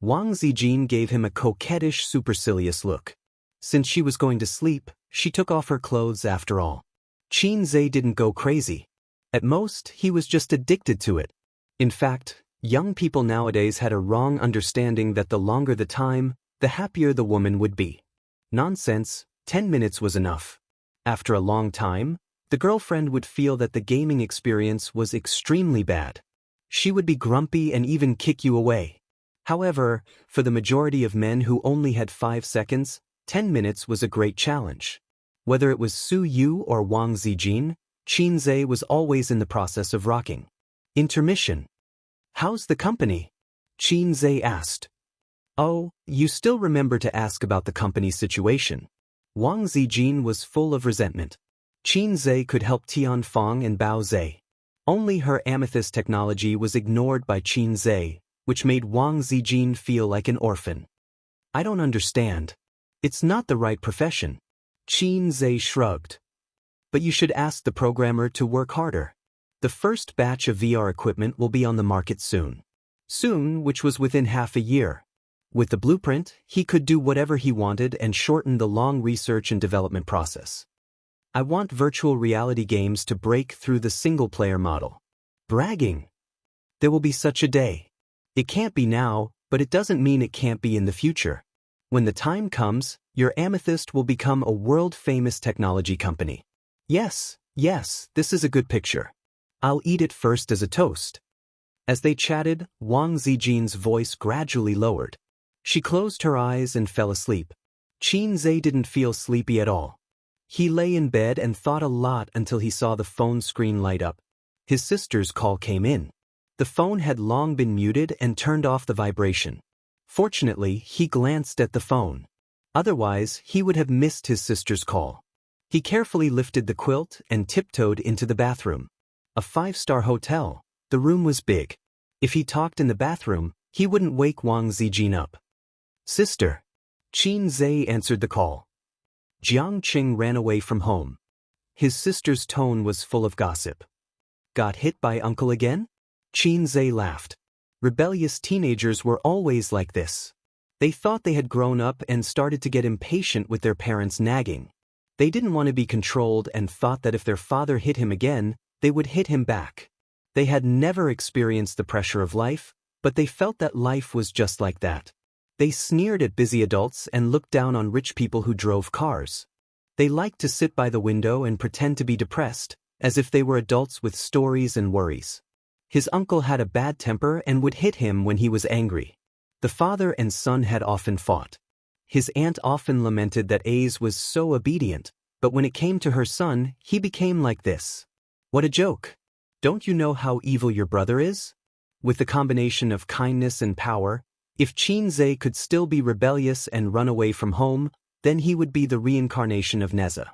Wang Zijin gave him a coquettish supercilious look. Since she was going to sleep, she took off her clothes after all. Xianxia didn't go crazy. At most, he was just addicted to it. In fact, young people nowadays had a wrong understanding that the longer the time, the happier the woman would be. Nonsense, 10 minutes was enough. After a long time, the girlfriend would feel that the gaming experience was extremely bad. She would be grumpy and even kick you away. However, for the majority of men who only had 5 seconds, 10 minutes was a great challenge. Whether it was Su Yu or Wang Zijin, Xianxia was always in the process of rocking. Intermission. How's the company? Xianxia asked. Oh, you still remember to ask about the company's situation. Wang Zijin was full of resentment. Xianxia could help Tianfeng and Bao Zhe. Only her amethyst technology was ignored by Xianxia, which made Wang Zijin feel like an orphan. I don't understand. It's not the right profession. Xianxia shrugged. But you should ask the programmer to work harder. The first batch of VR equipment will be on the market soon. Soon, which was within half a year. With the blueprint, he could do whatever he wanted and shorten the long research and development process. I want virtual reality games to break through the single-player model. Bragging. There will be such a day. It can't be now, but it doesn't mean it can't be in the future. When the time comes, your amethyst will become a world-famous technology company. Yes, this is a good picture. I'll eat it first as a toast. As they chatted, Wang Zijin's voice gradually lowered. She closed her eyes and fell asleep. Xianxia didn't feel sleepy at all. He lay in bed and thought a lot until he saw the phone screen light up. His sister's call came in. The phone had long been muted and turned off the vibration. Fortunately, he glanced at the phone. Otherwise, he would have missed his sister's call. He carefully lifted the quilt and tiptoed into the bathroom. A 5-star hotel. The room was big. If he talked in the bathroom, he wouldn't wake Wang Zijin up. Sister. Xianxia answered the call. Jiang Qing ran away from home. His sister's tone was full of gossip. Got hit by uncle again? Xianxia laughed. Rebellious teenagers were always like this. They thought they had grown up and started to get impatient with their parents nagging. They didn't want to be controlled and thought that if their father hit him again, they would hit him back. They had never experienced the pressure of life, but they felt that life was just like that. They sneered at busy adults and looked down on rich people who drove cars. They liked to sit by the window and pretend to be depressed, as if they were adults with stories and worries. His uncle had a bad temper and would hit him when he was angry. The father and son had often fought. His aunt often lamented that Ace was so obedient, but when it came to her son, he became like this. What a joke! Don't you know how evil your brother is? With the combination of kindness and power, if Xianxia could still be rebellious and run away from home, then he would be the reincarnation of Neza.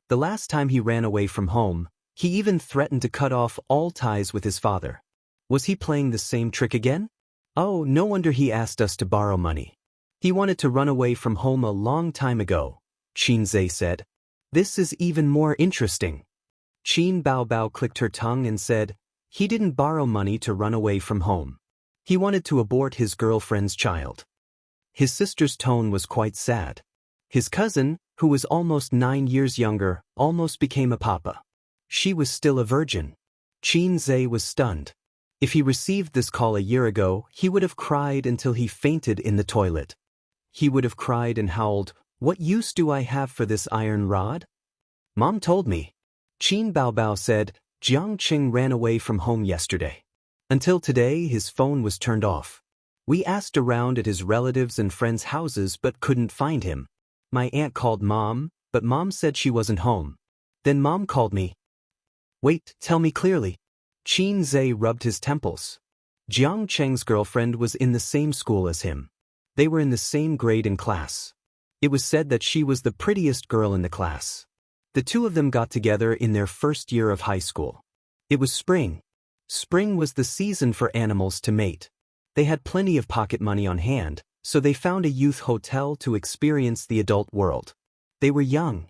The last time he ran away from home, he even threatened to cut off all ties with his father. Was he playing the same trick again? Oh, no wonder he asked us to borrow money. He wanted to run away from home a long time ago, Xianxia said. This is even more interesting. Qin Baobao clicked her tongue and said, he didn't borrow money to run away from home. He wanted to abort his girlfriend's child. His sister's tone was quite sad. His cousin, who was almost 9 years younger, almost became a papa. She was still a virgin. Xianxia was stunned. If he received this call a year ago, he would have cried until he fainted in the toilet. He would have cried and howled, what use do I have for this iron rod? Mom told me. Qin Baobao said, Jiang Qing ran away from home yesterday. Until today, his phone was turned off. We asked around at his relatives and friends' houses but couldn't find him. My aunt called Mom, but Mom said she wasn't home. Then Mom called me. Wait, tell me clearly. Qin Zhe rubbed his temples. Jiang Cheng's girlfriend was in the same school as him. They were in the same grade and class. It was said that she was the prettiest girl in the class. The two of them got together in their first year of high school. It was spring. Spring was the season for animals to mate. They had plenty of pocket money on hand, so they found a youth hotel to experience the adult world. They were young.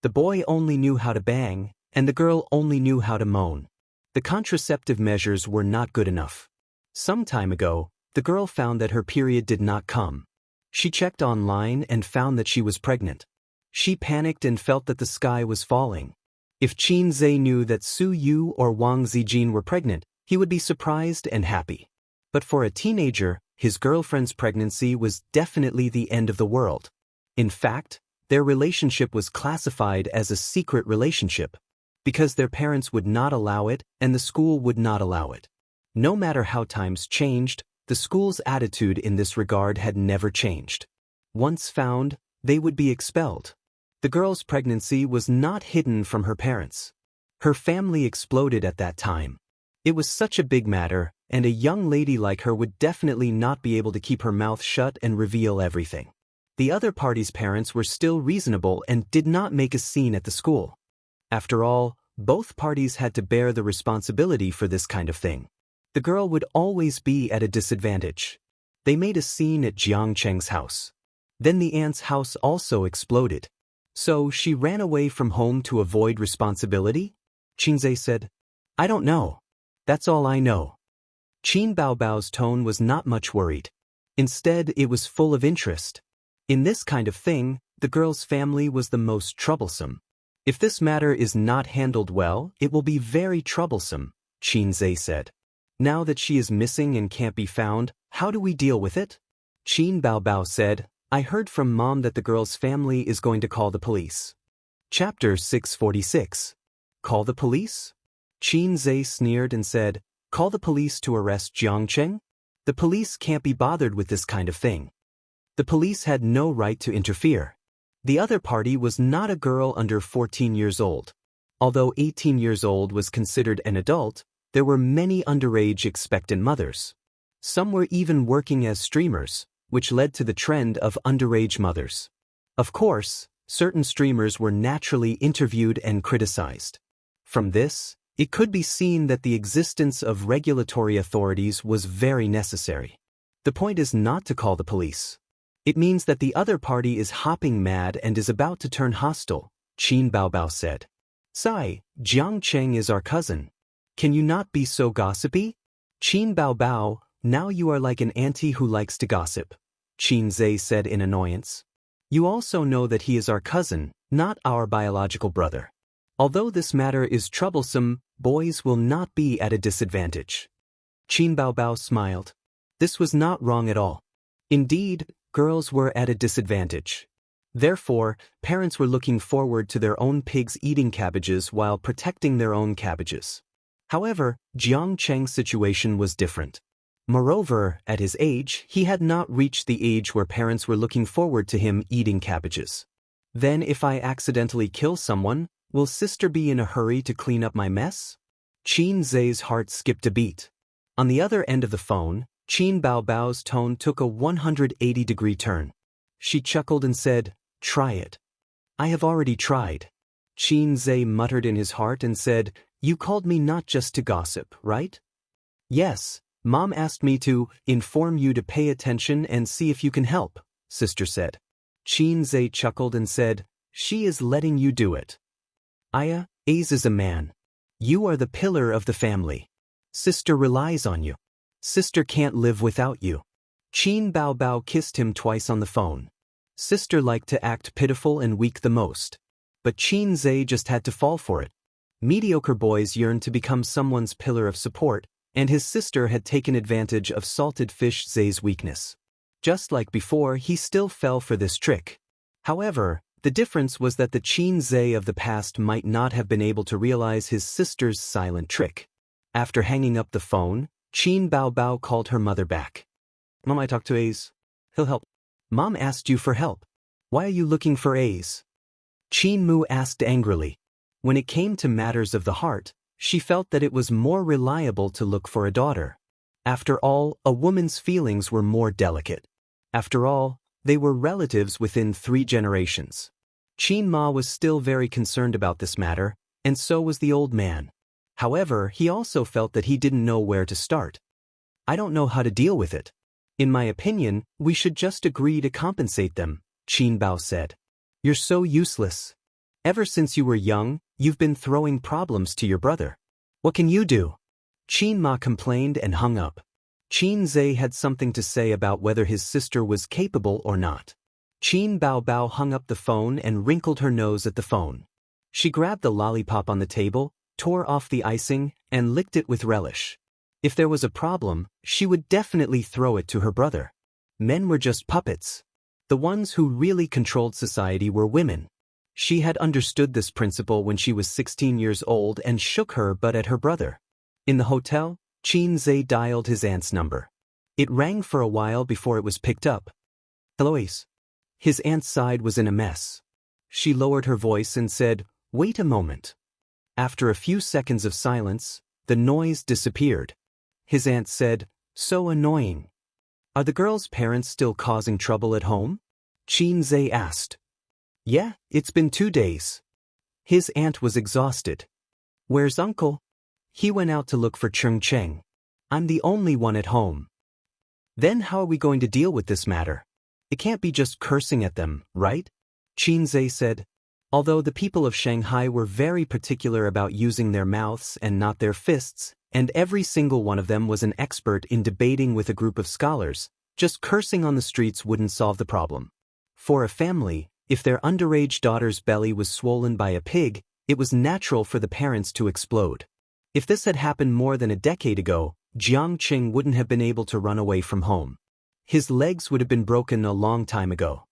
The boy only knew how to bang, and the girl only knew how to moan. The contraceptive measures were not good enough. Some time ago, the girl found that her period did not come. She checked online and found that she was pregnant. She panicked and felt that the sky was falling. If Qin Zhe knew that Su Yu or Wang Zijin were pregnant, he would be surprised and happy. But for a teenager, his girlfriend's pregnancy was definitely the end of the world. In fact, their relationship was classified as a secret relationship, because their parents would not allow it and the school would not allow it. No matter how times changed, the school's attitude in this regard had never changed. Once found, they would be expelled. The girl's pregnancy was not hidden from her parents. Her family exploded at that time. It was such a big matter, and a young lady like her would definitely not be able to keep her mouth shut and reveal everything. The other party's parents were still reasonable and did not make a scene at the school. After all, both parties had to bear the responsibility for this kind of thing. The girl would always be at a disadvantage. They made a scene at Jiang Cheng's house. Then the aunt's house also exploded. So she ran away from home to avoid responsibility? Qin Zhe said. I don't know. That's all I know. Qin Baobao's tone was not much worried. Instead, it was full of interest. In this kind of thing, the girl's family was the most troublesome. If this matter is not handled well, it will be very troublesome, Qin Zhe said. Now that she is missing and can't be found, how do we deal with it? Qin Baobao said, I heard from Mom that the girl's family is going to call the police. Chapter 646. Call the police? Qin Zhe sneered and said, Call the police to arrest Jiang Cheng? The police can't be bothered with this kind of thing. The police had no right to interfere. The other party was not a girl under 14 years old. Although 18 years old was considered an adult, there were many underage expectant mothers. Some were even working as streamers, which led to the trend of underage mothers. Of course, certain streamers were naturally interviewed and criticized. From this, it could be seen that the existence of regulatory authorities was very necessary. The point is not to call the police. It means that the other party is hopping mad and is about to turn hostile, Qin Baobao said. Sai, Jiang Cheng is our cousin. Can you not be so gossipy? Qin Baobao, now you are like an auntie who likes to gossip, Qin Zhe said in annoyance. You also know that he is our cousin, not our biological brother. Although this matter is troublesome, boys will not be at a disadvantage. Qin Baobao smiled. This was not wrong at all. Indeed, girls were at a disadvantage. Therefore, parents were looking forward to their own pigs eating cabbages while protecting their own cabbages. However, Jiang Cheng's situation was different. Moreover, at his age, he had not reached the age where parents were looking forward to him eating cabbages. Then if I accidentally kill someone, will sister be in a hurry to clean up my mess? Qin Zhe's heart skipped a beat. On the other end of the phone, Qin Baobao's tone took a 180-degree turn. She chuckled and said, Try it. I have already tried. Qin Zhe muttered in his heart and said, You called me not just to gossip, right? Yes, Mom asked me to inform you to pay attention and see if you can help, sister said. Qin Zhe chuckled and said, She is letting you do it. Aya, Ace is a man. You are the pillar of the family. Sister relies on you. Sister can't live without you. Qin Baobao kissed him twice on the phone. Sister liked to act pitiful and weak the most. But Qin Zhe just had to fall for it. Mediocre boys yearned to become someone's pillar of support, and his sister had taken advantage of Salted Fish Zhe's weakness. Just like before, he still fell for this trick. However, the difference was that the Qin Zhe of the past might not have been able to realize his sister's silent trick. After hanging up the phone, Qin Baobao called her mother back. Mom, I talked to Ace. He'll help. Mom asked you for help. Why are you looking for Ace? Qin Mu asked angrily. When it came to matters of the heart, she felt that it was more reliable to look for a daughter. After all, a woman's feelings were more delicate. After all, they were relatives within 3 generations. Qin Ma was still very concerned about this matter, and so was the old man. However, he also felt that he didn't know where to start. I don't know how to deal with it. In my opinion, we should just agree to compensate them, Qin Bao said. You're so useless. Ever since you were young, you've been throwing problems to your brother. What can you do? Qin Ma complained and hung up. Qin Zhe had something to say about whether his sister was capable or not. Qin Bao Bao hung up the phone and wrinkled her nose at the phone. She grabbed the lollipop on the table, tore off the icing, and licked it with relish. If there was a problem, she would definitely throw it to her brother. Men were just puppets. The ones who really controlled society were women. She had understood this principle when she was 16 years old and shook her butt at her brother. In the hotel, Qin Zhe dialed his aunt's number. It rang for a while before it was picked up. Hello, Ace. His aunt's side was in a mess. She lowered her voice and said, "Wait a moment." After a few seconds of silence, the noise disappeared. His aunt said, "So annoying. Are the girl's parents still causing trouble at home?" Qin Zhe asked. "Yeah, it's been 2 days." His aunt was exhausted. "Where's Uncle?" "He went out to look for Cheng Cheng. I'm the only one at home." "Then how are we going to deal with this matter? It can't be just cursing at them, right?" Qin Zhe said. Although the people of Shanghai were very particular about using their mouths and not their fists, and every single one of them was an expert in debating with a group of scholars, just cursing on the streets wouldn't solve the problem. For a family, if their underage daughter's belly was swollen by a pig, it was natural for the parents to explode. If this had happened more than a decade ago, Jiang Qing wouldn't have been able to run away from home. His legs would have been broken a long time ago.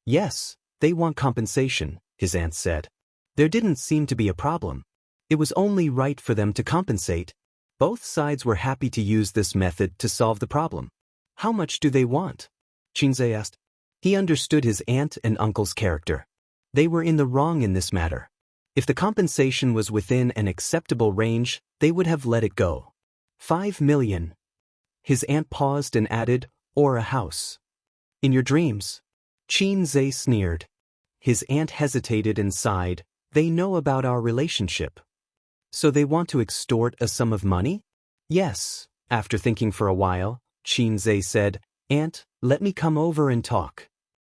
"Yes, they want compensation," his aunt said. "There didn't seem to be a problem. It was only right for them to compensate." Both sides were happy to use this method to solve the problem. "How much do they want?" Qin Zhe asked. He understood his aunt and uncle's character. They were in the wrong in this matter. If the compensation was within an acceptable range, they would have let it go. 5 million. His aunt paused and added, "Or a house." "In your dreams." Qin Zhe sneered. His aunt hesitated and sighed. "They know about our relationship." "So they want to extort a sum of money?" "Yes." After thinking for a while, Qin Zhe said, "Aunt, let me come over and talk."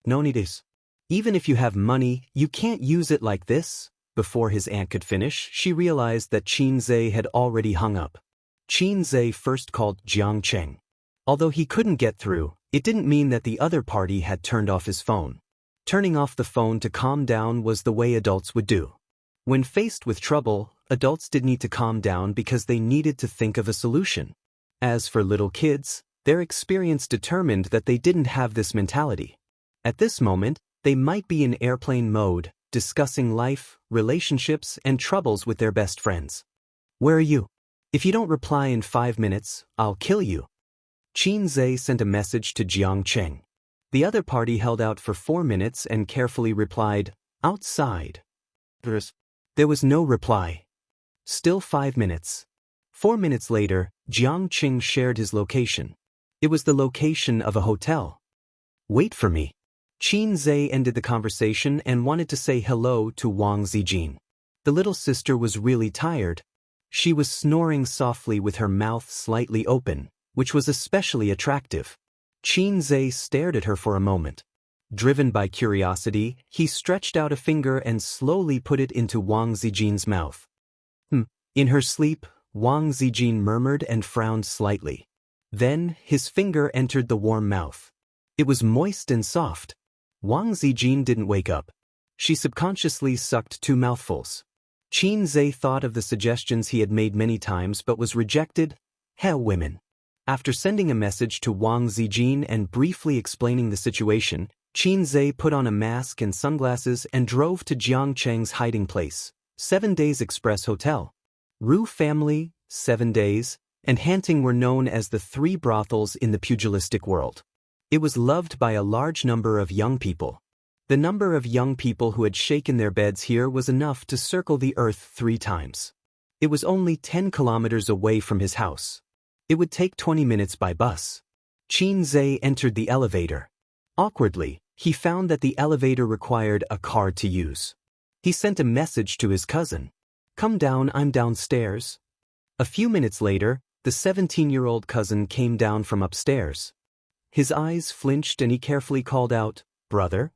"No need is. Even if you have money, you can't use it like this." Before his aunt could finish, she realized that Qin Zhe had already hung up. Qin Zhe first called Jiang Cheng. Although he couldn't get through, it didn't mean that the other party had turned off his phone. Turning off the phone to calm down was the way adults would do. When faced with trouble, adults did need to calm down because they needed to think of a solution. As for little kids, their experience determined that they didn't have this mentality. At this moment, they might be in airplane mode, discussing life, relationships, and troubles with their best friends. "Where are you? If you don't reply in 5 minutes, I'll kill you." Qin Zhe sent a message to Jiang Cheng. The other party held out for 4 minutes and carefully replied, "Outside." There was no reply. Still 5 minutes. 4 minutes later, Jiang Cheng shared his location. It was the location of a hotel. "Wait for me." Qin Zhe ended the conversation and wanted to say hello to Wang Zijin. The little sister was really tired. She was snoring softly with her mouth slightly open, which was especially attractive. Qin Zhe stared at her for a moment. Driven by curiosity, he stretched out a finger and slowly put it into Wang Zijin's mouth. In her sleep, Wang Zijin murmured and frowned slightly. Then, his finger entered the warm mouth. It was moist and soft. Wang Zijin didn't wake up. She subconsciously sucked 2 mouthfuls. Qin Zhe thought of the suggestions he had made many times but was rejected. Hell, women. After sending a message to Wang Zijin and briefly explaining the situation, Qin Zhe put on a mask and sunglasses and drove to Jiang Cheng's hiding place, 7 Days Express Hotel. Ru family, 7 Days, and Hanting were known as the 3 brothels in the pugilistic world. It was loved by a large number of young people. The number of young people who had shaken their beds here was enough to circle the earth 3 times. It was only 10 kilometers away from his house. It would take 20 minutes by bus. Xianxia entered the elevator. Awkwardly, he found that the elevator required a card to use. He sent a message to his cousin. "Come down, I'm downstairs." A few minutes later, the 17-year-old cousin came down from upstairs. His eyes flinched and he carefully called out, "Brother?"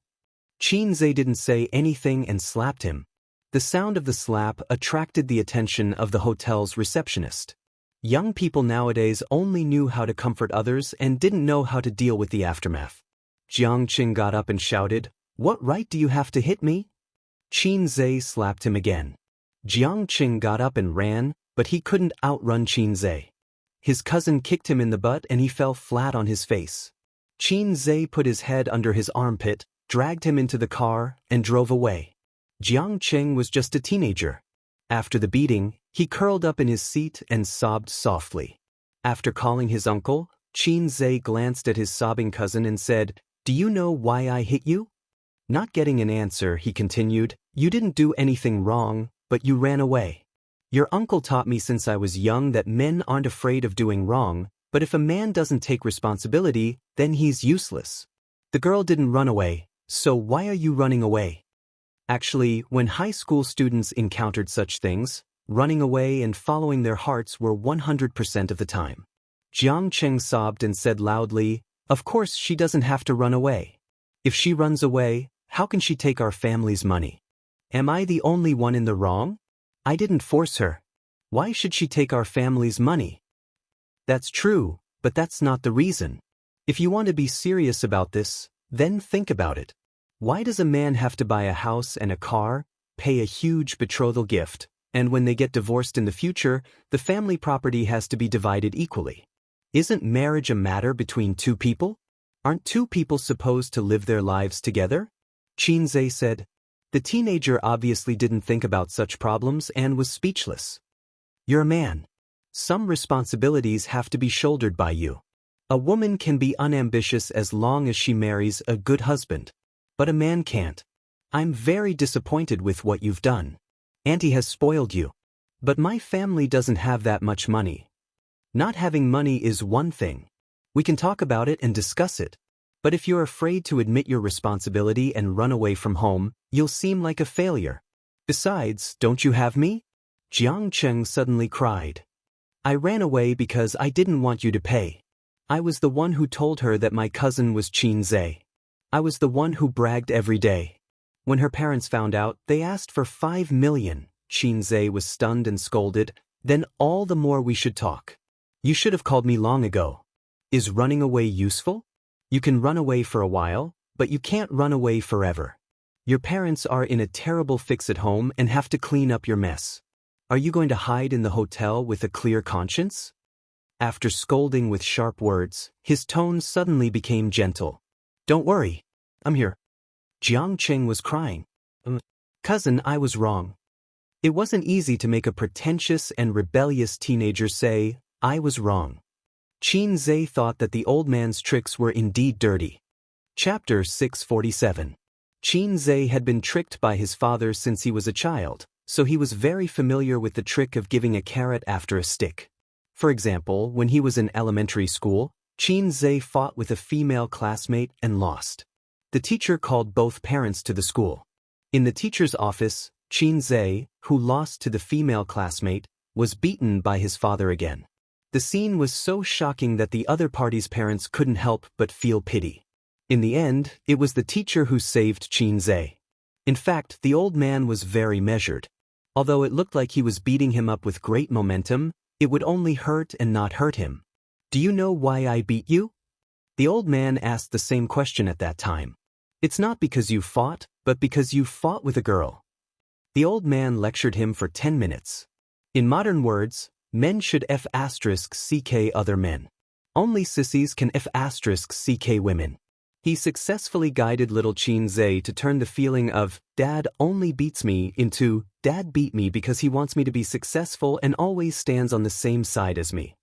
Xianxia didn't say anything and slapped him. The sound of the slap attracted the attention of the hotel's receptionist. Young people nowadays only knew how to comfort others and didn't know how to deal with the aftermath. Xianxia got up and shouted, "What right do you have to hit me?" Xianxia slapped him again. Xianxia got up and ran, but he couldn't outrun Xianxia. His cousin kicked him in the butt and he fell flat on his face. Xianxia put his head under his armpit, dragged him into the car, and drove away. Xianxia was just a teenager. After the beating, he curled up in his seat and sobbed softly. After calling his uncle, Xianxia glanced at his sobbing cousin and said, "Do you know why I hit you?" Not getting an answer, he continued, "You didn't do anything wrong, but you ran away. Your uncle taught me since I was young that men aren't afraid of doing wrong, but if a man doesn't take responsibility, then he's useless. The girl didn't run away, so why are you running away?" Actually, when high school students encountered such things, running away and following their hearts were 100% of the time. Xianxia sobbed and said loudly, "Of course she doesn't have to run away. If she runs away, how can she take our family's money? Am I the only one in the wrong? I didn't force her. Why should she take our family's money?" That's true, but that's not the reason. If you want to be serious about this, then think about it. Why does a man have to buy a house and a car, pay a huge betrothal gift, and when they get divorced in the future, the family property has to be divided equally? Isn't marriage a matter between 2 people? Aren't 2 people supposed to live their lives together? Xianxia said. The teenager obviously didn't think about such problems and was speechless. You're a man. Some responsibilities have to be shouldered by you. A woman can be unambitious as long as she marries a good husband. But a man can't. I'm very disappointed with what you've done. Auntie has spoiled you. But my family doesn't have that much money. Not having money is one thing. We can talk about it and discuss it. But if you're afraid to admit your responsibility and run away from home, you'll seem like a failure. Besides, don't you have me? Xianxia suddenly cried. I ran away because I didn't want you to pay. I was the one who told her that my cousin was Xianxia. I was the one who bragged every day. When her parents found out, they asked for 5 million. Xianxia was stunned and scolded. Then all the more we should talk. You should have called me long ago. Is running away useful? You can run away for a while, but you can't run away forever. Your parents are in a terrible fix at home and have to clean up your mess. Are you going to hide in the hotel with a clear conscience? After scolding with sharp words, his tone suddenly became gentle. Don't worry. I'm here. Xianxia was crying. Cousin, I was wrong. It wasn't easy to make a pretentious and rebellious teenager say, I was wrong. Xianxia thought that the old man's tricks were indeed dirty. Chapter 647. Xianxia had been tricked by his father since he was a child, so he was very familiar with the trick of giving a carrot after a stick. For example, when he was in elementary school, Xianxia fought with a female classmate and lost. The teacher called both parents to the school. In the teacher's office, Xianxia, who lost to the female classmate, was beaten by his father again. The scene was so shocking that the other party's parents couldn't help but feel pity. In the end, it was the teacher who saved Xianxia. In fact, the old man was very measured. Although it looked like he was beating him up with great momentum, it would only hurt and not hurt him. Do you know why I beat you? The old man asked the same question at that time. It's not because you fought, but because you fought with a girl. The old man lectured him for 10 minutes. In modern words, men should f*ck other men. Only sissies can f*ck women. He successfully guided little Xianxia to turn the feeling of, Dad only beats me into, Dad beat me because he wants me to be successful and always stands on the same side as me.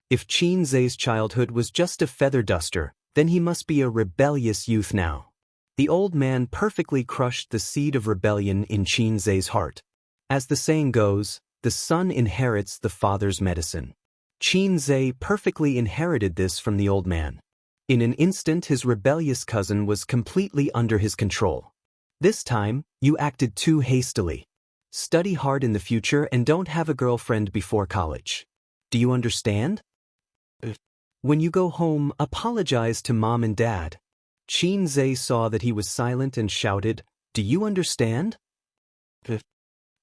If Xianxia's childhood was just a feather duster, then he must be a rebellious youth now. The old man perfectly crushed the seed of rebellion in Qinzhe's heart. As the saying goes, the son inherits the father's medicine. Qinzhe perfectly inherited this from the old man. In an instant his rebellious cousin was completely under his control. This time, you acted too hastily. Study hard in the future and don't have a girlfriend before college. Do you understand? When you go home, apologize to mom and dad. Qinzhe saw that he was silent and shouted, "Do you understand?"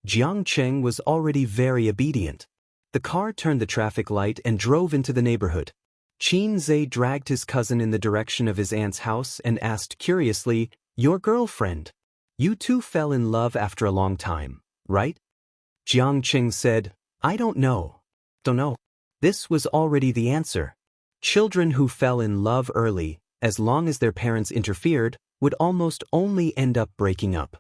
Jiangcheng was already very obedient. The car turned the traffic light and drove into the neighborhood. Qinzhe dragged his cousin in the direction of his aunt's house and asked curiously, "Your girlfriend? You two fell in love after a long time, right?" Jiangcheng said, "I don't know. Don't know." This was already the answer. Children who fell in love early, as long as their parents interfered, would almost only end up breaking up.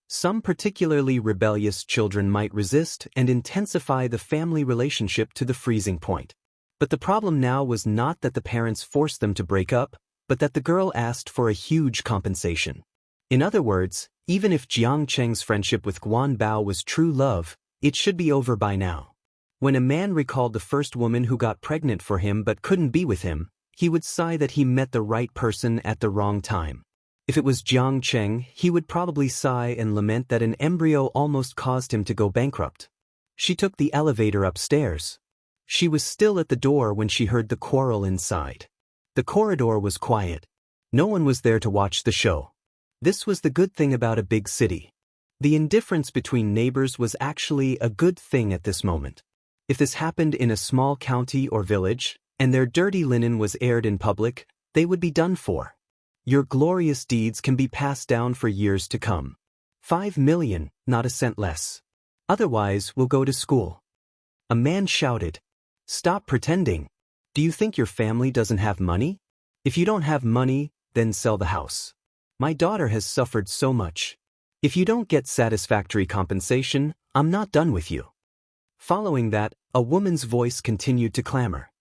Some particularly rebellious children might resist and intensify the family relationship to the freezing point. But the problem now was not that the parents forced them to break up, but that the girl asked for a huge compensation. In other words, even if Jiangcheng's friendship with Guanbao was true love, it should be over by now. When a man recalled the first woman who got pregnant for him but couldn't be with him, he would sigh that he met the right person at the wrong time. If it was Jiangcheng, he would probably sigh and lament that an embryo almost caused him to go bankrupt. She took the elevator upstairs. She was still at the door when she heard the quarrel inside. The corridor was quiet. No one was there to watch the show. This was the good thing about a big city. The indifference between neighbors was actually a good thing at this moment. If this happened in a small county or village, and their dirty linen was aired in public, they would be done for. Your glorious deeds can be passed down for years to come. 5 million, not a cent less. Otherwise, we'll go to school. A man shouted, "Stop pretending. Do you think your family doesn't have money? If you don't have money, then sell the house. My daughter has suffered so much. If you don't get satisfactory compensation, I'm not done with you." Following that, a woman's voice continued to clamor.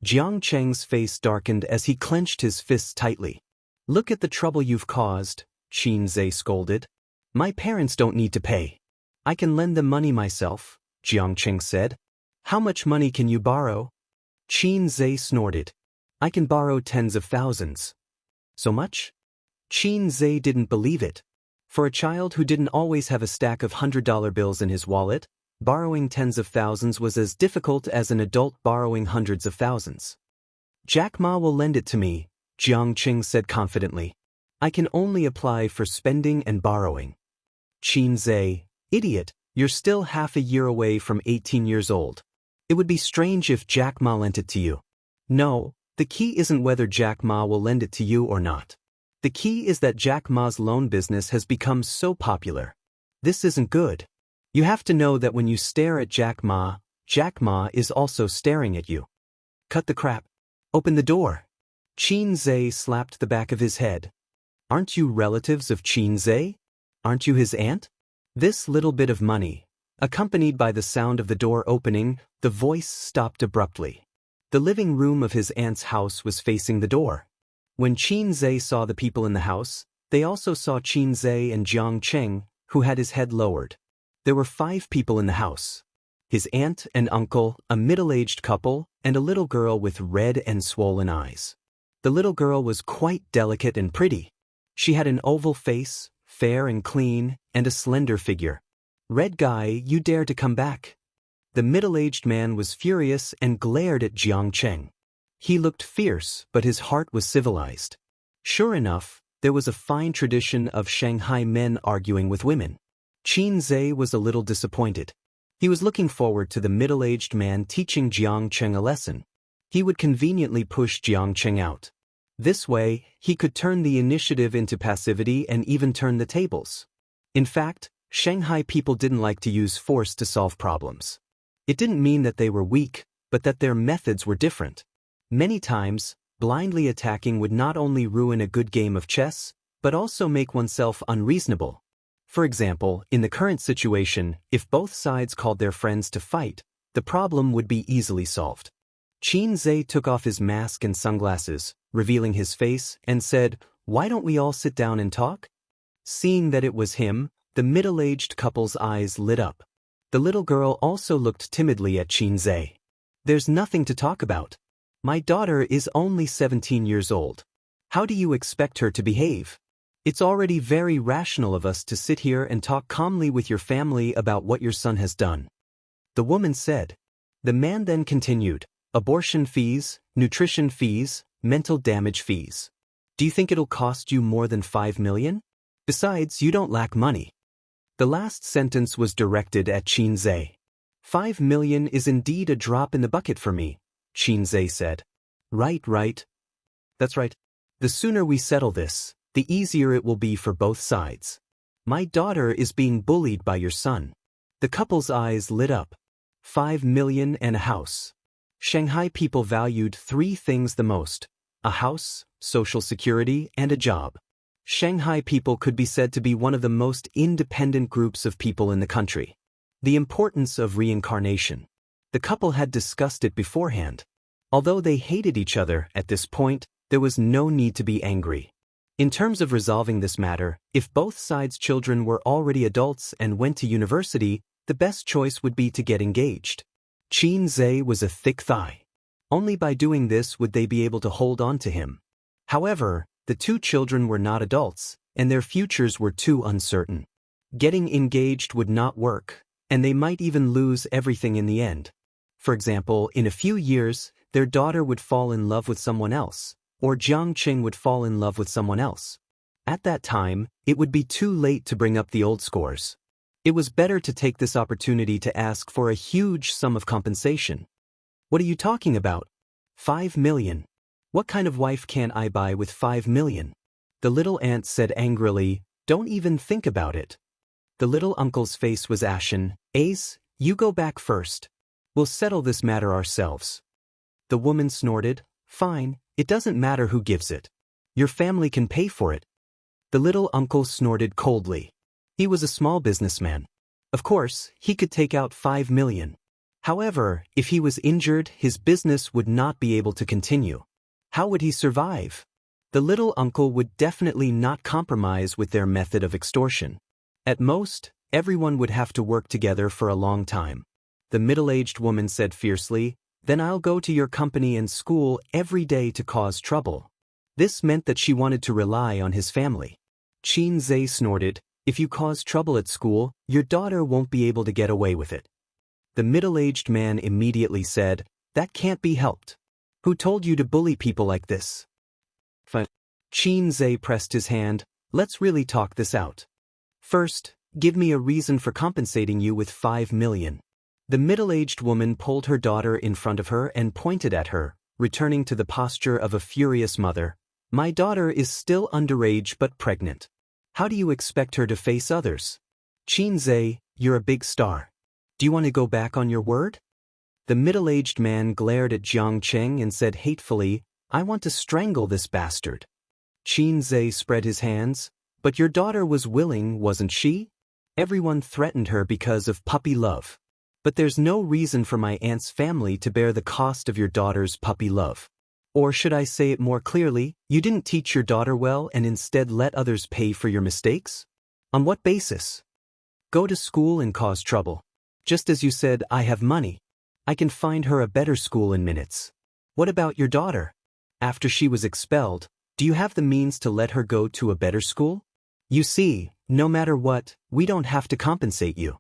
Jiangcheng's face darkened as he clenched his fists tightly. "Look at the trouble you've caused," Qinzhe scolded. "My parents don't need to pay. I can lend them money myself," Jiangcheng said. "How much money can you borrow?" Qinzhe snorted. "I can borrow tens of thousands." "So much?" Qinzhe didn't believe it. For a child who didn't always have a stack of $100 bills in his wallet, borrowing tens of thousands was as difficult as an adult borrowing hundreds of thousands. "Jack Ma will lend it to me," Jiangcheng said confidently. "I can only apply for spending and borrowing." Qinzhe, "Idiot, you're still half a year away from 18 years old. It would be strange if Jack Ma lent it to you." "No, the key isn't whether Jack Ma will lend it to you or not. The key is that Jack Ma's loan business has become so popular. This isn't good. You have to know that when you stare at Jack Ma is also staring at you. Cut the crap. Open the door." Qinzhe slapped the back of his head. "Aren't you relatives of Qinzhe? Aren't you his aunt?" This little bit of money, accompanied by the sound of the door opening, the voice stopped abruptly. The living room of his aunt's house was facing the door. When Qinzhe saw the people in the house, they also saw Qinzhe and Jiangcheng, who had his head lowered. There were 5 people in the house. His aunt and uncle, a middle-aged couple, and a little girl with red and swollen eyes. The little girl was quite delicate and pretty. She had an oval face, fair and clean, and a slender figure. "Red guy, you dare to come back?" The middle-aged man was furious and glared at Jiangcheng. He looked fierce, but his heart was civilized. Sure enough, there was a fine tradition of Shanghai men arguing with women. Qinzhe was a little disappointed. He was looking forward to the middle-aged man teaching Jiangcheng a lesson. He would conveniently push Jiangcheng out. This way, he could turn the initiative into passivity and even turn the tables. In fact, Shanghai people didn't like to use force to solve problems. It didn't mean that they were weak, but that their methods were different. Many times, blindly attacking would not only ruin a good game of chess, but also make oneself unreasonable. For example, in the current situation, if both sides called their friends to fight, the problem would be easily solved. Qinzhe took off his mask and sunglasses, revealing his face, and said, Why don't we all sit down and talk? Seeing that it was him, the middle-aged couple's eyes lit up. The little girl also looked timidly at Xianxia. There's nothing to talk about. My daughter is only 17 years old. How do you expect her to behave? It's already very rational of us to sit here and talk calmly with your family about what your son has done. The woman said. The man then continued, abortion fees, nutrition fees, mental damage fees. Do you think it'll cost you more than 5 million? Besides, you don't lack money. The last sentence was directed at Xianxia. 5 million is indeed a drop in the bucket for me, Xianxia said. Right. That's right. The sooner we settle this, the easier it will be for both sides. My daughter is being bullied by your son. The couple's eyes lit up. 5 million and a house. Shanghai people valued 3 things the most: a house, social security, and a job. Shanghai people could be said to be one of the most independent groups of people in the country. The importance of reincarnation. The couple had discussed it beforehand. Although they hated each other at this point, there was no need to be angry. In terms of resolving this matter, if both sides' children were already adults and went to university, the best choice would be to get engaged. Xianxia was a thick thigh. Only by doing this would they be able to hold on to him. However, the 2 children were not adults, and their futures were too uncertain. Getting engaged would not work, and they might even lose everything in the end. For example, in a few years, their daughter would fall in love with someone else, or Jiangqing would fall in love with someone else. At that time, it would be too late to bring up the old scores. It was better to take this opportunity to ask for a huge sum of compensation. What are you talking about? 5 million. What kind of wife can I buy with 5 million? The little aunt said angrily, don't even think about it. The little uncle's face was ashen. Ace, you go back first. We'll settle this matter ourselves. The woman snorted, fine, it doesn't matter who gives it. Your family can pay for it. The little uncle snorted coldly. He was a small businessman. Of course, he could take out 5 million. However, if he was injured, his business would not be able to continue. How would he survive? The little uncle would definitely not compromise with their method of extortion. At most, everyone would have to work together for a long time. The middle-aged woman said fiercely, then I'll go to your company and school every day to cause trouble. This meant that she wanted to rely on his family. Xianxia snorted, if you cause trouble at school, your daughter won't be able to get away with it. The middle-aged man immediately said, that can't be helped. Who told you to bully people like this? Xianxia pressed his hand, let's really talk this out. First, give me a reason for compensating you with 5 million. The middle-aged woman pulled her daughter in front of her and pointed at her, returning to the posture of a furious mother. My daughter is still underage but pregnant. How do you expect her to face others? Xianxia, you're a big star. Do you want to go back on your word? The middle-aged man glared at Jiangqing and said hatefully, I want to strangle this bastard. Xianxia spread his hands, but your daughter was willing, wasn't she? Everyone threatened her because of puppy love. But there's no reason for my aunt's family to bear the cost of your daughter's puppy love. Or should I say it more clearly, you didn't teach your daughter well and instead let others pay for your mistakes? On what basis? Go to school and cause trouble. Just as you said, I have money. I can find her a better school in minutes. What about your daughter? After she was expelled, do you have the means to let her go to a better school? You see, no matter what, we don't have to compensate you.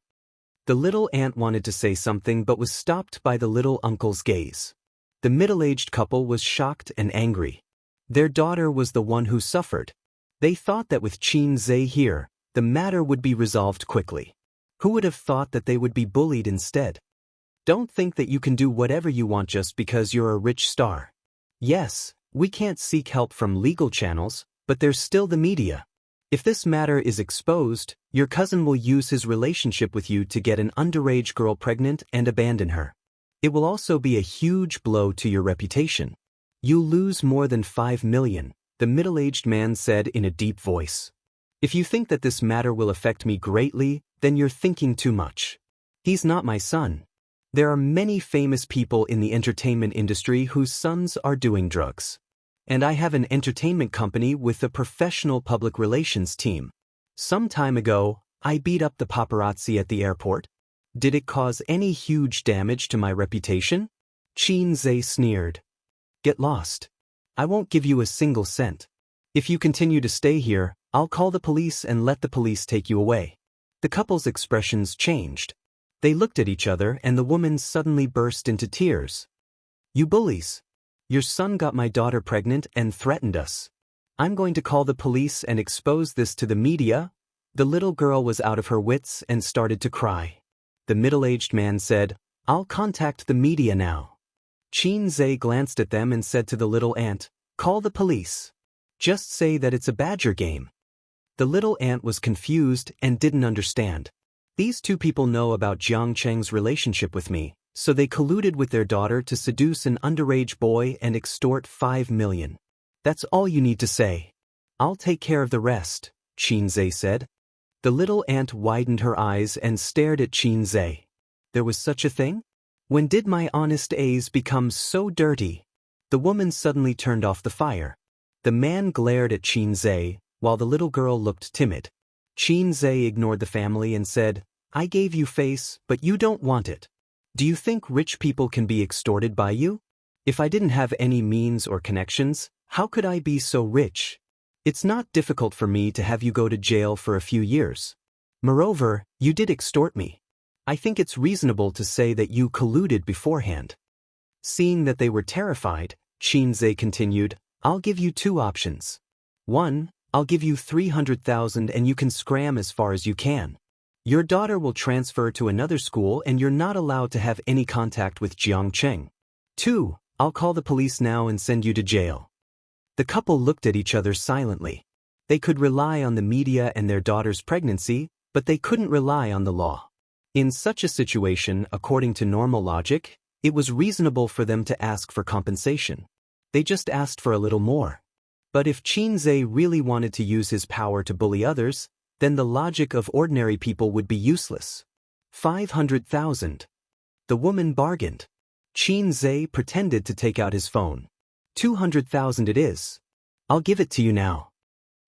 The little aunt wanted to say something but was stopped by the little uncle's gaze. The middle-aged couple was shocked and angry. Their daughter was the one who suffered. They thought that with Xianxia here, the matter would be resolved quickly. Who would have thought that they would be bullied instead? Don't think that you can do whatever you want just because you're a rich star. Yes, we can't seek help from legal channels, but there's still the media. If this matter is exposed, your cousin will use his relationship with you to get an underage girl pregnant and abandon her. It will also be a huge blow to your reputation. You'll lose more than 5 million, the middle-aged man said in a deep voice. If you think that this matter will affect me greatly, then you're thinking too much. He's not my son. There are many famous people in the entertainment industry whose sons are doing drugs. And I have an entertainment company with a professional public relations team. Some time ago, I beat up the paparazzi at the airport. Did it cause any huge damage to my reputation? Xianxia sneered. Get lost. I won't give you a single cent. If you continue to stay here, I'll call the police and let the police take you away. The couple's expressions changed. They looked at each other and the woman suddenly burst into tears. You bullies. Your son got my daughter pregnant and threatened us. I'm going to call the police and expose this to the media. The little girl was out of her wits and started to cry. The middle-aged man said, I'll contact the media now. Xianxia glanced at them and said to the little ant, call the police. Just say that it's a badger game. The little ant was confused and didn't understand. These two people know about Xianxia's relationship with me, so they colluded with their daughter to seduce an underage boy and extort 5 million. That's all you need to say. I'll take care of the rest, Xianxia said. The little ant widened her eyes and stared at Xianxia. There was such a thing? When did my honest A's become so dirty? The woman suddenly turned off the fire. The man glared at Xianxia, while the little girl looked timid. Xianxia ignored the family and said, I gave you face, but you don't want it. Do you think rich people can be extorted by you? If I didn't have any means or connections, how could I be so rich? It's not difficult for me to have you go to jail for a few years. Moreover, you did extort me. I think it's reasonable to say that you colluded beforehand. Seeing that they were terrified, Xianxia continued, I'll give you 2 options. 1, I'll give you 300,000 and you can scram as far as you can. Your daughter will transfer to another school and you're not allowed to have any contact with Xianxia. 2, I'll call the police now and send you to jail. The couple looked at each other silently. They could rely on the media and their daughter's pregnancy, but they couldn't rely on the law. In such a situation, according to normal logic, it was reasonable for them to ask for compensation. They just asked for a little more. But if Xianxia really wanted to use his power to bully others, then the logic of ordinary people would be useless. 500,000. The woman bargained. Xianxia pretended to take out his phone. 200,000 it is. I'll give it to you now.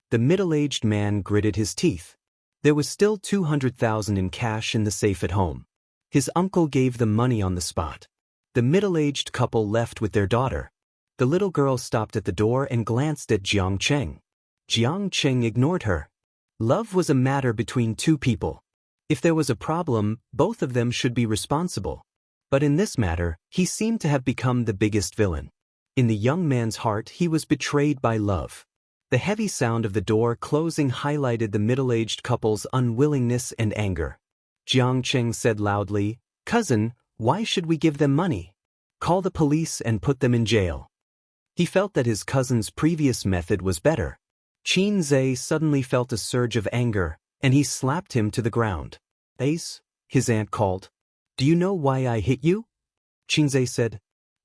The middle-aged man gritted his teeth. There was still 200,000 in cash in the safe at home. His uncle gave them money on the spot. The middle-aged couple left with their daughter. The little girl stopped at the door and glanced at Xianxia. Xianxia ignored her. Love was a matter between 2 people. If there was a problem, both of them should be responsible. But in this matter, he seemed to have become the biggest villain. In the young man's heart, he was betrayed by love. The heavy sound of the door closing highlighted the middle-aged couple's unwillingness and anger. Xianxia said loudly, Cousin, why should we give them money? Call the police and put them in jail. He felt that his cousin's previous method was better. Xianxia suddenly felt a surge of anger, and he slapped him to the ground. Ace, his aunt called. Do you know why I hit you? Xianxia said.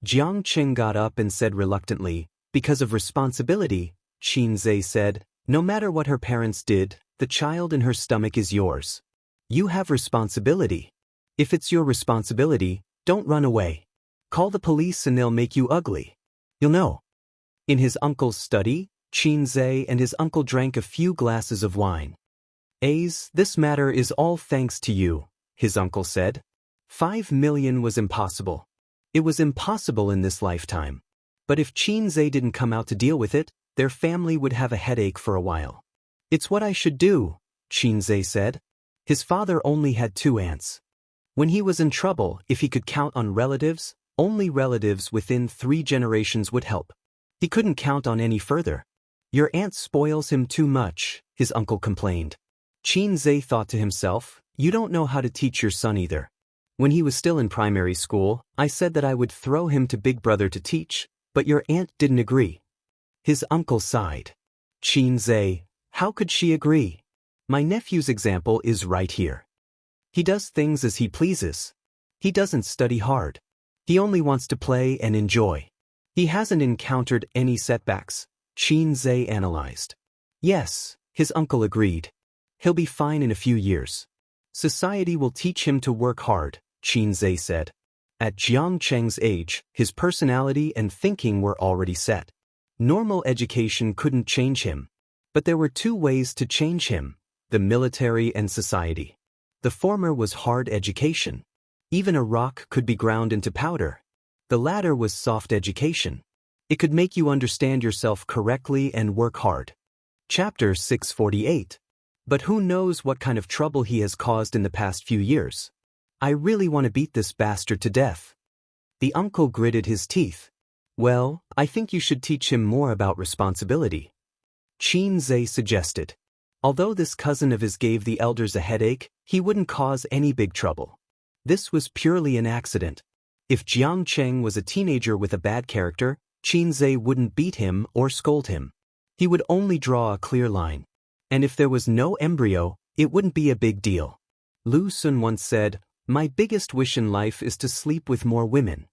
Xianxia got up and said reluctantly, because of responsibility. Xianxia said, no matter what her parents did, the child in her stomach is yours. You have responsibility. If it's your responsibility, don't run away. Call the police and they'll make you ugly. You'll know. In his uncle's study, Xianxia and his uncle drank a few glasses of wine. Ace, this matter is all thanks to you, his uncle said. 5 million was impossible. It was impossible in this lifetime. But if Xianxia didn't come out to deal with it, their family would have a headache for a while. It's what I should do, Xianxia said. His father only had 2 aunts. When he was in trouble, if he could count on relatives, only relatives within 3 generations would help. He couldn't count on any further. Your aunt spoils him too much, his uncle complained. Xianxia thought to himself, you don't know how to teach your son either. When he was still in primary school, I said that I would throw him to Big Brother to teach, but your aunt didn't agree. His uncle sighed. Xianxia, how could she agree? My nephew's example is right here. He does things as he pleases. He doesn't study hard. He only wants to play and enjoy. He hasn't encountered any setbacks, Xianxia analyzed. Yes, his uncle agreed. He'll be fine in a few years. Society will teach him to work hard, Xianxia said. At Xianxia's age, his personality and thinking were already set. Normal education couldn't change him. But there were two ways to change him: the military and society. The former was hard education. Even a rock could be ground into powder. The latter was soft education. It could make you understand yourself correctly and work hard. Chapter 648. But who knows what kind of trouble he has caused in the past few years. I really want to beat this bastard to death. The uncle gritted his teeth. Well, I think you should teach him more about responsibility. Xianxia suggested. Although this cousin of his gave the elders a headache, he wouldn't cause any big trouble. This was purely an accident. If Jiang Cheng was a teenager with a bad character, Xianxia wouldn't beat him or scold him. He would only draw a clear line. And if there was no embryo, it wouldn't be a big deal. Lu Sun once said, "My biggest wish in life is to sleep with more women."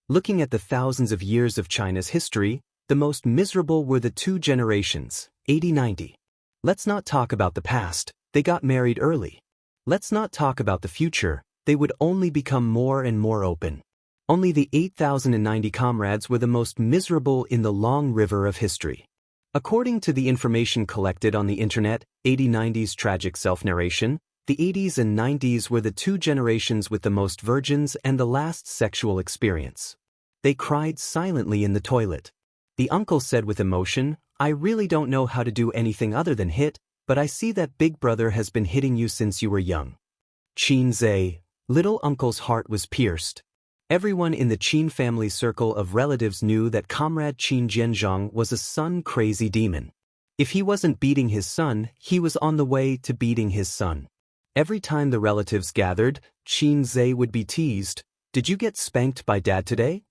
Looking at the thousands of years of China's history, the most miserable were the two generations, 80-90. Let's not talk about the past, they got married early. Let's not talk about the future, they would only become more and more open. Only the 8,090 comrades were the most miserable in the long river of history. According to the information collected on the internet, 80-90's tragic self-narration, the 80s and 90s were the two generations with the most virgins and the last sexual experience. They cried silently in the toilet. The uncle said with emotion, "I really don't know how to do anything other than hit, but I see that big brother has been hitting you since you were young." Xianxia, little uncle's heart was pierced. Everyone in the Qin family circle of relatives knew that Comrade Qin Jianzhong was a son-crazy demon. If he wasn't beating his son, he was on the way to beating his son. Every time the relatives gathered, Xianxia would be teased, "Did you get spanked by dad today?"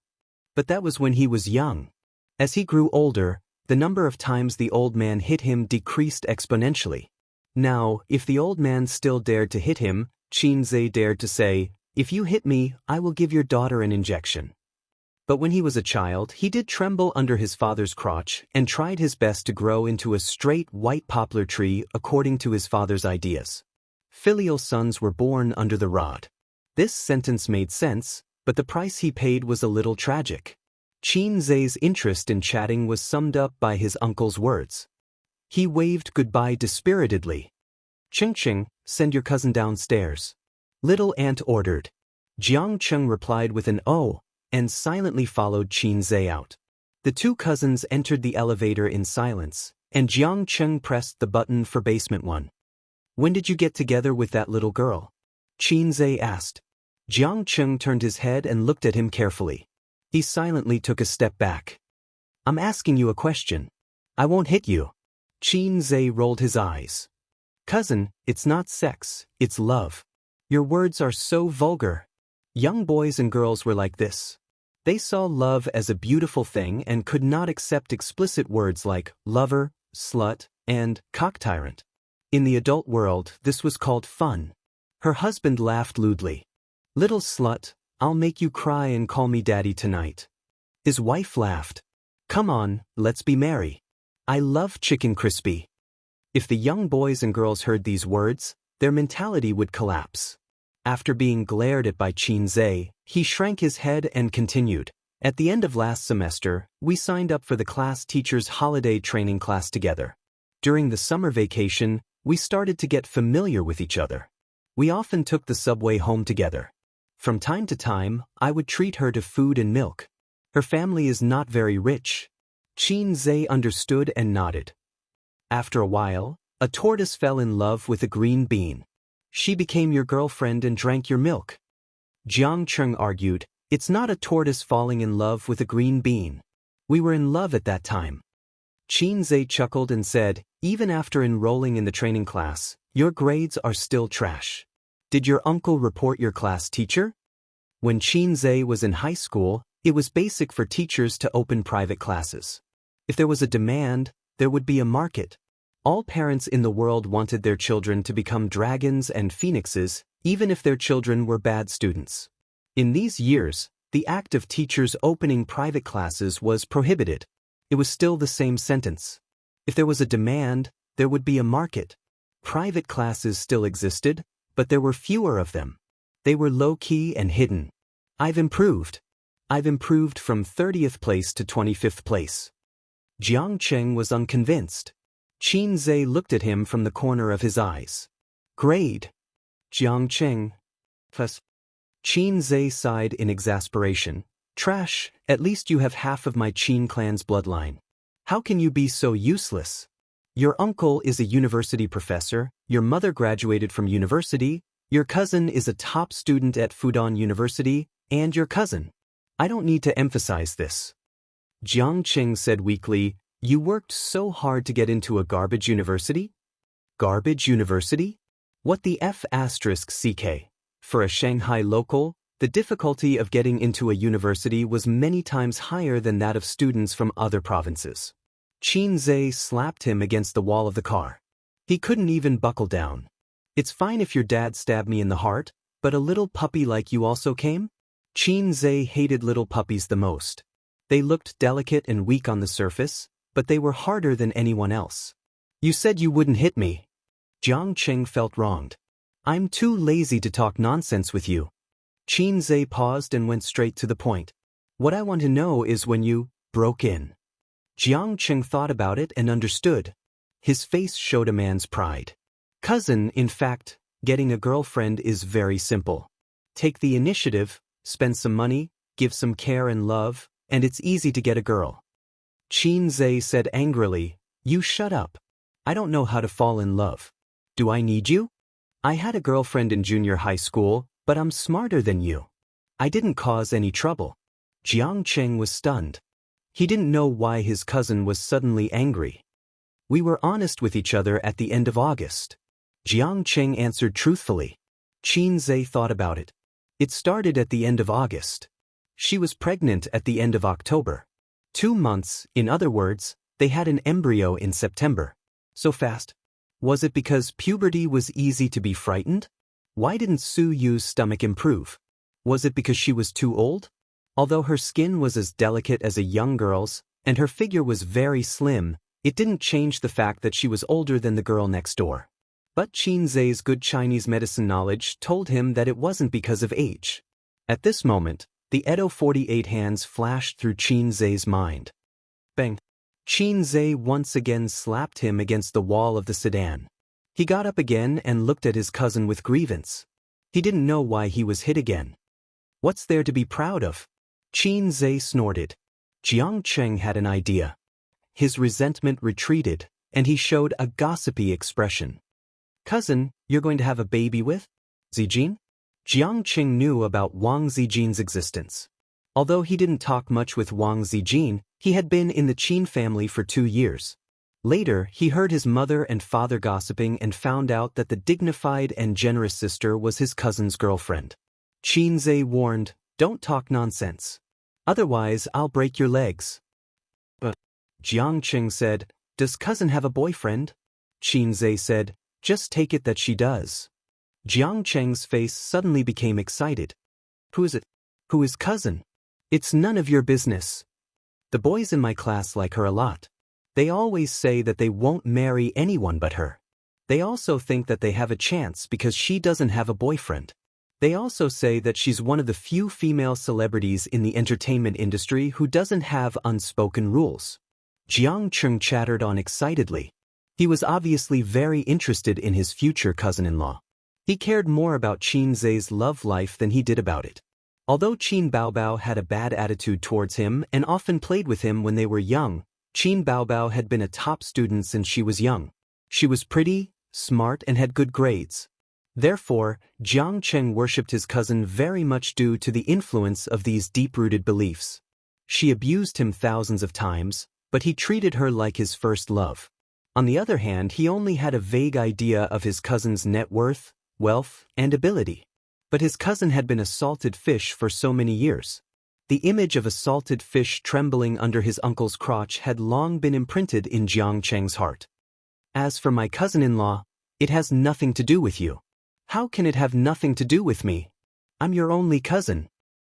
But that was when he was young. As he grew older, the number of times the old man hit him decreased exponentially. Now, if the old man still dared to hit him, Xianxia dared to say, "If you hit me, I will give your daughter an injection." But when he was a child, he did tremble under his father's crotch and tried his best to grow into a straight white poplar tree according to his father's ideas. Filial sons were born under the rod. This sentence made sense, but the price he paid was a little tragic. Xianxia's interest in chatting was summed up by his uncle's words. He waved goodbye dispiritedly. "Cheng, send your cousin downstairs." Little Aunt ordered. Jiang Cheng replied with an "oh," and silently followed Xianxia out. The two cousins entered the elevator in silence, and Jiang Cheng pressed the button for basement 1. "When did you get together with that little girl?" Xianxia asked. Jiang Cheng turned his head and looked at him carefully. He silently took a step back. "I'm asking you a question. I won't hit you." Xianxia rolled his eyes. "Cousin, it's not sex, it's love. Your words are so vulgar." Young boys and girls were like this. They saw love as a beautiful thing and could not accept explicit words like lover, slut, and cock-tyrant. In the adult world, this was called fun. Her husband laughed lewdly. "Little slut, I'll make you cry and call me daddy tonight." His wife laughed. "Come on, let's be merry. I love chicken crispy." If the young boys and girls heard these words, their mentality would collapse. After being glared at by Xianxia, he shrank his head and continued, "At the end of last semester, we signed up for the class teacher's holiday training class together. During the summer vacation, we started to get familiar with each other. We often took the subway home together. From time to time, I would treat her to food and milk. Her family is not very rich." Xianxia understood and nodded. After a while, a tortoise fell in love with a green bean. "She became your girlfriend and drank your milk." Jiang Cheng argued, "It's not a tortoise falling in love with a green bean. We were in love at that time." Xianxia chuckled and said, "Even after enrolling in the training class, your grades are still trash. Did your uncle report your class teacher?" When Xianxia was in high school, it was basic for teachers to open private classes. If there was a demand, there would be a market. All parents in the world wanted their children to become dragons and phoenixes, even if their children were bad students. In these years, the act of teachers opening private classes was prohibited. It was still the same sentence. If there was a demand, there would be a market. Private classes still existed, but there were fewer of them. They were low-key and hidden. I've improved from 30th place to 25th place. Jiang Cheng was unconvinced. Qin Zhe looked at him from the corner of his eyes. Grade. Jiang Cheng. Fuss. Qin Zhe sighed in exasperation. Trash, at least you have half of my Qin clan's bloodline. How can you be so useless? Your uncle is a university professor, your mother graduated from university, your cousin is a top student at Fudan University, and your cousin. I don't need to emphasize this. Jiang Cheng said weakly, you worked so hard to get into a garbage university? Garbage university? What the F***CK? For a Shanghai local, the difficulty of getting into a university was many times higher than that of students from other provinces. Qin Zhe slapped him against the wall of the car. He couldn't even buckle down. It's fine if your dad stabbed me in the heart, but a little puppy like you also came? Qin Zhe hated little puppies the most. They looked delicate and weak on the surface, but they were harder than anyone else. You said you wouldn't hit me. Jiang Cheng felt wronged. I'm too lazy to talk nonsense with you. Qin Zhe paused and went straight to the point. What I want to know is when you broke in. Jiang Cheng thought about it and understood. His face showed a man's pride. Cousin, in fact, getting a girlfriend is very simple. Take the initiative, spend some money, give some care and love, and it's easy to get a girl. Qin Zhe said angrily, you shut up. I don't know how to fall in love. Do I need you? I had a girlfriend in junior high school, but I'm smarter than you. I didn't cause any trouble. Jiang Cheng was stunned. He didn't know why his cousin was suddenly angry. We were honest with each other at the end of August. Jiang Cheng answered truthfully. Qin Zhe thought about it. It started at the end of August. She was pregnant at the end of October. 2 months, in other words, they had an embryo in September. So fast. Was it because puberty was easy to be frightened? Why didn't Su Yu's stomach improve? Was it because she was too old? Although her skin was as delicate as a young girl's, and her figure was very slim, it didn't change the fact that she was older than the girl next door. But Qin Zhe's good Chinese medicine knowledge told him that it wasn't because of age. At this moment, the Edo 48 hands flashed through Qin Zhe's mind. Bang! Qin Zhe once again slapped him against the wall of the sedan. He got up again and looked at his cousin with grievance. He didn't know why he was hit again. What's there to be proud of? Qin Zhe snorted. Jiang Cheng had an idea. His resentment retreated, and he showed a gossipy expression. Cousin, you're going to have a baby with? Zijin? Jiang Cheng knew about Wang Zijin's existence. Although he didn't talk much with Wang Zijin, he had been in the Qin family for 2 years. Later, he heard his mother and father gossiping and found out that the dignified and generous sister was his cousin's girlfriend. Qin Zhe warned, don't talk nonsense. Otherwise, I'll break your legs. But Jiang Cheng said, does cousin have a boyfriend? Qin Zhe said, just take it that she does. Jiang Cheng's face suddenly became excited. Who is it? Who is cousin? It's none of your business. The boys in my class like her a lot. They always say that they won't marry anyone but her. They also think that they have a chance because she doesn't have a boyfriend. They also say that she's one of the few female celebrities in the entertainment industry who doesn't have unspoken rules. Jiang Cheng chattered on excitedly. He was obviously very interested in his future cousin-in-law. He cared more about Qin Zhe's love life than he did about it. Although Qin Baobao had a bad attitude towards him and often played with him when they were young, Qin Baobao had been a top student since she was young. She was pretty, smart, and had good grades. Therefore, Jiang Cheng worshipped his cousin very much due to the influence of these deep-rooted beliefs. She abused him thousands of times, but he treated her like his first love. On the other hand, he only had a vague idea of his cousin's net worth, wealth, and ability. But his cousin had been a salted fish for so many years. The image of a salted fish trembling under his uncle's crotch had long been imprinted in Jiang Cheng's heart. As for my cousin-in-law, it has nothing to do with you. How can it have nothing to do with me? I'm your only cousin.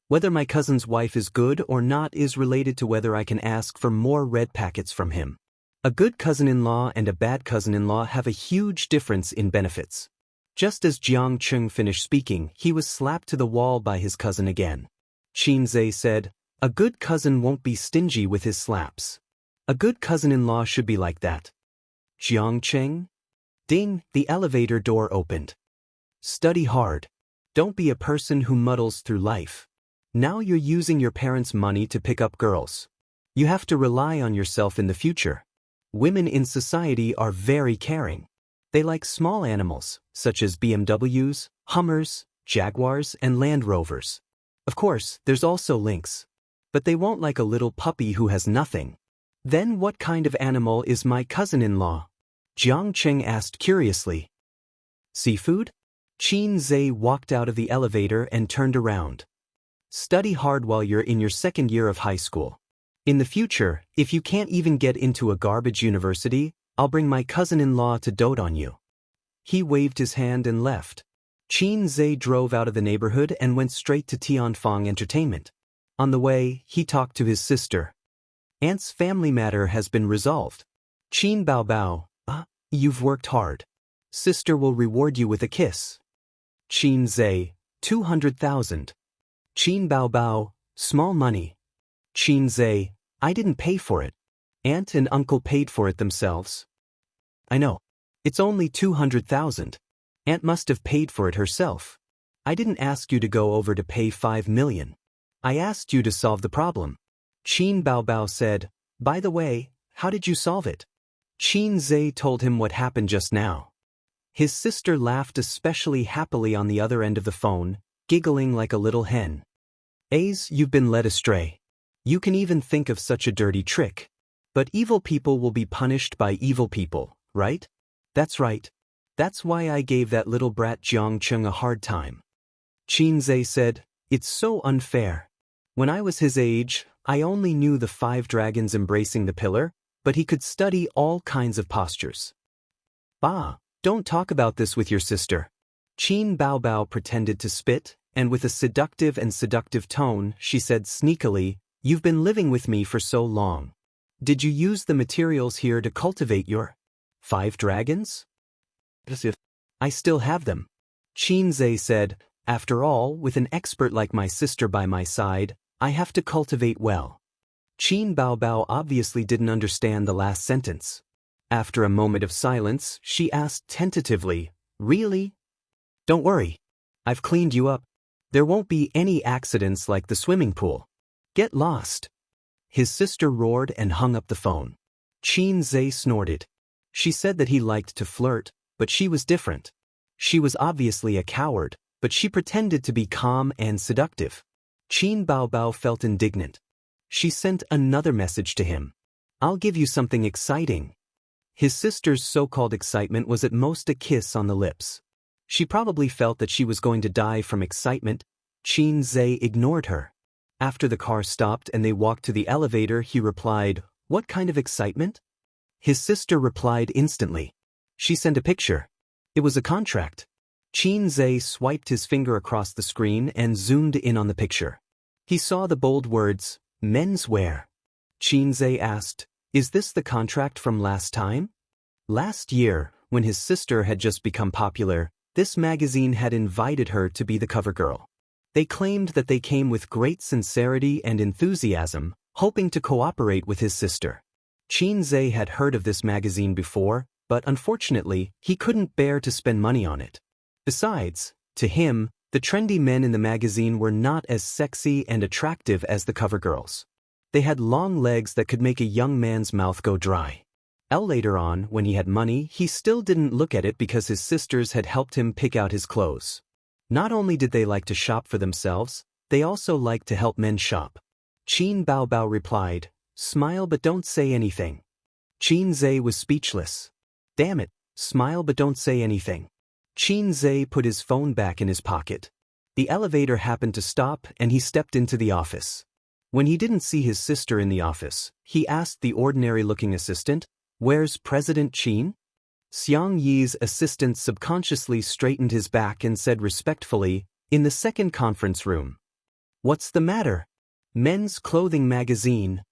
Whether my cousin's wife is good or not is related to whether I can ask for more red packets from him. A good cousin-in-law and a bad cousin-in-law have a huge difference in benefits. Just as Jiang Cheng finished speaking, he was slapped to the wall by his cousin again. Qin Zhe said, a good cousin won't be stingy with his slaps. A good cousin-in-law should be like that. Xianxia? Ding, the elevator door opened. Study hard. Don't be a person who muddles through life. Now you're using your parents' money to pick up girls. You have to rely on yourself in the future. Women in society are very caring. They like small animals, such as BMWs, Hummers, Jaguars, and Land Rovers. Of course, there's also lynx. But they won't like a little puppy who has nothing. Then what kind of animal is my cousin-in-law? Jiang Cheng asked curiously. Seafood? Qin Zhe walked out of the elevator and turned around. Study hard while you're in your second year of high school. In the future, if you can't even get into a garbage university, I'll bring my cousin-in-law to dote on you. He waved his hand and left. Qin Zhe drove out of the neighborhood and went straight to Tianfang Entertainment. On the way, he talked to his sister. Aunt's family matter has been resolved. Qin Baobao, you've worked hard. Sister will reward you with a kiss. Qin Zhe, 200,000. Qin Baobao, small money. Qin Zhe, I didn't pay for it. Aunt and uncle paid for it themselves. I know. It's only 200,000. Aunt must have paid for it herself. I didn't ask you to go over to pay 5 million. I asked you to solve the problem. Qin Baobao said, by the way, how did you solve it? Qin Zhe told him what happened just now. His sister laughed especially happily on the other end of the phone, giggling like a little hen. Ace, you've been led astray. You can even think of such a dirty trick. But evil people will be punished by evil people, right? That's right. That's why I gave that little brat Jiang Cheng a hard time. Qin Zhe said, it's so unfair. When I was his age, I only knew the 5 dragons embracing the pillar, but he could study all kinds of postures. Bah, don't talk about this with your sister. Qin Baobao pretended to spit, and with a seductive tone, she said sneakily, you've been living with me for so long. Did you use the materials here to cultivate your 5 dragons? I still have them. Qin Zhe said, after all, with an expert like my sister by my side, I have to cultivate well. Qin Baobao obviously didn't understand the last sentence. After a moment of silence, she asked tentatively, really? Don't worry. I've cleaned you up. There won't be any accidents like the swimming pool. Get lost. His sister roared and hung up the phone. Qin Zhe snorted. She said that he liked to flirt, but she was different. She was obviously a coward, but she pretended to be calm and seductive. Qin Baobao felt indignant. She sent another message to him. I'll give you something exciting. His sister's so-called excitement was at most a kiss on the lips. She probably felt that she was going to die from excitement. Qin Zhe ignored her. After the car stopped and they walked to the elevator, he replied, what kind of excitement? His sister replied instantly. She sent a picture. It was a contract. Qin Zhe swiped his finger across the screen and zoomed in on the picture. He saw the bold words, menswear. Qin Zhe asked, is this the contract from last time? Last year, when his sister had just become popular, this magazine had invited her to be the cover girl. They claimed that they came with great sincerity and enthusiasm, hoping to cooperate with his sister. Qin Zhe had heard of this magazine before, but unfortunately, he couldn't bear to spend money on it. Besides, to him, the trendy men in the magazine were not as sexy and attractive as the cover girls. They had long legs that could make a young man's mouth go dry. Later on, when he had money, he still didn't look at it because his sisters had helped him pick out his clothes. Not only did they like to shop for themselves, they also liked to help men shop. Qin Baobao replied, smile but don't say anything. Qin Zhe was speechless. Damn it, smile but don't say anything. Qin Zhe put his phone back in his pocket. The elevator happened to stop and he stepped into the office. When he didn't see his sister in the office, he asked the ordinary-looking assistant, where's President Qin? Xianxia's assistant subconsciously straightened his back and said respectfully, in the second conference room. What's the matter? Men's Clothing Magazine.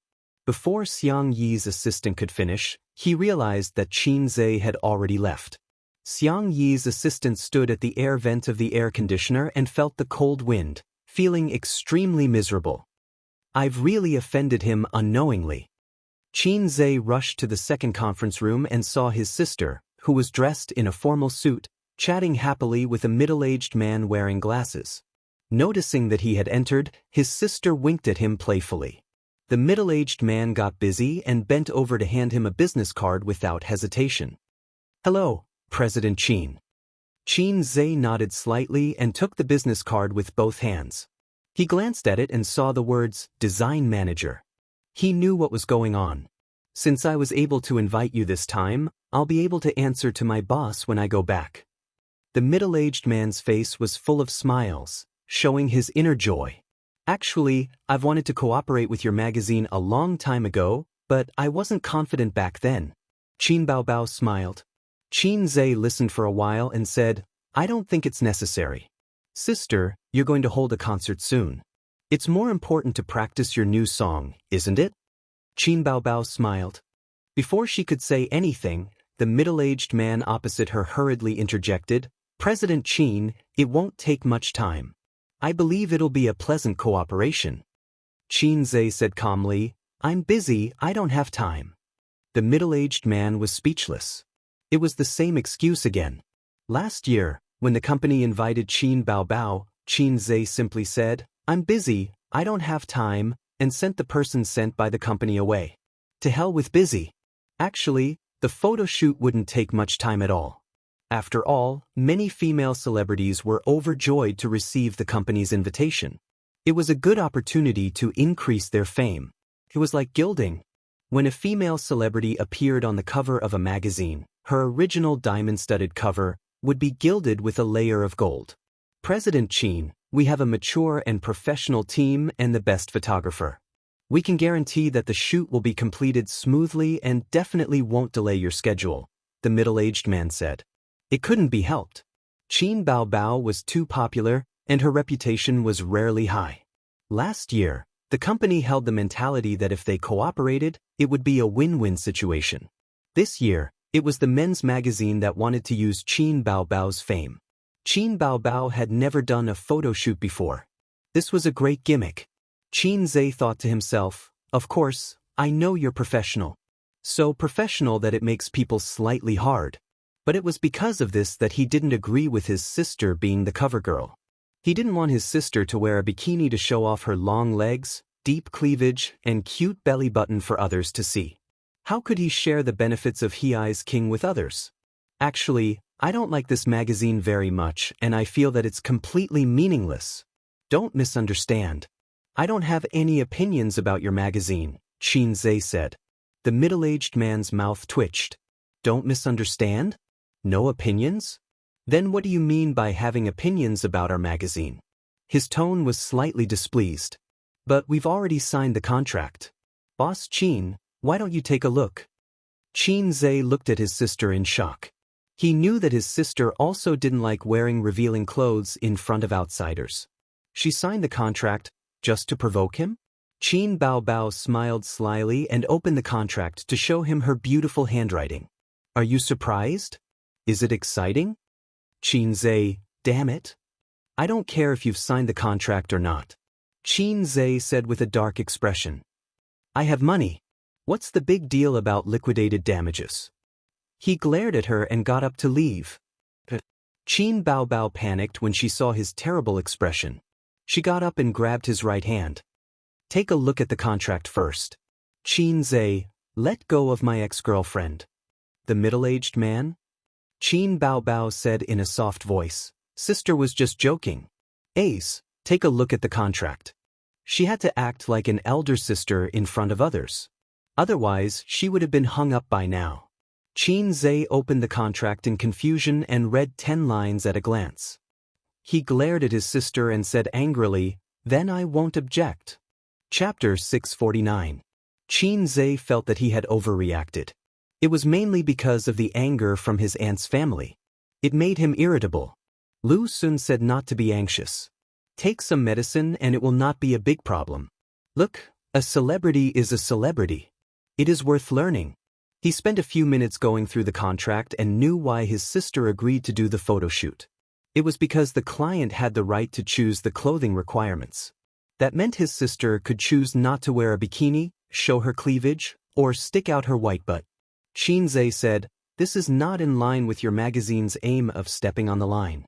Before Xianxia's assistant could finish, he realized that Qin Zhe had already left. Xianxia's assistant stood at the air vent of the air conditioner and felt the cold wind, feeling extremely miserable. I've really offended him unknowingly. Xianxia rushed to the second conference room and saw his sister, who was dressed in a formal suit, chatting happily with a middle-aged man wearing glasses. Noticing that he had entered, his sister winked at him playfully. The middle-aged man got busy and bent over to hand him a business card without hesitation. "Hello, President Qin." Xianxia nodded slightly and took the business card with both hands. He glanced at it and saw the words, Design Manager. He knew what was going on. "Since I was able to invite you this time, I'll be able to answer to my boss when I go back." The middle-aged man's face was full of smiles, showing his inner joy. "Actually, I've wanted to cooperate with your magazine a long time ago, but I wasn't confident back then." Qin Baobao smiled. Xianxia listened for a while and said, "I don't think it's necessary. Sister, you're going to hold a concert soon. It's more important to practice your new song, isn't it?" Qin Baobao smiled. Before she could say anything, the middle-aged man opposite her hurriedly interjected, "President Qin, it won't take much time. I believe it'll be a pleasant cooperation." Xianxia said calmly, "I'm busy, I don't have time." The middle-aged man was speechless. It was the same excuse again. Last year, when the company invited Qin Baobao, Xianxia simply said, "I'm busy, I don't have time," and sent the person sent by the company away. To hell with busy. Actually, the photo shoot wouldn't take much time at all. After all, many female celebrities were overjoyed to receive the company's invitation. It was a good opportunity to increase their fame. It was like gilding. When a female celebrity appeared on the cover of a magazine, her original diamond-studded cover would be gilded with a layer of gold. "President Qin, we have a mature and professional team and the best photographer. We can guarantee that the shoot will be completed smoothly and definitely won't delay your schedule," the middle-aged man said. It couldn't be helped. Qin Baobao was too popular, and her reputation was rarely high. Last year, the company held the mentality that if they cooperated, it would be a win-win situation. This year, it was the men's magazine that wanted to use Qin Baobao's fame. Qin Baobao had never done a photo shoot before. This was a great gimmick. Xianxia thought to himself, "Of course, I know you're professional. So professional that it makes people slightly hard." But it was because of this that he didn't agree with his sister being the cover girl. He didn't want his sister to wear a bikini to show off her long legs, deep cleavage, and cute belly button for others to see. How could he share the benefits of Hei's king with others? "Actually, I don't like this magazine very much and I feel that it's completely meaningless." "Don't misunderstand. I don't have any opinions about your magazine," Xianxia said. The middle-aged man's mouth twitched. "Don't misunderstand? No opinions? Then what do you mean by having opinions about our magazine?" His tone was slightly displeased. "But we've already signed the contract. Boss Qin, why don't you take a look?" Xianxia looked at his sister in shock. He knew that his sister also didn't like wearing revealing clothes in front of outsiders. She signed the contract just to provoke him? Qin Baobao smiled slyly and opened the contract to show him her beautiful handwriting. "Are you surprised? Is it exciting?" Xianxia, "Damn it. I don't care if you've signed the contract or not." Xianxia said with a dark expression. "I have money. What's the big deal about liquidated damages?" He glared at her and got up to leave. Qin Baobao panicked when she saw his terrible expression. She got up and grabbed his right hand. "Take a look at the contract first." Xianxia, "Let go of my ex-girlfriend." "The middle-aged man?" Qin Baobao said in a soft voice. "Sister was just joking. Ace, take a look at the contract." She had to act like an elder sister in front of others. Otherwise, she would have been hung up by now. Xianxia opened the contract in confusion and read 10 lines at a glance. He glared at his sister and said angrily, "Then I won't object." Chapter 649. Xianxia felt that he had overreacted. It was mainly because of the anger from his aunt's family. It made him irritable. Lu Sun said not to be anxious. "Take some medicine and it will not be a big problem. Look, a celebrity is a celebrity. It is worth learning." He spent a few minutes going through the contract and knew why his sister agreed to do the photo shoot. It was because the client had the right to choose the clothing requirements. That meant his sister could choose not to wear a bikini, show her cleavage, or stick out her white butt. Xianxia said, "This is not in line with your magazine's aim of stepping on the line."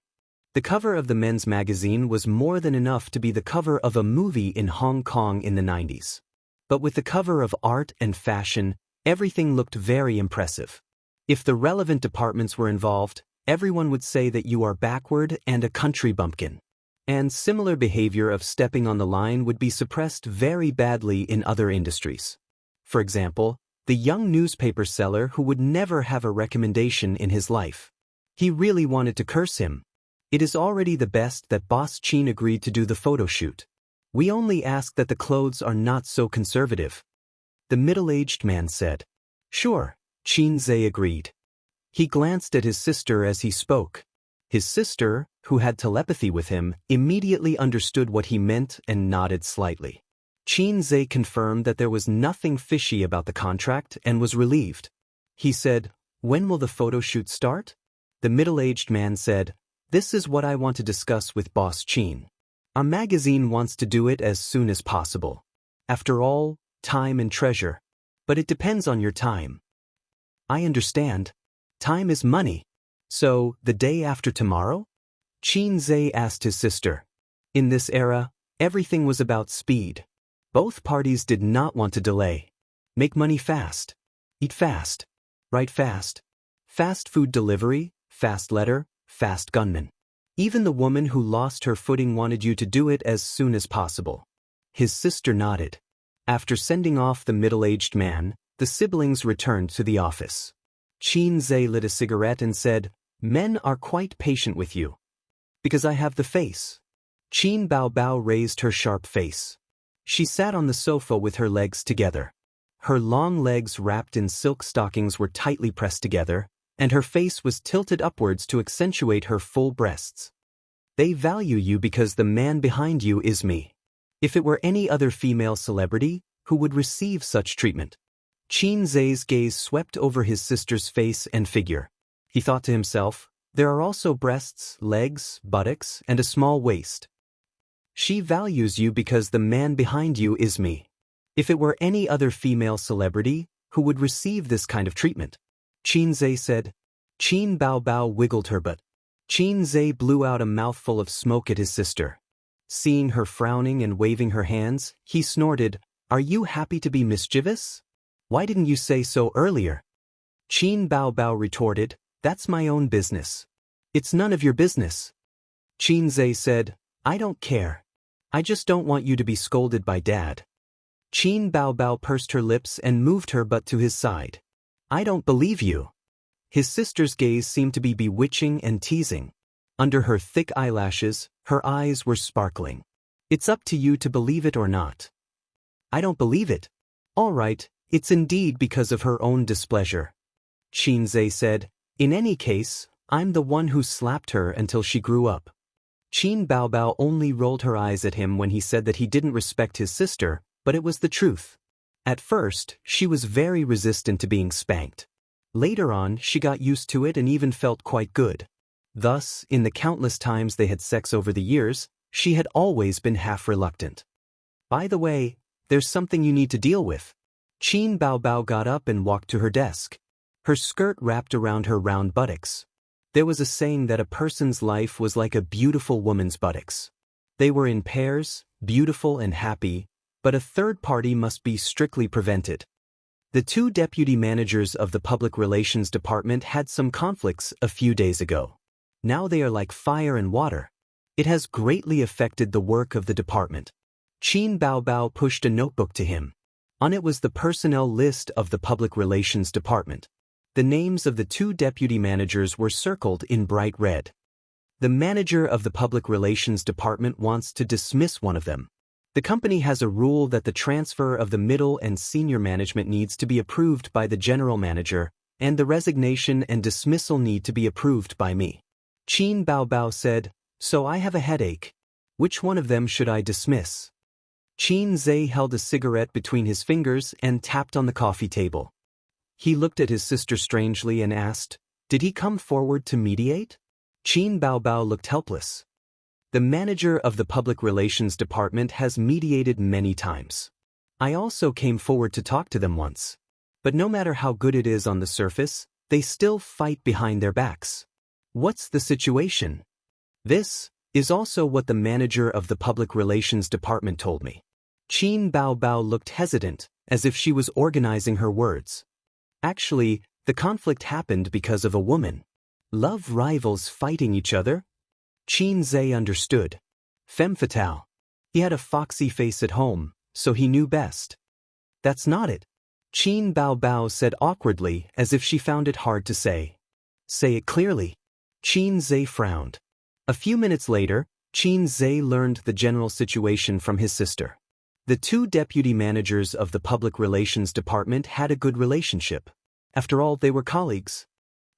The cover of the men's magazine was more than enough to be the cover of a movie in Hong Kong in the 90s. But with the cover of art and fashion, everything looked very impressive. If the relevant departments were involved, everyone would say that you are backward and a country bumpkin. And similar behavior of stepping on the line would be suppressed very badly in other industries. For example, the young newspaper seller who would never have a recommendation in his life. He really wanted to curse him. It is already the best that Boss Qin agreed to do the photo shoot. We only ask that the clothes are not so conservative. The middle-aged man said. Sure, Xianxia agreed. He glanced at his sister as he spoke. His sister, who had telepathy with him, immediately understood what he meant and nodded slightly. Xianxia confirmed that there was nothing fishy about the contract and was relieved. He said, "When will the photo shoot start?" The middle-aged man said, "This is what I want to discuss with Boss Qin. Our magazine wants to do it as soon as possible. After all, time and treasure. But it depends on your time." "I understand. Time is money. So, the day after tomorrow?" Xianxia asked his sister. In this era, everything was about speed. Both parties did not want to delay. Make money fast. Eat fast. Write fast. Fast food delivery, fast letter, fast gunman. Even the woman who lost her footing wanted you to do it as soon as possible. His sister nodded. After sending off the middle-aged man, the siblings returned to the office. Xianxia lit a cigarette and said, "Men are quite patient with you." "Because I have the face." Qin Baobao raised her sharp face. She sat on the sofa with her legs together. Her long legs wrapped in silk stockings were tightly pressed together, and her face was tilted upwards to accentuate her full breasts. "They value you because the man behind you is me. If it were any other female celebrity, who would receive such treatment?" Xianxia's gaze swept over his sister's face and figure. He thought to himself, there are also breasts, legs, buttocks, and a small waist. She values you because the man behind you is me. If it were any other female celebrity, who would receive this kind of treatment? Xianxia said. Qin Baobao wiggled her butt. Xianxia blew out a mouthful of smoke at his sister. Seeing her frowning and waving her hands, he snorted, "Are you happy to be mischievous? Why didn't you say so earlier?" Qin Baobao retorted, "That's my own business." "It's none of your business." Xianxia said, "I don't care. I just don't want you to be scolded by Dad." Qin Baobao pursed her lips and moved her butt to his side. "I don't believe you." His sister's gaze seemed to be bewitching and teasing. Under her thick eyelashes, her eyes were sparkling. "It's up to you to believe it or not." "I don't believe it." "All right, it's indeed because of her own displeasure." Xianxia said, "In any case, I'm the one who slapped her until she grew up." Qin Baobao only rolled her eyes at him when he said that he didn't respect his sister, but it was the truth. At first, she was very resistant to being spanked. Later on, she got used to it and even felt quite good. Thus, in the countless times they had sex over the years, she had always been half reluctant. "By the way, there's something you need to deal with." Qin Baobao got up and walked to her desk. Her skirt wrapped around her round buttocks. There was a saying that a person's life was like a beautiful woman's buttocks. They were in pairs, beautiful and happy, but a third party must be strictly prevented. The two deputy managers of the Public Relations Department had some conflicts a few days ago. Now they are like fire and water. It has greatly affected the work of the department. Qin Baobao pushed a notebook to him. On it was the personnel list of the Public Relations Department. The names of the two deputy managers were circled in bright red. The manager of the Public Relations Department wants to dismiss one of them. The company has a rule that the transfer of the middle and senior management needs to be approved by the general manager, and the resignation and dismissal need to be approved by me. Qin Baobao said, "So I have a headache. Which one of them should I dismiss?" Xianxia held a cigarette between his fingers and tapped on the coffee table. He looked at his sister strangely and asked, "Did he come forward to mediate?" Qin Baobao looked helpless. "The manager of the Public Relations Department has mediated many times. I also came forward to talk to them once. But no matter how good it is on the surface, they still fight behind their backs. What's the situation? This is also what the manager of the public relations department told me. Qin Baobao looked hesitant, as if she was organizing her words. Actually, the conflict happened because of a woman. Love rivals fighting each other? Qin Zhe understood. Femme fatale. He had a foxy face at home, so he knew best. That's not it. Qin Baobao said awkwardly, as if she found it hard to say. Say it clearly. Qin Zhe frowned. A few minutes later, Qin Zhe learned the general situation from his sister. The two deputy managers of the public relations department had a good relationship. After all, they were colleagues.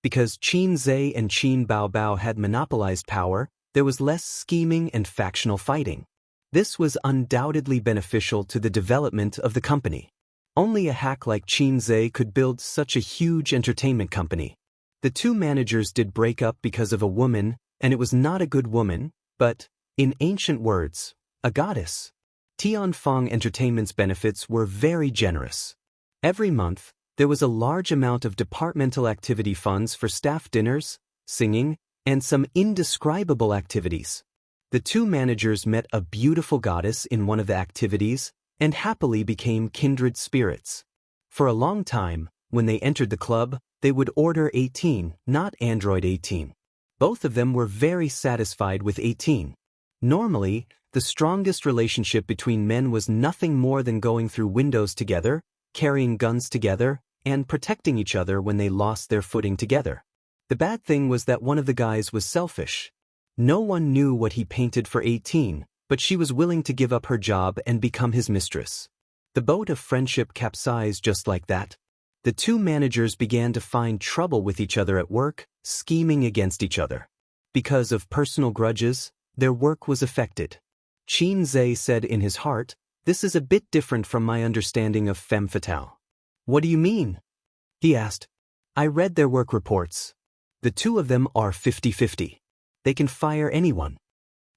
Because Qin Zhe and Qin Baobao had monopolized power, there was less scheming and factional fighting. This was undoubtedly beneficial to the development of the company. Only a hack like Qin Zhe could build such a huge entertainment company. The two managers did break up because of a woman, and it was not a good woman, but, in ancient words, a goddess. Tianfeng Entertainment's benefits were very generous. Every month, there was a large amount of departmental activity funds for staff dinners, singing, and some indescribable activities. The two managers met a beautiful goddess in one of the activities and happily became kindred spirits. For a long time, when they entered the club, they would order 18, not Android 18. Both of them were very satisfied with 18. Normally, the strongest relationship between men was nothing more than going through windows together, carrying guns together, and protecting each other when they lost their footing together. The bad thing was that one of the guys was selfish. No one knew what he painted for 18, but she was willing to give up her job and become his mistress. The boat of friendship capsized just like that. The two managers began to find trouble with each other at work, scheming against each other. Because of personal grudges, their work was affected. Qin Zhe said in his heart, "This is a bit different from my understanding of femme fatale." "What do you mean?" he asked. "I read their work reports. The two of them are 50-50. They can fire anyone."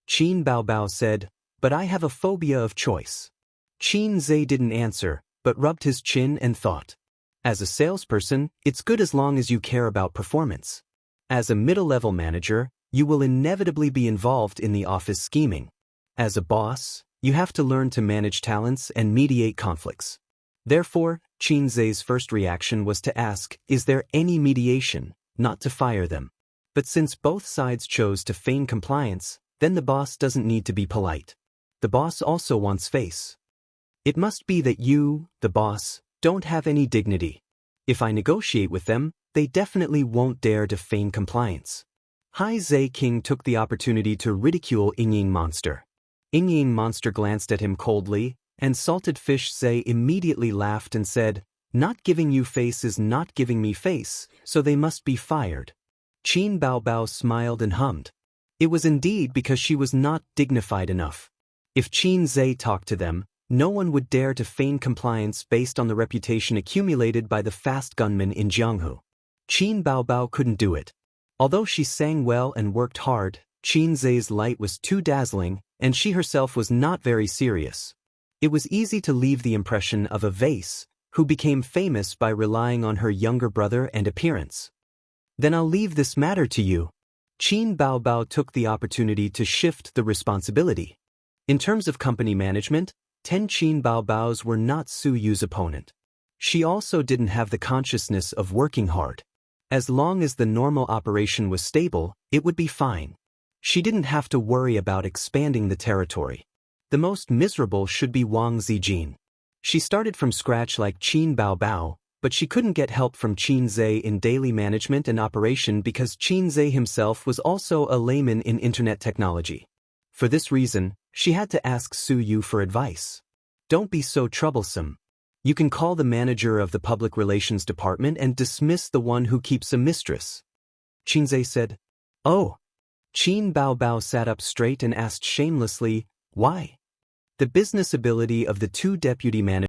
Qin Baobao said, "But I have a phobia of choice." Qin Zhe didn't answer, but rubbed his chin and thought. As a salesperson, it's good as long as you care about performance. As a middle-level manager, you will inevitably be involved in the office scheming. As a boss, you have to learn to manage talents and mediate conflicts. Therefore, Qin Zhe's first reaction was to ask, is there any mediation, not to fire them. But since both sides chose to feign compliance, then the boss doesn't need to be polite. The boss also wants face. It must be that you, the boss, don't have any dignity. If I negotiate with them, they definitely won't dare to feign compliance. Hai Zhe King took the opportunity to ridicule Yingying Monster. Yingying Monster glanced at him coldly, and Salted Fish Zhe immediately laughed and said, "Not giving you face is not giving me face, so they must be fired." Qin Baobao smiled and hummed. It was indeed because she was not dignified enough. If Qin Zhe talked to them, no one would dare to feign compliance based on the reputation accumulated by the fast gunmen in Jianghu. Qin Baobao couldn't do it. Although she sang well and worked hard, Qin Zhe's light was too dazzling, and she herself was not very serious. It was easy to leave the impression of a vase, who became famous by relying on her younger brother and appearance. "Then I'll leave this matter to you." Qin Baobao took the opportunity to shift the responsibility. In terms of company management, 10 Qin Baobaos were not Su Yu's opponent. She also didn't have the consciousness of working hard. As long as the normal operation was stable, it would be fine. She didn't have to worry about expanding the territory. The most miserable should be Wang Zijin. She started from scratch like Qin Baobao, but she couldn't get help from Qin Zhe in daily management and operation because Qin Zhe himself was also a layman in internet technology. For this reason, she had to ask Su Yu for advice. "Don't be so troublesome. You can call the manager of the public relations department and dismiss the one who keeps a mistress." Qin Zhe said. "Oh." Qin Baobao sat up straight and asked shamelessly, "Why?" The business ability of the two deputy managers